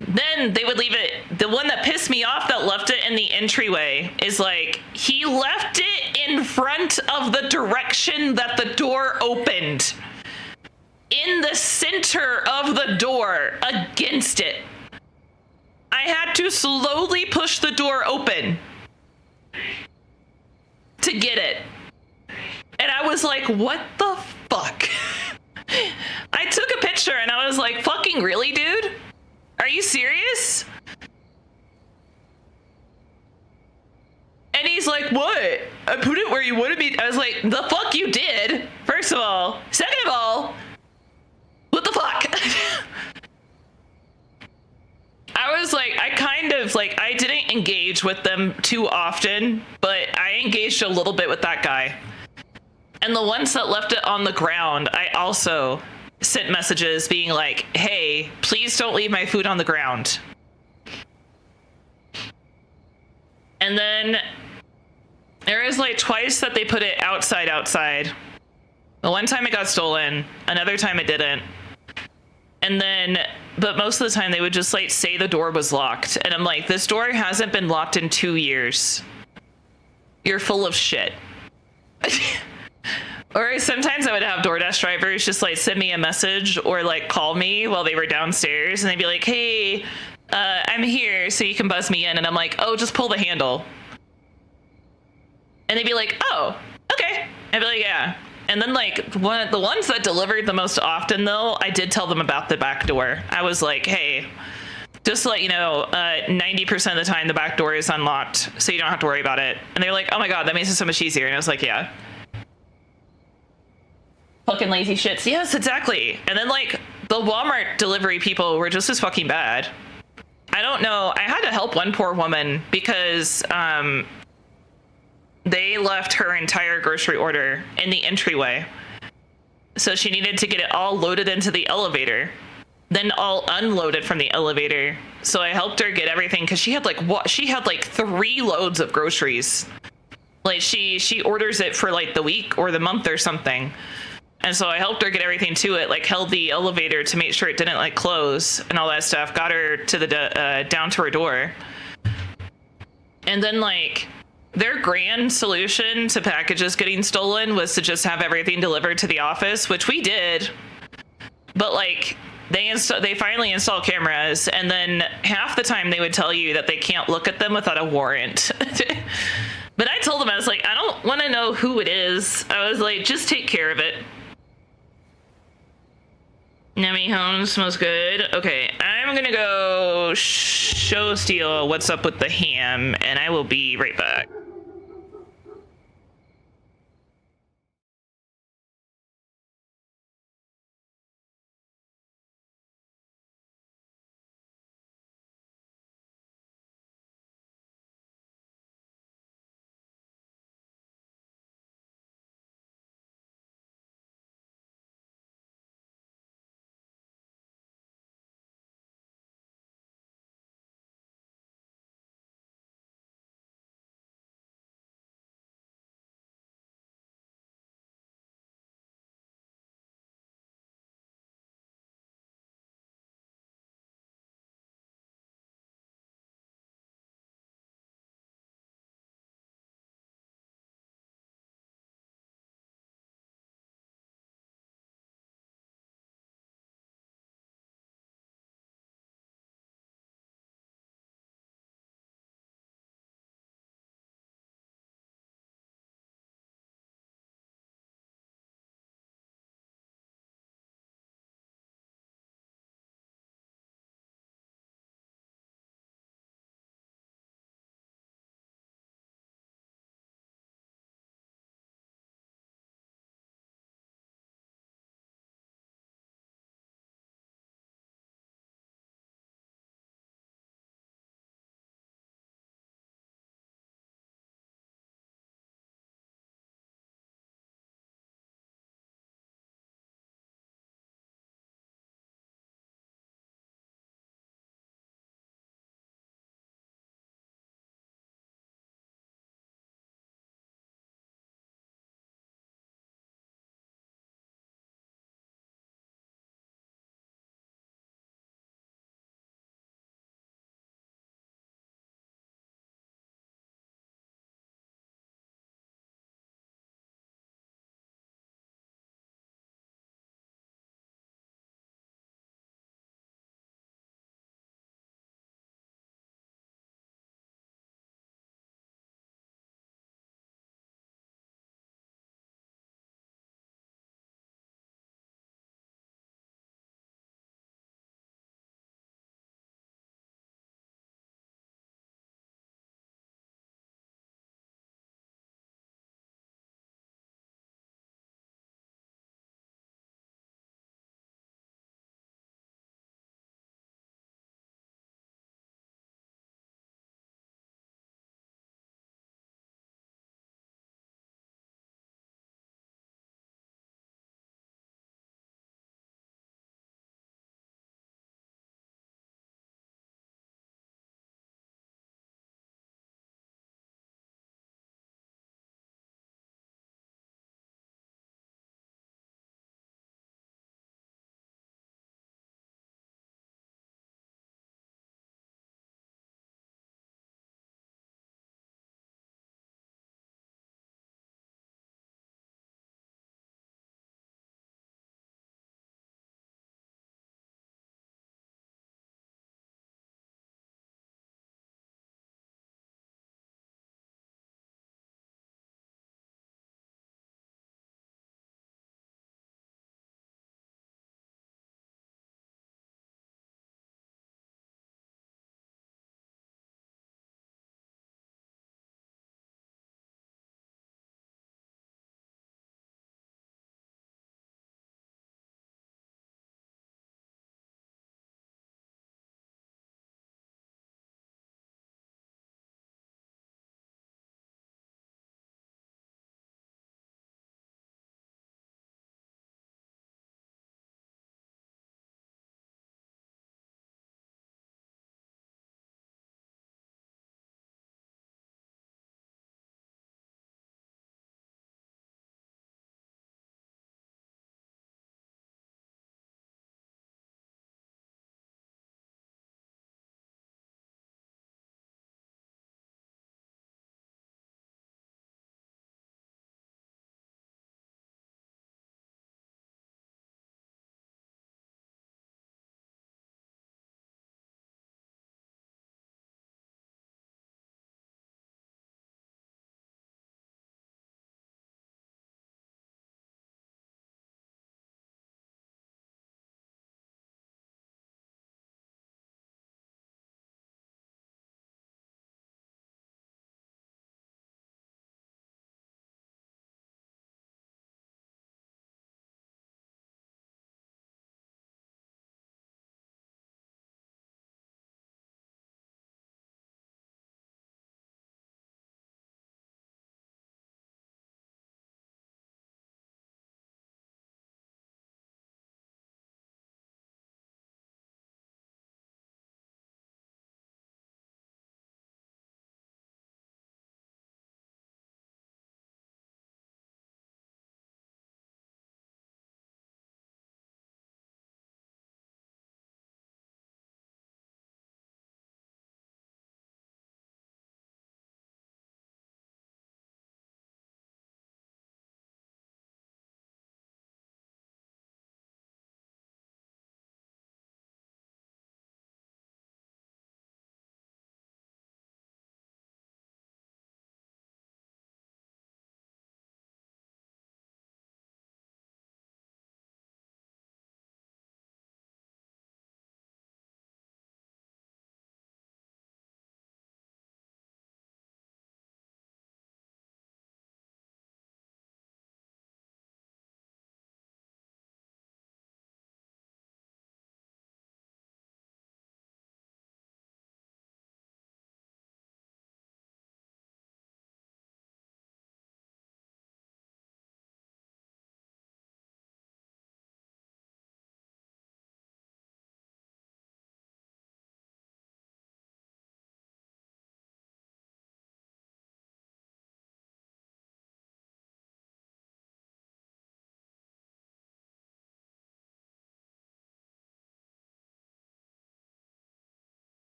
[SPEAKER 1] Then they would leave it. The one that pissed me off that left it in the entryway is like, he left it in front of the direction that the door opened. In the center of the door, against it. I had to slowly push the door open to get it. And I was like, what the fuck? I took a picture and I was like, fucking really, dude? Are you serious? And he's like, what? I put it where you wanted me. I was like, the fuck you did, first of all. Second of all, what the fuck? I was like, I didn't engage with them too often, but I engaged a little bit with that guy. And the ones that left it on the ground, I also sent messages being like, hey, please don't leave my food on the ground. And then there is like twice that they put it outside. The one time it got stolen, another time it didn't. And then, but most of the time they would just like say the door was locked. And I'm like, this door hasn't been locked in 2 years. You're full of shit. Or sometimes I would have DoorDash drivers just like send me a message or like call me while they were downstairs, and they'd be like, hey, I'm here so you can buzz me in. And I'm like, oh, just pull the handle. And they'd be like, oh, okay. I'd be like, yeah. And then like the ones that delivered the most often though, I did tell them about the back door. I was like, hey, just to let you know, 90% of the time the back door is unlocked, so you don't have to worry about it. And they're like, oh my God, that makes it so much easier. And I was like, yeah. Fucking lazy shits. Yes, exactly. And then like the Walmart delivery people were just as fucking bad. I don't know. I had to help one poor woman because they left her entire grocery order in the entryway. So she needed to get it all loaded into the elevator, then all unloaded from the elevator. So I helped her get everything because she had like 3 loads of groceries. Like she orders it for like the week or the month or something. And so I helped her get everything to it, like held the elevator to make sure it didn't like close and all that stuff, got her to the down to her door. And then like their grand solution to packages getting stolen was to just have everything delivered to the office, which we did. But like they finally installed cameras, and then half the time they would tell you that they can't look at them without a warrant. But I told them, I was like, I don't want to know who it is. I was like, just take care of it. Nemi Homes smells good. Okay, I'm gonna go show Steel what's up with the ham, and I will be right back.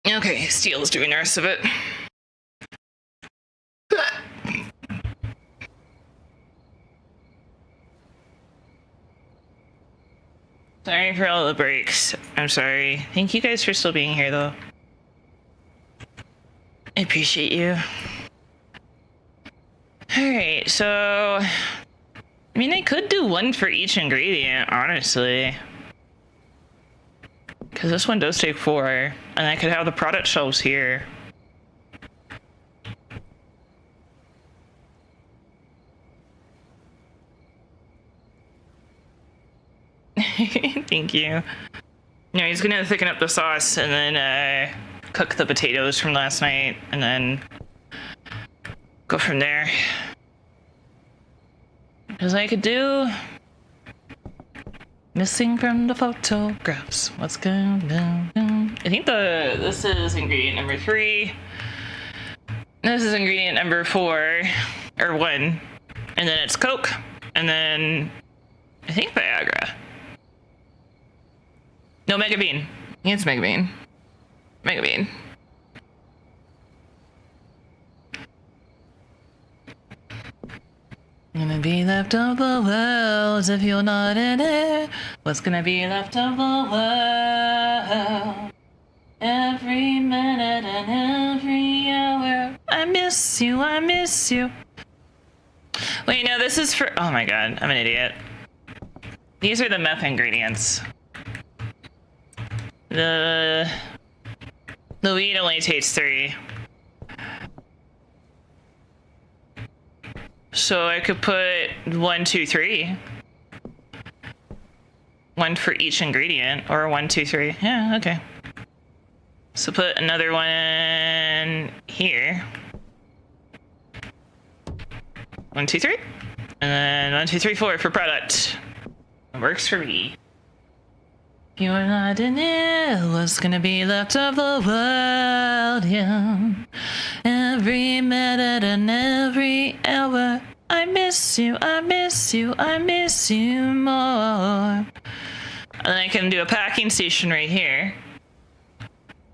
[SPEAKER 1] Okay, Steel's doing the rest of it. Sorry for all the breaks. I'm sorry. Thank you guys for still being here, though. I appreciate you. Alright, so... I mean, I could do one for each ingredient, honestly. Because this one does take 4, and I could have the product shelves here. Thank you. No, he's gonna thicken up the sauce and then cook the potatoes from last night and then go from there. Because I could do missing from the photographs. What's going on? I think this is ingredient number 3. This is ingredient number 4 or 1, and then it's Coke, and then I think Viagra. No, Mega Bean. I think it's Mega Bean. Mega Bean. Gonna be left of the world if you're not in it. What's gonna be left of the world? Every minute and every hour. I miss you, I miss you. Wait, no, this is for... Oh my god, I'm an idiot. These are the meth ingredients. The weed only takes 3. So I could put 1, 2, 3. 1 for each ingredient, or 1, 2, 3. Yeah, okay. So put another one here. 1, 2, 3. And then 1, 2, 3, 4 for product. It works for me. You're not in it. What's gonna be left of the world? Yeah. Every minute and every hour. I miss you, I miss you, I miss you more. And then I can do a packing station right here.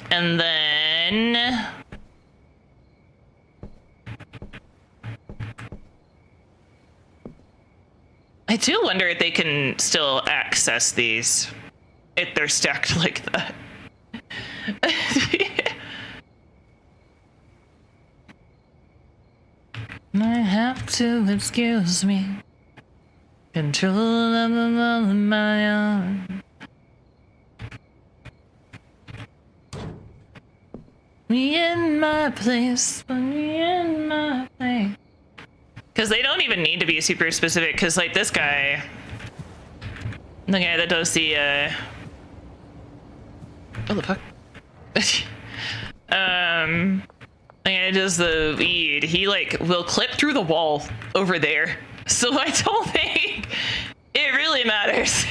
[SPEAKER 1] And then... I do wonder if they can still access these. If they're stacked like that. I have to excuse me. Control of the moment of my own. Me in my place, put me in my place. Because they don't even need to be super specific, because like this guy, the guy that does the what the fuck? The guy that does the weed, he like will clip through the wall over there. So I don't think it really matters.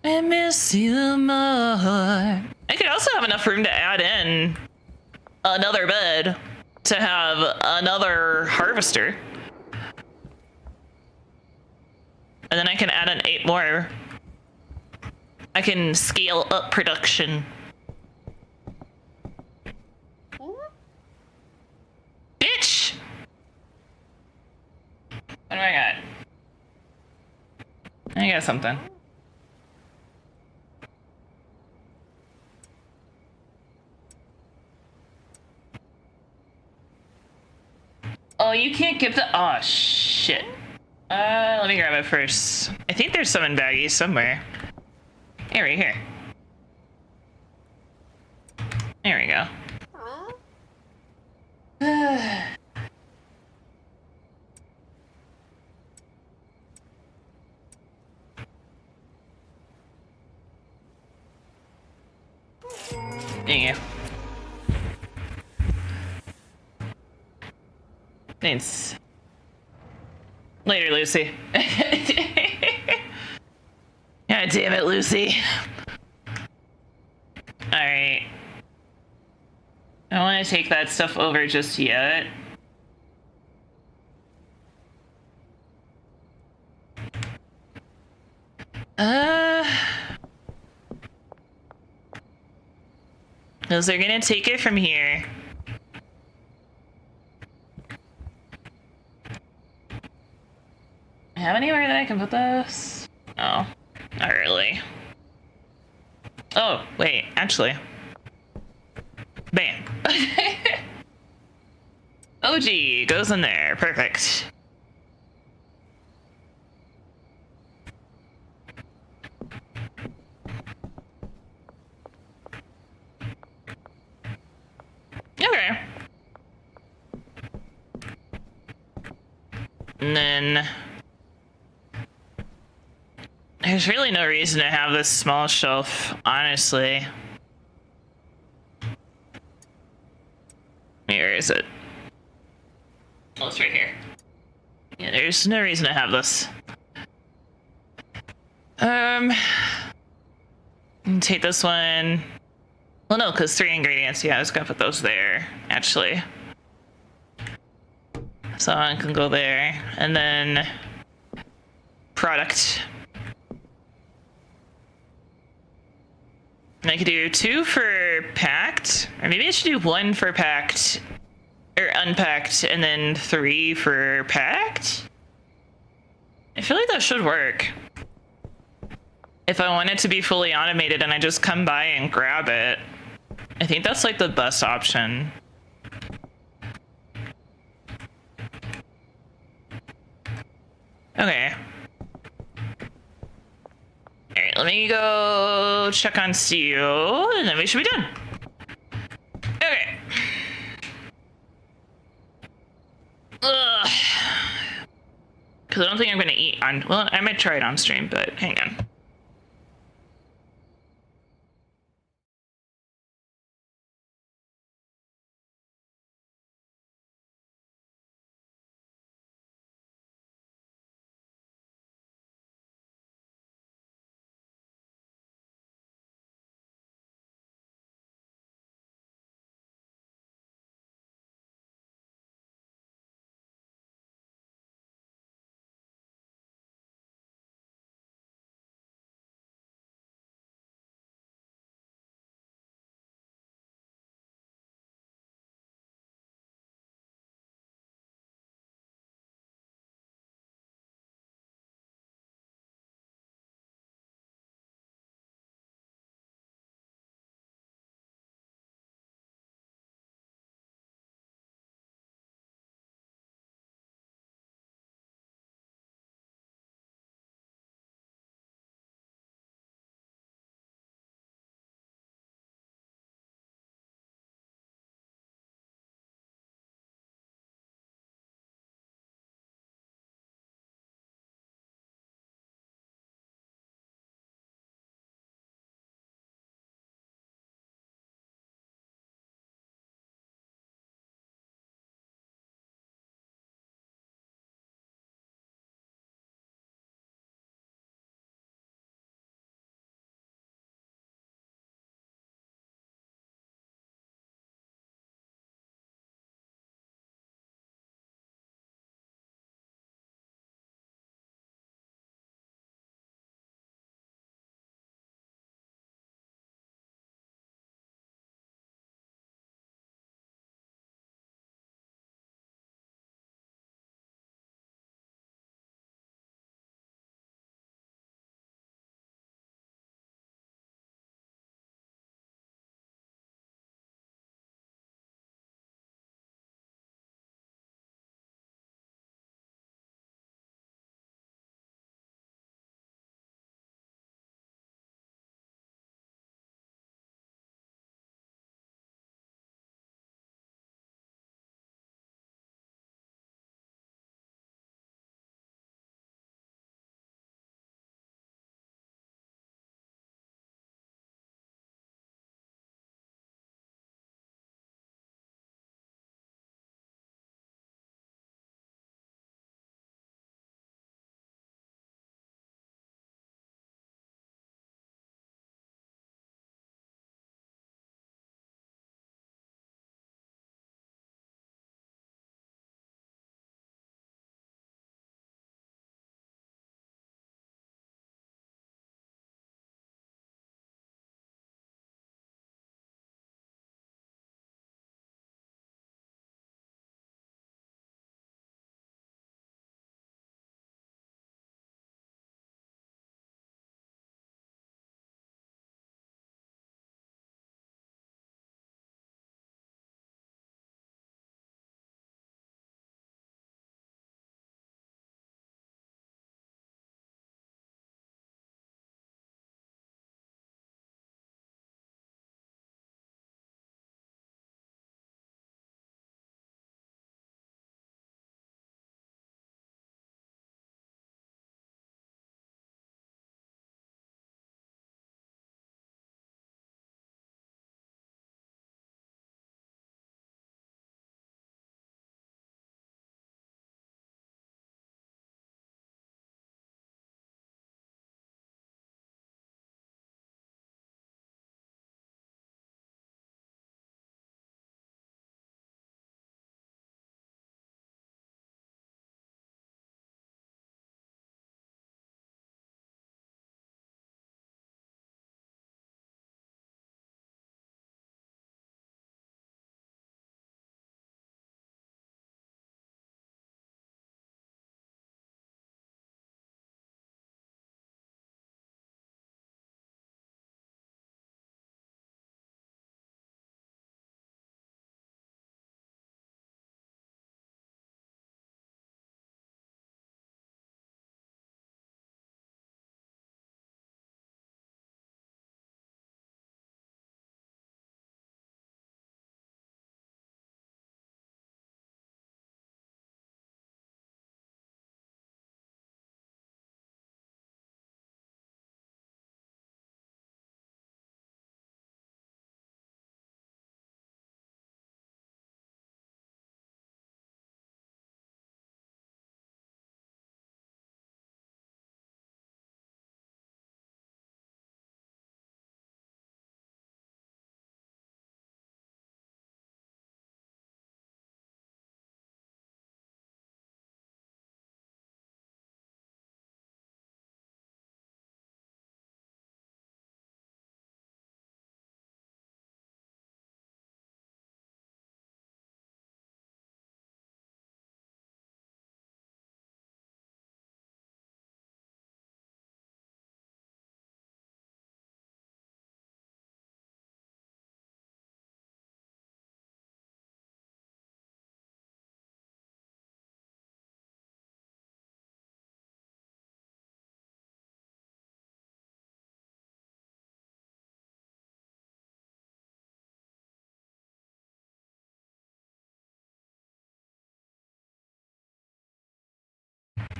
[SPEAKER 1] I miss you more. I could also have enough room to add in another bed to have another harvester. And then I can add in 8 more. I can scale up production. Bitch! What do I got? I got something. Oh, you can't give the... Oh, shit. Let me grab it first. I think there's some in baggies somewhere. Hey, right here. There we go. There you go. Thanks. Later, Lucy. God damn it, Lucy. Alright. I don't want to take that stuff over just yet. Because they're gonna take it from here. Have anywhere that I can put this? No, not really. Oh, wait, actually. Bam. OG goes in there. Perfect. Okay. And then there's really no reason to have this small shelf, honestly. Where is it? Oh, it's right here. Yeah, there's no reason to have this. Take this one. Well, no, because 3 ingredients. Yeah, I was gonna put those there, actually. So I can go there, and then product. And I could do 2 for packed, or maybe I should do 1 for packed, or unpacked, and then 3 for packed. I feel like that should work. If I want it to be fully automated and I just come by and grab it, I think that's like the best option. Okay. Alright, let me go check on Steel, and then we should be done. Okay. Ugh. Because I don't think I'm going to eat on... Well, I might try it on stream, but hang on.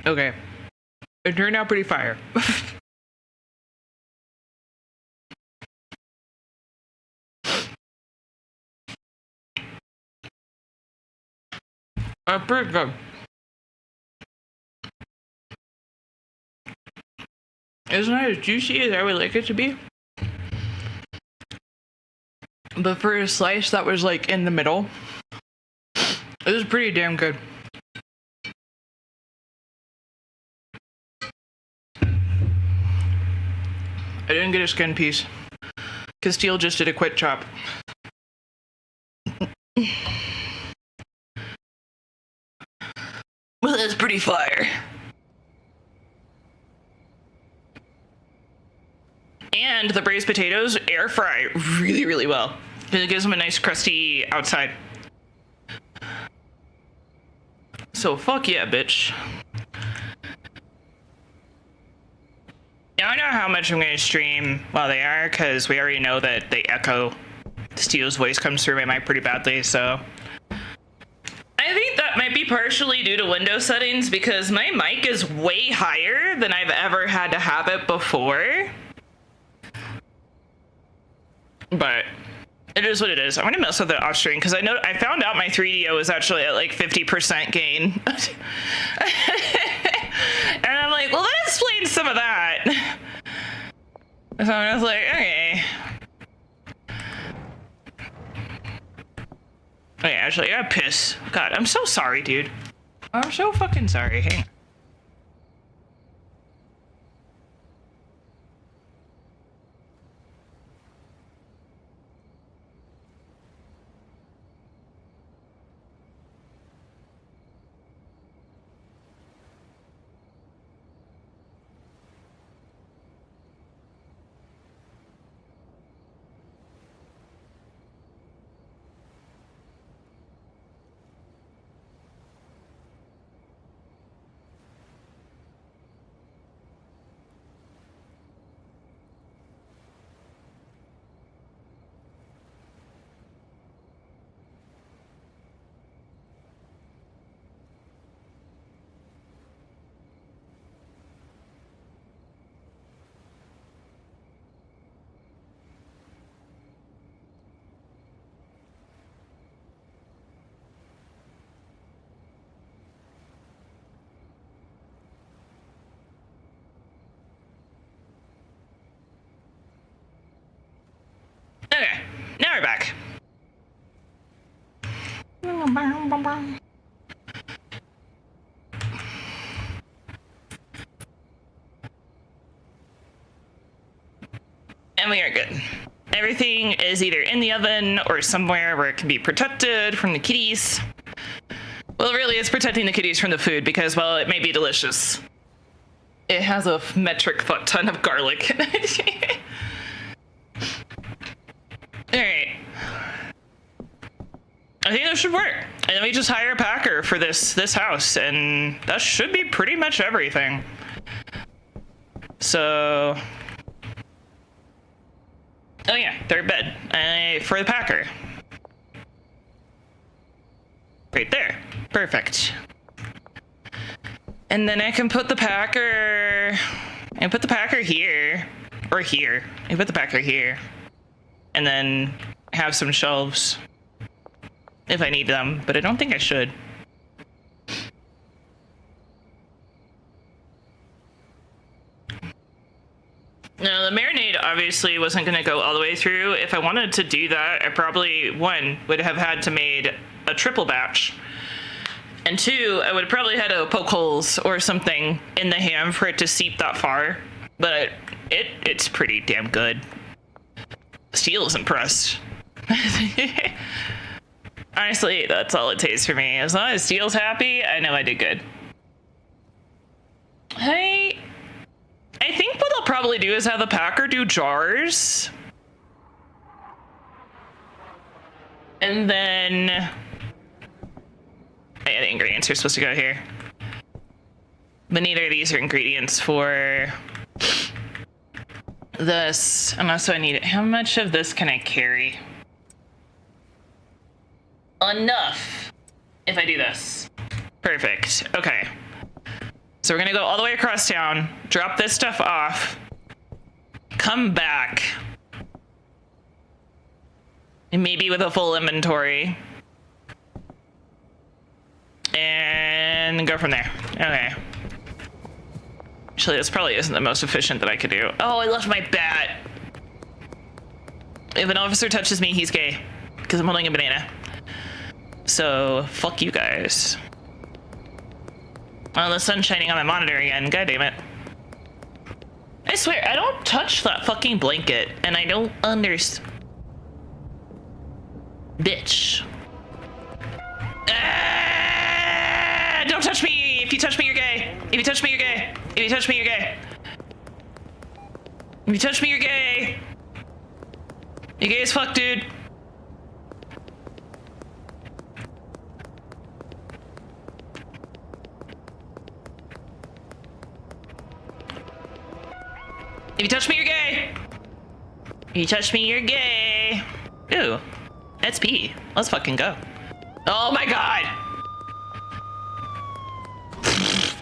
[SPEAKER 3] Okay. It turned out pretty fire. Pretty good. It's not as juicy as I would like it to be. But for a slice that was like in the middle, it was pretty damn good. I didn't get a skin piece. Castile just did a quick chop.
[SPEAKER 1] Well, that's pretty fire. And the braised potatoes air fry really, really well. It gives them a nice crusty outside. So fuck yeah, bitch. Now I know how much I'm going to stream while they are, because we already know that they echo. Steel's voice comes through my mic pretty badly, so... I think that might be partially due to Windows settings, because my mic is way higher than I've ever had to have it before. But it is what it is. I'm gonna mess with it off stream because I found out my 3DO is actually at like 50% gain. And I'm like, well, that explains some of that. So I was like, okay. Okay, actually, I gotta piss. God, I'm so sorry, dude. I'm so fucking sorry. Hang on. Okay, now we're back. And we are good. Everything is either in the oven or somewhere where it can be protected from the kitties. Well, really, it's protecting the kitties from the food because, well, it may be delicious. It has a metric fuck ton of garlic. Alright. I think that should work. And then we just hire a packer for this house, and that should be pretty much everything. So... Oh yeah, third bed. For the packer. Right there. Perfect. And then I can put the packer... And put the packer here. Or here. I put the packer here. And then have some shelves. If I need them, but I don't think I should. Now, the marinade obviously wasn't going to go all the way through. If I wanted to do that, I probably, one, would have had to made a triple batch. And two, I would have probably had to poke holes or something in the ham for it to seep that far. But it's pretty damn good. Steel is impressed. Honestly, that's all it takes for me. As long as Steel's happy, I know I did good. I think what I'll probably do is have the packer do jars. And then... Yeah, the ingredients are supposed to go here. But neither of these are ingredients for this. And also I need it. How much of this can I carry? Enough. If I do this. Perfect. Okay. So we're gonna go all the way across town, drop this stuff off, come back, and maybe with a full inventory, and go from there. Okay. Actually, this probably isn't the most efficient that I could do. Oh, I left my bat. If an officer touches me, he's gay, because I'm holding a banana. So, fuck you guys. Oh, the sun's shining on my monitor again. God damn it. I swear, I don't touch that fucking blanket, and I don't understand. Bitch. Ah, don't touch me! If you touch me, you're gay. If you touch me, you're gay. If you touch me, you're gay. If you touch me, you're gay. You're gay as fuck, dude. If you touch me, you're gay. If you touch me, you're gay. Ooh, that's P. Let's fucking go. Oh my god.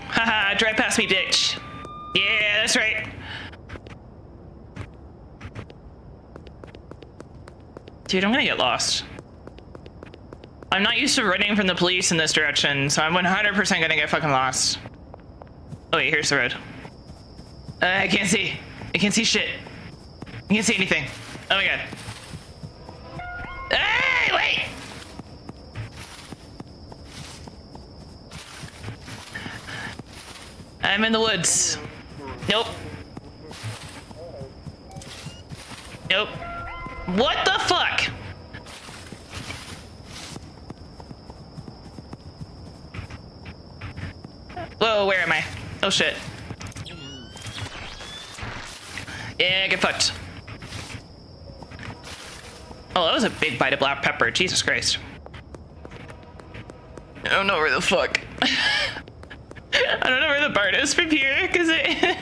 [SPEAKER 1] Haha, drive past me, bitch. Yeah, that's right. Dude, I'm gonna get lost. I'm not used to running from the police in this direction, so I'm 100% gonna get fucking lost. Oh wait, here's the road. I can't see. I can't see shit. I can't see anything. Oh my god. Hey, wait! I'm in the woods. Nope. Nope. What the fuck? Whoa, where am I? Oh shit. Yeah, get fucked. Oh, that was a big bite of black pepper. Jesus Christ. I don't know where the fuck. I don't know where the barn is from here, because it...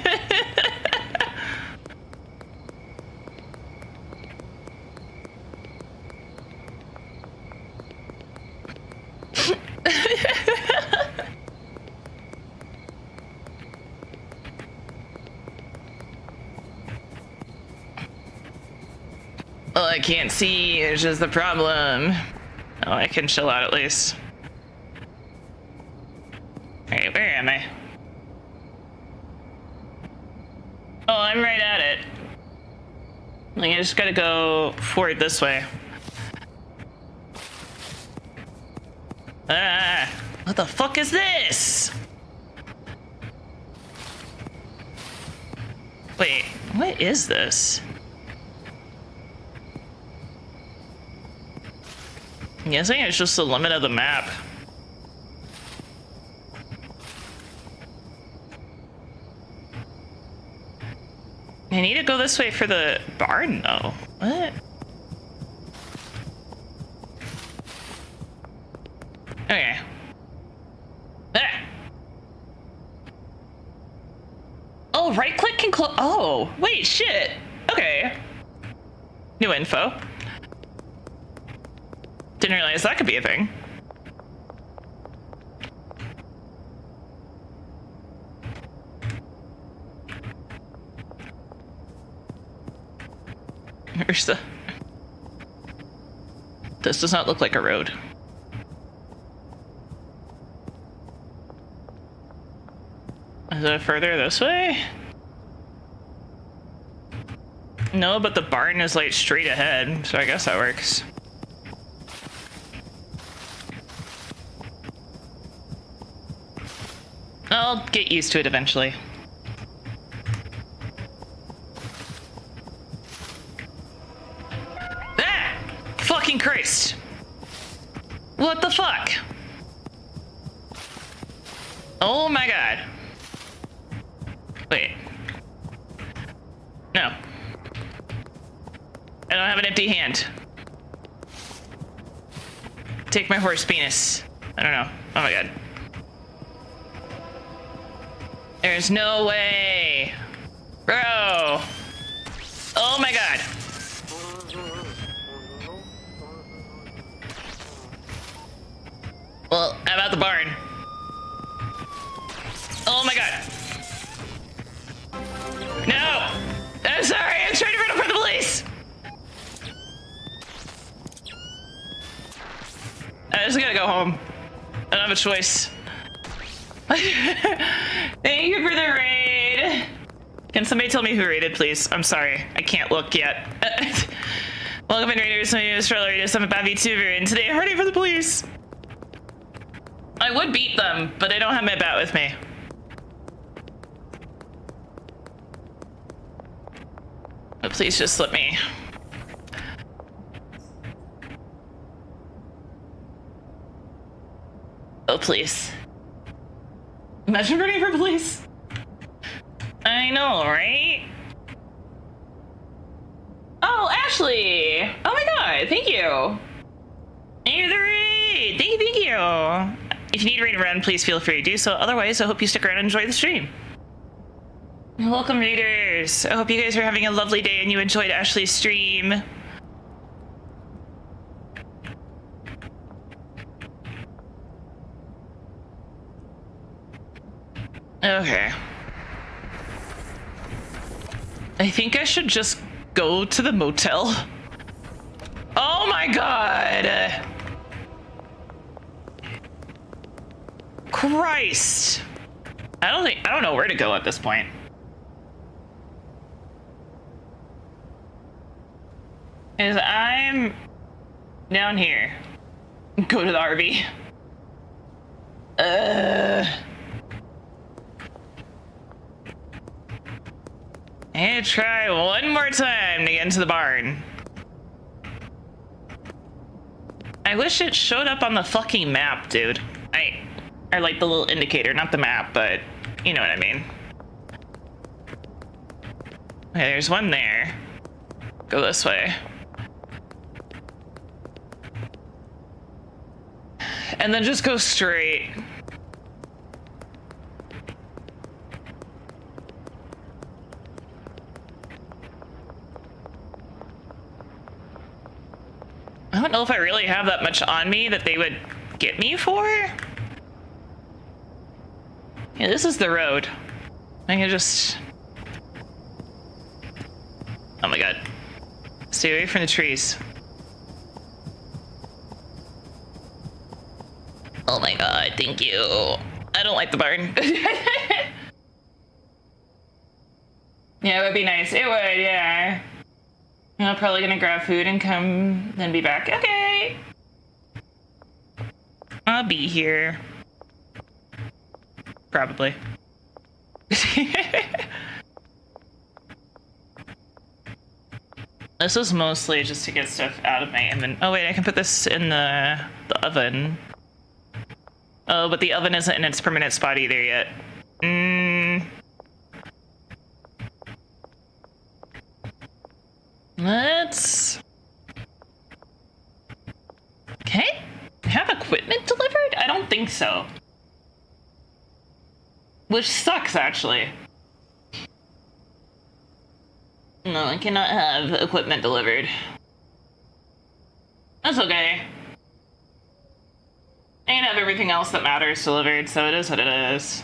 [SPEAKER 1] Well, I can't see, it's just the problem. Oh, I can chill out at least. Alright, where am I? Oh, I'm right at it. Like, I just gotta go forward this way. Ah! What the fuck is this? Wait, what is this? I'm guessing it's just the limit of the map. I need to go this way for the barn, though. What? Okay. Ah. Oh, right click can close. Oh, wait, shit. Okay. New info. Didn't realize that could be a thing. Where's the... This does not look like a road. Is it further this way? No, but the barn is like straight ahead, so I guess that works. I'll get used to it eventually. Ah! Fucking Christ! What the fuck? Oh my god. Wait. No. I don't have an empty hand. Take my horse penis. I don't know. Oh my god. There's no way. Bro. Oh my god. Well, how about the barn? Oh my god. I just gotta go home. I don't have a choice. Thank you for the raid. Can somebody tell me who raided, please? I'm sorry, I can't look yet. Welcome in, raiders. My name is Charlotte. I'm a bad VTuber, and today I'm ready for the police. I would beat them, but I don't have my bat with me. But please just let me. Oh, please. Imagine running for police. I know, right? Oh, Ashley! Oh my god, thank you! Thank you for the raid! Thank you, thank you! If you need raid around, please feel free to do so. Otherwise, I hope you stick around and enjoy the stream. Welcome, raiders! I hope you guys are having a lovely day and you enjoyed Ashley's stream. Okay. I think I should just go to the motel. Oh my god! Christ! I don't know where to go at this point. Is I'm down here. Go to the RV. And try one more time to get into the barn. I wish it showed up on the fucking map, dude. I like the little indicator, not the map, but you know what I mean. Okay, there's one there. Go this way. And then just go straight. I don't know if I really have that much on me that they would get me for. Yeah, this is the road. I can just... Oh my god. Stay away from the trees. Oh my god, thank you. I don't like the barn. Yeah, it would be nice. It would, yeah. I'm probably gonna grab food and come, then be back. Okay. I'll be here. Probably. This is mostly just to get stuff out of my inventory. Oh wait, I can put this in the oven. Oh, but the oven isn't in its permanent spot either yet. Let's... Okay. Have equipment delivered? I don't think so. Which sucks, actually. No, I cannot have equipment delivered. That's okay. I can have everything else that matters delivered, so it is what it is.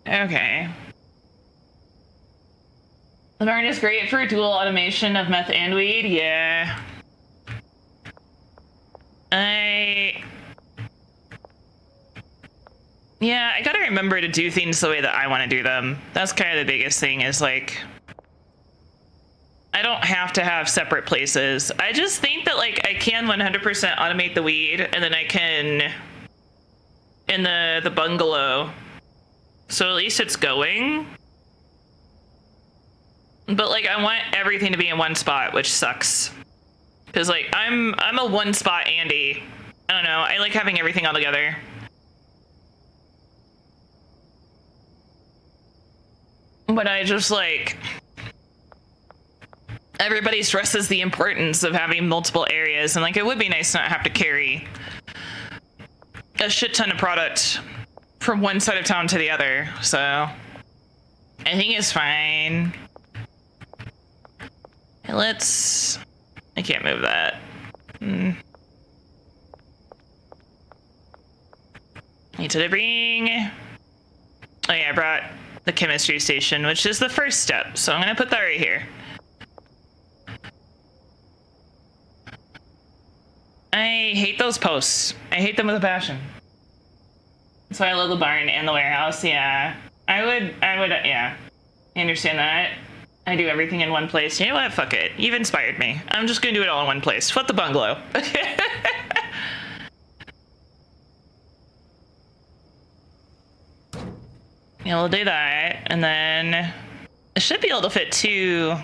[SPEAKER 1] Okay. The barn is great for dual automation of meth and weed. Yeah. Yeah, I gotta remember to do things the way that I want to do them. That's kind of the biggest thing, is like, I don't have to have separate places. I just think that like I can 100% automate the weed, and then I can in the bungalow. So at least it's going. But like I want everything to be in one spot, which sucks. Cause like I'm a one spot Andy. I don't know. I like having everything all together. But I just like, everybody stresses the importance of having multiple areas, and like it would be nice to not have to carry a shit ton of product from one side of town to the other. So I think it's fine. Let's... I can't move that. Need to bring... Oh yeah, I brought the chemistry station, which is the first step. So I'm gonna put that right here. I hate those posts. I hate them with a passion. That's why I love the barn and the warehouse. Yeah, I would, yeah. I understand that. I do everything in one place. You know what? Fuck it. You've inspired me. I'm just gonna do it all in one place. Fuck the bungalow. Yeah, we'll do that, and then I should be able to fit 2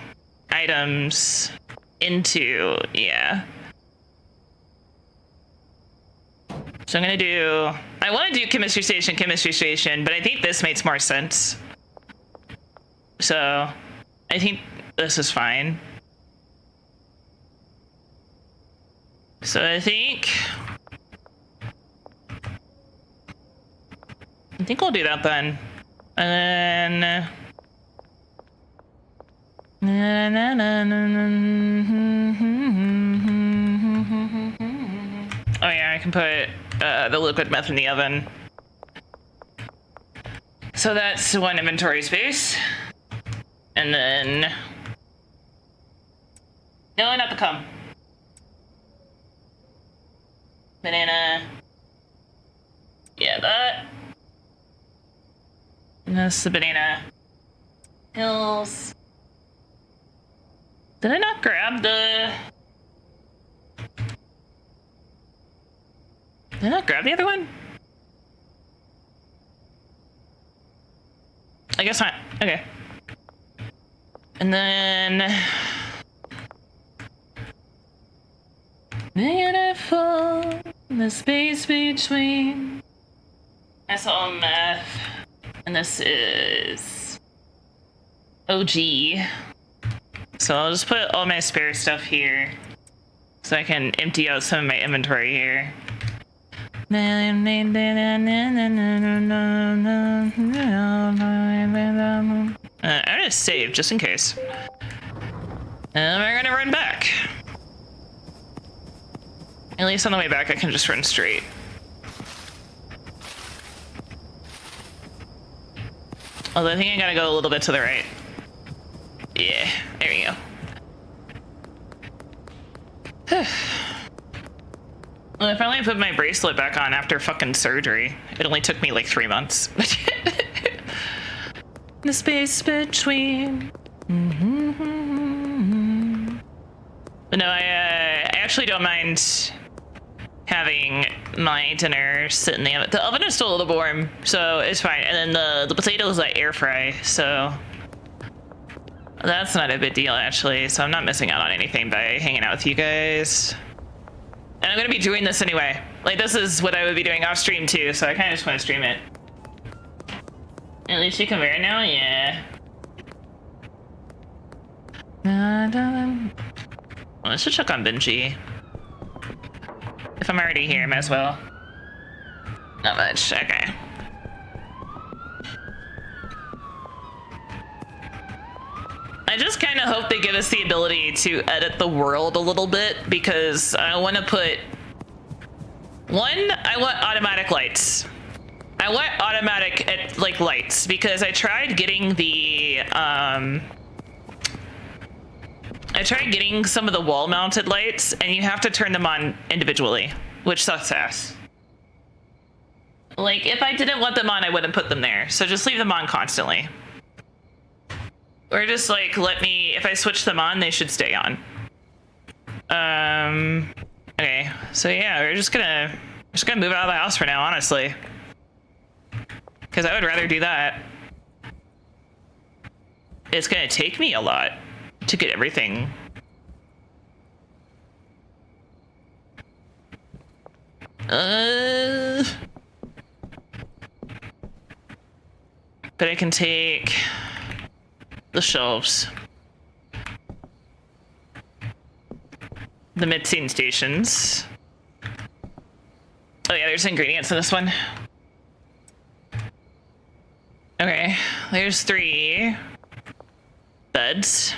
[SPEAKER 1] items into, yeah. So I'm gonna do, I want to do chemistry station, but I think this makes more sense. So I think this is fine. So I think we'll do that then. And then oh yeah, I can put the liquid meth in the oven. So that's 1 inventory space. And then no, not the cum. Banana. Yeah, that. And that's the banana hills. Did I not grab the... Did I not grab the other one? I guess not. Okay. And then... Beautiful, the space between... That's all meth. And this is OG. So I'll just put all my spare stuff here so I can empty out some of my inventory here. I gonna save just in case. And we're gonna run back. At least on the way back I can just run straight. Although I think I gotta go a little bit to the right. Yeah, there we go. Well, I finally put my bracelet back on after fucking surgery. It only took me like 3 months. The space between. But no, I actually don't mind having my dinner sit in the oven. The oven is still a little warm, so it's fine. And then the potatoes I air fry, so that's not a big deal actually. So I'm not missing out on anything by hanging out with you guys. And I'm gonna be doing this anyway. Like, this is what I would be doing off stream too, so I kind of just want to stream it. At least you can wear it now, yeah. Well, I should check on Benji. If I'm already here, might as well. Not much, okay. I just kind of hope they give us the ability to edit the world a little bit, because I want to put... One, I want automatic lights. I want automatic, like, lights, because I tried getting the, I tried getting some of the wall-mounted lights, and you have to turn them on individually, which sucks ass. Like, if I didn't want them on, I wouldn't put them there, so just leave them on constantly. Or just, like, let me... If I switch them on, they should stay on. Okay, so yeah, we're just gonna move out of the house for now, honestly. Because I would rather do that. It's gonna take me a lot to get everything. But I can take the shelves, the mid-scene stations. Oh yeah, there's ingredients in this one. Okay, there's 3 beds.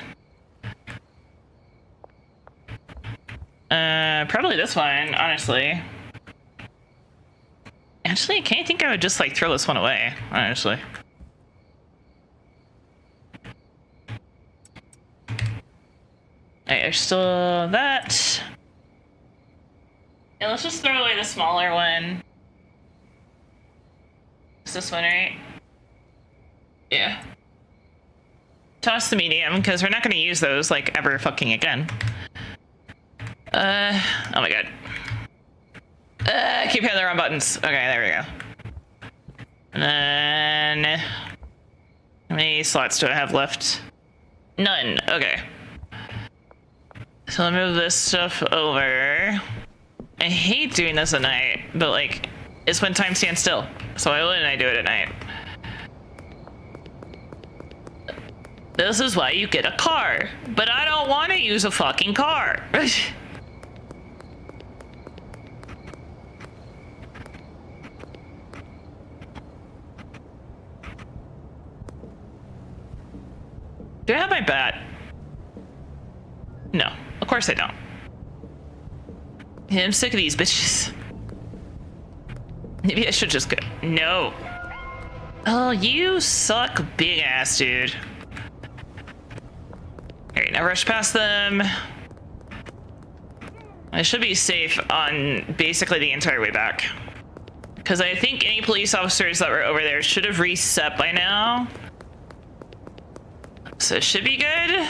[SPEAKER 1] Probably this one, honestly. Actually, I can't think I would just like throw this one away, honestly. there's still that. And let's just throw away the smaller one. Is this one right? Yeah. Toss the medium, because we're not going to use those, like, ever fucking again. Oh my god. I keep hitting the wrong buttons. Okay, there we go. And then... how many slots do I have left? None. Okay. So I'll move this stuff over. I hate doing this at night, but, like, it's when time stands still. So why wouldn't I do it at night? This is why you get a car. But I don't want to use a fucking car. Do I have my bat? No, of course I don't. Yeah, I'm sick of these bitches. Maybe I should just go. No. Oh, you suck big ass, dude. Alright, now rush past them. I should be safe on basically the entire way back. Because I think any police officers that were over there should have reset by now. So it should be good.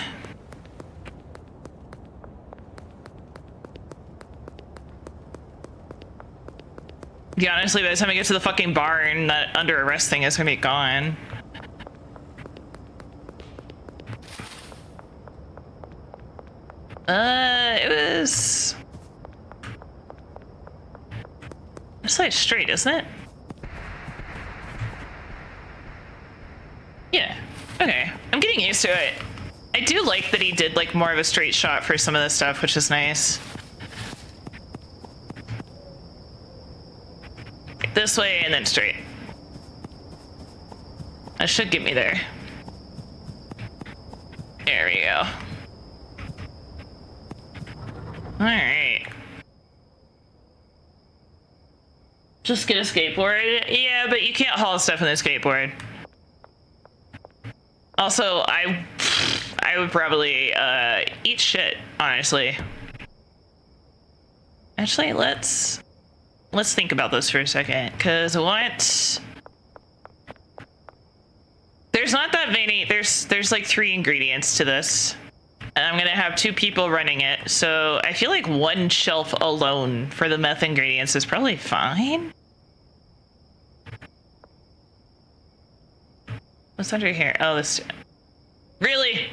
[SPEAKER 1] Yeah, honestly, by the time I get to the fucking barn, that under arrest thing is gonna be gone. It was... it's like straight, isn't it? Yeah. Okay. I'm getting used to it. I do like that he did like more of a straight shot for some of this stuff, which is nice. This way and then straight. That should get me there. There we go. Alright. Just get a skateboard? Yeah, but you can't haul stuff in the skateboard. Also, I would probably eat shit, honestly. Actually, let's think about this for a second, because what? There's not that many. There's like 3 ingredients to this, and I'm gonna have 2 people running it. So I feel like 1 shelf alone for the meth ingredients is probably fine. What's under here? Oh, this. Really?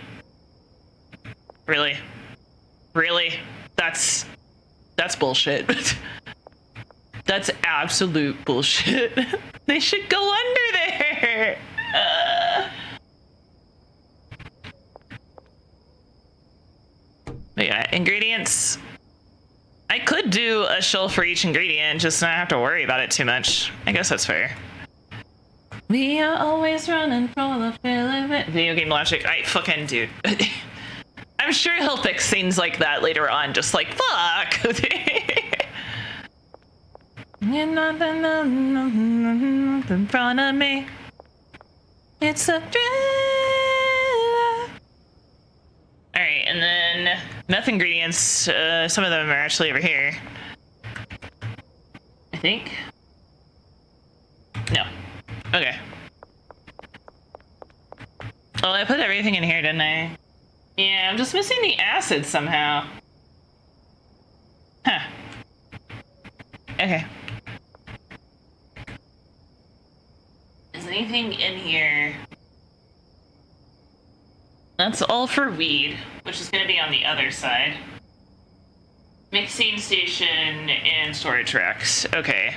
[SPEAKER 1] Really? Really? That's bullshit. That's absolute bullshit. They should go under there. But yeah, ingredients. I could do a shelf for each ingredient, just not have to worry about it too much. I guess that's fair. We are always running for the filament. Video game logic. I fucking dude. I'm sure he'll fix things like that later on. Just like fuck. Nothing in front of me. It's a thriller. All right, and then meth ingredients. Some of them are actually over here. I think. No. Okay. Well, I put everything in here, didn't I? Yeah, I'm just missing the acid somehow. Huh. Okay. Is anything in here? That's all for weed, which is going to be on the other side. Mixing station and storage racks. Okay.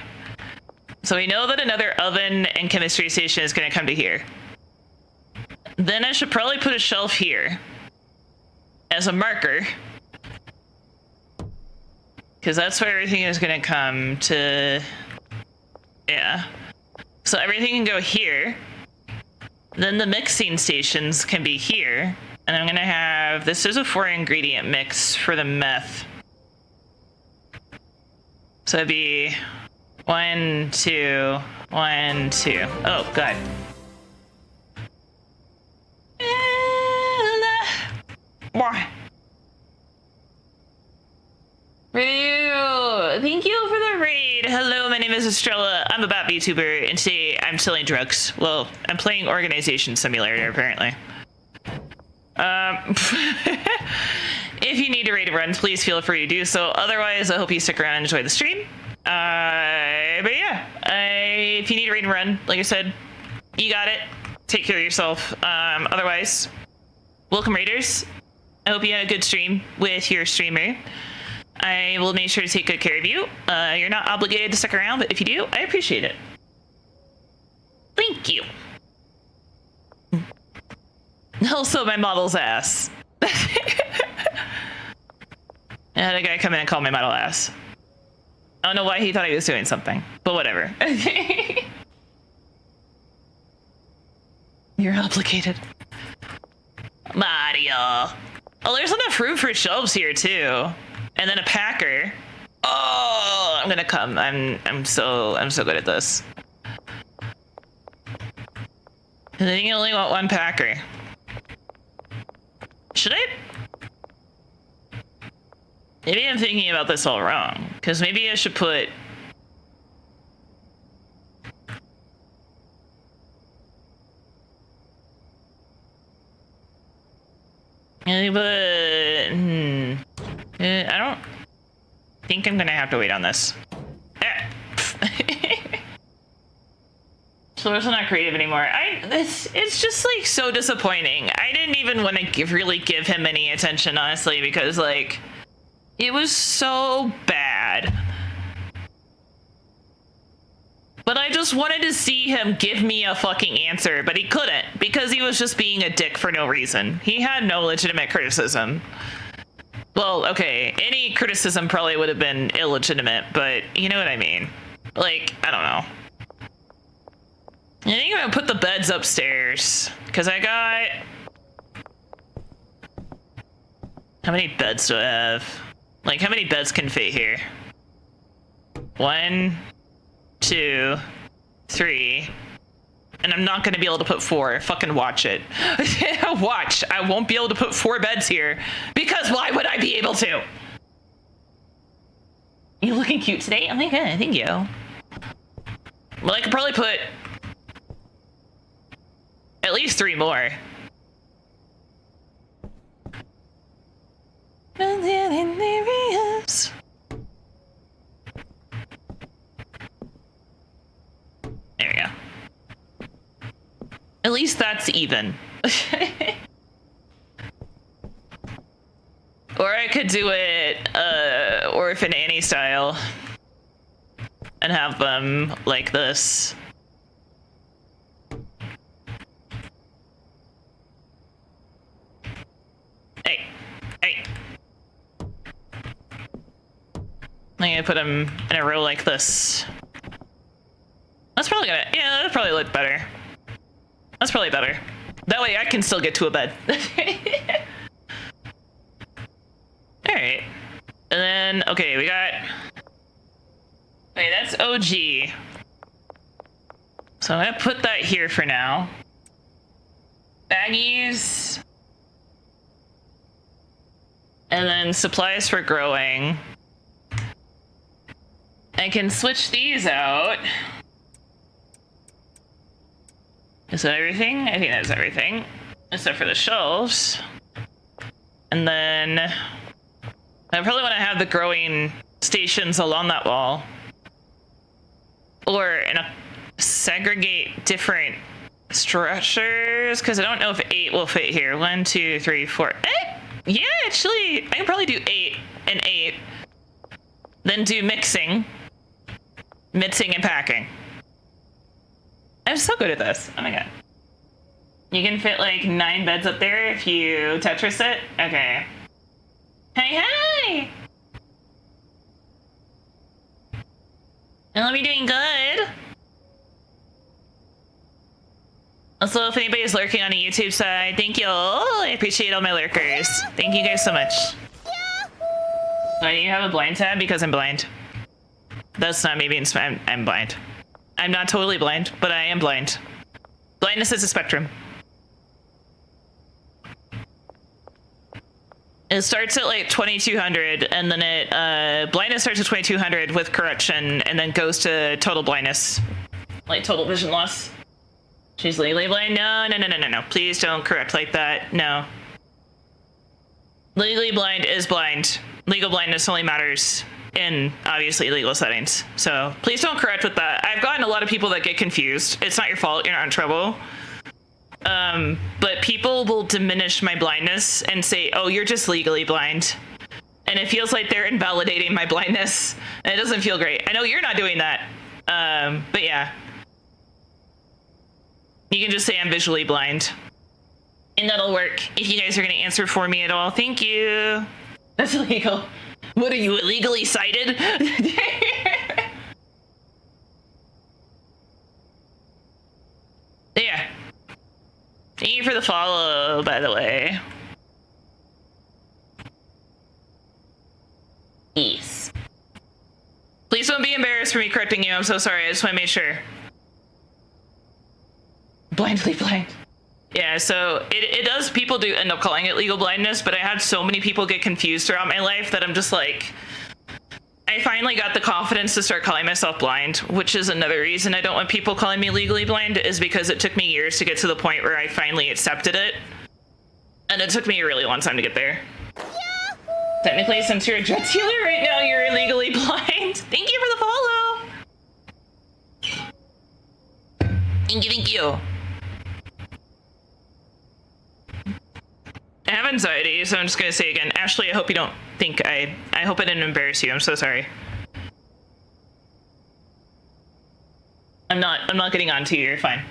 [SPEAKER 1] So we know that another oven and chemistry station is going to come to here. Then I should probably put a shelf here as a marker, because that's where everything is going to come to. Yeah. So everything can go here. Then the mixing stations can be here. And I'm going to have, this is a 4 ingredient mix for the meth. So it'd be 1, 2, 1, 2. Oh, God. is Estrella. I'm a bot VTuber, and today I'm selling drugs. Well, I'm playing Organization Simulator, apparently. If you need to raid a run, please feel free to do so. Otherwise, I hope you stick around and enjoy the stream. But yeah, if you need to raid and run, like I said, you got it. Take care of yourself. Otherwise, welcome raiders. I hope you had a good stream with your streamer. I will make sure to take good care of you. You're not obligated to stick around, but if you do, I appreciate it. Thank you. Also, my model's ass. I had a guy come in and call my model ass. I don't know why he thought he was doing something, but whatever. You're obligated. Mario. Oh, there's enough room for shelves here too. And then a packer. Oh, I'm gonna come. I'm so good at this. I think you only want one packer. Should I? Maybe I'm thinking about this all wrong. Because maybe I should put... I don't think I'm gonna have to wait on this. So it's not creative anymore. It's just like so disappointing. I didn't even want to really give him any attention, honestly, because like it was so bad. But I just wanted to see him give me a fucking answer, but he couldn't because he was just being a dick for no reason. He had no legitimate criticism. Well, okay, any criticism probably would have been illegitimate, but you know what I mean. Like, I don't know. I think I'm gonna put the beds upstairs because I got... How many beds do I have? Like, how many beds can fit here? 1, 2, 3. And I'm not gonna be able to put 4. Fucking watch it. Watch. I won't be able to put 4 beds here because why would I be able to? You looking cute today? Oh my god, thank you. Well, I could probably put at least 3 more. There we go. At least that's even. Or I could do it Orphan Annie style and have them like this. Hey. I'm gonna put them in a row like this. That's probably gonna, yeah, that'll probably look better. That's probably better. That way I can still get to a bed. Alright. And then, okay, we got... Wait, that's OG. So I'm gonna put that here for now. Baggies. And then supplies for growing. I can switch these out. Is that everything? I think that's everything. Except for the shelves. And then I probably want to have the growing stations along that wall. Or in a segregate different structures, because I don't know if 8 will fit here. 1, 2, 3, 4. Yeah, actually, I can probably do 8 and 8. Then do mixing and packing. I'm so good at this. Oh my god. You can fit like 9 beds up there if you Tetris it? Okay. Hey! I'll be doing good. Also, if anybody's lurking on the YouTube side, thank you all. I appreciate all my lurkers. Thank you guys so much. Why do you have a blind tab? Because I'm blind. That's not me being I'm blind. I'm not totally blind, but I am blind. Blindness is a spectrum. It starts at like 2200, and then it blindness starts at 2200 with correction, and then goes to total blindness, like total vision loss. She's legally blind. No. Please don't correct like that. No. Legally blind is blind. Legal blindness only matters in obviously legal settings. So please don't correct with that. I've gotten a lot of people that get confused. It's not your fault. You're not in trouble. But people will diminish my blindness and say, oh, you're just legally blind. And it feels like they're invalidating my blindness. And it doesn't feel great. I know you're not doing that. But yeah. You can just say I'm visually blind. And that'll work if you guys are going to answer for me at all. Thank you. That's illegal. What are you, illegally sighted? Yeah. Thank you for the follow, by the way. Yes. Please don't be embarrassed for me correcting you. I'm so sorry. I just want to make sure. Blindly blind. Yeah, so it does, people do end up calling it legal blindness, but I had so many people get confused throughout my life that I'm just like, I finally got the confidence to start calling myself blind, which is another reason I don't want people calling me legally blind, is because it took me years to get to the point where I finally accepted it. And it took me a really long time to get there. Yahoo! Technically, since you're a drug dealer right now, you're illegally blind. Thank you for the follow. Thank you. I have anxiety, so I'm just gonna say again, Ashley, I hope you don't think I hope I didn't embarrass you. I'm so sorry. I'm not getting on to you, you're fine.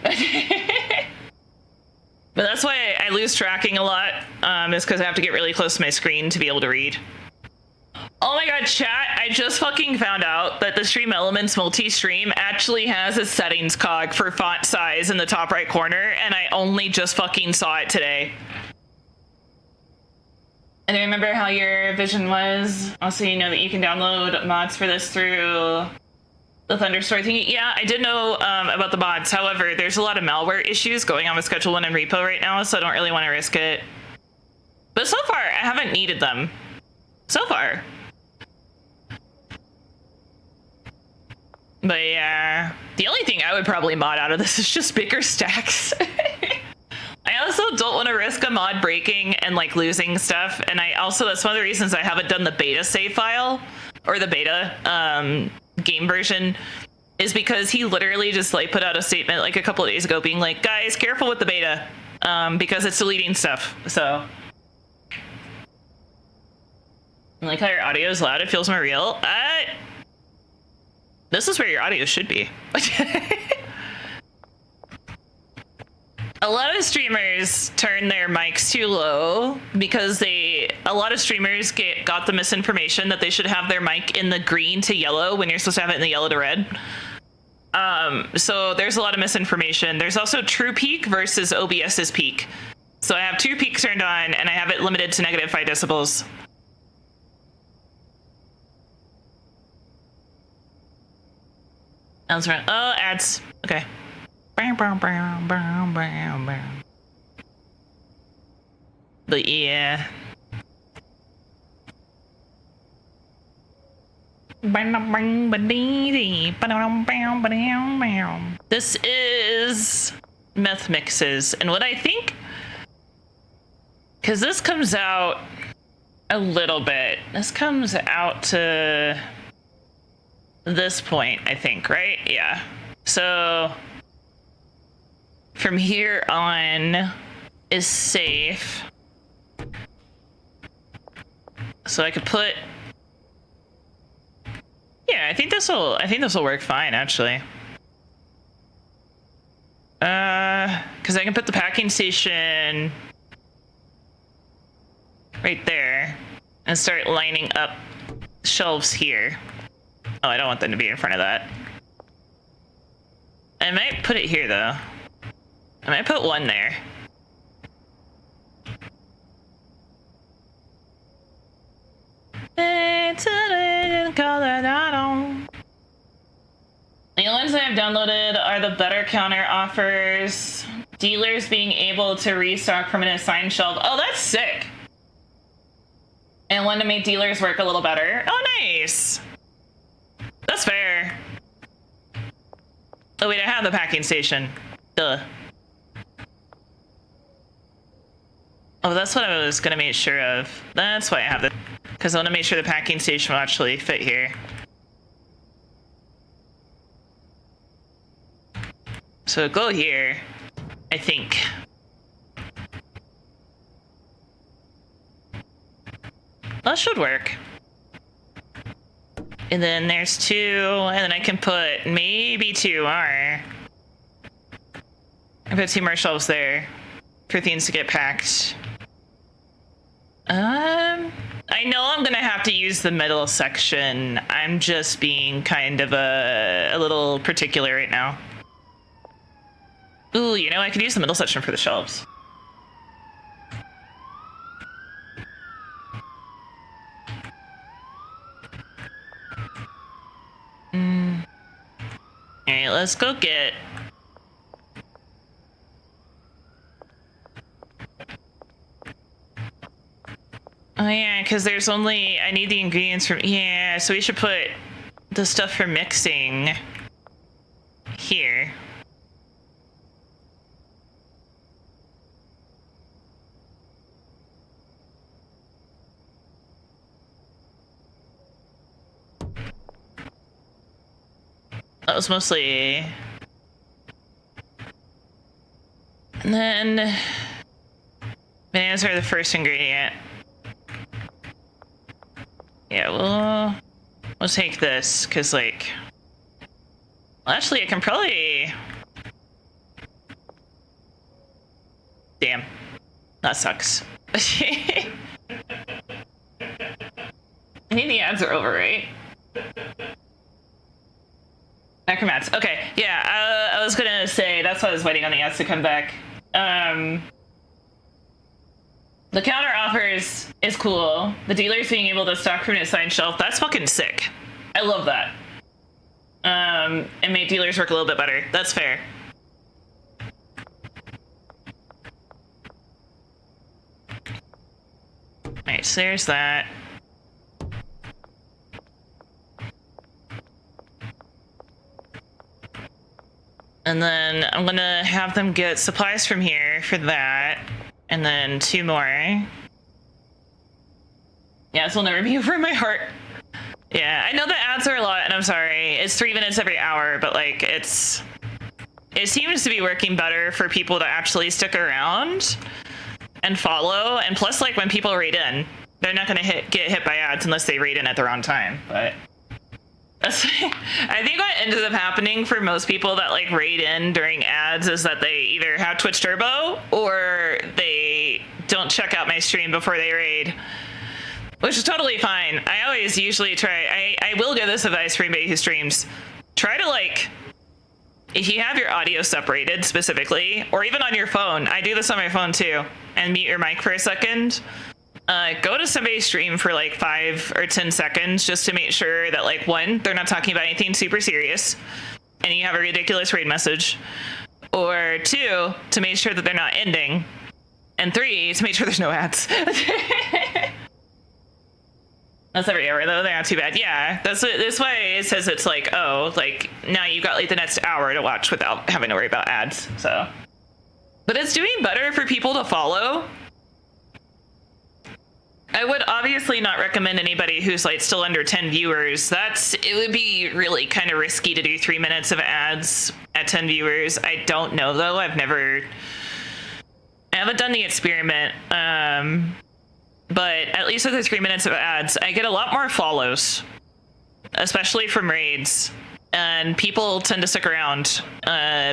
[SPEAKER 1] But that's why I lose tracking a lot, is because I have to get really close to my screen to be able to read. Oh my god, chat, I just fucking found out that the Stream Elements multi-stream actually has a settings cog for font size in the top right corner, and I only just fucking saw it today. And remember how your vision was? Also, you know that you can download mods for this through the Thunderstore thingy. Yeah, I did know about the mods. However, there's a lot of malware issues going on with Schedule 1 and Repo right now, so I don't really want to risk it. But so far, I haven't needed them. So far. But yeah, the only thing I would probably mod out of this is just bigger stacks. I also don't want to risk a mod breaking and like losing stuff, and I also, that's one of the reasons I haven't done the beta save file or the beta game version, is because he literally just like put out a statement like a couple of days ago being like, guys, careful with the beta, because it's deleting stuff. So and like how your audio is loud, it feels more real. This is where your audio should be. A lot of streamers turn their mics too low because a lot of streamers got the misinformation that they should have their mic in the green to yellow when you're supposed to have it in the yellow to red. So there's a lot of misinformation. There's also true peak versus OBS's peak. So I have two peaks turned on and I have it limited to -5 decibels. That's right. Oh, ads. Okay. But yeah. This is meth mixes, and what I think, because this comes out a little bit, this comes out to this point, I think, right? Yeah. So from here on is safe. So I could put, yeah, I think this will work fine actually. Because I can put the packing station right there and start lining up shelves here. Oh, I don't want them to be in front of that. I might put it here though. I might put one there. The ones I've downloaded are the better counter offers, dealers being able to restock permanent sign shelf. Oh, that's sick. And one to make dealers work a little better. Oh, nice. That's fair. Oh, wait, I have the packing station. Duh. Oh, that's what I was going to make sure of. That's why I have it. Because I want to make sure the packing station will actually fit here. So go here, I think. That should work. And then there's 2, and then I can put maybe 2 more. I put 2 more shelves there for things to get packed. I know I'm gonna have to use the middle section. I'm just being kind of a little particular right now. Ooh, you know, I could use the middle section for the shelves. Alright, let's go get... Oh yeah, because there's only... I need the ingredients from... Yeah, so we should put the stuff for mixing here. That was mostly... And then... Bananas are the first ingredient. Yeah, we'll take this, because, like... Well, actually, I can probably... Damn. That sucks. I think the ads are over, right? Necromats. Okay, yeah, I was gonna say, that's why I was waiting on the ads to come back. The counter offers is cool. The dealers being able to stock from an assigned shelf, that's fucking sick. I love that. And make dealers work a little bit better. That's fair. Alright, so there's that. And then I'm gonna have them get supplies from here for that. And then 2 more. Yeah, this will never be over in my heart. Yeah, I know the ads are a lot, and I'm sorry. It's 3 minutes every hour, but like it seems to be working better for people to actually stick around and follow. And plus, like when people raid in, they're not gonna get hit by ads unless they raid in at the wrong time. But I think what ends up happening for most people that like raid in during ads is that they either have Twitch Turbo or they don't check out my stream before they raid, which is totally fine. I always usually try, I will give this advice for anybody who streams. Try to like, if you have your audio separated specifically, or even on your phone, I do this on my phone too, and mute your mic for a second. Go to somebody's stream for like 5 or 10 seconds just to make sure that like 1, they're not talking about anything super serious and you have a ridiculous raid message, or 2, to make sure that they're not ending, and 3, to make sure there's no ads. That's every hour though, they're not too bad. Yeah, that's why it says it's like, oh, like now you've got like the next hour to watch without having to worry about ads. So, but it's doing better for people to follow. I would obviously not recommend anybody who's like still under 10 viewers. It would be really kind of risky to do 3 minutes of ads at 10 viewers. I don't know though. I haven't done the experiment. But at least with the 3 minutes of ads, I get a lot more follows, especially from raids. And people tend to stick around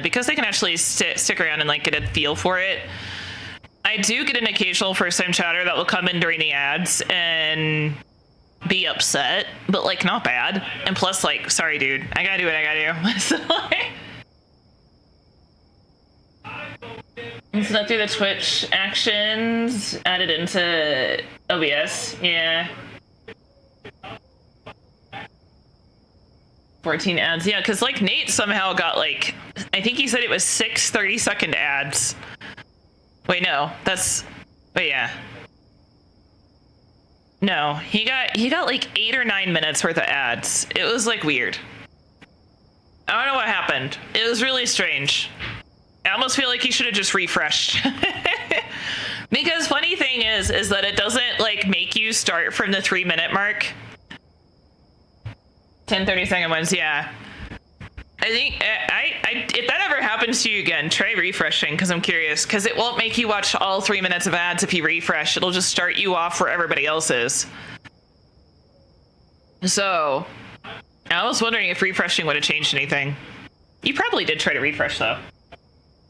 [SPEAKER 1] because they can actually stick around and like get a feel for it. I do get an occasional first-time chatter that will come in during the ads and be upset, but like not bad. And plus, like, sorry, dude, I gotta do what I gotta do. So, like, it's not through the Twitch actions added into OBS. Yeah. 14 ads. Yeah, because like Nate somehow got like, I think he said it was 6 30-second ads. Wait, no, wait, yeah. No, he got like 8 or 9 minutes worth of ads. It was like weird. I don't know what happened. It was really strange. I almost feel like he should have just refreshed. Because funny thing is that it doesn't like make you start from the 3-minute mark. 10 30-second ones, yeah. I think if that ever happens to you again, try refreshing because I'm curious. Because it won't make you watch all 3 minutes of ads if you refresh. It'll just start you off where everybody else is. So, I was wondering if refreshing would have changed anything. You probably did try to refresh though.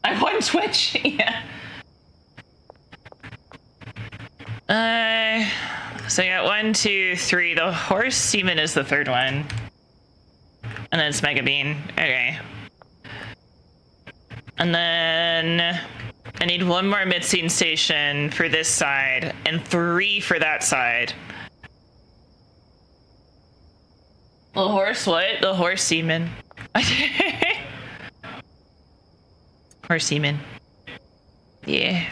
[SPEAKER 1] I won Twitch, yeah. So I got 1, 2, 3. The horse semen is the third one. And then it's Mega Bean. Okay. And then I need 1 more mid-scene station for this side and 3 for that side. The horse what? The horse semen. Horse semen. Yeah.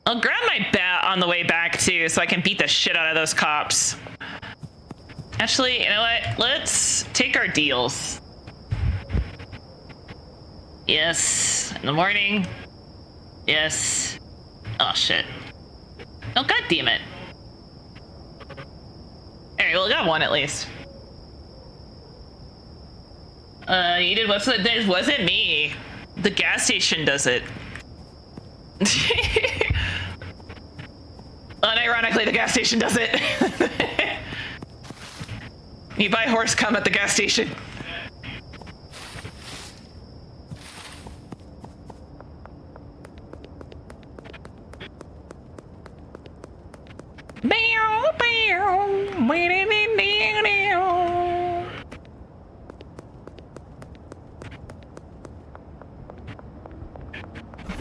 [SPEAKER 1] I'll grab my bat on the way back too so I can beat the shit out of those cops. Actually, you know what? Let's take our deals. Yes. In the morning. Yes. Oh, shit. Oh, god damn it. Alright, well, I got 1 at least. You did what's it? It wasn't me. The gas station does it. Unironically, the gas station does it. You buy horse cum at the gas station.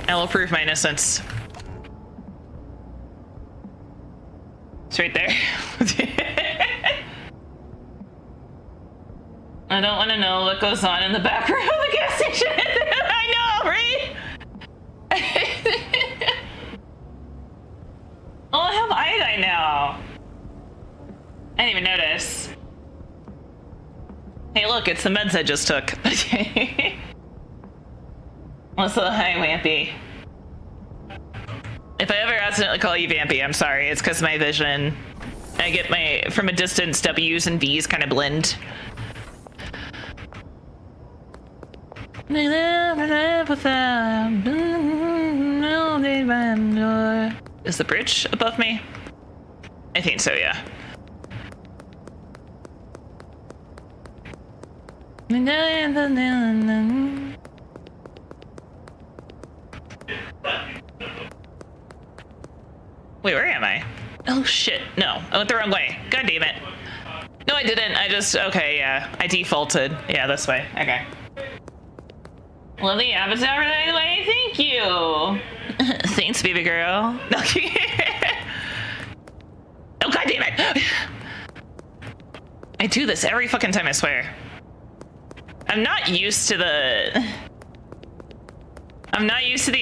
[SPEAKER 1] I will prove my innocence. It's right there. I don't want to know what goes on in the back room of the gas station. I know, right? Oh, I have iodine now. I didn't even notice. Hey, look, it's the meds I just took. Also, hi, Vampy. If I ever accidentally call you Vampy, I'm sorry. It's because of my vision. I get my, from a distance, W's and V's kind of blend. Is the bridge above me? I think so, yeah. Wait, where am I? Oh shit, no, I went the wrong way. God damn it. No, I didn't, I just, okay, yeah. I defaulted. Yeah, this way, okay. Love the avatar anyway, thank you. Thanks, baby girl. Oh, god damn it. I do this every fucking time, I swear. I'm not used to the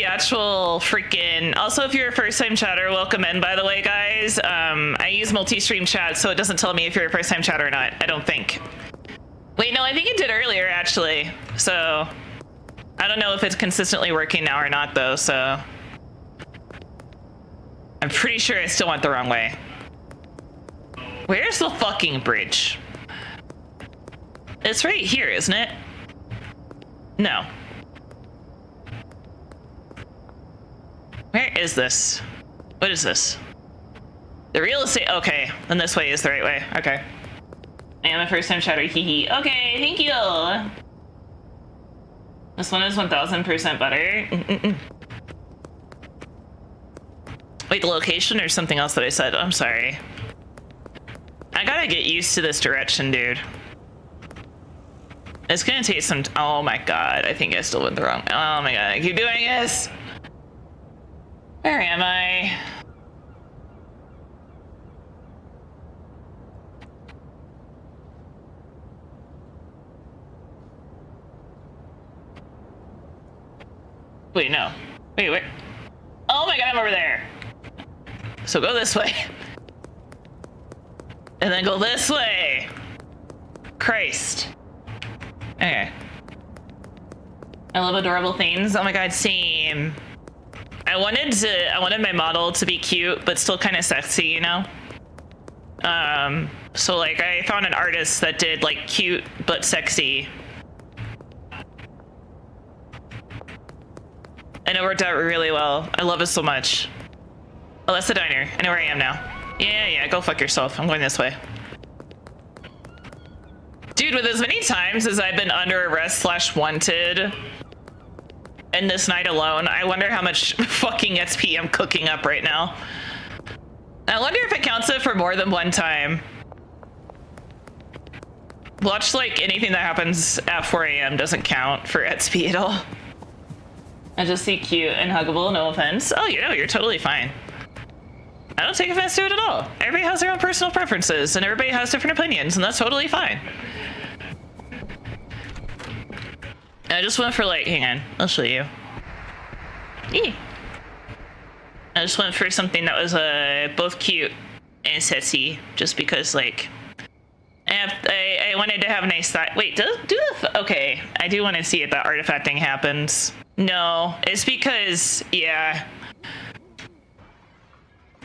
[SPEAKER 1] actual freaking... Also, if you're a first-time chatter, welcome in, by the way, guys. I use multi-stream chat, so it doesn't tell me if you're a first-time chatter or not. I don't think. Wait, no, I think it did earlier, actually. So, I don't know if it's consistently working now or not, though, so... I'm pretty sure I still went the wrong way. Where's the fucking bridge? It's right here, isn't it? No. Where is this? What is this? The real estate. Okay, then this way is the right way. Okay. I am a first time chatter. Hee hee. Okay, thank you. This one is 1000% better. Wait, the location or something else that I said? I'm sorry. I gotta get used to this direction, dude. It's gonna take some. Oh my god, I think I still went the wrong. Oh my god, I keep doing this. Where am I? Wait, no. Wait, where? Oh my god, I'm over there. So go this way. And then go this way. Christ. Okay. I love adorable things. Oh my god, same. I wanted my model to be cute, but still kind of sexy, you know? So like I found an artist that did like cute but sexy. And it worked out really well. I love it so much. Oh, that's the diner. I know where I am now. Yeah, go fuck yourself. I'm going this way. Dude, with as many times as I've been under arrest / wanted in this night alone, I wonder how much fucking XP I'm cooking up right now. I wonder if it counts it for more than one time. Watch like anything that happens at 4 a.m. doesn't count for XP at all. I just see cute and huggable, no offense. Oh, you know, you're totally fine. I don't take offense to it at all. Everybody has their own personal preferences and everybody has different opinions, and that's totally fine. I just went for like, hang on, I'll show you. I just went for something that was both cute and sexy, just because like, I wanted to have a nice thought. Wait, okay, I do want to see if that artifact thing happens. No, it's because, yeah.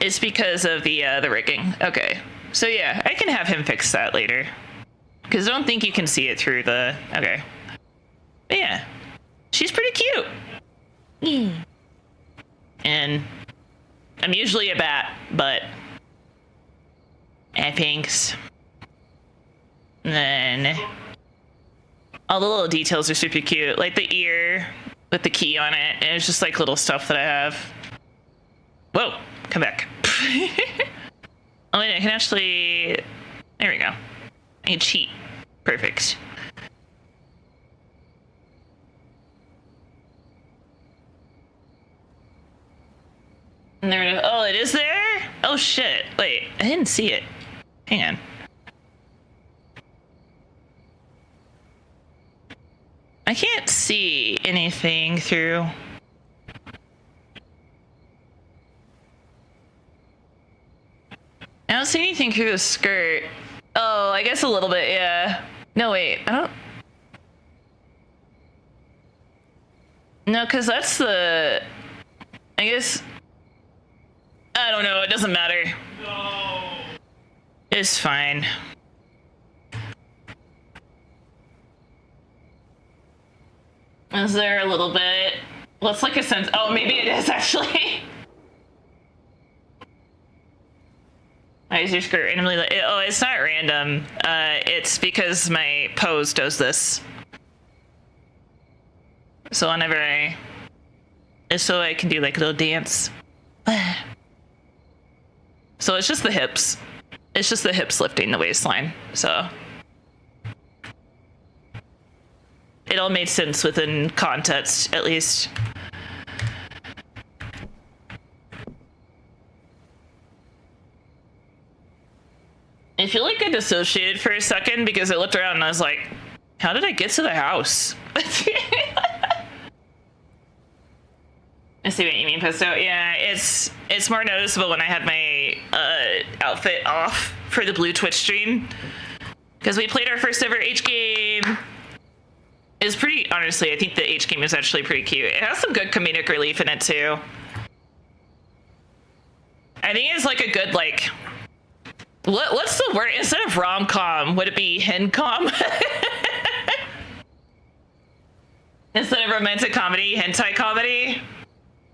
[SPEAKER 1] It's because of the rigging. Okay, so yeah, I can have him fix that later. Because I don't think you can see it through the, okay. But yeah, she's pretty cute. And I'm usually a bat, but thanks. And then all the little details are super cute, like the ear with the key on it. And it's just like little stuff that I have. Whoa, come back. Oh, wait, I can actually, there we go. I can cheat. Perfect. And there, oh, it is there? Oh shit, wait, I didn't see it. Hang on. I can't see anything through. I don't see anything through the skirt. Oh, I guess a little bit, yeah. No, wait, I don't. No, because that's the, I guess, I don't know, it doesn't matter. No. It's fine. Is there a little bit? Let's look a sense. Oh, maybe it is actually. Why is your skirt randomly? Oh, it's not random. It's because my pose does this. So whenever so I can do like a little dance. So it's just the hips. It's just the hips lifting the waistline. So it all made sense within context, at least. I feel like I dissociated for a second because I looked around and I was like, how did I get to the house? I see what you mean, Pesto. Yeah, it's more noticeable when I had my outfit off for the Blue Twitch stream. Because we played our first ever H game. It was pretty, honestly, I think the H game is actually pretty cute. It has some good comedic relief in it too. I think it's like a good, like, what's the word? Instead of rom-com, would it be hen-com? Instead of romantic comedy, hentai comedy?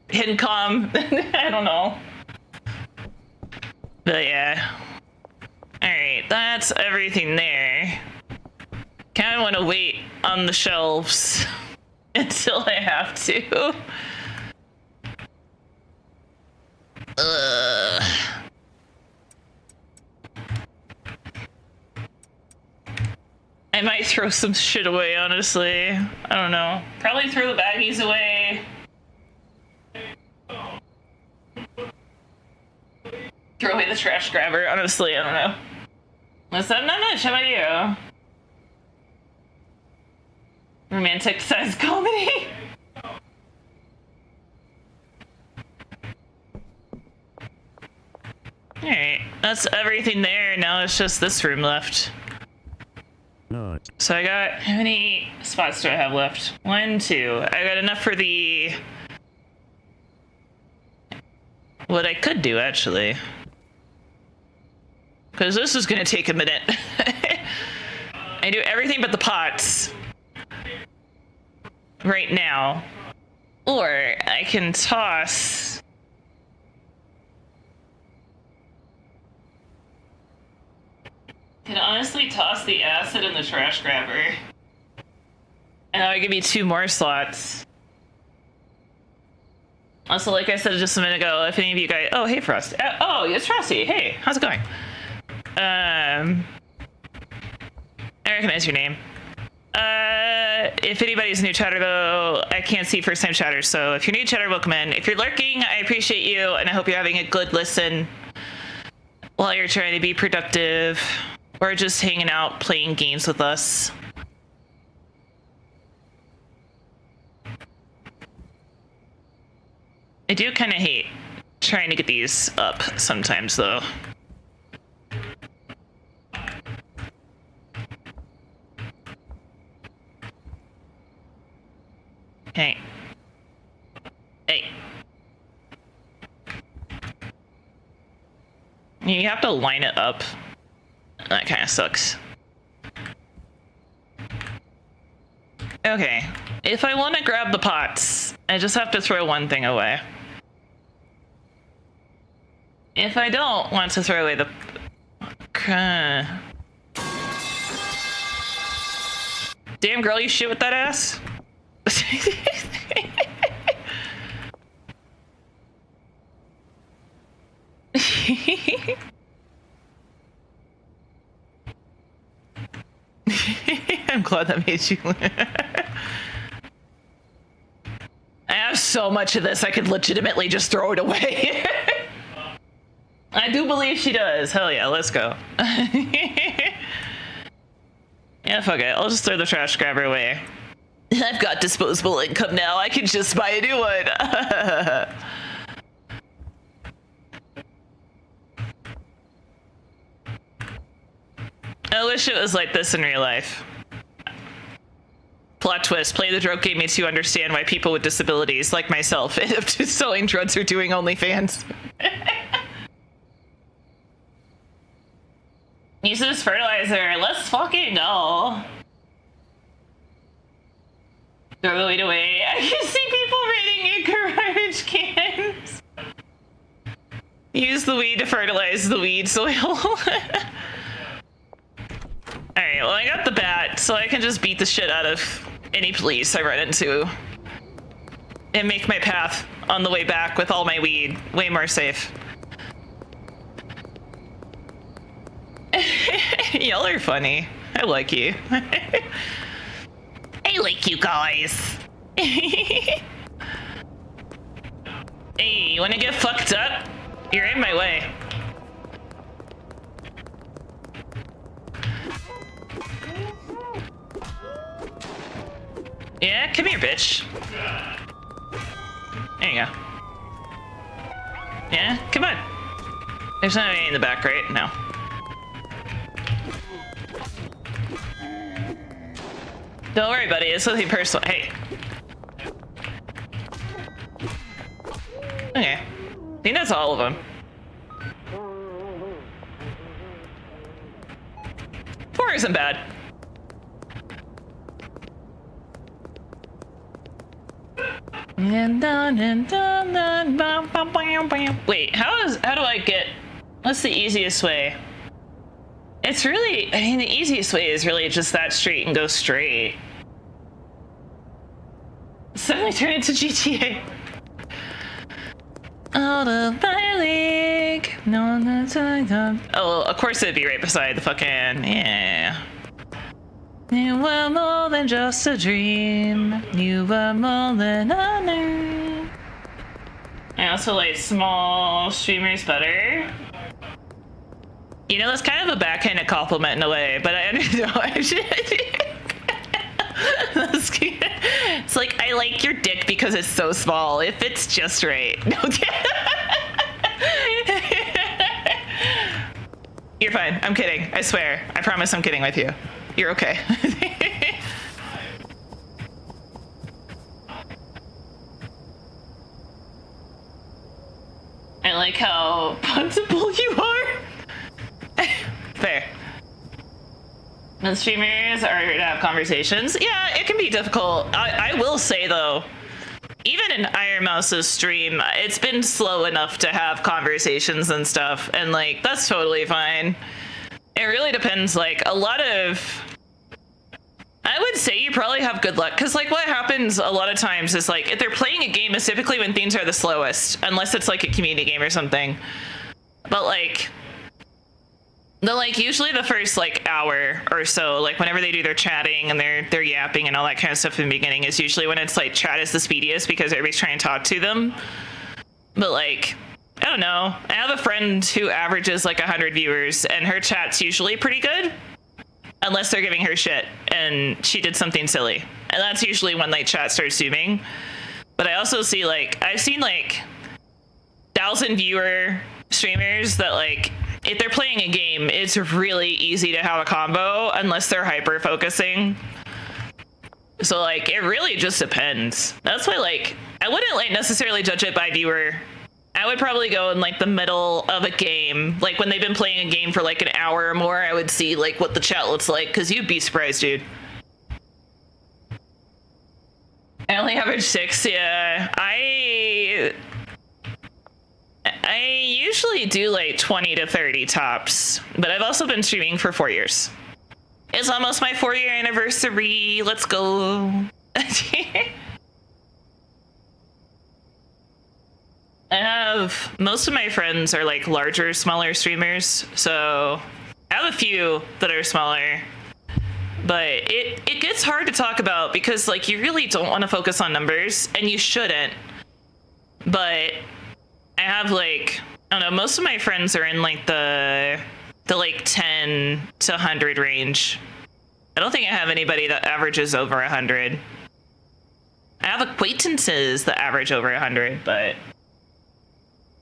[SPEAKER 1] Hen-com? I don't know. But yeah. Alright, that's everything there. Kind of want to wait on the shelves until I have to. I might throw some shit away, honestly. I don't know. Probably throw the baggies away. Throw away the trash grabber, honestly, I don't know. What's up, not much, how about you? Romantic size comedy? Alright, that's everything there. Now it's just this room left.
[SPEAKER 2] Nice.
[SPEAKER 1] So I got, how many spots do I have left? 1, 2. I got enough for the, what I could do actually. Because this is gonna take a minute. I do everything but the pots right now. Or I can toss, can honestly toss the acid in the trash grabber. And that would give me 2 more slots. Also, like I said just a minute ago, if any of you guys, oh, hey Frost. Oh, it's Frosty. Hey, how's it going? I recognize your name. If anybody's new chatter though, I can't see first time chatters, so if you're new chatter, welcome in. If you're lurking, I appreciate you, and I hope you're having a good listen while you're trying to be productive, or just hanging out playing games with us. I do kind of hate trying to get these up sometimes though. Hey. Hey. You have to line it up. That kind of sucks. Okay. If I want to grab the pots, I just have to throw one thing away. If I don't want to throw away the... Damn girl, you shit with that ass? I'm glad that made you. I have so much of this, I could legitimately just throw it away. I do believe she does. Hell yeah, let's go. Yeah, fuck it. I'll just throw the trash grabber away. I've got disposable income now. I can just buy a new one. I wish it was like this in real life. Plot twist. Play the drug game makes you understand why people with disabilities, like myself, end up just selling drugs or doing OnlyFans. Use this fertilizer. Let's fucking go. Throw the weed away. I can see people raiding in garbage cans. Use the weed to fertilize the weed soil. Alright, well I got the bat, so I can just beat the shit out of any police I run into. And make my path on the way back with all my weed way more safe. Y'all are funny. I like you. I like you guys. Hey, you wanna get fucked up? You're in my way. Yeah, come here, bitch. There you go. Yeah, come on. There's not any in the back, right? No. Don't worry, buddy. It's nothing personal. Hey. Okay. I think that's all of them. 4 isn't bad. Wait, how do I get... What's the easiest way? It's really... I mean, the easiest way is really just that street and go straight. Suddenly turn into GTA. Out of my league. No, oh, of course it'd be right beside the fucking... Yeah. You were more than just a dream. You were more than a name. I also like small streamers better. You know, that's kind of a backhanded compliment in a way, but I understand. It's like, I like your dick because it's so small. If it's just right. No. You're fine. I'm kidding. I swear. I promise I'm kidding with you. You're okay. I like how puntable you are. Fair. When streamers are here to have conversations, yeah, it can be difficult. I will say, though, even in Iron Mouse's stream, it's been slow enough to have conversations and stuff, and, like, that's totally fine. It really depends, like, a lot of... I would say you probably have good luck, because, like, what happens a lot of times is, like, if they're playing a game, it's typically when things are the slowest, unless it's, like, a community game or something. But, like... usually the first, like, hour or so, like, whenever they do their chatting and they're yapping and all that kind of stuff in the beginning is usually when it's, like, chat is the speediest because everybody's trying to talk to them. But, like, I don't know. I have a friend who averages, like, 100 viewers, and her chat's usually pretty good. Unless they're giving her shit, and she did something silly. And that's usually when, like, chat starts zooming. But I also see, like, I've seen, like, 1,000 viewer streamers that, like, if they're playing a game, it's really easy to have a combo unless they're hyper focusing. So, like, it really just depends. That's why, like, I wouldn't, like, necessarily judge it by viewer. I would probably go in, like, the middle of a game. Like, when they've been playing a game for, like, an hour or more, I would see, like, what the chat looks like, because you'd be surprised, dude. I only average 6, yeah. I usually do, like, 20 to 30 tops, but I've also been streaming for 4 years. It's almost my 4-year anniversary. Let's go. I have, most of my friends are, like, larger, smaller streamers, so I have a few that are smaller, but it gets hard to talk about because, like, you really don't want to focus on numbers, and you shouldn't, but I have, like, I don't know, most of my friends are in, like, the like, 10 to 100 range. I don't think I have anybody that averages over 100. I have acquaintances that average over 100, but...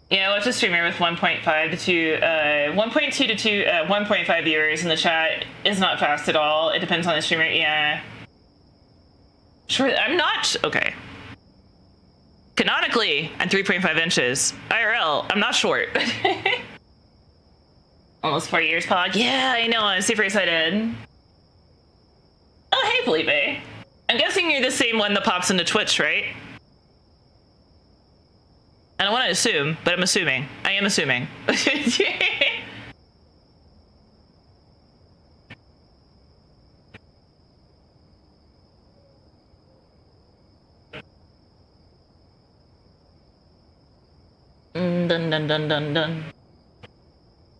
[SPEAKER 1] Yeah, I watch a streamer with 1.5 to 1.2 to 1.5 viewers, and the chat is not fast at all. It depends on the streamer. Yeah. Sure, I'm not... Okay. Canonically, I'm 3.5 inches. IRL, I'm not short. Almost 4 years, Pog. Yeah, I know. I'm super excited. Oh, hey, Felipe. I'm guessing you're the same one that pops into Twitch, right? I don't want to assume, but I'm assuming. I am assuming. Dun dun dun dun dun.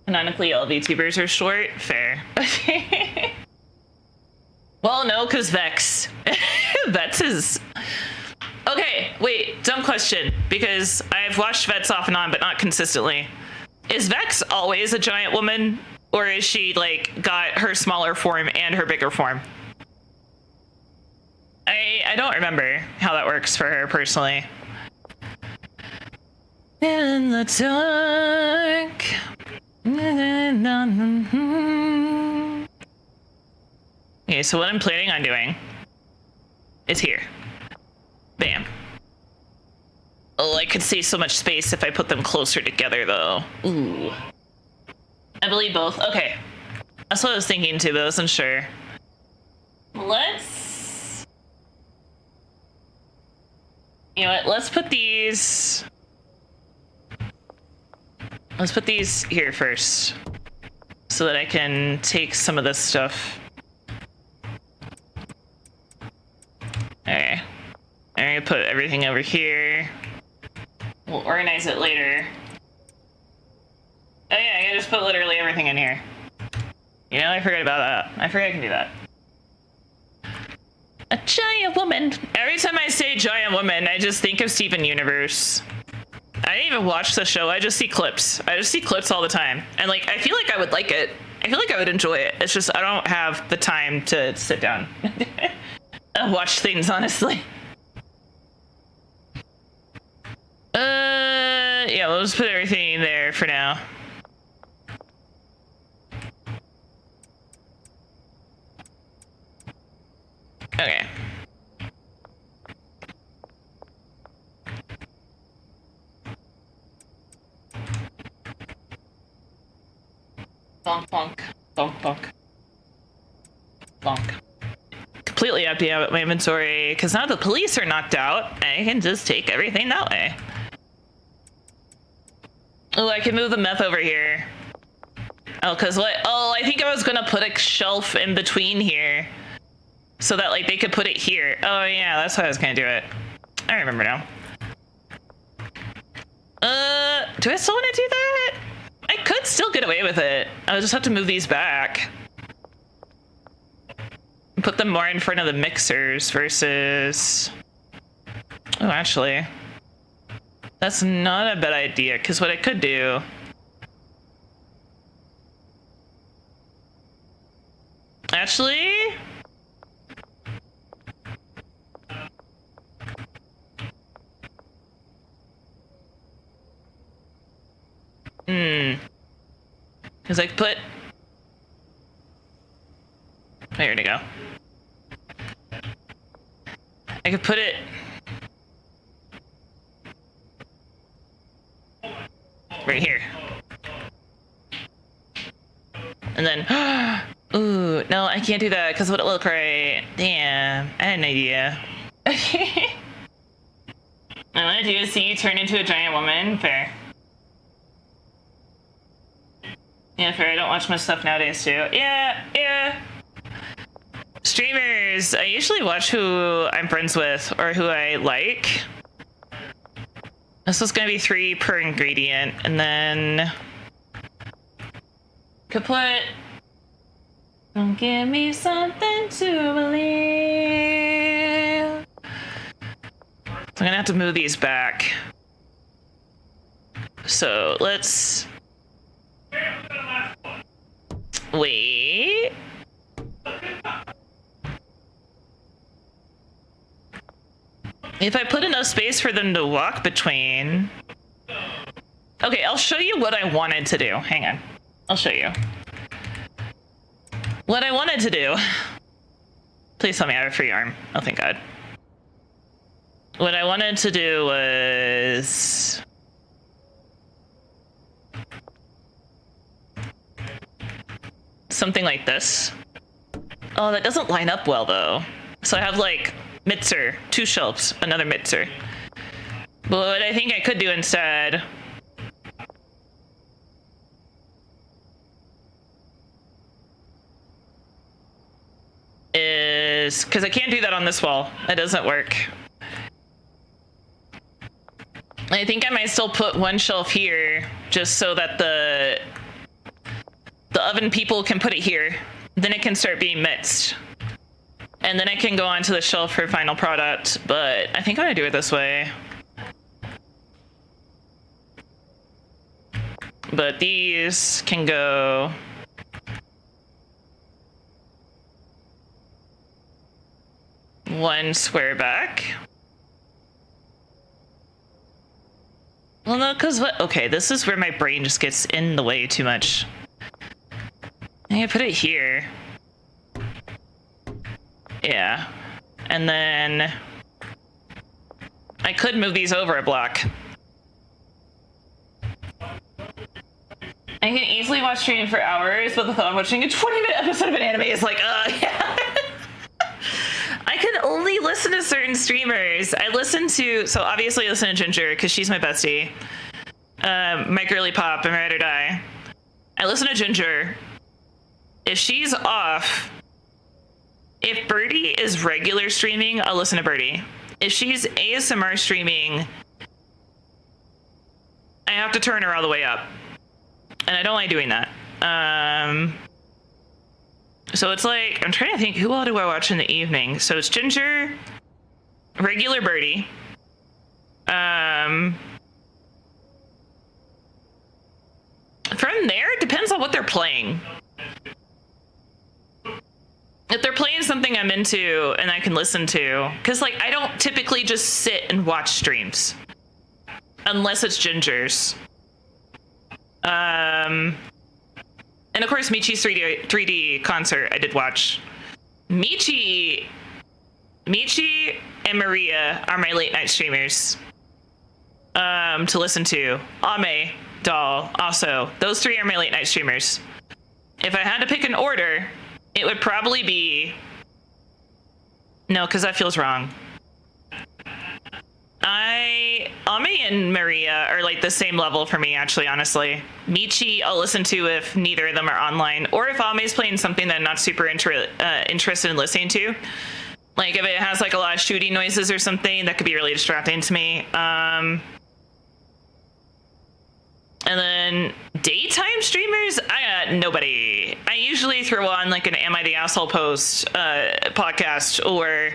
[SPEAKER 1] Canonically, all VTubers are short. Fair. Well, no, because Vex. Vex is... Okay, wait, dumb question, because I've watched Vex off and on, but not consistently. Is Vex always a giant woman, or is she, like, got her smaller form and her bigger form? I don't remember how that works for her, personally. In the dark. Okay, so what I'm planning on doing is here. Bam. Oh, I could save so much space if I put them closer together, though. Ooh. I believe both. Okay. That's what I was thinking, too, but I wasn't sure. Let's... You know what? Let's put these... Let's put these here first, so that I can take some of this stuff. Okay. I'm gonna put everything over here. We'll organize it later. Oh yeah, I can just put literally everything in here. You know, I forgot about that. I forgot I can do that. A giant woman. Every time I say giant woman, I just think of Steven Universe. I didn't even watch the show. I just see clips. I just see clips all the time. And, like, I feel like I would like it. I feel like I would enjoy it. It's just I don't have the time to sit down and watch things, honestly. Yeah, we'll just put everything in there for now. Bonk, bonk. Bonk, bonk. Bonk. Completely empty out my inventory, because now the police are knocked out, I can just take everything that way. Oh, I can move the meth over here. Oh, because what? Oh, I think I was going to put a shelf in between here. So that, like, they could put it here. Oh, yeah, that's how I was going to do it. I remember now. Do I still want to do that? I could still get away with it. I'll just have to move these back. Put them more in front of the mixers versus... Oh, actually. That's not a bad idea, because what I could do... Actually... Because I could put... Where to go? I could put it... right here. And then... Ooh, no, I can't do that because what it look right. Damn, I had an idea. I want to do is see you turn into a giant woman. Fair. Yeah, fair. I don't watch much stuff nowadays, too. Yeah. Streamers. I usually watch who I'm friends with or who I like. This was going to be 3 per ingredient. And then... Could put... Don't give me something to believe. So I'm going to have to move these back. So let's... Wait. If I put enough space for them to walk between... Okay, I'll show you what I wanted to do. Hang on. I'll show you. What I wanted to do... Please tell me I have a free arm. Oh, thank God. What I wanted to do was... something like this. Oh, that doesn't line up well, though. So I have, like, mixer, 2 shelves, another mixer. But what I think I could do instead... is... because I can't do that on this wall. That doesn't work. I think I might still put 1 shelf here, just so that the oven people can put it here. Then it can start being mixed. And then I can go onto the shelf for final product, but I think I'm gonna do it this way. But these can go... one square back. Well, no, because what? Okay, this is where my brain just gets in the way too much. I can put it here. Yeah. And then I could move these over a block. I can easily watch streaming for hours, but the thought of watching a 20-minute episode of an anime is like, yeah. I can only listen to certain streamers. I listen to, so obviously I listen to Ginger because she's my bestie. My girly pop and Ride or Die. I listen to Ginger. If she's off, if Birdie is regular streaming, I'll listen to Birdie. If she's ASMR streaming, I have to turn her all the way up. And I don't like doing that. So it's like, I'm trying to think, who all do I watch in the evening? So it's Ginger, regular Birdie. From there, it depends on what they're playing. If they're playing something I'm into and I can listen to, because like I don't typically just sit and watch streams unless it's Ginger's. And of course Michi's 3D concert I did watch. Michi and Maria are my late night streamers to listen to. Ame Doll also. Those 3 are my late night streamers. if I had to pick an order, it would probably be... No, because that feels wrong. Ami and Maria are like the same level for me, actually, honestly. Michi, I'll listen to if neither of them are online, or if Ami's playing something that I'm not super interested in listening to. Like if it has like a lot of shooting noises or something, that could be really distracting to me. And then daytime streamers, I got nobody. I usually throw on like an Am I the Asshole post podcast, or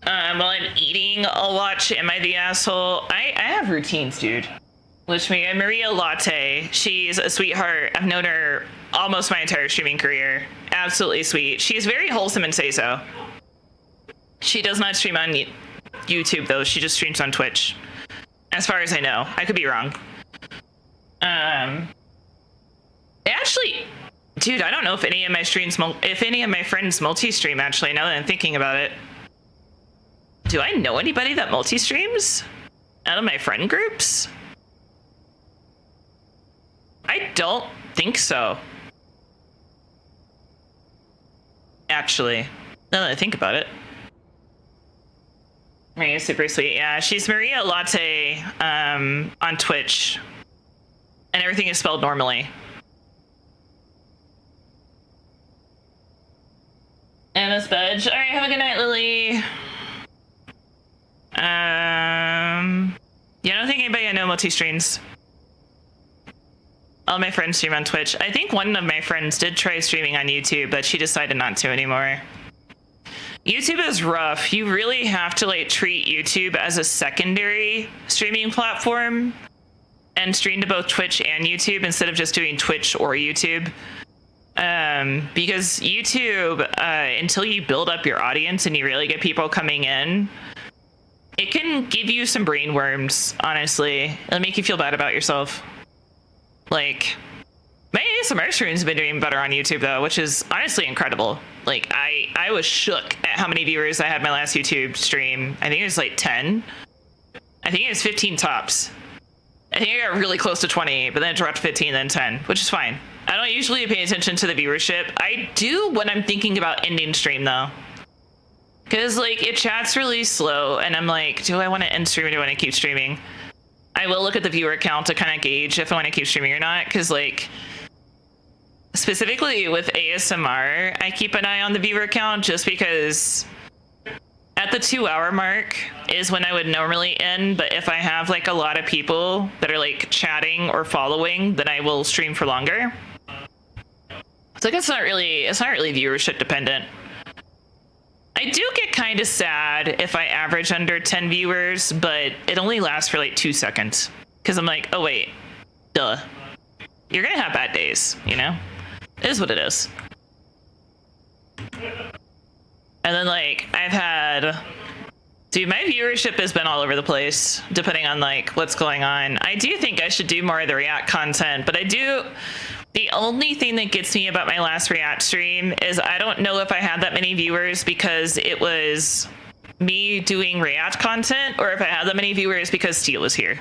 [SPEAKER 1] while I'm eating, I'll watch Am I the Asshole. I have routines, dude. Which me and Maria Latte, she's a sweetheart. I've known her almost my entire streaming career. Absolutely sweet. She's very wholesome and say so. She does not stream on YouTube though. She just streams on Twitch, as far as I know. I could be wrong. Actually, dude, I don't know if any of my friends multi-stream, actually, now that I'm thinking about it. Do I know anybody that multi-streams out of my friend groups? I don't think so. Actually, now that I think about it. Maria's super sweet. Yeah, she's Maria Latte on Twitch. And everything is spelled normally. Anna's Budge. All right, have a good night, Lily. Yeah, I don't think anybody I know multi-streams. All my friends stream on Twitch. I think one of my friends did try streaming on YouTube, but she decided not to anymore. YouTube is rough. You really have to like treat YouTube as a secondary streaming platform and stream to both Twitch and YouTube instead of just doing Twitch or YouTube. Because YouTube, until you build up your audience and you really get people coming in, it can give you some brain worms, honestly. It'll make you feel bad about yourself. Like, my ASMR streams have been doing better on YouTube though, which is honestly incredible. Like, I was shook at how many viewers I had my last YouTube stream. I think it was like 10. I think it was 15 tops. I think I got really close to 20, but then it dropped to 15, then 10, which is fine. I don't usually pay attention to the viewership. I do when I'm thinking about ending stream though. Because like it chats really slow and I'm like, do I want to end stream or do I want to keep streaming? I will look at the viewer count to kind of gauge if I want to keep streaming or not. Because like specifically with ASMR, I keep an eye on the viewer count just because at the 2-hour mark is when I would normally end. But if I have like a lot of people that are like chatting or following, then I will stream for longer. So like it's not really viewership dependent. I do get kind of sad if I average under 10 viewers, but it only lasts for like 2 seconds. Because I'm like, oh wait, duh. You're gonna have bad days, you know? It is what it is. And then like, I've had... Dude, my viewership has been all over the place, depending on like what's going on. I do think I should do more of the React content, but I do... The only thing that gets me about my last React stream is I don't know if I had that many viewers because it was me doing React content, or if I had that many viewers because Steel was here.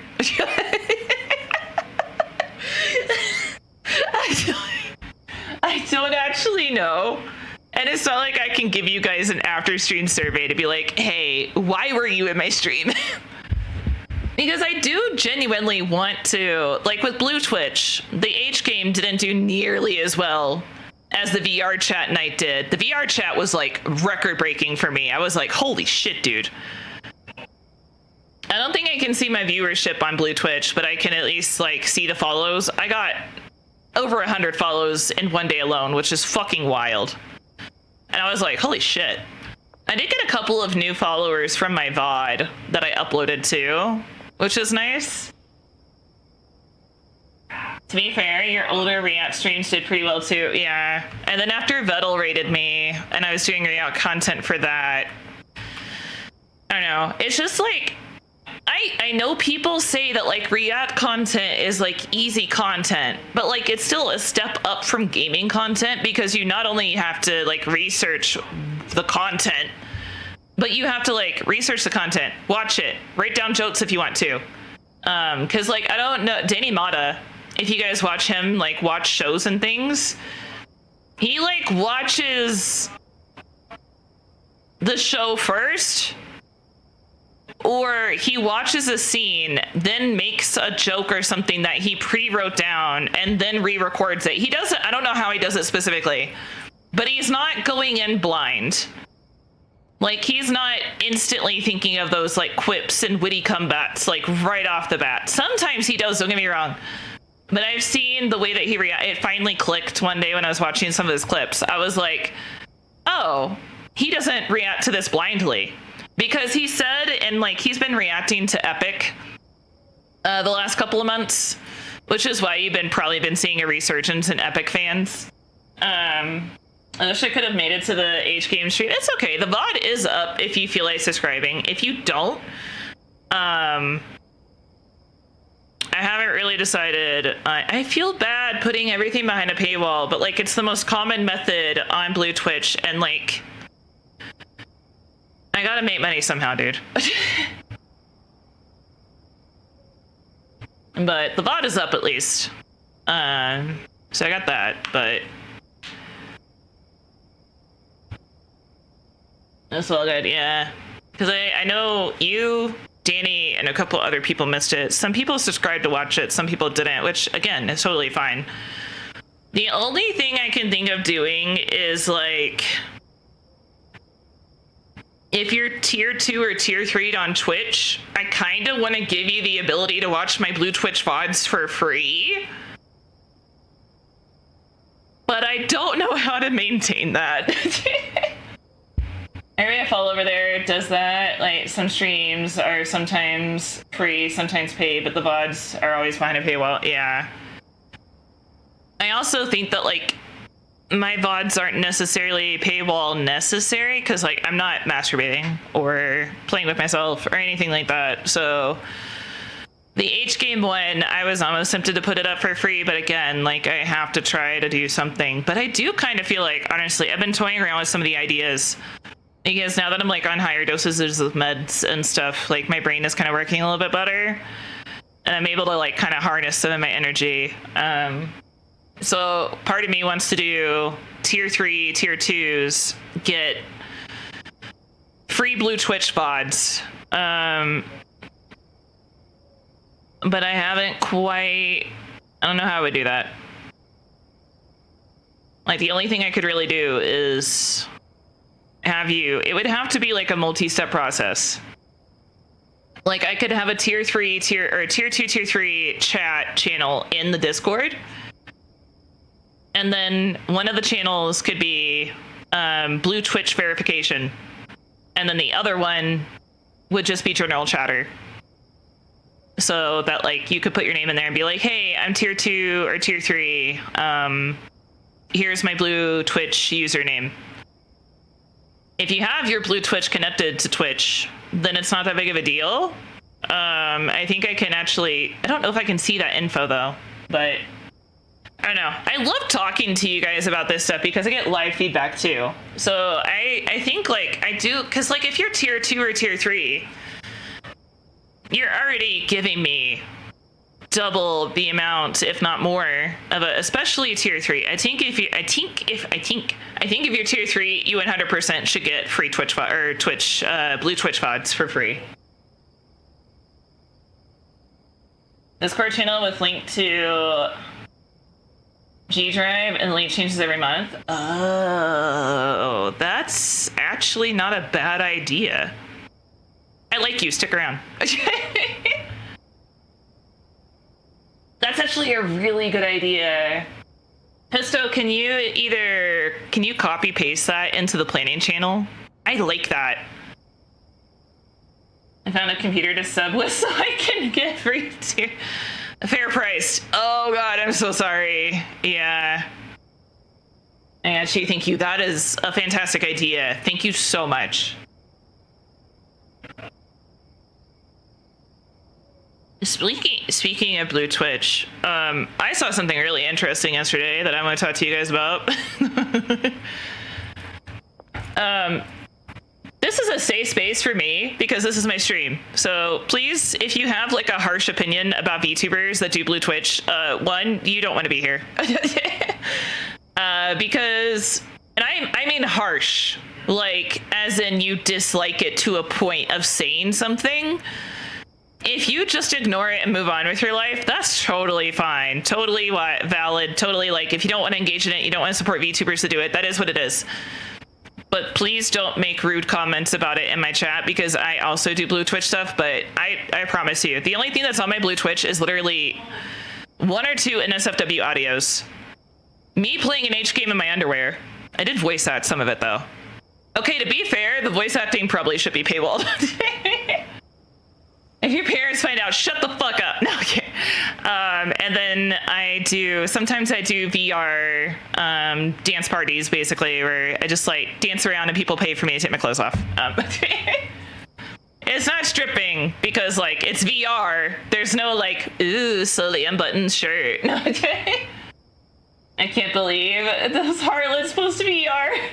[SPEAKER 1] I don't actually know. And it's not like I can give you guys an after stream survey to be like, hey, why were you in my stream? Because I do genuinely want to, like with Blue Twitch, the H game didn't do nearly as well as the VR chat night did. The VR chat was like record breaking for me. I was like, holy shit, dude. I don't think I can see my viewership on Blue Twitch, but I can at least like see the follows. I got over 100 follows in one day alone, which is fucking wild. And I was like, holy shit. I did get a couple of new followers from my VOD that I uploaded to, which is nice. To be fair, your older React streams did pretty well too. Yeah. And then after Vettel rated me and I was doing React content for that, I don't know. It's just like, I know people say that like React content is like easy content, but like it's still a step up from gaming content because you not only have to like research the content, but you have to like research the content, watch it, write down jokes if you want to. Cause like, I don't know, Danny Mata if you guys watch him, like, watch shows and things, he, like, watches the show first, or he watches a scene, then makes a joke or something that he pre-wrote down, and then re-records it. He does it, I don't know how he does it specifically, but he's not going in blind. Like, he's not instantly thinking of those, like, quips and witty comebacks, like, right off the bat. Sometimes he does, don't get me wrong. But I've seen the way that he it finally clicked one day when I was watching some of his clips. I was like, oh, he doesn't react to this blindly. Because he said, and, like, he's been reacting to Epic the last couple of months, which is why you've probably been seeing a resurgence in Epic fans. I wish I could have made it to the H game stream. It's okay. The VOD is up if you feel like subscribing. If you don't, I haven't really decided. I feel bad putting everything behind a paywall, but, like, it's the most common method on Blue Twitch, and, like, I gotta make money somehow, dude. But the VOD is up at least. So I got that, but that's all good, yeah. Because I know you, Danny, and a couple other people missed it. Some people subscribed to watch it, some people didn't, which, again, is totally fine. The only thing I can think of doing is, like, if you're tier 2 or tier 3 on Twitch, I kind of want to give you the ability to watch my Blue Twitch VODs for free. But I don't know how to maintain that. Area Fall over there does that. Like, some streams are sometimes free, sometimes paid, but the VODs are always behind a paywall. Yeah. I also think that, like, my VODs aren't necessarily paywall necessary, because, like, I'm not masturbating or playing with myself or anything like that. So the H game one, I was almost tempted to put it up for free, but again, like, I have to try to do something. But I do kind of feel like, honestly, I've been toying around with some of the ideas, because now that I'm, like, on higher dosages of meds and stuff, like, my brain is kind of working a little bit better, and I'm able to, like, kind of harness some of my energy. So part of me wants to do tier 3, tier 2s, get free Blue Twitch VODs. But I haven't quite, I don't know how I would do that. Like, the only thing I could really do is it would have to be, like, a multi-step process. Like, I could have a tier 3, tier 2, tier 3 chat channel in the Discord. And then one of the channels could be Blue Twitch verification. And then the other one would just be general chatter. So that, like, you could put your name in there and be like, hey, I'm tier 2 or tier 3. Here's my Blue Twitch username. If you have your Blue Twitch connected to Twitch, then it's not that big of a deal. I think I can actually, I don't know if I can see that info though, but I don't know. I love talking to you guys about this stuff because I get live feedback too. So I think, like, I do, because, like, if you're tier 2 or tier 3, you're already giving me double the amount, if not more, of especially tier 3. I think if you're tier 3, you 100% should get free Twitch Blue Twitch VODs for free. Discord channel with link to G Drive and link changes every month. Oh, that's actually not a bad idea. I like you. Stick around. That's actually a really good idea. Pisto, can you copy paste that into the planning channel? I like that. I found a computer to sub with so I can get free tier. Fair price. Oh god, I'm so sorry. Yeah. I actually thank you. That is a fantastic idea. Thank you so much. Speaking of Blue Twitch, I saw something really interesting yesterday that I want to talk to you guys about. this is a safe space for me because this is my stream. So please, if you have like a harsh opinion about VTubers that do blue Twitch, one, you don't want to be here. Because, and I mean harsh, like as in you dislike it to a point of saying something. If you just ignore it and move on with your life, that's totally fine. Totally valid. Totally like, if you don't want to engage in it, you don't want to support VTubers to do it, that is what it is. But please don't make rude comments about it in my chat because I also do blue Twitch stuff, but I promise you, the only thing that's on my blue Twitch is literally 1 or 2 NSFW audios. Me playing an H game in my underwear. I did voice act some of it though. Okay, to be fair, the voice acting probably should be paywalled. If your parents find out, shut the fuck up. No, okay. And then sometimes I do VR dance parties, basically, where I just like dance around and people pay for me to take my clothes off. It's not stripping because like it's VR. There's no like, ooh, slowly unbuttoned shirt. No, okay. I can't believe this harlot's supposed to be VR.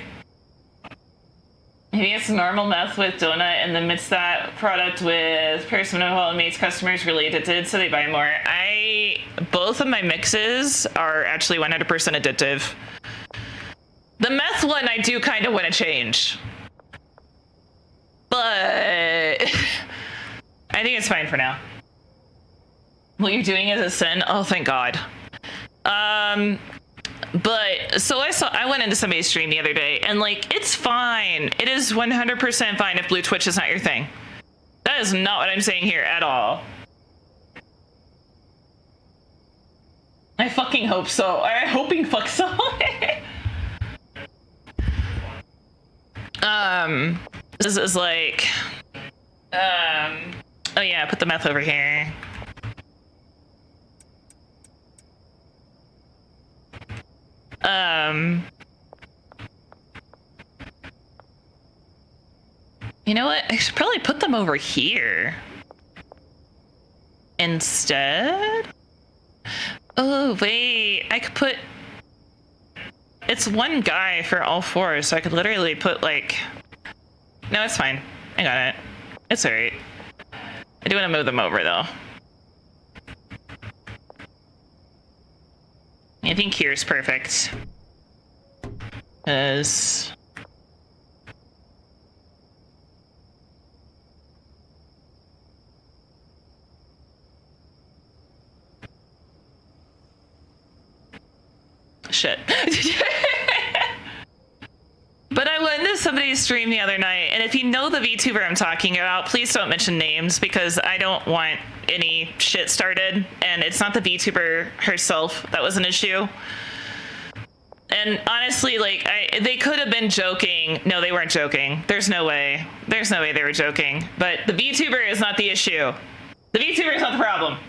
[SPEAKER 1] Maybe it's normal meth with donut and then mix that product with paracetamol and makes customers really addicted, so they buy more. Both of my mixes are actually 100% addictive. The meth one I do kind of want to change. But I think it's fine for now. What you're doing is a sin? Oh, thank God. But so I went into somebody's stream the other day and like, it's fine. It is 100% fine if blue Twitch is not your thing. That is not what I'm saying here at all. I fucking hope so. I'm hoping fuck so. This is like, oh yeah, put the meth over here. You know what? I should probably put them over here instead. Oh, wait. I could put... It's one guy for all 4, so I could literally put, like... No, it's fine. I got it. It's alright. I do want to move them over, though. I think here's perfect. Because... Shit. But I went into somebody's stream the other night, and if you know the VTuber I'm talking about, please don't mention names because I don't want any shit started, and it's not the VTuber herself that was an issue. And honestly, like, they could have been joking. No, they weren't joking. There's no way. There's no way they were joking. But the VTuber is not the issue. The VTuber is not the problem.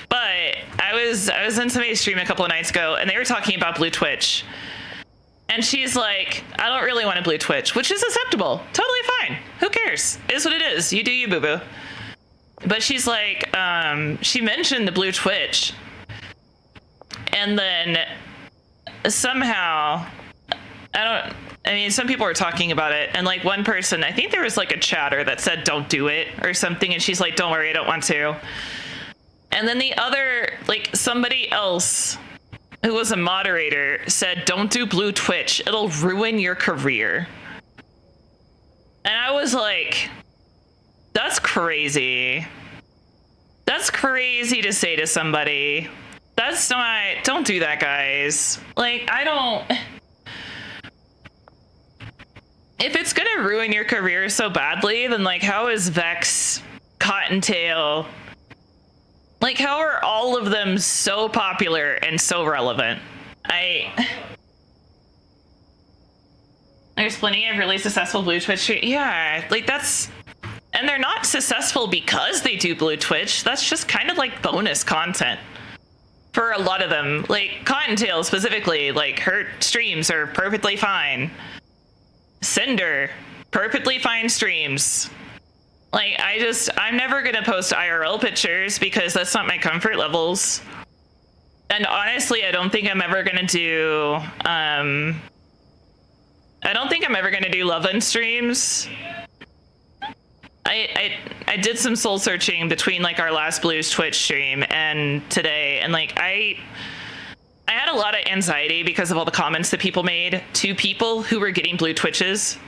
[SPEAKER 1] But I was in somebody's stream a couple of nights ago, and they were talking about blue Twitch. And she's like, I don't really want to blue Twitch, which is acceptable. Totally fine. Who cares? It is what it is. You do you, boo-boo. But she's like, she mentioned the blue Twitch. And then somehow, I mean, some people were talking about it. And like one person, I think there was like a chatter that said, don't do it or something. And she's like, don't worry, I don't want to. And then the other, like somebody else who was a moderator said, don't do blue Twitch. It'll ruin your career. And I was like, that's crazy. That's crazy to say to somebody. That's not, don't do that, guys. Like, I don't, if it's gonna ruin your career so badly, then like, how is Vex, Cottontail, like, how are all of them so popular and so relevant? There's plenty of really successful blue Twitch. Yeah, like that's, and they're not successful because they do blue Twitch. That's just kind of like bonus content for a lot of them. Like Cottontail specifically, like her streams are perfectly fine. Cinder, perfectly fine streams. Like, I'm never gonna post IRL pictures because that's not my comfort levels. And honestly, I don't think I'm ever gonna do, I don't think I'm ever gonna do Loveland streams. I did some soul searching between like our last Blues Twitch stream and today, and like I had a lot of anxiety because of all the comments that people made to people who were getting blue Twitches.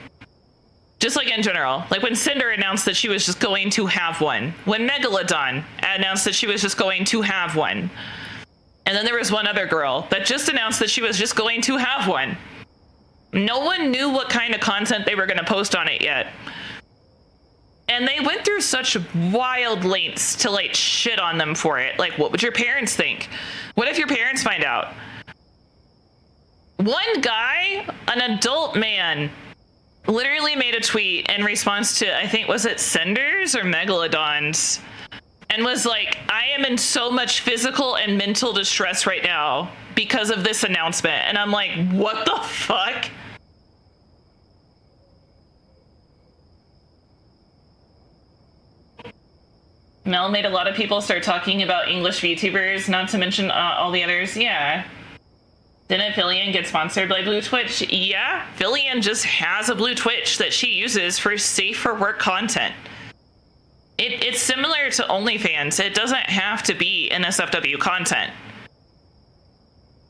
[SPEAKER 1] Just like in general, like when Cinder announced that she was just going to have one, when Megalodon announced that she was just going to have one, and then there was one other girl that just announced that she was just going to have one. No one knew what kind of content they were going to post on it yet. And they went through such wild lengths to like shit on them for it. Like, what would your parents think? What if your parents find out? One guy, an adult man, literally made a tweet in response to, I think, was it Cinders or Megalodons? And was like, I am in so much physical and mental distress right now because of this announcement. And I'm like, what the fuck? Mel made a lot of people start talking about English VTubers, not to mention all the others. Yeah. Didn't Fillion get sponsored by Blue Twitch? Yeah, Fillion just has a Blue Twitch that she uses for safe for work content. It's similar to OnlyFans. It doesn't have to be NSFW content.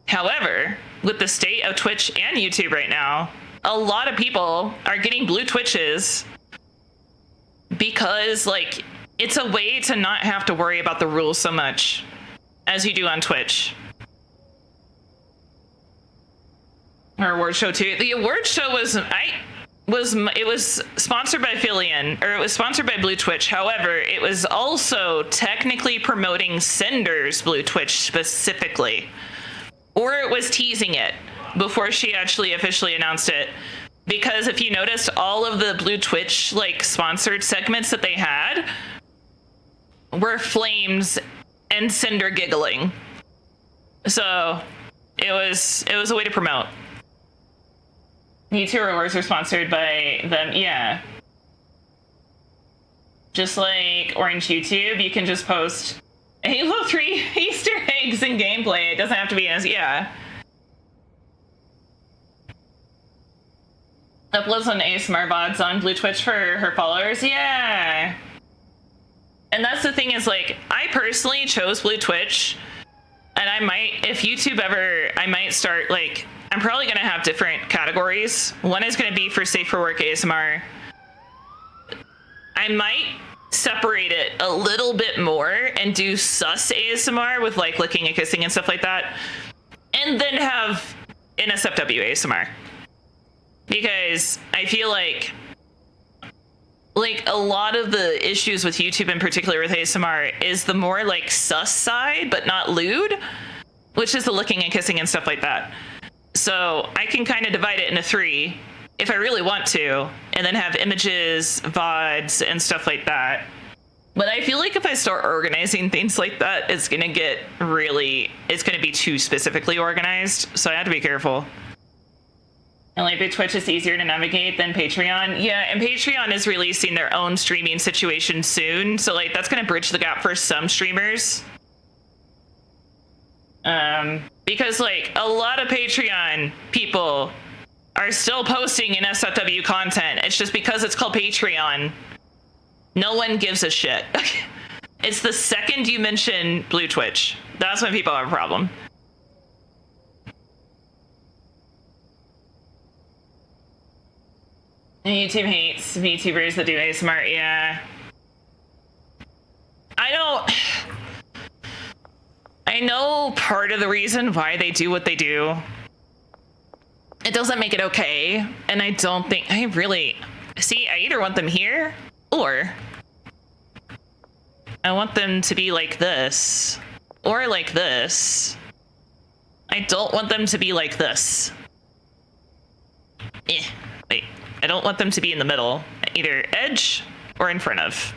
[SPEAKER 1] However, with the state of Twitch and YouTube right now, a lot of people are getting Blue Twitches because, like, it's a way to not have to worry about the rules so much as you do on Twitch. Our award show too. The award show was sponsored by Fillion, or it was sponsored by Blue Twitch. However, it was also technically promoting Cinder's Blue Twitch specifically, or it was teasing it before she actually officially announced it. Because if you noticed, all of the Blue Twitch like sponsored segments that they had were Flames and Cinder giggling. So it was a way to promote. YouTube rewards are sponsored by them, yeah. Just like Orange YouTube, you can just post Halo 3 Easter eggs and gameplay. It doesn't have to be as, yeah. Uploads on ASMR VODs on Blue Twitch for her followers, yeah. And that's the thing is, like, I personally chose Blue Twitch, and I might, if YouTube ever, I might start, like, I'm probably going to have different categories. One is going to be for safe for work ASMR. I might separate it a little bit more and do sus ASMR with, like, licking and kissing and stuff like that, and then have NSFW ASMR. Because I feel like a lot of the issues with YouTube in particular with ASMR is the more like sus side, but not lewd, which is the licking and kissing and stuff like that. So I can kind of divide it into 3 if I really want to, and then have images, VODs, and stuff like that. But I feel like if I start organizing things like that, it's going to be too specifically organized. So I have to be careful. And like Big Twitch is easier to navigate than Patreon. Yeah, and Patreon is releasing their own streaming situation soon. So like that's going to bridge the gap for some streamers. Because like a lot of Patreon people are still posting in SFW content. It's just because it's called Patreon, no one gives a shit. It's the second you mention Blue Twitch, that's when people have a problem. YouTube hates VTubers that do ASMR, yeah. I know part of the reason why they do what they do. It doesn't make it okay, and I don't think, I either want them here, or I want them to be like this, or like this. I don't want them to be like this. Wait. I don't want them to be in the middle, either edge or in front of.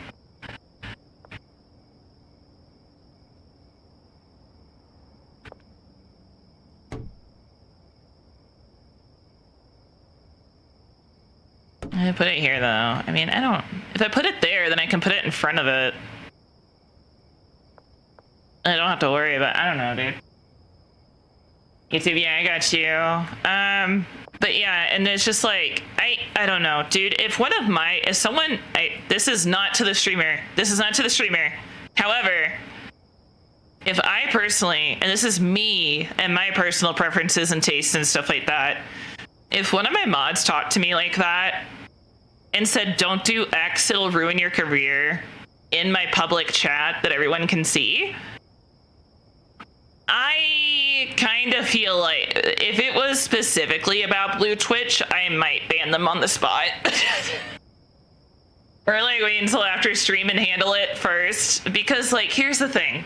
[SPEAKER 1] I put it here though. I mean, if I put it there, then I can put it in front of it. I don't have to worry about, I don't know, dude. YouTube, yeah, I got you. But yeah, and it's just like, I don't know, dude. If someone, this is not to the streamer. However, if I personally, and this is me and my personal preferences and tastes and stuff like that, if one of my mods talked to me like that and said, don't do X, it'll ruin your career, in my public chat that everyone can see, I kind of feel like if it was specifically about Blue Twitch, I might ban them on the spot. Or like wait until after stream and handle it first. Because like, here's the thing.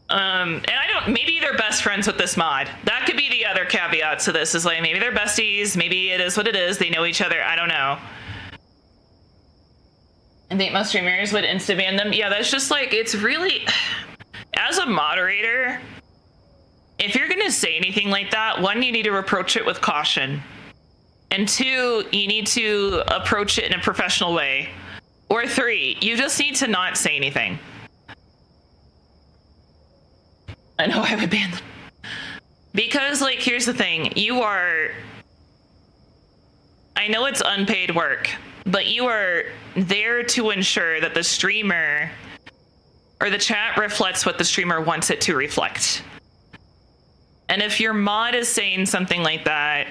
[SPEAKER 1] And maybe they're best friends with this mod. That could be the other caveat to this, is like, maybe they're besties, maybe it is what it is, they know each other, I don't know. I think most streamers would insta-ban them. Yeah, that's just like, it's really... As a moderator, if you're going to say anything like that, one, you need to approach it with caution. And two, you need to approach it in a professional way. Or three, you just need to not say anything. I know I would ban them. Because, like, here's the thing. I know it's unpaid work, but you are there to ensure that the streamer... or the chat reflects what the streamer wants it to reflect. And if your mod is saying something like that,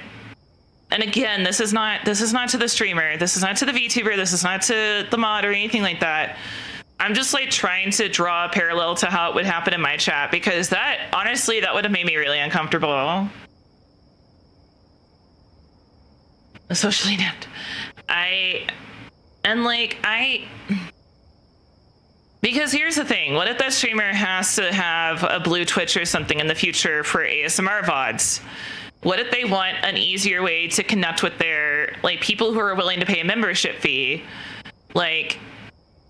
[SPEAKER 1] and again, this is not to the streamer, this is not to the VTuber, this is not to the mod or anything like that. I'm just like trying to draw a parallel to how it would happen in my chat, because that, honestly, that would have made me really uncomfortable. Socially inept. Because here's the thing, what if that streamer has to have a Blue Twitch or something in the future for ASMR VODs? What if they want an easier way to connect with their, like, people who are willing to pay a membership fee? Like,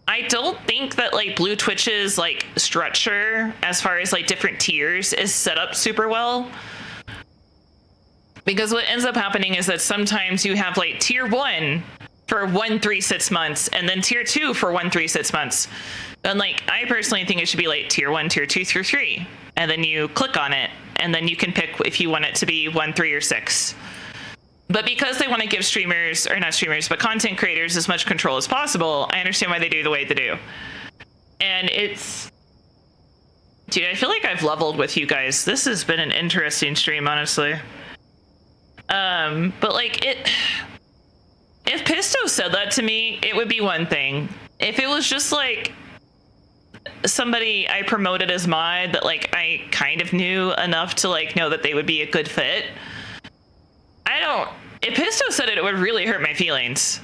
[SPEAKER 1] I don't think that, like, Blue Twitch's, like, structure, as far as, like, different tiers, is set up super well. Because what ends up happening is that sometimes you have, like, tier 1 for 136 months, and then tier 2 for 136 months. And like, I personally think it should be like tier 1, tier 2, tier 3. And then you click on it, and then you can pick if you want it to be 1, 3, or 6. But because they want to give streamers, or not streamers, but content creators as much control as possible, I understand why they do the way they do. And it's... Dude, I feel like I've leveled with you guys. This has been an interesting stream, honestly. But like, if Pisto said that to me, it would be one thing. If it was just like somebody I promoted as mod that like I kind of knew enough to like know that they would be a good fit, if Pisto said it, it would really hurt my feelings.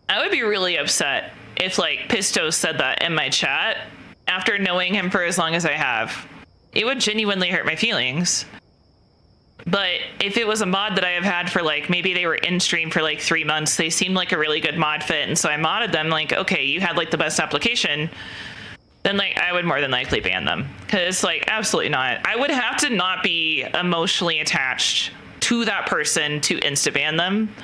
[SPEAKER 1] I would be really upset if like Pisto said that in my chat after knowing him for as long as I have. It would genuinely hurt my feelings. But if it was a mod that I have had for like, maybe they were in stream for like 3 months, they seemed like a really good mod fit, and so I modded them, like, okay, you had like the best application, then like I would more than likely ban them. Because like, absolutely not. I would have to not be emotionally attached to that person to insta-ban them.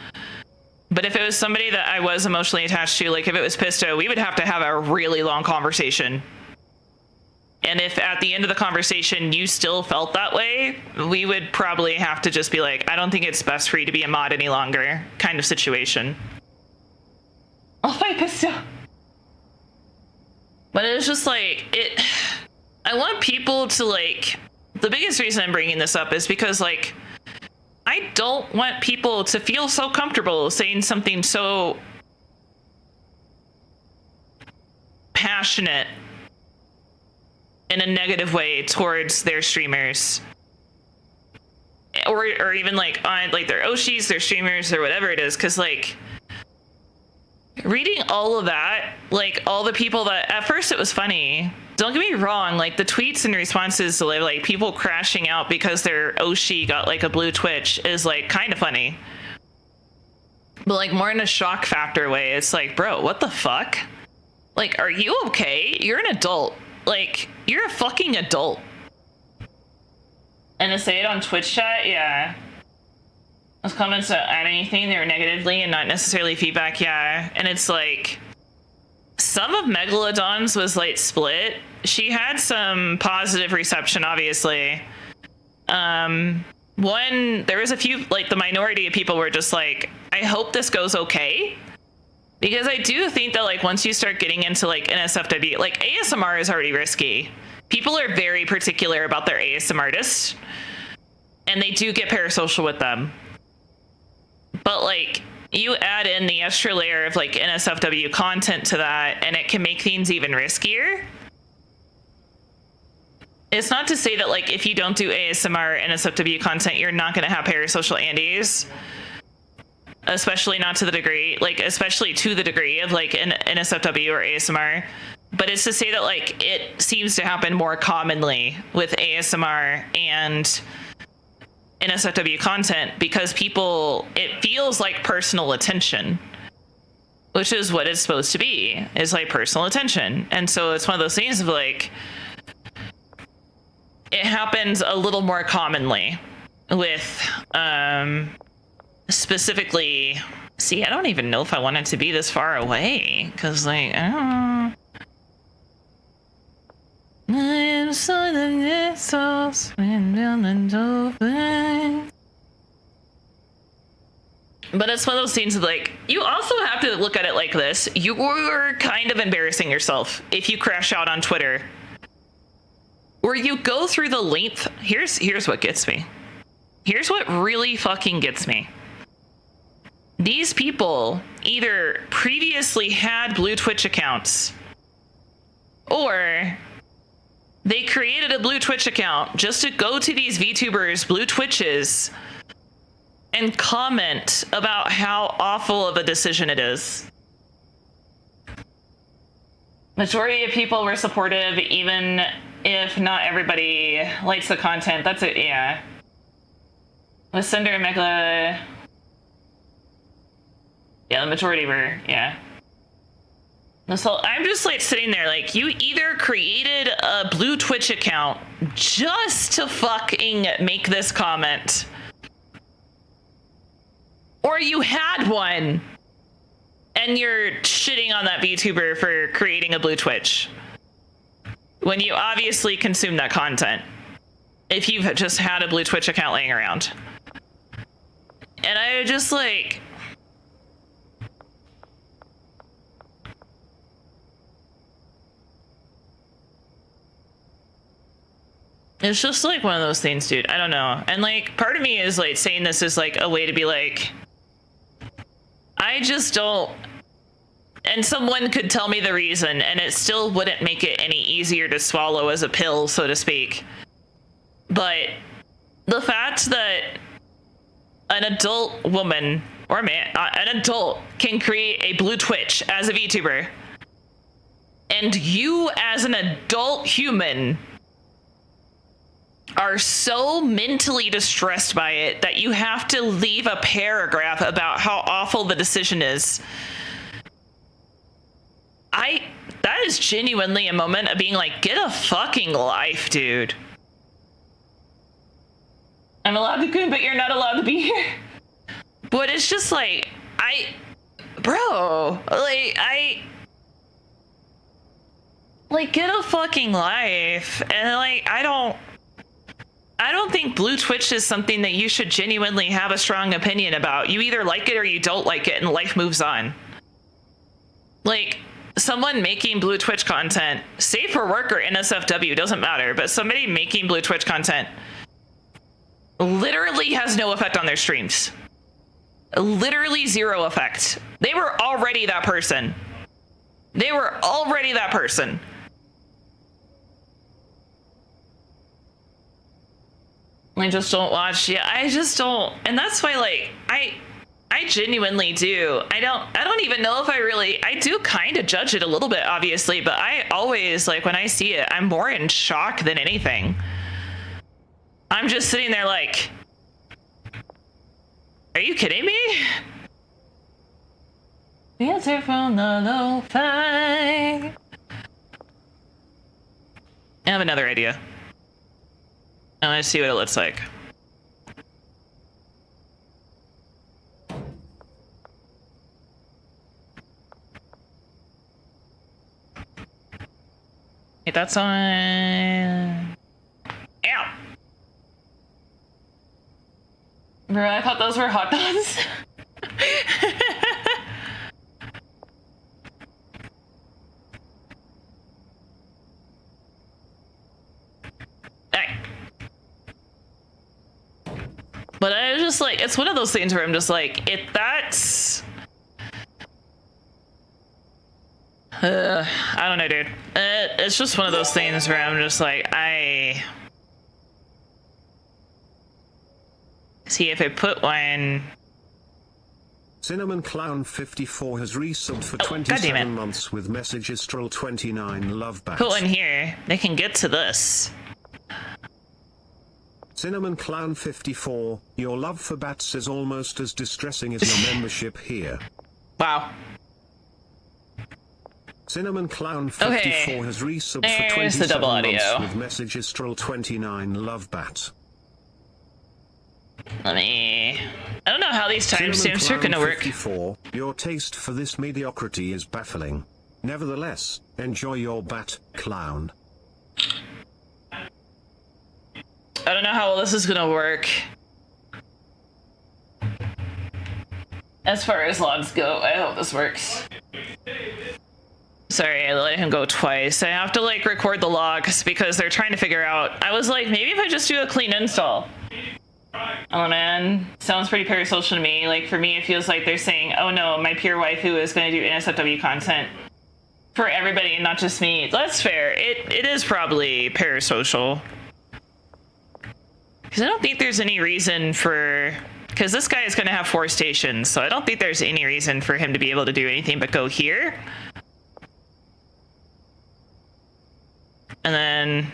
[SPEAKER 1] But if it was somebody that I was emotionally attached to, like if it was Pisto, we would have to have a really long conversation. And if at the end of the conversation you still felt that way, we would probably have to just be like, I don't think it's best for you to be a mod any longer, kind of situation. I'll fight Pisto. But it's just like, I want people to like, the biggest reason I'm bringing this up is because like, I don't want people to feel so comfortable saying something so passionate in a negative way towards their streamers, or even like on like their Oshis, their streamers, or whatever it is. Because like, reading all of that, like all the people that at first it was funny, don't get me wrong, like the tweets and responses to like people crashing out because their Oshi got like a Blue Twitch is like kind of funny, but like more in a shock factor way. It's like, bro, what the fuck? Like, are you okay? You're an adult. Like, you're a fucking adult. And to say it on Twitch chat, yeah. Those comments that add anything, they were negatively and not necessarily feedback, yeah. And it's like, some of Megalodon's was like split. She had some positive reception, obviously. there was a few, like the minority of people were just like, I hope this goes okay. Because I do think that like once you start getting into like NSFW, like ASMR is already risky. People are very particular about their ASMR artists, and they do get parasocial with them. But like you add in the extra layer of like NSFW content to that, and it can make things even riskier. It's not to say that like if you don't do ASMR NSFW content, you're not going to have parasocial Andes. Especially not to the degree, like, especially to the degree of like an NSFW or ASMR. But it's to say that like it seems to happen more commonly with ASMR and NSFW content because people, it feels like personal attention, which is what it's supposed to be, is like personal attention. And so it's one of those things of like, it happens a little more commonly with, specifically, see, I don't even know if I want it to be this far away, because like, I don't know. I'm so the sauce down the dolphin. But it's one of those things of like, you also have to look at it like this. You're kind of embarrassing yourself if you crash out on Twitter. Or you go through the length. Here's what gets me. Here's what really fucking gets me. These people either previously had blue Twitch accounts or they created a blue Twitch account just to go to these VTubers' blue Twitches and comment about how awful of a decision it is. Majority of people were supportive, even if not everybody likes the content. That's it, yeah. With Cinder and Megla... Yeah, the majority were, yeah. So I'm just like sitting there like, you either created a blue Twitch account just to fucking make this comment, or you had one and you're shitting on that VTuber for creating a blue Twitch when you obviously consume that content if you've just had a blue Twitch account laying around. And I just like... It's just like one of those things, dude. I don't know. And like, part of me is like saying this is like a way to be like, I just don't, and someone could tell me the reason and it still wouldn't make it any easier to swallow as a pill, so to speak. But the fact that an adult woman or man, an adult can create a blue Twitch as a VTuber, and you as an adult human are so mentally distressed by it that you have to leave a paragraph about how awful the decision is. That is genuinely a moment of being like, get a fucking life, dude. I'm allowed to come, but you're not allowed to be here. But it's just like, get a fucking life. And like, I don't think blue Twitch is something that you should genuinely have a strong opinion about. You either like it or you don't like it, and life moves on. Like, someone making blue Twitch content, safe for work or NSFW, doesn't matter, but somebody making blue Twitch content literally has no effect on their streams. Literally zero effect. They were already that person. I just don't watch. Yeah, I just don't. And that's why, like, I genuinely do. I don't even know if I do kind of judge it a little bit, obviously, but I always, like, when I see it, I'm more in shock than anything. I'm just sitting there like, are you kidding me? The answer from the lo-fi. I have another idea. I want to see what it looks like. Hey, that's on. Ow. Bro, I thought those were hot dogs. But I was just like, it's one of those things where I'm just like, that's... I don't know, dude. It's just one of those things where I'm just like, See, if I put one...
[SPEAKER 2] Cinnamon Clown 54 has resubbed for 27 months with messages Stroll 29 love bats.
[SPEAKER 1] Put one here. They can get to this.
[SPEAKER 2] Cinnamon Clown 54, your love for bats is almost as distressing as your membership here.
[SPEAKER 1] Wow.
[SPEAKER 2] Cinnamon Clown 54 has resubbed for 27 months with messages Stroll 29 love bat.
[SPEAKER 1] Let me... I don't know how these timestamps are gonna work.
[SPEAKER 2] 54, your taste for this mediocrity is baffling. Nevertheless, enjoy your bat, clown.
[SPEAKER 1] I don't know how well this is gonna work. As far as logs go, I hope this works. Sorry, I let him go twice. I have to like record the logs because they're trying to figure out. I was like, maybe if I just do a clean install. Oh man, sounds pretty parasocial to me. Like for me, it feels like they're saying, oh no, my pure waifu is going to do NSFW content for everybody and not just me. That's fair. It is probably parasocial. Because I don't think there's any reason for... Because this guy is going to have 4 stations, so I don't think there's any reason for him to be able to do anything but go here. And then...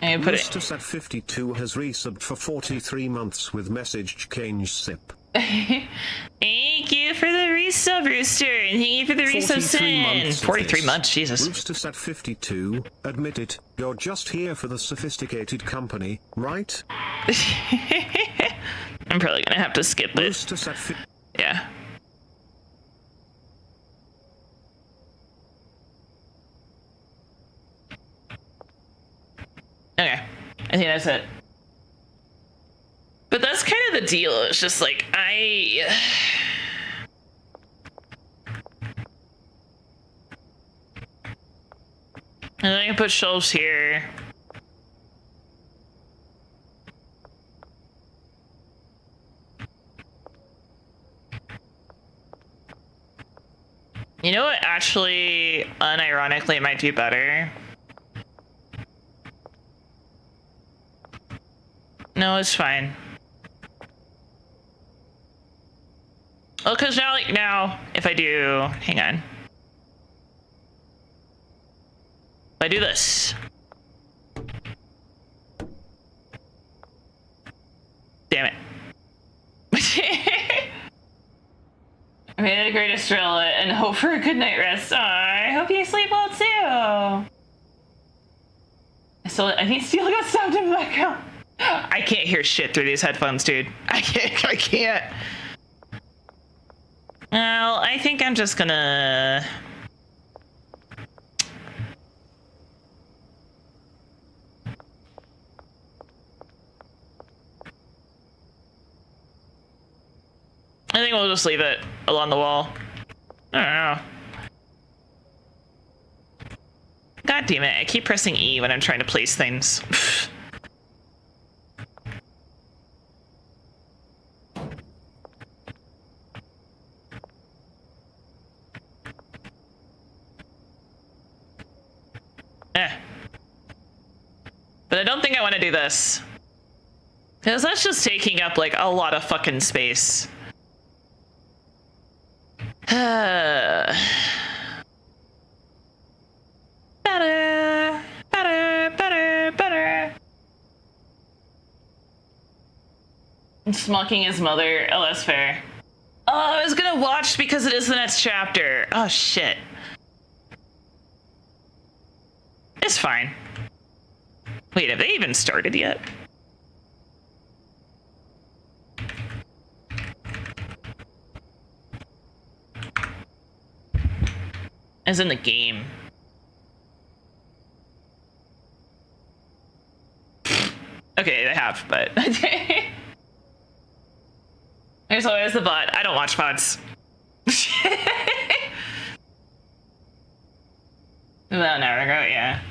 [SPEAKER 1] And put
[SPEAKER 2] Rooster at 52 has resubbed for 43 months with message change sip.
[SPEAKER 1] Thank you for the resub, Rooster, and thank you for the resub, Sin. 43 months, Jesus.
[SPEAKER 2] Rooster at 52, admit it, you're just here for the sophisticated company, right?
[SPEAKER 1] I'm probably gonna have to skip it.
[SPEAKER 2] Rooster at
[SPEAKER 1] yeah. Okay, I think that's it. But that's kind of the deal. It's just like, and then I can put shelves here. You know what? Actually, unironically, it might do better. No, it's fine. Well, because now, like, if I do... Hang on. If I do this... Damn it. I made the greatest drill and hope for a good night rest. I hope you sleep well, too. I think Steel got stabbed in the background. I can't hear shit through these headphones, dude. I can't. Well, I think I'm just gonna... I think we'll just leave it along the wall. I don't know. God damn it, I keep pressing E when I'm trying to place things. But I don't think I want to do this. Because that's just taking up, like, a lot of fucking space. Better. Smocking his mother. Oh, that's fair. Oh, I was gonna watch because it is the next chapter. Oh, shit. It's fine. Wait, have they even started yet? As in the game. Okay, they have, but there's always the bot. I don't watch bots. Without Naruto, yeah.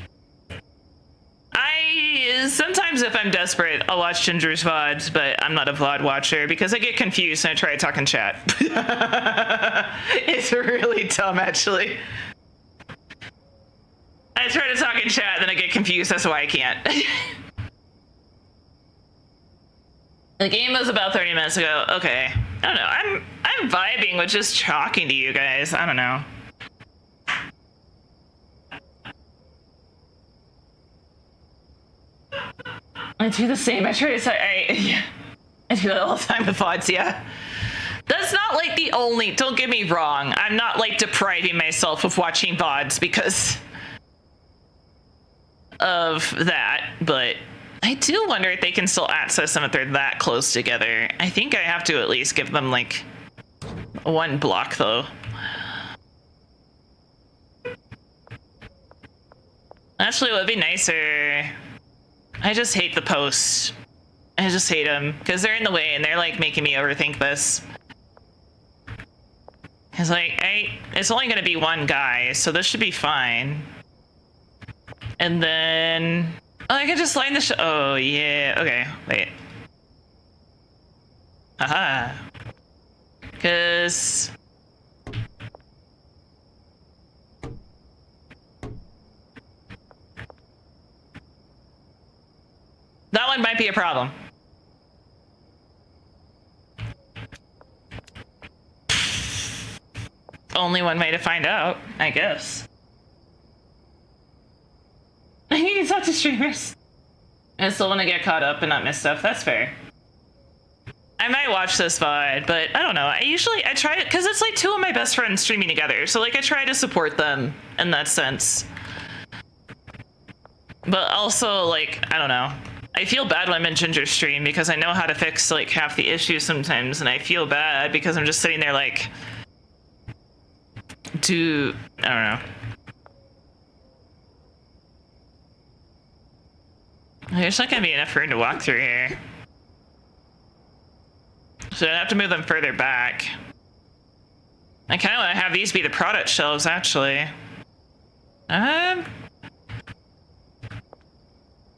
[SPEAKER 1] Sometimes if I'm desperate, I'll watch Ginger's VODs, but I'm not a VOD watcher because I get confused and I try to talk in chat. It's really dumb, actually. I try to talk in chat, then I get confused. That's why I can't. The game was about 30 minutes ago. Okay. I don't know. I'm vibing with just talking to you guys. I don't know. I do the same. I try to say I do that all the time with VODs, yeah. That's not like the only, don't get me wrong. I'm not like depriving myself of watching VODs because of that, but I do wonder if they can still access them if they're that close together. I think I have to at least give them like one block though. Actually, it would be nicer. I just hate the posts. I just hate them because they're in the way and they're like making me overthink this. It's like, it's only gonna be one guy, so this should be fine. And then, oh, I can just line the oh yeah, okay, wait. Aha. Cause that one might be a problem. Only one way to find out, I guess. I need to talk to streamers. I still want to get caught up and not miss stuff. That's fair. I might watch this VOD, but I don't know. I try it because it's like two of my best friends streaming together. So like I try to support them in that sense. But also like, I don't know. I feel bad when I'm in Ginger stream because I know how to fix like half the issues sometimes. And I feel bad because I'm just sitting there like, I don't know. There's not gonna be enough room to walk through here. So I have to move them further back. I kind of want to have these be the product shelves, actually. But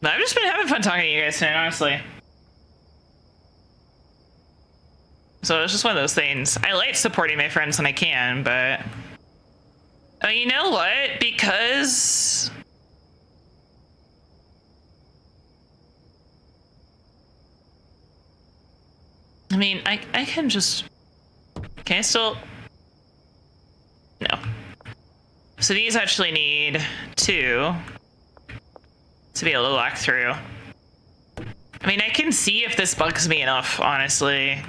[SPEAKER 1] I've just been having fun talking to you guys tonight, honestly. So it's just one of those things. I like supporting my friends when I can, but... Oh, you know what? Because... I mean, I can just... Can I still... No. So these actually need 2 to be able to walk through. I mean, I can see if this bugs me enough, honestly.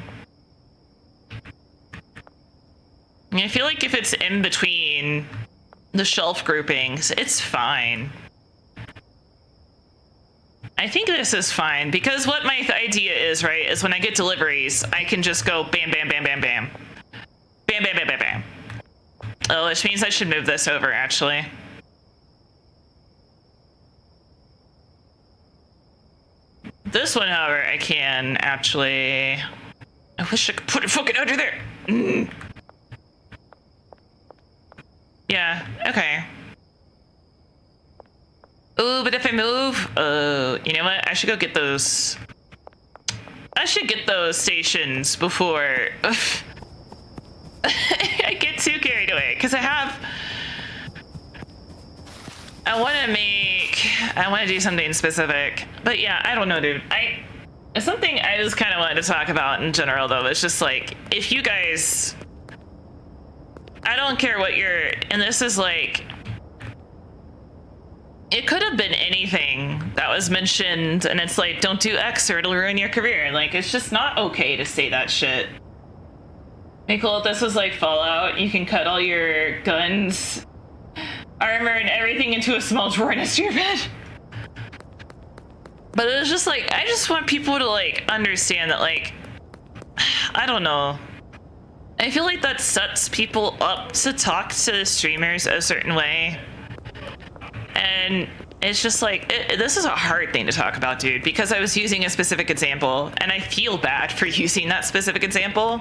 [SPEAKER 1] I mean, I feel like if it's in between the shelf groupings, it's fine. I think this is fine because what my idea is, right, is when I get deliveries, I can just go bam, bam, bam, bam, bam. Bam, bam, bam, bam, bam. Oh, which means I should move this over, actually. This one, however, I can actually... I wish I could put it fucking under there. Yeah, okay. Ooh, but if I move... you know what? I should go get those... I should get those stations before... I get too carried away, because I want to do something specific. But yeah, I don't know, dude. It's something I just kind of wanted to talk about in general, though. It's just like, if you guys... I don't care what and this is like... It could have been anything that was mentioned, and it's like, don't do X or it'll ruin your career. Like, it's just not okay to say that shit. Nicole, if this was like Fallout, you can cut all your guns, armor, and everything into a small drawer next to your bed. But it was just like, I just want people to like understand that, like, I don't know. I feel like that sets people up to talk to streamers a certain way. And it's just like, this is a hard thing to talk about, dude, because I was using a specific example, and I feel bad for using that specific example.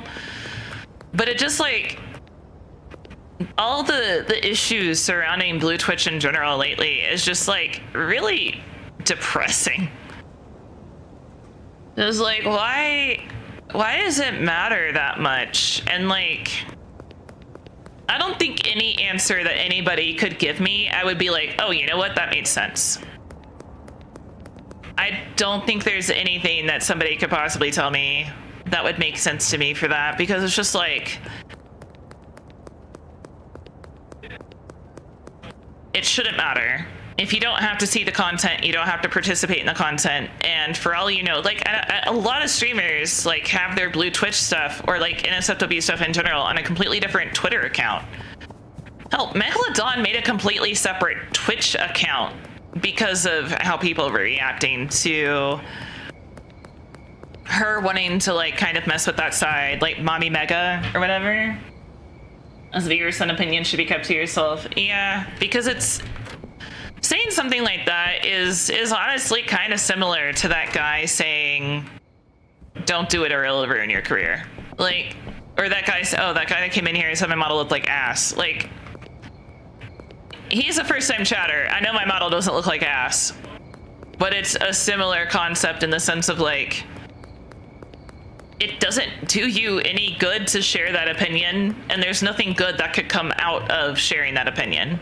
[SPEAKER 1] But it just like, all the issues surrounding Blue Twitch in general lately is just like really depressing. It's like, why does it matter that much? And like, I don't think any answer that anybody could give me, I would be like, oh, you know what? That made sense. I don't think there's anything that somebody could possibly tell me that would make sense to me for that, because it's just like, it shouldn't matter. If you don't have to see the content, you don't have to participate in the content. And for all you know, like a lot of streamers like have their Blue Twitch stuff or like NSFW stuff in general on a completely different Twitter account. Hell, Megalodon made a completely separate Twitch account because of how people were reacting to her wanting to like kind of mess with that side, like Mommy Mega or whatever. As viewers, an opinion should be kept to yourself. Yeah, because it's saying something like that is honestly kind of similar to that guy saying, "Don't do it or it'll ruin your career." Like, or that guy said, "Oh, that guy that came in here and said my model looked like ass." Like, he's a first-time chatter. I know my model doesn't look like ass, but it's a similar concept in the sense of like, it doesn't do you any good to share that opinion, and there's nothing good that could come out of sharing that opinion.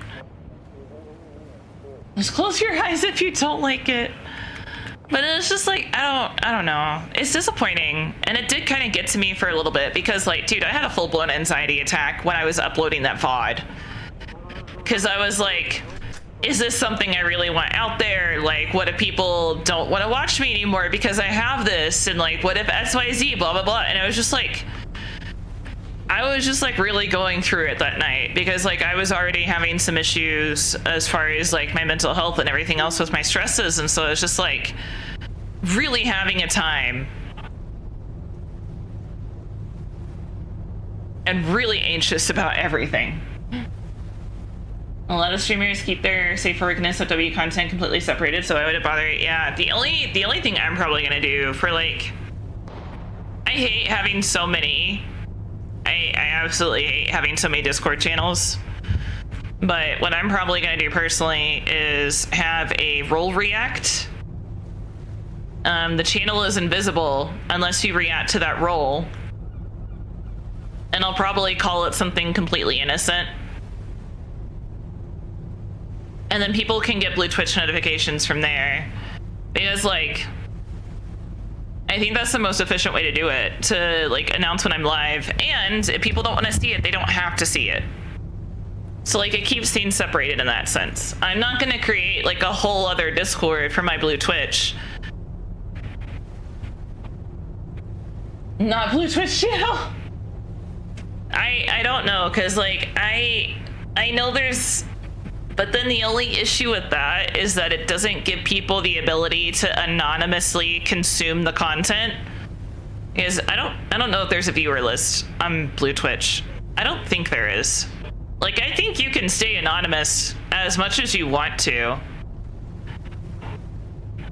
[SPEAKER 1] Just close your eyes if you don't like it. But it's just like, I don't know. It's disappointing. And it did kind of get to me for a little bit because like, dude, I had a full-blown anxiety attack when I was uploading that VOD. Because I was like, is this something I really want out there? Like, what if people don't want to watch me anymore because I have this? And like, what if XYZ, blah, blah, blah. And I was just like really going through it that night because like I was already having some issues as far as like my mental health and everything else with my stresses. And so I was just like really having a time and really anxious about everything. A lot of streamers keep their safe for work and SFW content completely separated, so I wouldn't bother. Yeah, the only thing I'm probably gonna do for like, I hate having so many. I absolutely hate having so many Discord channels. But what I'm probably gonna do personally is have a role react. The channel is invisible unless you react to that role, and I'll probably call it something completely innocent. And then people can get Blue Twitch notifications from there. Because like, I think that's the most efficient way to do it, to like announce when I'm live. And if people don't want to see it, they don't have to see it. So like it keeps things separated in that sense. I'm not gonna create like a whole other Discord for my Blue Twitch. Not Blue Twitch channel. I don't know, cause like I know there's, but then the only issue with that is that it doesn't give people the ability to anonymously consume the content. Because I don't know if there's a viewer list on Blue Twitch. I don't think there is. Like, I think you can stay anonymous as much as you want to.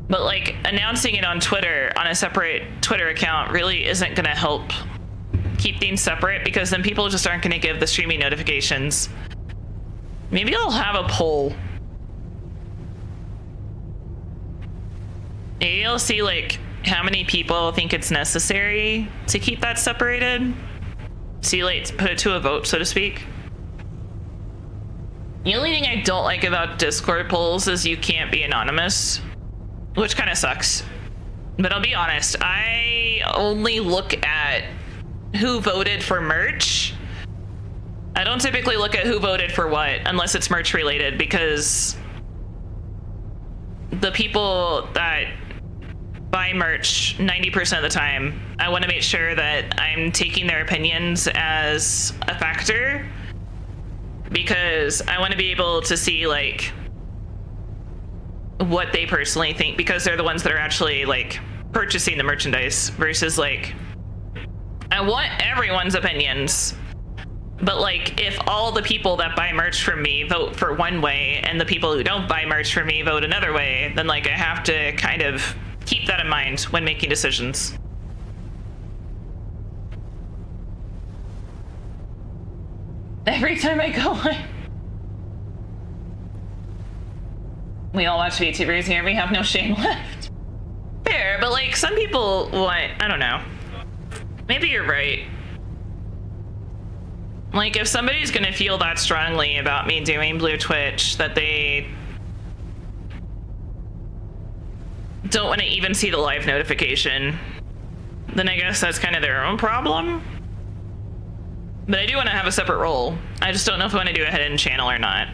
[SPEAKER 1] But like announcing it on Twitter on a separate Twitter account really isn't gonna help keep things separate, because then people just aren't gonna give the streaming notifications. Maybe I'll have a poll. Maybe I'll see like how many people think it's necessary to keep that separated. See, like, put it to a vote, so to speak. The only thing I don't like about Discord polls is you can't be anonymous, which kind of sucks. But I'll be honest, I only look at who voted for merch. I don't typically look at who voted for what unless it's merch related, because the people that buy merch 90% of the time, I want to make sure that I'm taking their opinions as a factor, because I want to be able to see like what they personally think, because they're the ones that are actually like purchasing the merchandise versus like I want everyone's opinions. But like, if all the people that buy merch from me vote for one way and the people who don't buy merch from me vote another way, then like I have to kind of keep that in mind when making decisions. Every time I go on. We all watch VTubers here. We have no shame left. Fair, but like some people want, I don't know. Maybe you're right. Like if somebody's gonna feel that strongly about me doing Blue Twitch that they don't want to even see the live notification, then I guess that's kind of their own problem. But I do want to have a separate role. I just don't know if I want to do a hidden channel or not.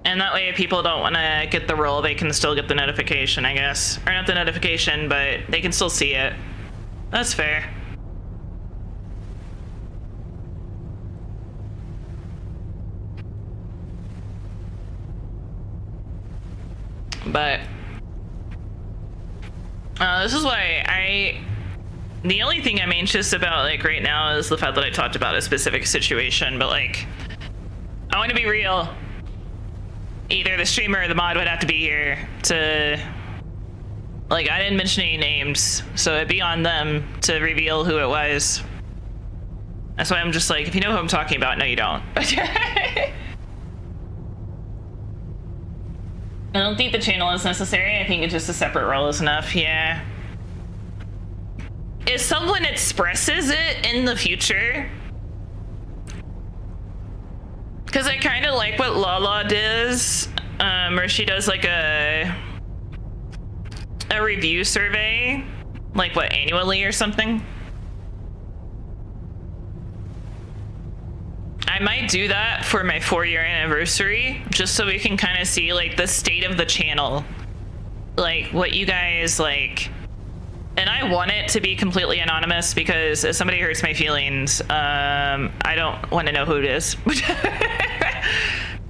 [SPEAKER 1] And that way if people don't want to get the role, they can still get the notification, I guess. Or not the notification, but they can still see it. That's fair. But this is why the only thing I'm anxious about like right now is the fact that I talked about a specific situation, but like I want to be real. Either the streamer or the mod would have to be here to, like, I didn't mention any names, so it'd be on them to reveal who it was. That's why I'm just like, if you know who I'm talking about, no you don't. I don't think the channel is necessary. I think it's just a separate role is enough, yeah. If someone expresses it in the future, because I kind of like what Lala does, where she does like a review survey, like what, annually or something? I might do that for my 4-year anniversary, just so we can kind of see like the state of the channel, like what you guys like. And I want it to be completely anonymous because if somebody hurts my feelings, I don't want to know who it is.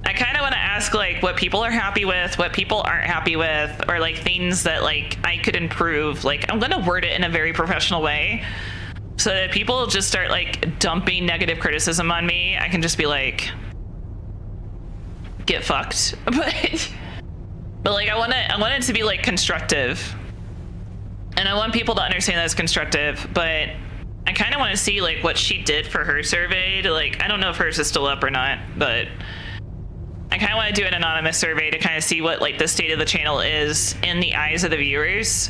[SPEAKER 1] I kind of want to ask like what people are happy with, what people aren't happy with, or like things that like I could improve. Like I'm going to word it in a very professional way so that people just start like dumping negative criticism on me. I can just be like, get fucked. But like I want it to be like constructive. And I want people to understand that it's constructive, but I kind of want to see like what she did for her survey to like, I don't know if hers is still up or not, but I kind of want to do an anonymous survey to kind of see what like the state of the channel is in the eyes of the viewers.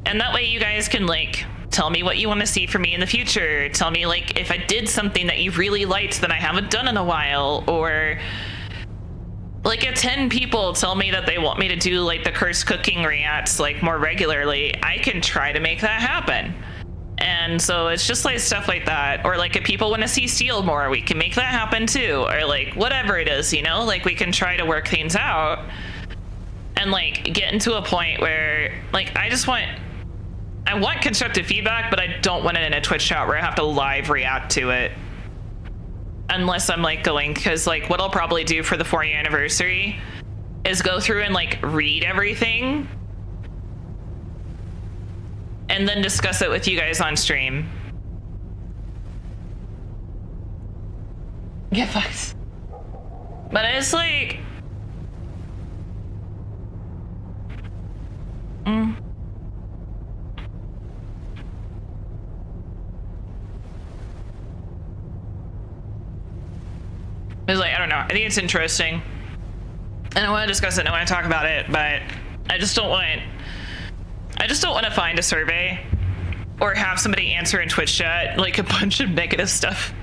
[SPEAKER 1] And that way you guys can like tell me what you want to see from me in the future. Tell me like if I did something that you really liked that I haven't done in a while, or like if 10 people tell me that they want me to do like the cursed cooking reacts like more regularly, I can try to make that happen. And so it's just like stuff like that. Or like if people want to see Steel more, we can make that happen too. Or like whatever it is, you know, like we can try to work things out and like get into a point where like I want constructive feedback, but I don't want it in a Twitch chat where I have to live react to it. Unless I'm like going, because like what I'll probably do for the 4-year anniversary is go through and like read everything and then discuss it with you guys on stream. Get fucked. But it's like it's like, I don't know. I think it's interesting. And I want to discuss it and I want to talk about it, but I just don't want to find a survey or have somebody answer in Twitch chat like a bunch of negative stuff.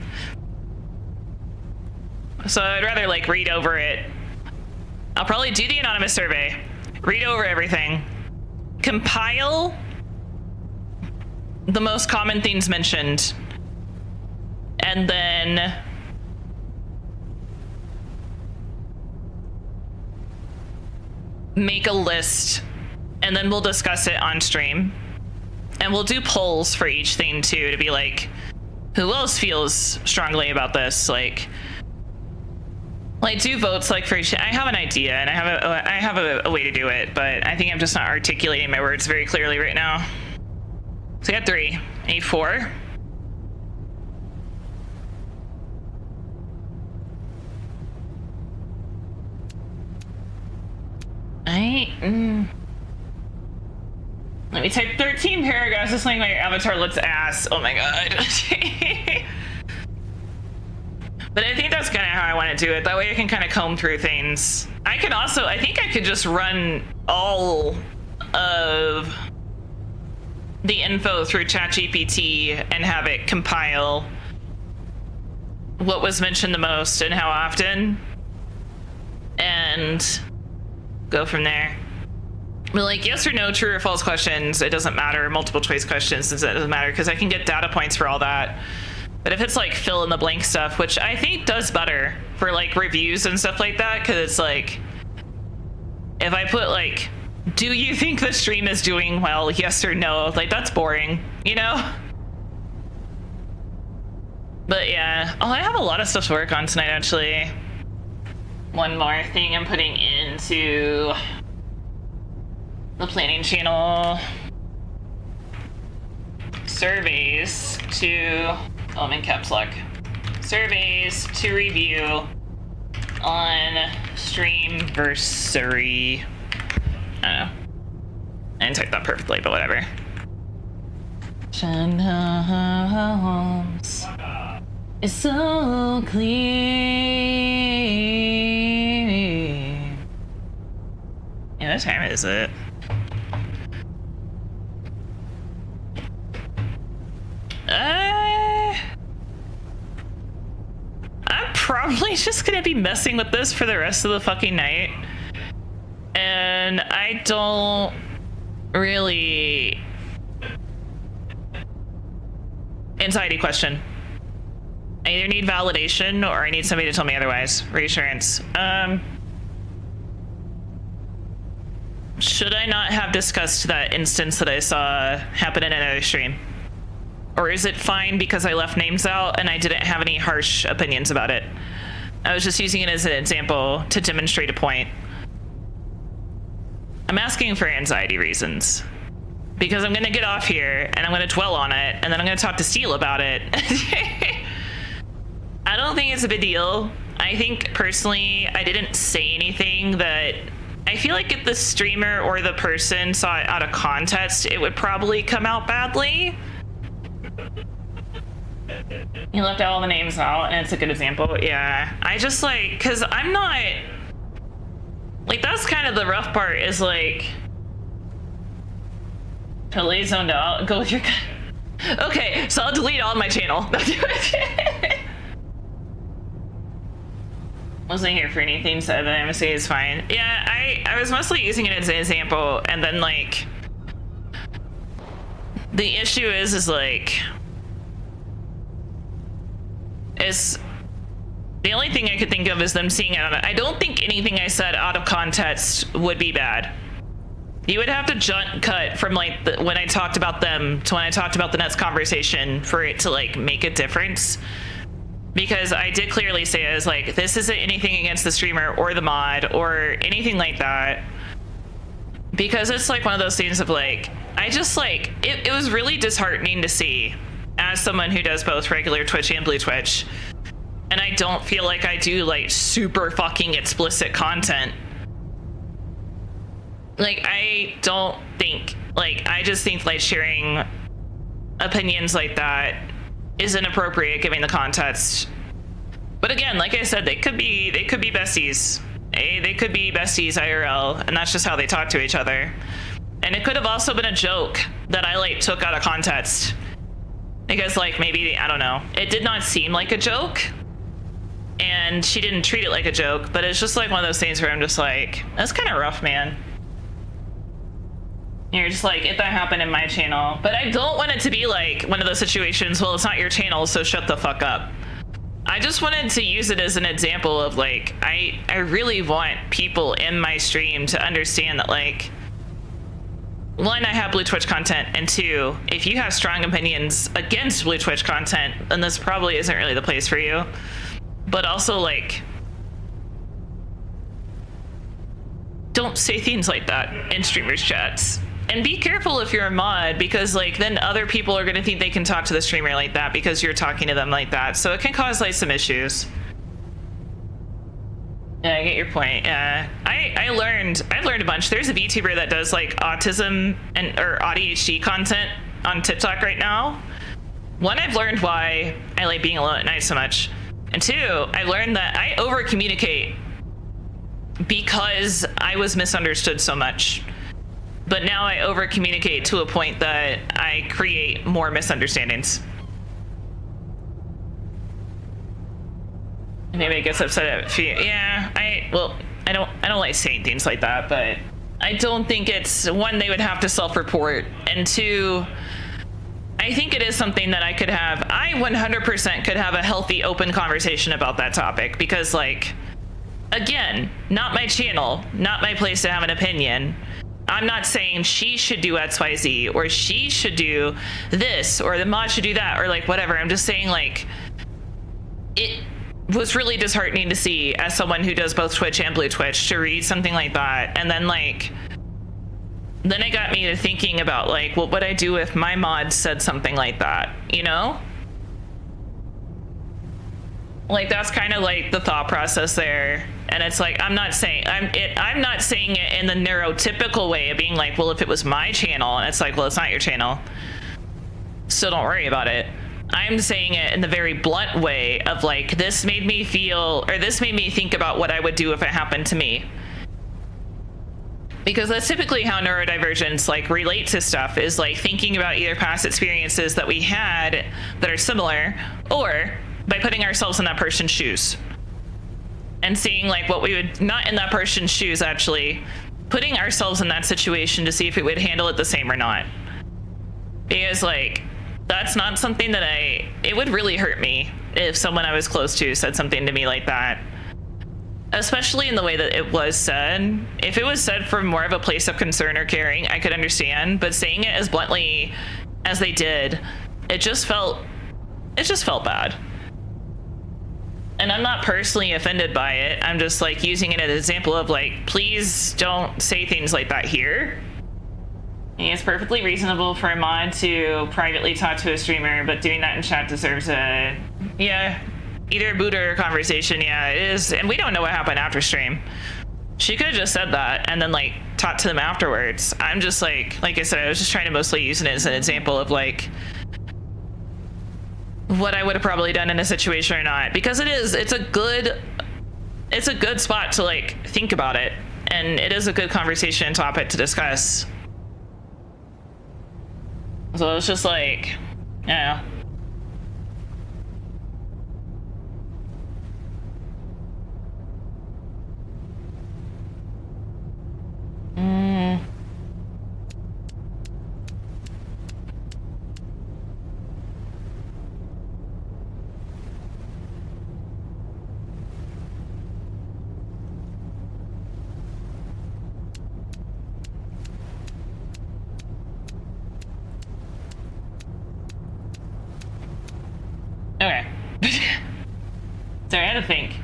[SPEAKER 1] So I'd rather like read over it. I'll probably do the anonymous survey, read over everything, compile the most common things mentioned, and then make a list, and then we'll discuss it on stream. And we'll do polls for each thing too, to be like, who else feels strongly about this? Like, Like, do votes like for each. I have an idea and I have a way to do it, but I think I'm just not articulating my words very clearly right now. So I got 3. I need 4. Let me type 13 paragraphs just like my avatar looks ass. Oh my god. But I think that's kind of how I want to do it. That way I can kind of comb through things. I can also, I think I could just run all of the info through ChatGPT and have it compile what was mentioned the most and how often, and go from there. But like yes or no, true or false questions, it doesn't matter. Multiple choice questions, it doesn't matter because I can get data points for all that. But if it's like fill in the blank stuff, which I think does better for like reviews and stuff like that, because it's like, if I put like, do you think the stream is doing well? Yes or no? Like that's boring, you know? But yeah, oh, I have a lot of stuff to work on tonight actually. One more thing I'm putting into the planning channel. Surveys to, oh, I'm in caps lock. Surveys to review on Streamversary. I don't know. I didn't type that perfectly, but whatever. Homes is so clear. Yeah, what time is it? I'm probably just gonna be messing with this for the rest of the fucking night. And I don't really... Anxiety question. I either need validation or I need somebody to tell me otherwise. Reassurance. Should I not have discussed that instance that I saw happen in another stream? Or is it fine because I left names out and I didn't have any harsh opinions about it? I was just using it as an example to demonstrate a point. I'm asking for anxiety reasons. Because I'm gonna get off here and I'm gonna dwell on it and then I'm gonna talk to Steele about it. I don't think it's a big deal. I think personally, I didn't say anything that... I feel like if the streamer or the person saw it out of context, it would probably come out badly. You left all the names out and it's a good example. Yeah, I just like, cause I'm not, like that's kind of the rough part is like, totally zoned out, go with your gut. Okay, so I'll delete all my channel. Wasn't here for anything, so the MSA is fine. Yeah, I was mostly using it as an example, and then like, the issue is like, is the only thing I could think of is them seeing it on it. I don't think anything I said out of context would be bad. You would have to cut from like when I talked about them to when I talked about the Nets conversation for it to like make a difference. Because I did clearly say I was like, this isn't anything against the streamer or the mod or anything like that. Because it's like one of those things of like, I just like, it was really disheartening to see as someone who does both regular Twitch and Blue Twitch. And I don't feel like I do like super fucking explicit content. Like, I don't think, like, I just think like sharing opinions like that is inappropriate given the context. But again, like I said, they could be besties. They could be besties IRL, and that's just how they talk to each other. And it could have also been a joke that I like took out of context. Because like maybe, I don't know, it did not seem like a joke. And she didn't treat it like a joke, but it's just like one of those things where I'm just like, that's kind of rough, man. You're just like, if that happened in my channel. But I don't want it to be like one of those situations, well, it's not your channel, so shut the fuck up. I just wanted to use it as an example of like, I really want people in my stream to understand that like, one, I have Blue Twitch content, and two, if you have strong opinions against Blue Twitch content, then this probably isn't really the place for you. But also like, don't say things like that in streamers chats. And be careful if you're a mod, because like then other people are going to think they can talk to the streamer like that because you're talking to them like that. So it can cause like some issues. Yeah, I get your point. Yeah, I've learned a bunch. There's a VTuber that does like autism or ADHD content on TikTok right now. One, I've learned why I like being alone at night so much. And two, I learned that I over communicate because I was misunderstood so much. But now I over communicate to a point that I create more misunderstandings. Maybe it gets upset at you. Yeah, I don't like saying things like that, but I don't think it's, one, they would have to self-report, and two, I think it is something that I 100% could have a healthy, open conversation about that topic, because like, again, not my channel, not my place to have an opinion. I'm not saying she should do XYZ, or she should do this, or the mod should do that, or like whatever. I'm just saying like, it was really disheartening to see, as someone who does both Twitch and Blue Twitch, to read something like that. And then like, then it got me to thinking about like, what would I do if my mod said something like that, you know? Like, that's kind of like the thought process there. And it's like, I'm not saying it in the neurotypical way of being like, well, if it was my channel, and it's like, well, it's not your channel, so don't worry about it. I'm saying it in the very blunt way of like, this made me feel, or this made me think about what I would do if it happened to me. Because that's typically how neurodivergents like relate to stuff, is like thinking about either past experiences that we had that are similar, or by putting ourselves in that person's shoes and seeing like what we would, not in that person's shoes, actually putting ourselves in that situation to see if it would handle it the same or not. Because like, that's not something that it would really hurt me if someone I was close to said something to me like that. Especially in the way that it was said. If it was said from more of a place of concern or caring, I could understand, but saying it as bluntly as they did, it just felt bad. And I'm not personally offended by it. I'm just like using it as an example of like, please don't say things like that here. It's perfectly reasonable for a mod to privately talk to a streamer, but doing that in chat deserves a, either a boot or a conversation. Yeah, it is. And we don't know what happened after stream. She could have just said that and then like talked to them afterwards. I'm just like I said, I was just trying to mostly use it as an example of like what I would have probably done in a situation or not, because it's a good spot to like think about it, and it is a good conversation topic to discuss. So it's just like, yeah. Okay. Sorry, I had to think.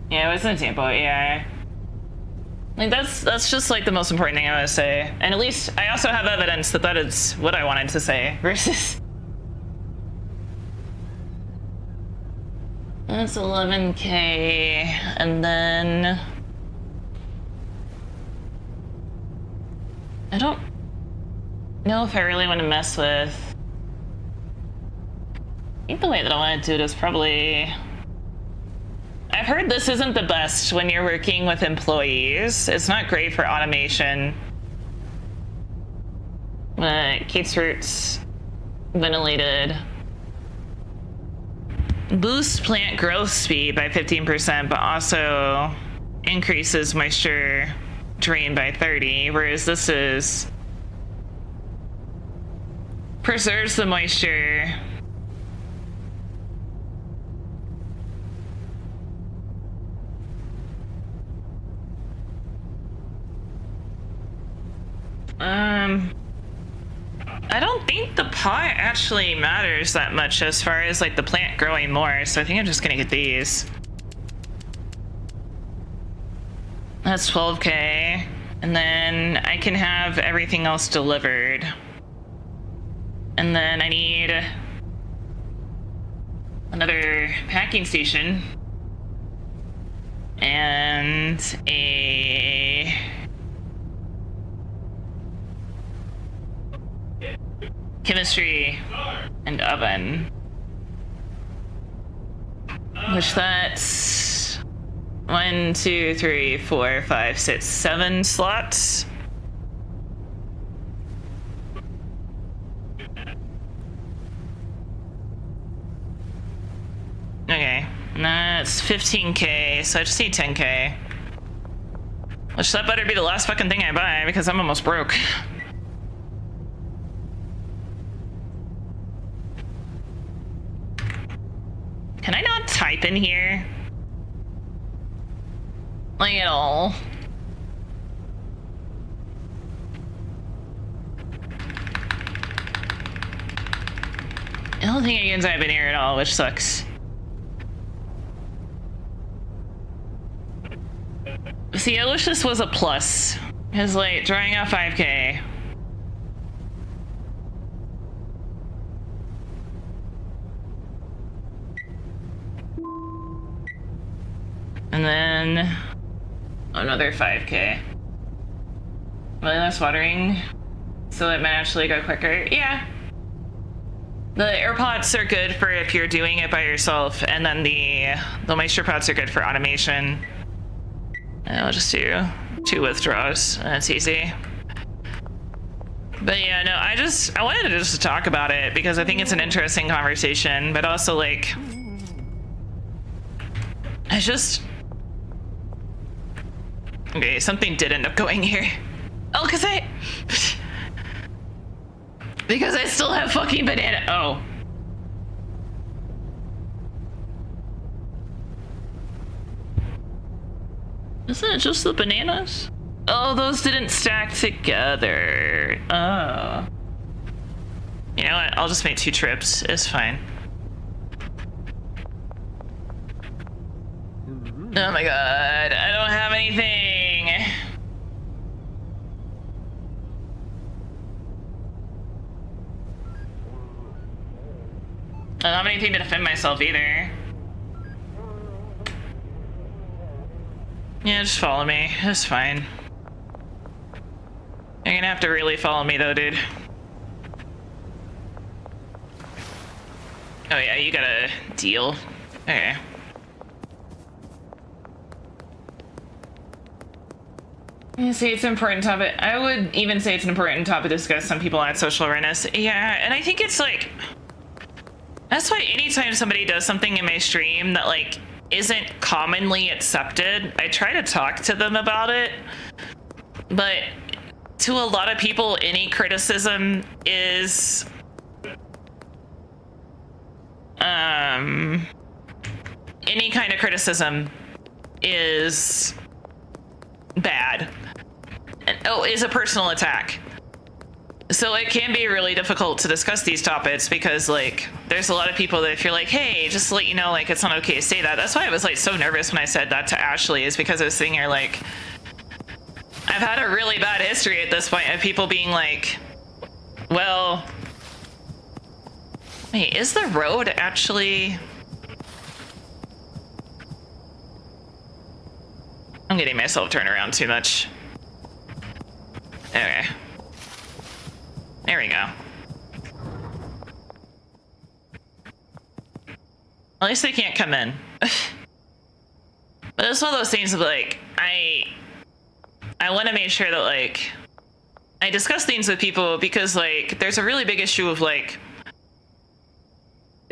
[SPEAKER 1] Yeah, it was an example. Yeah. Like that's just like the most important thing I want to say, and at least I also have evidence that is what I wanted to say. Versus that's 11K, and then I don't know if I really want to mess with. I think the way that I want to do it is probably, I've heard this isn't the best when you're working with employees. It's not great for automation. Kate's roots ventilated. Boost plant growth speed by 15%, but also increases moisture drain by 30, whereas this is preserves the moisture. I don't think the pot actually matters that much as far as like the plant growing more, so I think I'm just gonna get these. That's 12K. And then I can have everything else delivered. And then I need another packing station. And a chemistry and oven. Which that's 1, 2, 3, 4, 5, 6, 7 slots. Okay, and that's 15K, so I just need 10K. Which that better be the last fucking thing I buy because I'm almost broke. Can I not type in here? Like at all? I don't think I can type in here at all, which sucks. See, I wish this was a plus. Because, like, drawing out 5K. And then another 5K. Really less watering, so it might actually go quicker. Yeah. The AirPods are good for if you're doing it by yourself, and then the moisture pods are good for automation. And I'll just do 2 withdraws, and it's easy. But yeah, no, I wanted to just talk about it because I think it's an interesting conversation, but also like, I just, okay, something did end up going here. Oh, because I still have fucking banana. Oh. Isn't it just the bananas? Oh, those didn't stack together. Oh. You know what? I'll just make 2 trips. It's fine. Oh my god. I don't have anything. I don't have anything to defend myself either. Yeah, just follow me. It's fine. You're gonna have to really follow me though, dude. Oh yeah, you got a deal. Okay. You say it's an important topic. I would even say it's an important topic to discuss. Some people add social awareness. Yeah, and I think it's like, that's why anytime somebody does something in my stream that like isn't commonly accepted, I try to talk to them about it. But to a lot of people, any criticism is any kind of criticism is bad. And, is a personal attack. So it can be really difficult to discuss these topics because like there's a lot of people that if you're like, hey, just to let you know, like it's not okay to say that. That's why I was like so nervous when I said that to Ashley, is because I was sitting here like, I've had a really bad history at this point of people being like, well, wait, is the road actually, I'm getting myself turned around too much. Okay. There we go. At least they can't come in. But it's one of those things of like, I want to make sure that like, I discuss things with people because like, there's a really big issue of like,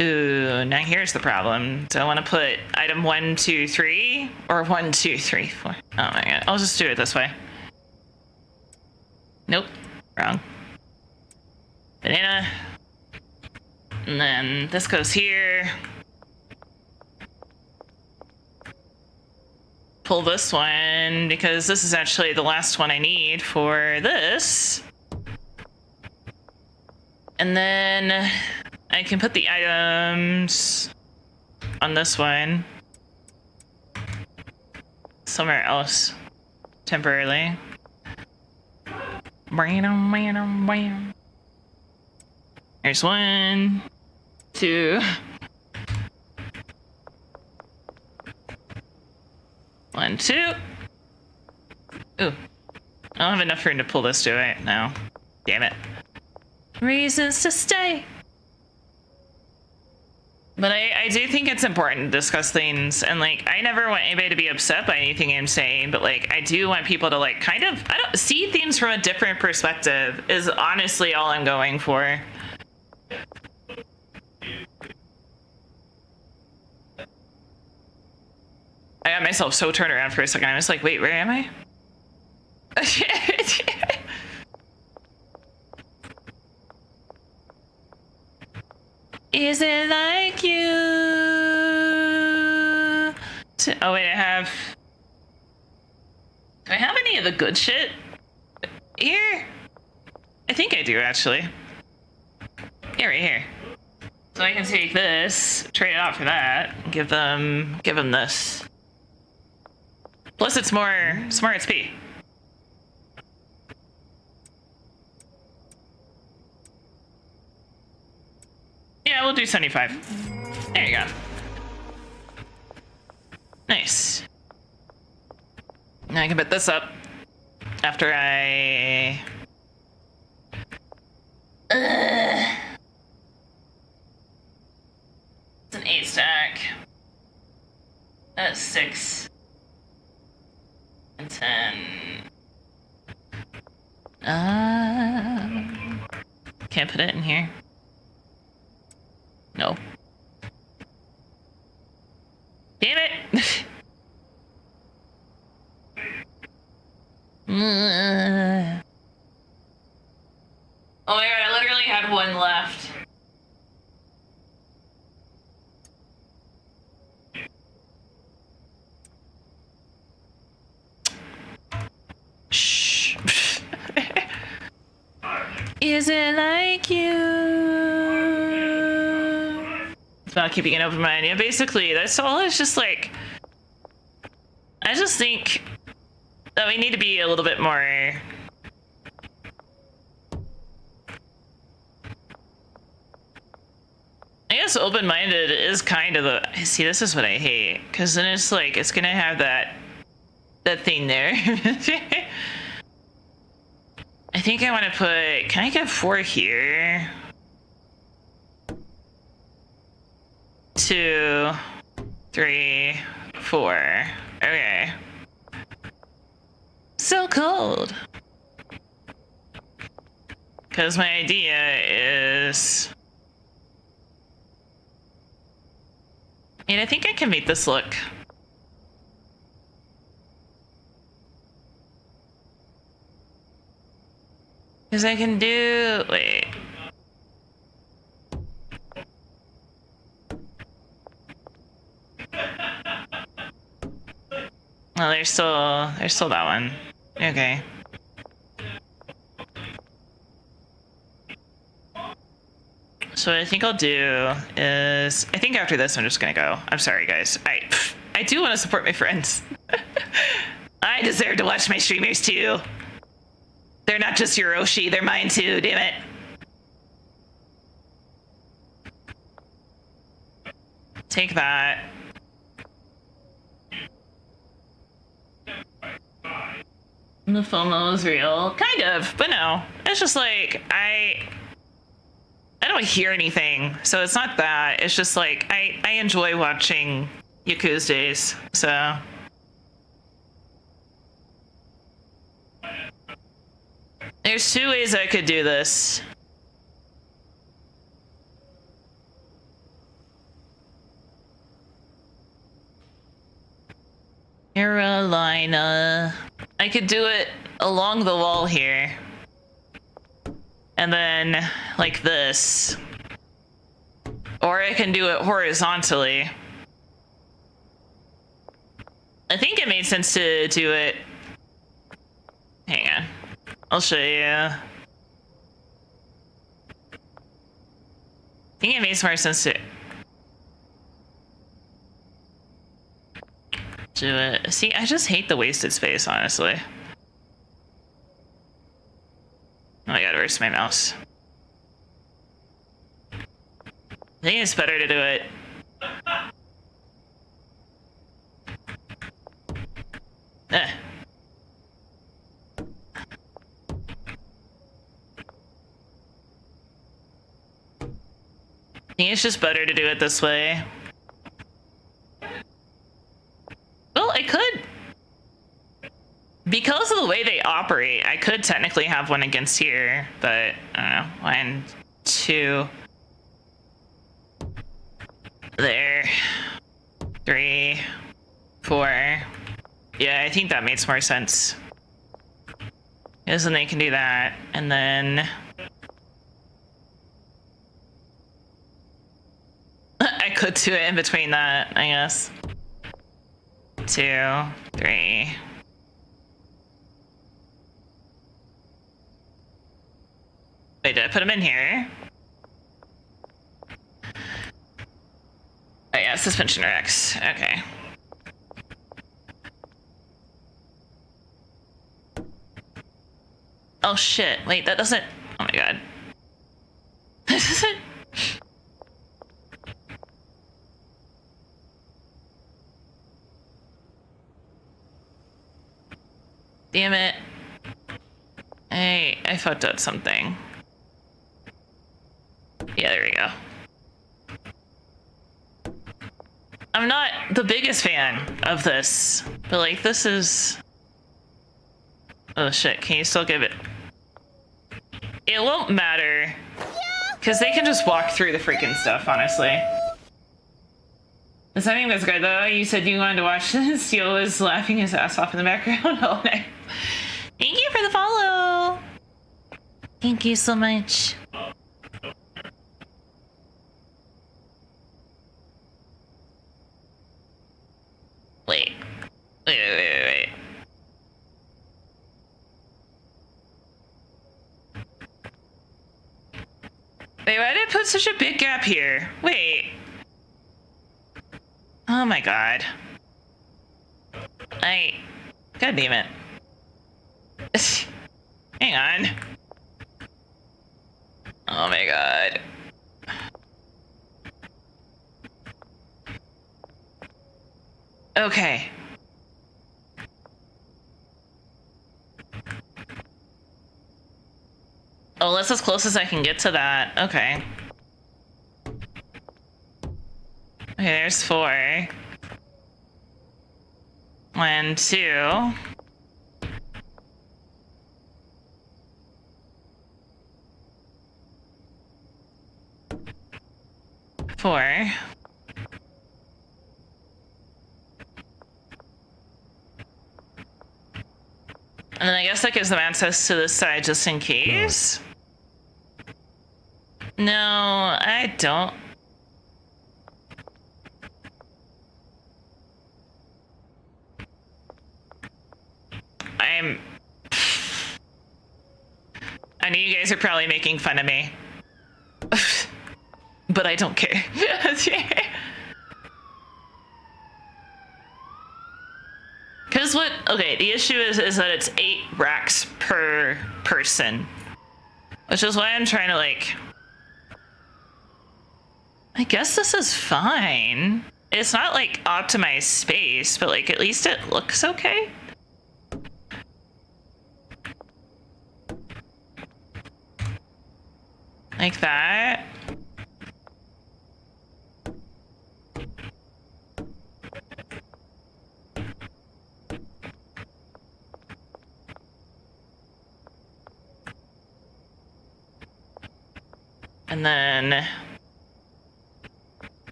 [SPEAKER 1] ooh, now here's the problem. Do I want to put item 1, 2, 3 or 1, 2, 3, 4? Oh my god, I'll just do it this way. Nope, wrong. Banana. And then this goes here. Pull this one because this is actually the last one I need for this. And then I can put the items on this one somewhere else. temporarily. There's 1, 2. 1, 2. Ooh. I don't have enough room to pull this, do I? No. Damn it. Reasons to stay. But I do think it's important to discuss things, and like I never want anybody to be upset by anything I'm saying, but like I do want people to like kind of see things from a different perspective is honestly all I'm going for. I got myself so turned around for a second. I was like, wait, where am I? Is it like you? Oh wait, do I have any of the good shit here? I think I do actually. Yeah, right here. So I can take this, trade it out for that, and give them this. Plus it's more XP. Yeah, we'll do 75. There you go. Nice. Now I can put this up after I... It's an 8 stack. That's 6. And 10. Can't put it in here. No. Damn it! Oh my god, I literally had 1 left. Shh. Is it like you? It's about keeping an open mind. Yeah, basically, that's all. It's just like, I just think that we need to be a little bit more. I guess open-minded is kind of the. See, this is what I hate, because then it's like it's gonna have that thing there. I think I want to put. Can I get 4 here? 2, 3, 4. Okay. So cold. Because my idea is... And I think I can make this look. Because I can do... Wait. Oh, there's still that one. Okay. So what I think I'll do is, I think after this I'm just gonna go. I'm sorry guys. I do want to support my friends. I deserve to watch my streamers too. They're not just Yoshi, they're mine too, damn it. Take that. The FOMO is real. Kind of, but no. It's just like, I don't hear anything, so it's not that. It's just like, I enjoy watching Yakuza days, so. There's 2 ways I could do this. Carolina. I could do it along the wall here. And then like this. Or I can do it horizontally. I think it made sense to do it. Hang on. I'll show you. I think it makes more sense to do it. See, I just hate the wasted space, honestly. where's my mouse? I think it's better to do it. Eh. I think it's just better to do it this way. Well, I could. Because of the way they operate, I could technically have one against here, but I don't know. 1, 2. There. 3, 4. Yeah, I think that makes more sense. Because then they can do that, and then... I could do it in between that, I guess. 2, 3. Wait, did I put them in here? Oh yeah, suspension Rex. Okay. Oh shit, wait, that doesn't... Oh my god. That doesn't... Damn it. Hey, I fucked up something. Yeah, there we go. I'm not the biggest fan of this, but like this is... Oh shit, can you still give it? It won't matter, because they can just walk through the freaking stuff, honestly. The setting was good though. You said you wanted to watch this. Steel was laughing his ass off in the background. Oh, nice. Thank you for the follow. Thank you so much. Wait. Wait. Wait, why did I put such a big gap here? Wait. Oh my god. God damn it. Hang on. Oh my god. Okay. Oh, that's as close as I can get to that. Okay. Okay, there's 4. 1, 2. Four. And then I guess that gives them access to this side just in case. No, I don't. I know you guys are probably making fun of me. But I don't care. Because okay, the issue is that it's 8 racks per person. Which is why I'm trying to like... I guess this is fine. It's not like optimized space, but like at least it looks okay. Like that. And then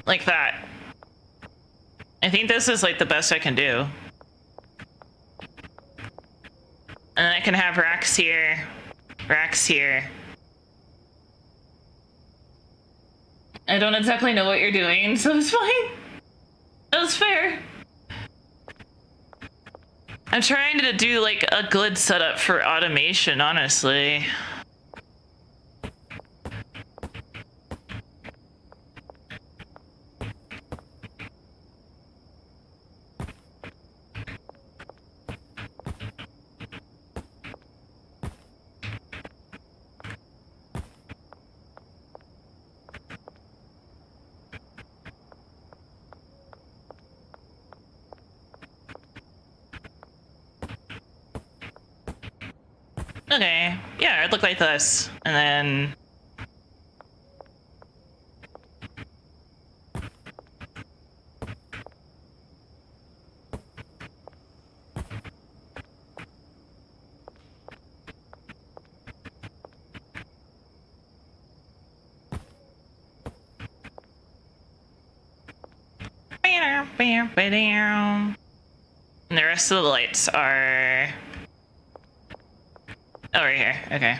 [SPEAKER 1] like that. I think this is like the best I can do. And then I can have racks here, racks here. I don't exactly know what you're doing, so it's fine. That's fair. I'm trying to do like a good setup for automation, honestly. Okay. Yeah, it looked like this. And then... And the rest of the lights are over here. Okay.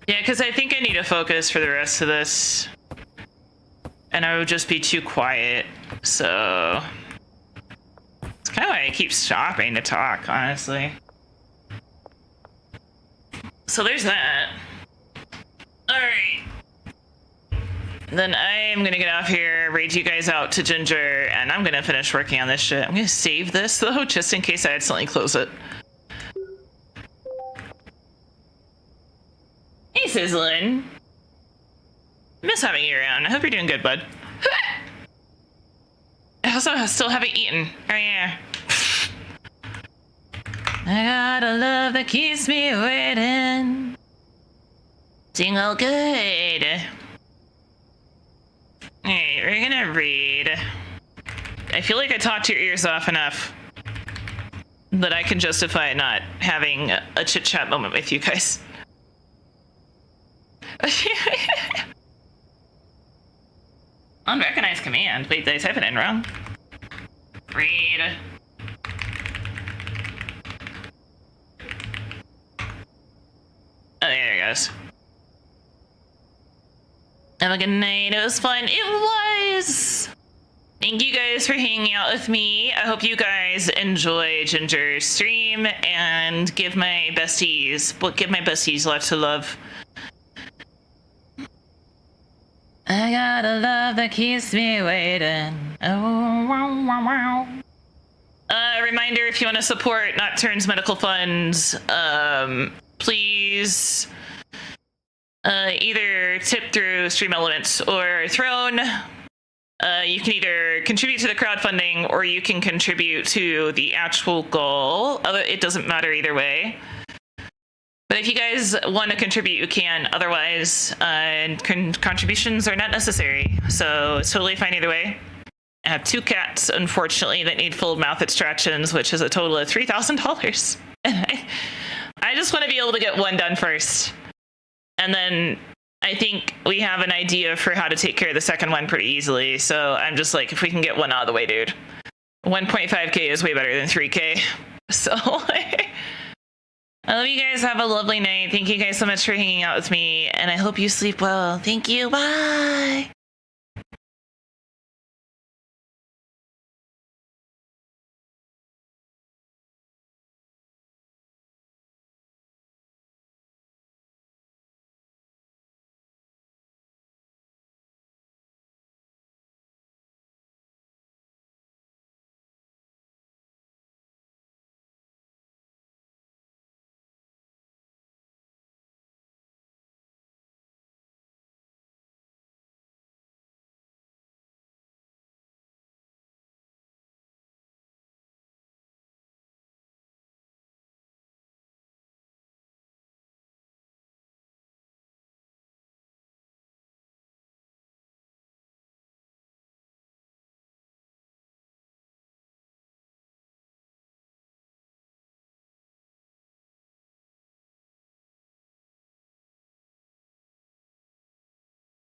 [SPEAKER 1] Yeah, because I think I need to focus for the rest of this. And I would just be too quiet. So it's kind of why I keep stopping to talk, honestly. So there's that. Alright. Then I am gonna get off here, raid you guys out to Ginger, and I'm gonna finish working on this shit. I'm gonna save this though, just in case I accidentally close it. Hey, Sizzlin. Miss having you around. I hope you're doing good, bud. I also still haven't eaten. Oh yeah. I got a love that keeps me waiting. Doing all good. Alright, we're gonna read. I feel like I talked your ears off enough that I can justify not having a chit-chat moment with you guys. Unrecognized command. Wait, did I type it in wrong? Read. Oh, there it goes. Have a good night. It was fun. It was! Thank you guys for hanging out with me. I hope you guys enjoy Ginger's stream and give my besties lots to love. I got a love that keeps me waiting. Oh, wow, wow, wow. Reminder, if you want to support Nocturne's medical funds, please either tip through Stream Elements or Throne. You can either contribute to the crowdfunding or you can contribute to the actual goal. It doesn't matter either way. But if you guys want to contribute, you can. Otherwise, contributions are not necessary. So it's totally fine either way. I have 2 cats, unfortunately, that need full mouth extractions, which is a total of $3,000. And I just want to be able to get one done first. And then I think we have an idea for how to take care of the second one pretty easily. So I'm just like, if we can get one out of the way, dude. 1.5K is way better than 3K. So I love you guys. Have a lovely night. Thank you guys so much for hanging out with me. And I hope you sleep well. Thank you. Bye.